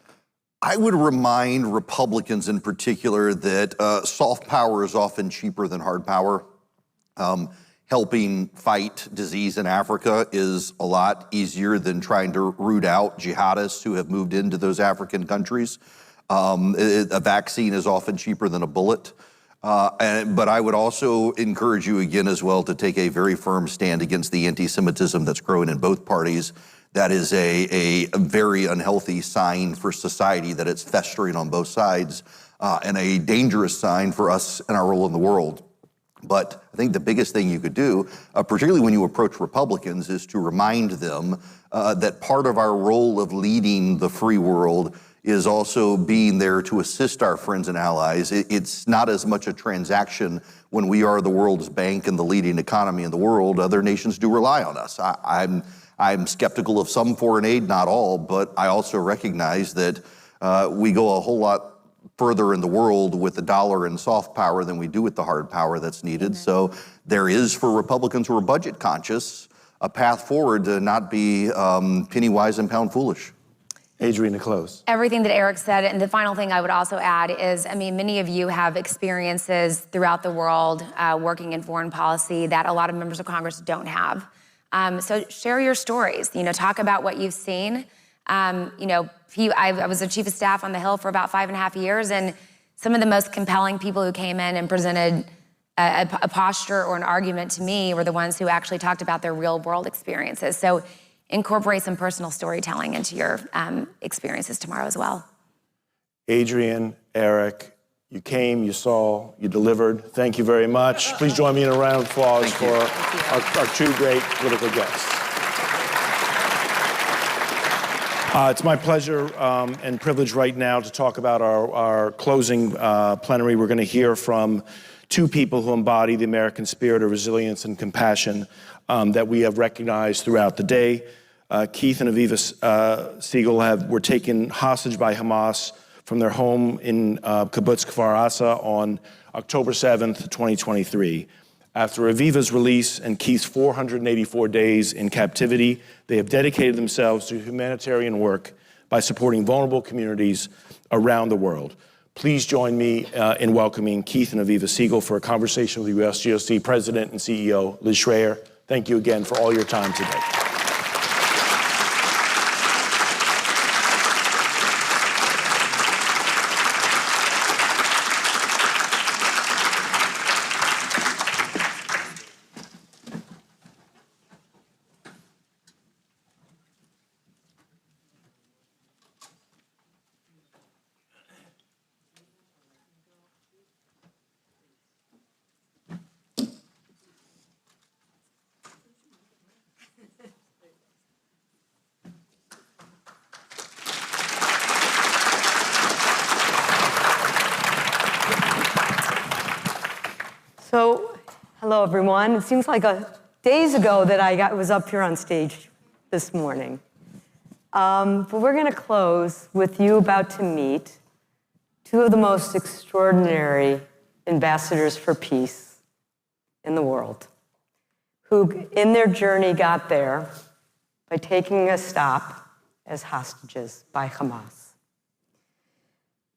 Speaker 18: I would remind Republicans in particular that soft power is often cheaper than hard power. Helping fight disease in Africa is a lot easier than trying to root out jihadists who have moved into those African countries. A vaccine is often cheaper than a bullet. But I would also encourage you again as well to take a very firm stand against the anti-Semitism that's growing in both parties. That is a very unhealthy sign for society that it's festering on both sides, and a dangerous sign for us and our role in the world. But I think the biggest thing you could do, particularly when you approach Republicans, is to remind them that part of our role of leading the free world is also being there to assist our friends and allies. It's not as much a transaction when we are the world's bank and the leading economy in the world. Other nations do rely on us. I'm skeptical of some foreign aid, not all, but I also recognize that we go a whole lot further in the world with the dollar and soft power than we do with the hard power that's needed. So there is, for Republicans who are budget conscious, a path forward to not be penny wise and pound foolish.
Speaker 33: Adrian, to close.
Speaker 17: Everything that Eric said, and the final thing I would also add is, I mean, many of you have experiences throughout the world working in foreign policy that a lot of members of Congress don't have. So share your stories, talk about what you've seen. I was a chief of staff on the Hill for about 5.5 years, and some of the most compelling people who came in and presented a posture or an argument to me were the ones who actually talked about their real world experiences. So incorporate some personal storytelling into your experiences tomorrow as well.
Speaker 33: Adrian, Eric, you came, you saw, you delivered. Thank you very much. Please join me in a round of applause for our two great political guests. It's my pleasure and privilege right now to talk about our closing plenary. We're going to hear from two people who embody the American spirit of resilience and compassion that we have recognized throughout the day. Keith and Aviva Siegel were taken hostage by Hamas from their home in Kibbutz Kfar Asa on October 7th, 2023. After Aviva's release and Keith's 484 days in captivity, they have dedicated themselves to humanitarian work by supporting vulnerable communities around the world. Please join me in welcoming Keith and Aviva Siegel for a conversation with USGLC President and CEO Liz Schreier. Thank you again for all your time today.
Speaker 1: So, hello everyone. It seems like days ago that I was up here on stage this morning. But we're going to close with you about to meet two of the most extraordinary ambassadors for peace in the world, who in their journey got there by taking a stop as hostages by Hamas.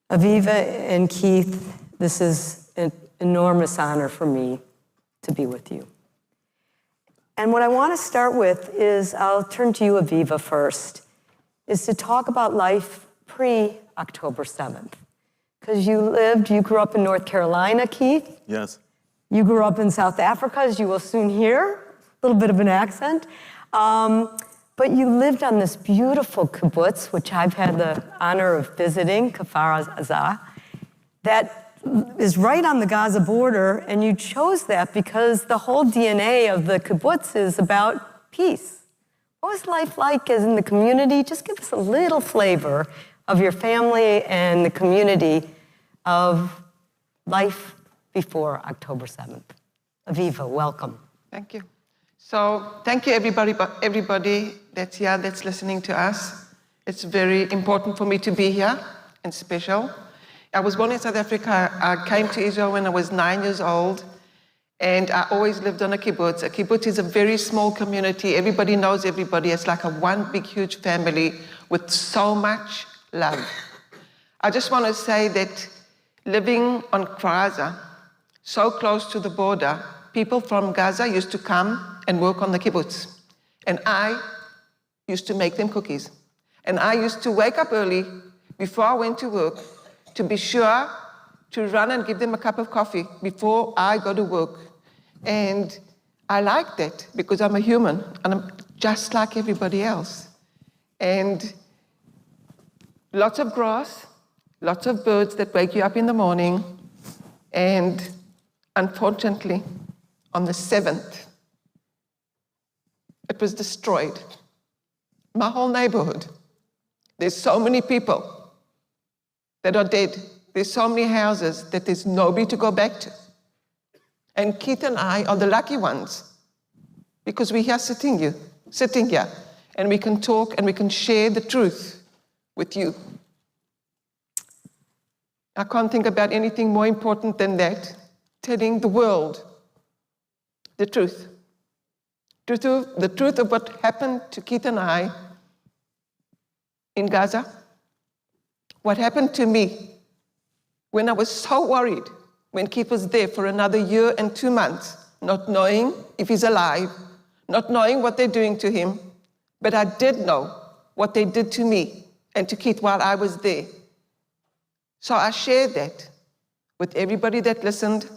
Speaker 1: Aviva and Keith, this is an enormous honor for me to be with you. And what I want to start with is, I'll turn to you, Aviva, first, is to talk about life pre-October 7th. Because you grew up in North Carolina, Keith.
Speaker 18: Yes.
Speaker 1: You grew up in South Africa, as you will soon hear, a little bit of an accent. But you lived on this beautiful kibbutz, which I've had the honor of visiting, Kfar Aza, that is right on the Gaza border, and you chose that because the whole DNA of the kibbutz is about peace. What was life like as in the community? Just give us a little flavor of your family and the community of life before October 7th. Aviva, welcome.
Speaker 19: Thank you. So thank you everybody that's here, that's listening to us. It's very important for me to be here and special. I was born in South Africa. I came to Israel when I was 9 years old, and I always lived on a kibbutz. A kibbutz is a very small community. Everybody knows everybody. It's like a one big, huge family with so much love. I just want to say that living on Kfar Aza, so close to the border, people from Gaza used to come and work on the kibbutz. And I used to make them cookies. And I used to wake up early before I went to work to be sure to run and give them a cup of coffee before I go to work. And I like that because I'm a human and I'm just like everybody else. And lots of grass, lots of birds that wake you up in the morning. And unfortunately, on the 7th, it was destroyed. My whole neighborhood. There's so many people that are dead. There's so many houses that there's nobody to go back to. And Keith and I are the lucky ones because we're here sitting here, and we can talk and we can share the truth with you. I can't think about anything more important than that, telling the world the truth. The truth of what happened to Keith and I in Gaza, what happened to me when I was so worried when Keith was there for another year and 2 months, not knowing if he's alive, not knowing what they're doing to him, but I did know what they did to me and to Keith while I was there. So I shared that with everybody that listened.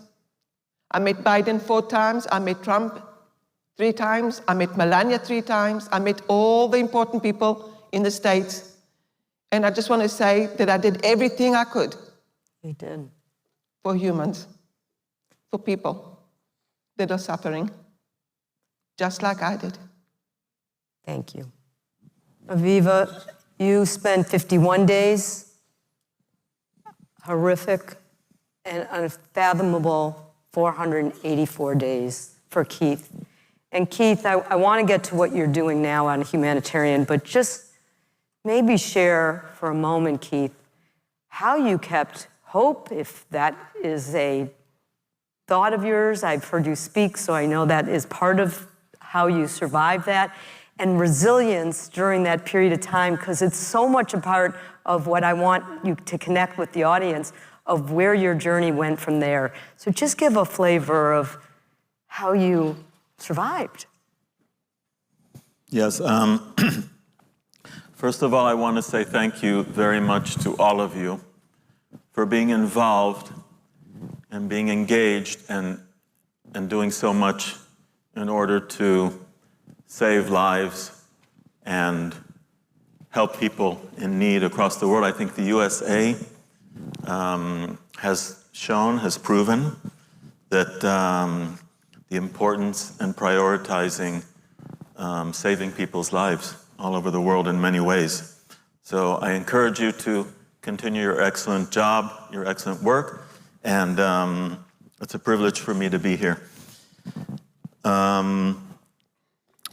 Speaker 19: I met Biden 4 times, I met Trump 3 times, I met Melania 3 times, I met all the important people in the States. And I just want to say that I did everything I could.
Speaker 1: You did.
Speaker 19: For humans, for people that are suffering, just like I did.
Speaker 1: Thank you. Aviva, you spent 51 days, horrific and unfathomable 484 days for Keith. And Keith, I want to get to what you're doing now on humanitarian, but just maybe share for a moment, Keith, how you kept hope, if that is a thought of yours. I've heard you speak, so I know that is part of how you survived that, and resilience during that period of time, because it's so much a part of what I want you to connect with the audience of where your journey went from there. So just give a flavor of how you survived.
Speaker 2: Yes. First of all, I want to say thank you very much to all of you for being involved and being engaged and doing so much in order to save lives and help people in need across the world. I think the USA has proven that the importance in prioritizing saving people's lives all over the world in many ways. So I encourage you to continue your excellent job, your excellent work, and it's a privilege for me to be here.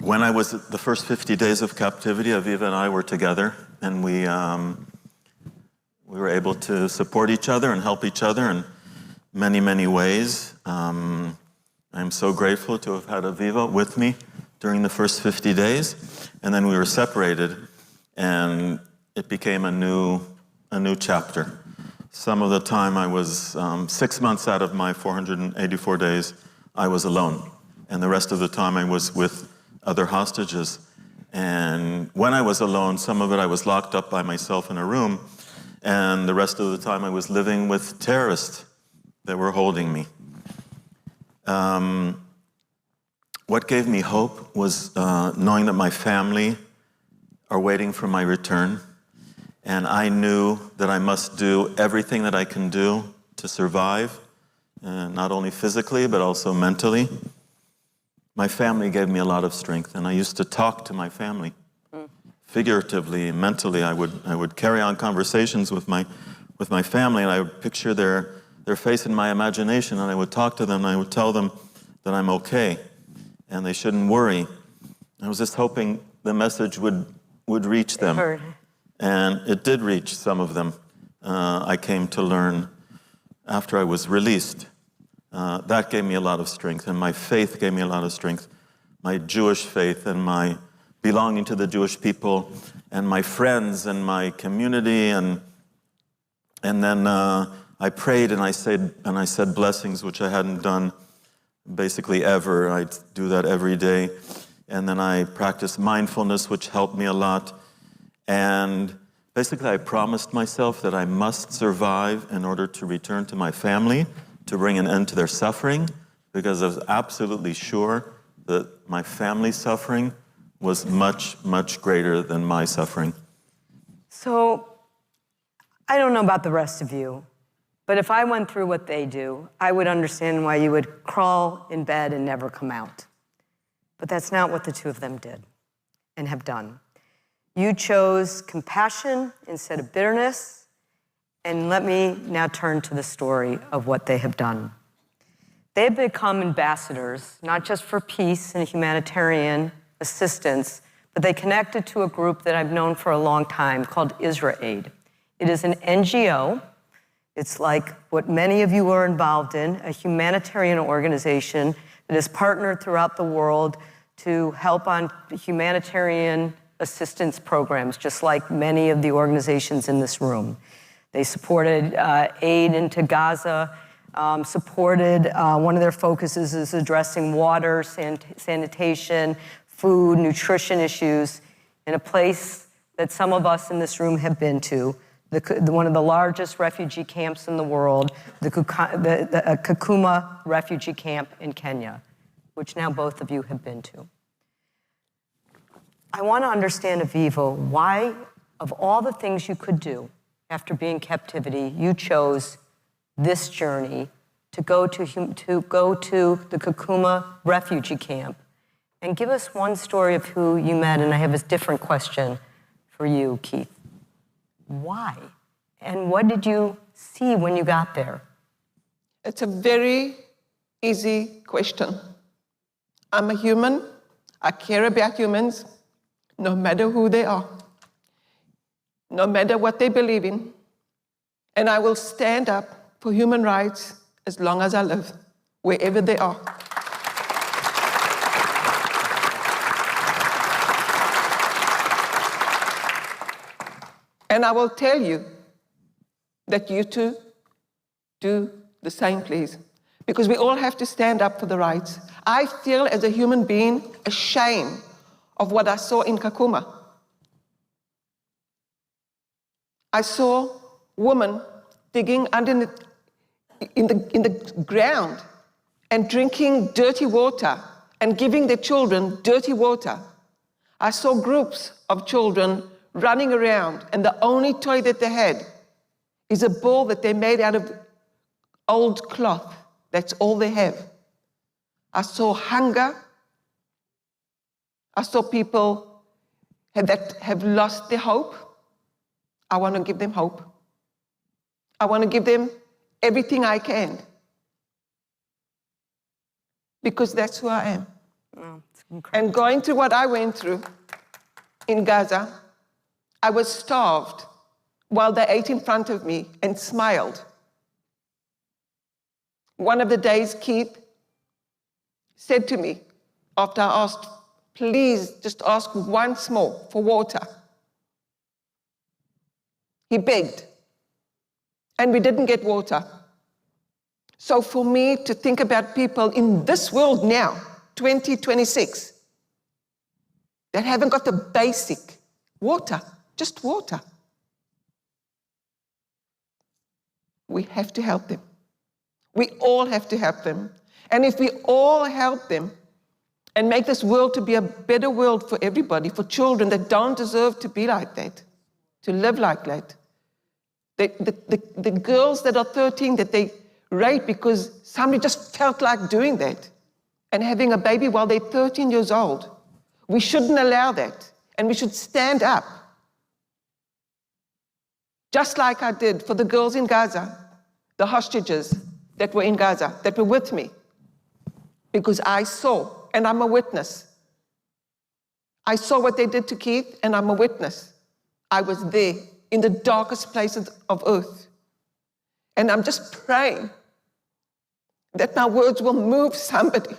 Speaker 2: When I was the first 50 days of captivity, Aviva and I were together, and we were able to support each other and help each other in many, many ways. I'm so grateful to have had Aviva with me during the first 50 days, and then we were separated, and it became a new chapter. Some of the time I was 6 months out of my 484 days, I was alone, and the rest of the time I was with other hostages. And when I was alone, some of it I was locked up by myself in a room, and the rest of the time I was living with terrorists that were holding me. What gave me hope was knowing that my family are waiting for my return, and I knew that I must do everything that I can do to survive, not only physically, but also mentally. My family gave me a lot of strength, and I used to talk to my family. Figuratively, mentally, I would carry on conversations with my family, and I would picture their face in my imagination, and I would talk to them, and I would tell them that I'm okay, and they shouldn't worry. I was just hoping the message would reach them. And it did reach some of them. I came to learn after I was released. That gave me a lot of strength, and my faith gave me a lot of strength. My Jewish faith and my belonging to the Jewish people and my friends and my community. And then I prayed and I said blessings, which I hadn't done basically ever. I do that every day. And then I practiced mindfulness, which helped me a lot. And basically I promised myself that I must survive in order to return to my family, to bring an end to their suffering, because I was absolutely sure that my family's suffering was much, much greater than my suffering.
Speaker 1: So I don't know about the rest of you, but if I went through what they do, I would understand why you would crawl in bed and never come out. But that's not what the two of them did and have done. You chose compassion instead of bitterness, and let me now turn to the story of what they have done. They have become ambassadors, not just for peace and humanitarian assistance, but they connected to a group that I've known for a long time called IsraAid. It is an NGO. It's like what many of you are involved in, a humanitarian organization that is partnered throughout the world to help on humanitarian assistance programs, just like many of the organizations in this room. They supported aid into Gaza, supported, one of their focuses is addressing water, sanitation, food, nutrition issues in a place that some of us in this room have been to, one of the largest refugee camps in the world, the Kakuma refugee camp in Kenya, which now both of you have been to. I want to understand, Aviva, why, of all the things you could do after being in captivity, you chose this journey to go to the Kakuma refugee camp. And give us one story of who you met, and I have a different question for you, Keith. Why? And what did you see when you got there?
Speaker 19: It's a very easy question. I'm a human. I care about humans, no matter who they are, no matter what they believe in. And I will stand up for human rights as long as I live, wherever they are. And I will tell you that you too do the same, please. Because we all have to stand up for the rights. I feel as a human being ashamed of what I saw in Kakuma. I saw women digging in the ground and drinking dirty water and giving their children dirty water. I saw groups of children running around, and the only toy that they had is a ball that they made out of old cloth. That's all they have. I saw hunger. I saw people that have lost their hope. I want to give them hope. I want to give them everything I can. Because that's who I am.
Speaker 1: Wow, it's incredible.
Speaker 19: And going through what I went through in Gaza, I was starved while they ate in front of me and smiled. One of the days, Keith said to me, after I asked, please just ask once more for water. He begged, and we didn't get water. So for me to think about people in this world now, 2026, that haven't got the basic water, just water, we have to help them. We all have to help them. And if we all help them and make this world to be a better world for everybody, for children that don't deserve to be like that, to live like that. The girls that are 13 that they rape because somebody just felt like doing that and having a baby while they're 13 years old. We shouldn't allow that, and we should stand up. Just like I did for the girls in Gaza, the hostages that were in Gaza, that were with me, because I saw, and I'm a witness. I saw what they did to Keith, and I'm a witness. I was there in the darkest places of earth. And I'm just praying that my words will move somebody.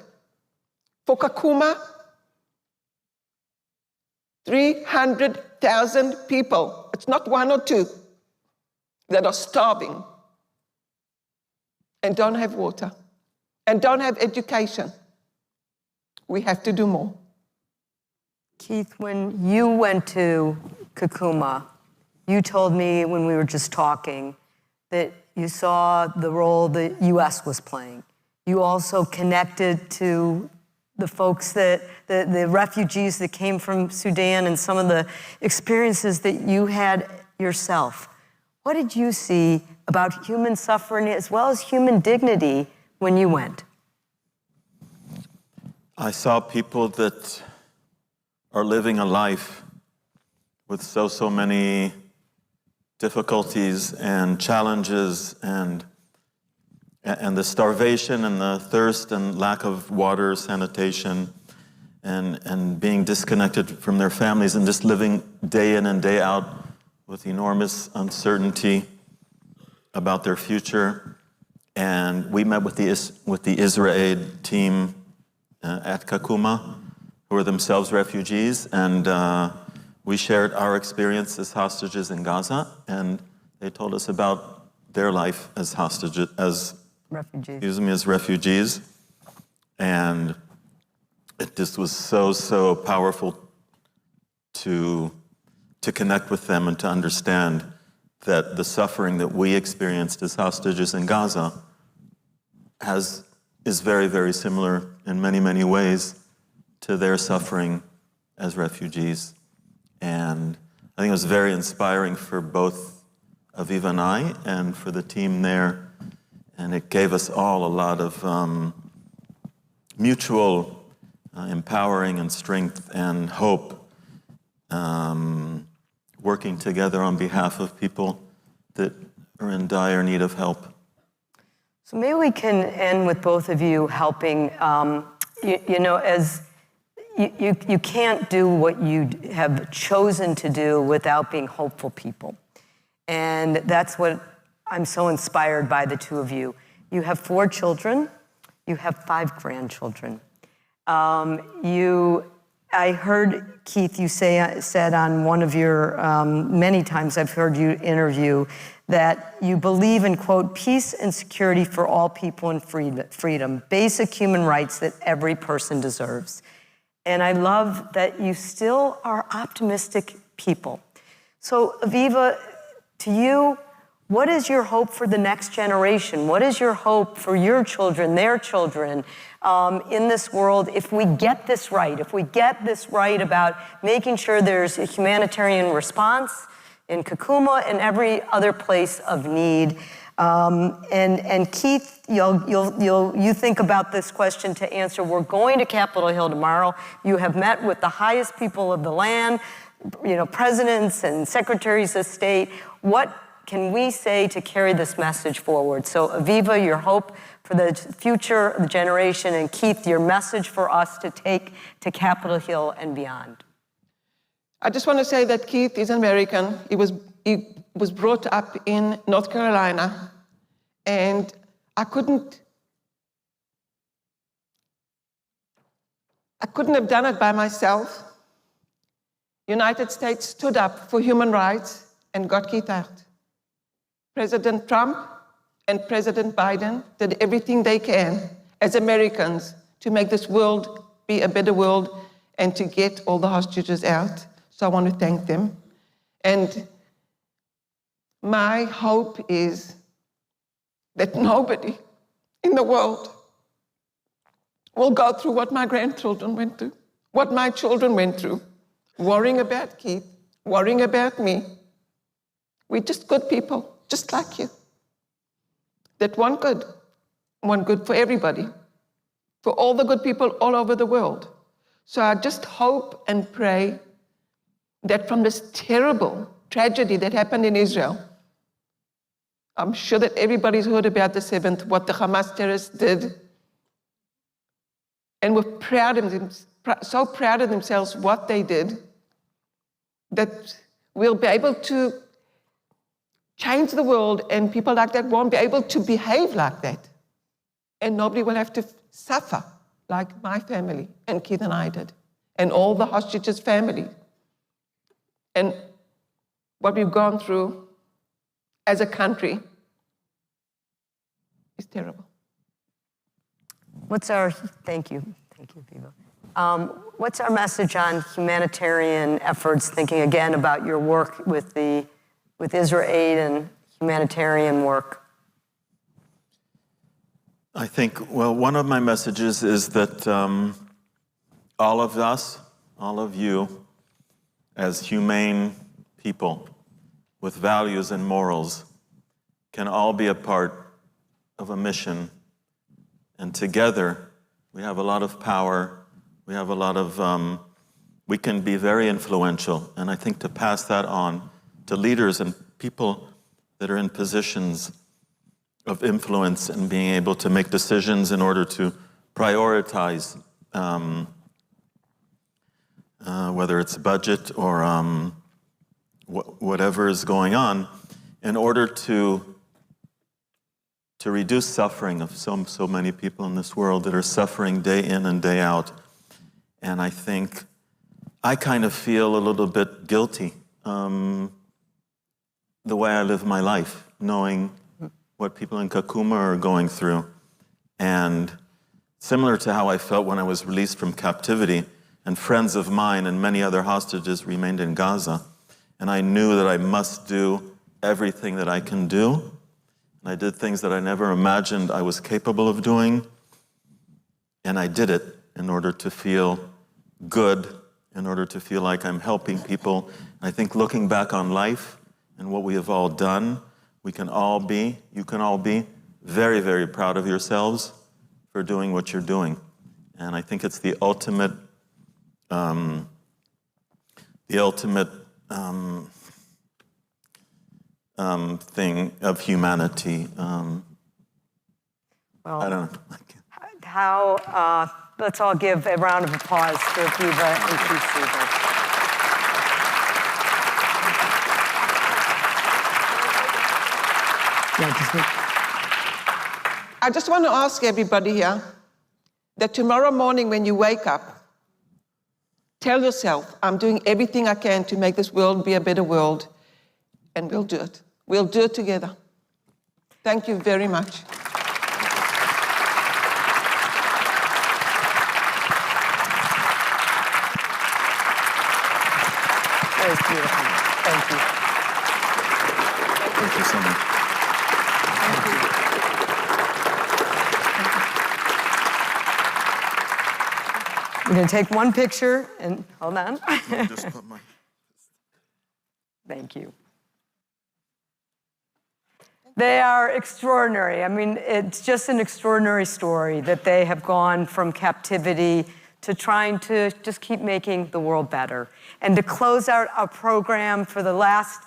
Speaker 19: For Kakuma, 300,000 people, it's not one or two, that are starving and don't have water and don't have education. We have to do more.
Speaker 1: Keith, when you went to Kakuma, you told me when we were just talking that you saw the role the U.S. was playing. You also connected to the folks that, the refugees that came from Sudan and some of the experiences that you had yourself. What did you see about human suffering as well as human dignity when you went?
Speaker 2: I saw people that are living a life with so many difficulties and challenges and the starvation and the thirst and lack of water, sanitation, and being disconnected from their families and just living day in and day out with enormous uncertainty about their future. And we met with the IsraAid team at Kakuma, who are themselves refugees, and we shared our experience as hostages in Gaza, and they told us about their life as hostages, as refugees. And it just was so powerful to connect with them and to understand that the suffering that we experienced as hostages in Gaza is very similar in many ways to their suffering as refugees. And I think it was very inspiring for both Aviva and I, and for the team there. And it gave us all a lot of mutual empowering and strength and hope, working together on behalf of people that are in dire need of help.
Speaker 1: So maybe we can end with both of you helping, as you can't do what you have chosen to do without being hopeful people. And that's what I'm so inspired by the two of you. You have 4 children. You have 5 grandchildren. I heard, Keith, you said on one of your, many times I've heard you interview that you believe in, quote, peace and security for all people and freedom, basic human rights that every person deserves. And I love that you still are optimistic people. So Aviva, to you, what is your hope for the next generation? What is your hope for your children, their children, in this world if we get this right? If we get this right about making sure there's a humanitarian response in Kakuma and every other place of need. And Keith, you think about this question to answer. We're going to Capitol Hill tomorrow. You have met with the highest people of the land, presidents and secretaries of state. What can we say to carry this message forward? So Aviva, your hope for the future of the generation, and Keith, your message for us to take to Capitol Hill and beyond.
Speaker 19: I just want to say that Keith is American. He was brought up in North Carolina, and I couldn't have done it by myself. United States stood up for human rights and got Keith out. President Trump and President Biden did everything they can as Americans to make this world be a better world and to get all the hostages out. So I want to thank them. And my hope is that nobody in the world will go through what my grandchildren went through, what my children went through, worrying about Keith, worrying about me. We're just good people, just like you, that want good for everybody, for all the good people all over the world. So I just hope and pray that from this terrible tragedy that happened in Israel, I'm sure that everybody's heard about the 7th, what the Hamas terrorists did, and were so proud of themselves what they did, that we'll be able to change the world and people like that won't be able to behave like that. And nobody will have to suffer like my family and Keith and I did, and all the hostages' family. And what we've gone through as a country is terrible.
Speaker 1: Thank you, Aviva. What's our message on humanitarian efforts, thinking again about your work with Israel Aid and humanitarian work?
Speaker 2: I think, well, one of my messages is that all of us, all of you, as humane people with values and morals, can all be a part of a mission. And together, we have a lot of power. We have a lot of, we can be very influential. And I think to pass that on to leaders and people that are in positions of influence and being able to make decisions in order to prioritize whether it's budget or whatever is going on, in order to reduce suffering of so many people in this world that are suffering day in and day out. And I think I kind of feel a little bit guilty the way I live my life, knowing what people in Kakuma are going through. And similar to how I felt when I was released from captivity, and friends of mine and many other hostages remained in Gaza. And I knew that I must do everything that I can do. And I did things that I never imagined I was capable of doing. And I did it in order to feel good, in order to feel like I'm helping people. And I think looking back on life and what we have all done, you can all be very, very proud of yourselves for doing what you're doing. And I think it's the ultimate thing of humanity. I don't know.
Speaker 1: Let's all give a round of applause to Aviva and Keith Siegel.
Speaker 19: I just want to ask everybody here that tomorrow morning when you wake up, tell yourself, I'm doing everything I can to make this world be a better world, and we'll do it. We'll do it together. Thank you very much.
Speaker 1: That was beautiful. Thank you.
Speaker 2: Thank you so much.
Speaker 1: We're going to take one picture and hold on.
Speaker 2: Just put my...
Speaker 1: Thank you. They are extraordinary. I mean, it's just an extraordinary story that they have gone from captivity to trying to just keep making the world better. And to close out our program for the last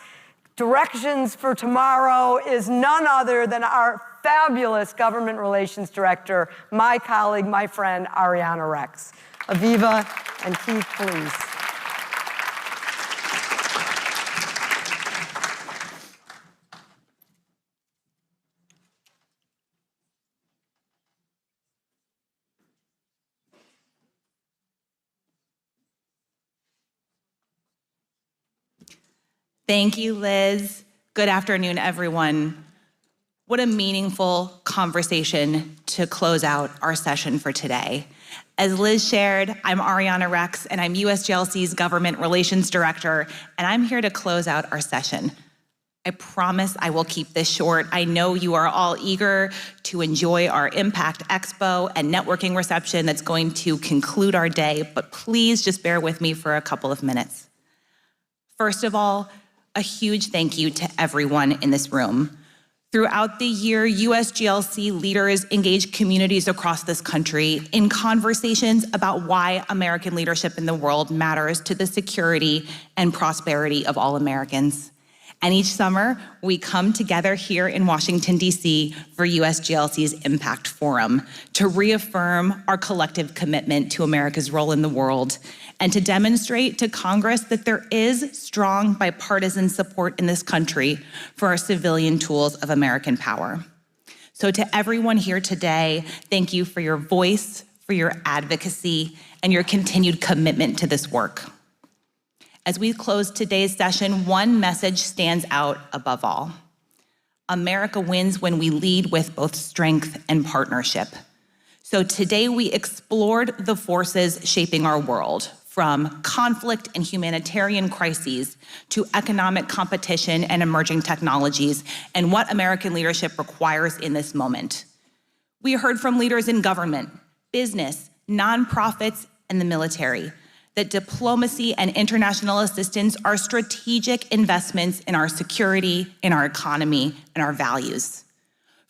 Speaker 1: directions for tomorrow is none other than our fabulous government relations director, my colleague, my friend, Ariana Rex. Aviva and Keith, please.
Speaker 3: Thank you, Liz. Good afternoon, everyone. What a meaningful conversation to close out our session for today. As Liz shared, I'm Ariana Rex, and I'm USGLC's Government Relations Director, and I'm here to close out our session. I promise I will keep this short. I know you are all eager to enjoy our Impact Expo and networking reception that's going to conclude our day, but please just bear with me for a couple of minutes. First of all, a huge thank you to everyone in this room. Throughout the year, USGLC leaders engage communities across this country in conversations about why American leadership in the world matters to the security and prosperity of all Americans. And each summer, we come together here in Washington, D.C. for USGLC's Impact Forum to reaffirm our collective commitment to America's role in the world and to demonstrate to Congress that there is strong bipartisan support in this country for our civilian tools of American power. So to everyone here today, thank you for your voice, for your advocacy, and your continued commitment to this work. As we close today's session, one message stands out above all. America wins when we lead with both strength and partnership. So today we explored the forces shaping our world, from conflict and humanitarian crises to economic competition and emerging technologies, and what American leadership requires in this moment. We heard from leaders in government, business, nonprofits, and the military that diplomacy and international assistance are strategic investments in our security, in our economy, and our values.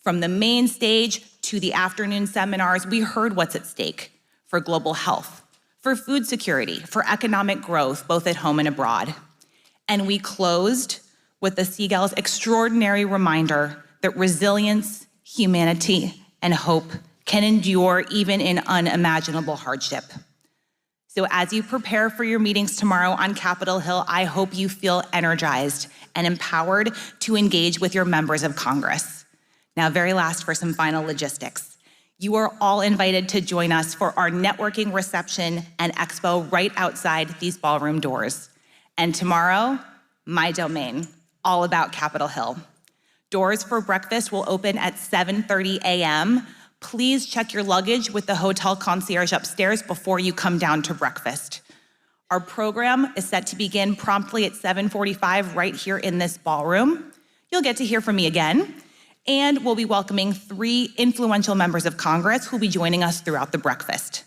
Speaker 3: From the main stage to the afternoon seminars, we heard what's at stake for global health, for food security, for economic growth, both at home and abroad. And we closed with the Seagull's extraordinary reminder that resilience, humanity, and hope can endure even in unimaginable hardship. So as you prepare for your meetings tomorrow on Capitol Hill, I hope you feel energized and empowered to engage with your members of Congress. Now, very last for some final logistics. You are all invited to join us for our networking reception and expo right outside these ballroom doors. And tomorrow, my domain, all about Capitol Hill. Doors for breakfast will open at 7:30 a.m. Please check your luggage with the hotel concierge upstairs before you come down to breakfast. Our program is set to begin promptly at 7:45 right here in this ballroom. You'll get to hear from me again, and we'll be welcoming 3 influential members of Congress who'll be joining us throughout the breakfast.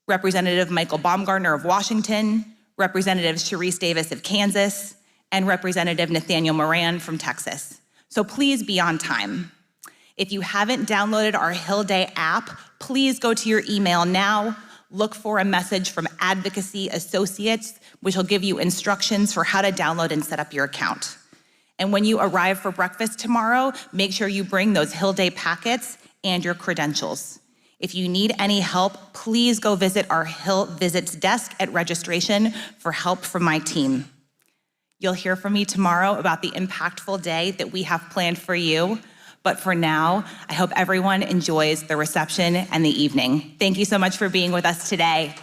Speaker 3: Representative Michael Baumgartner of Washington, Representative Sharice Davis of Kansas, and Representative Nathaniel Moran from Texas. So please be on time. If you haven't downloaded our Hill Day app, please go to your email now, look for a message from Advocacy Associates, which will give you instructions for how to download and set up your account. And when you arrive for breakfast tomorrow, make sure you bring those Hill Day packets and your credentials. If you need any help, please go visit our Hill Visits desk at registration for help from my team. You'll hear from me tomorrow about the impactful day that we have planned for you. But for now, I hope everyone enjoys the reception and the evening. Thank you so much for being with us today.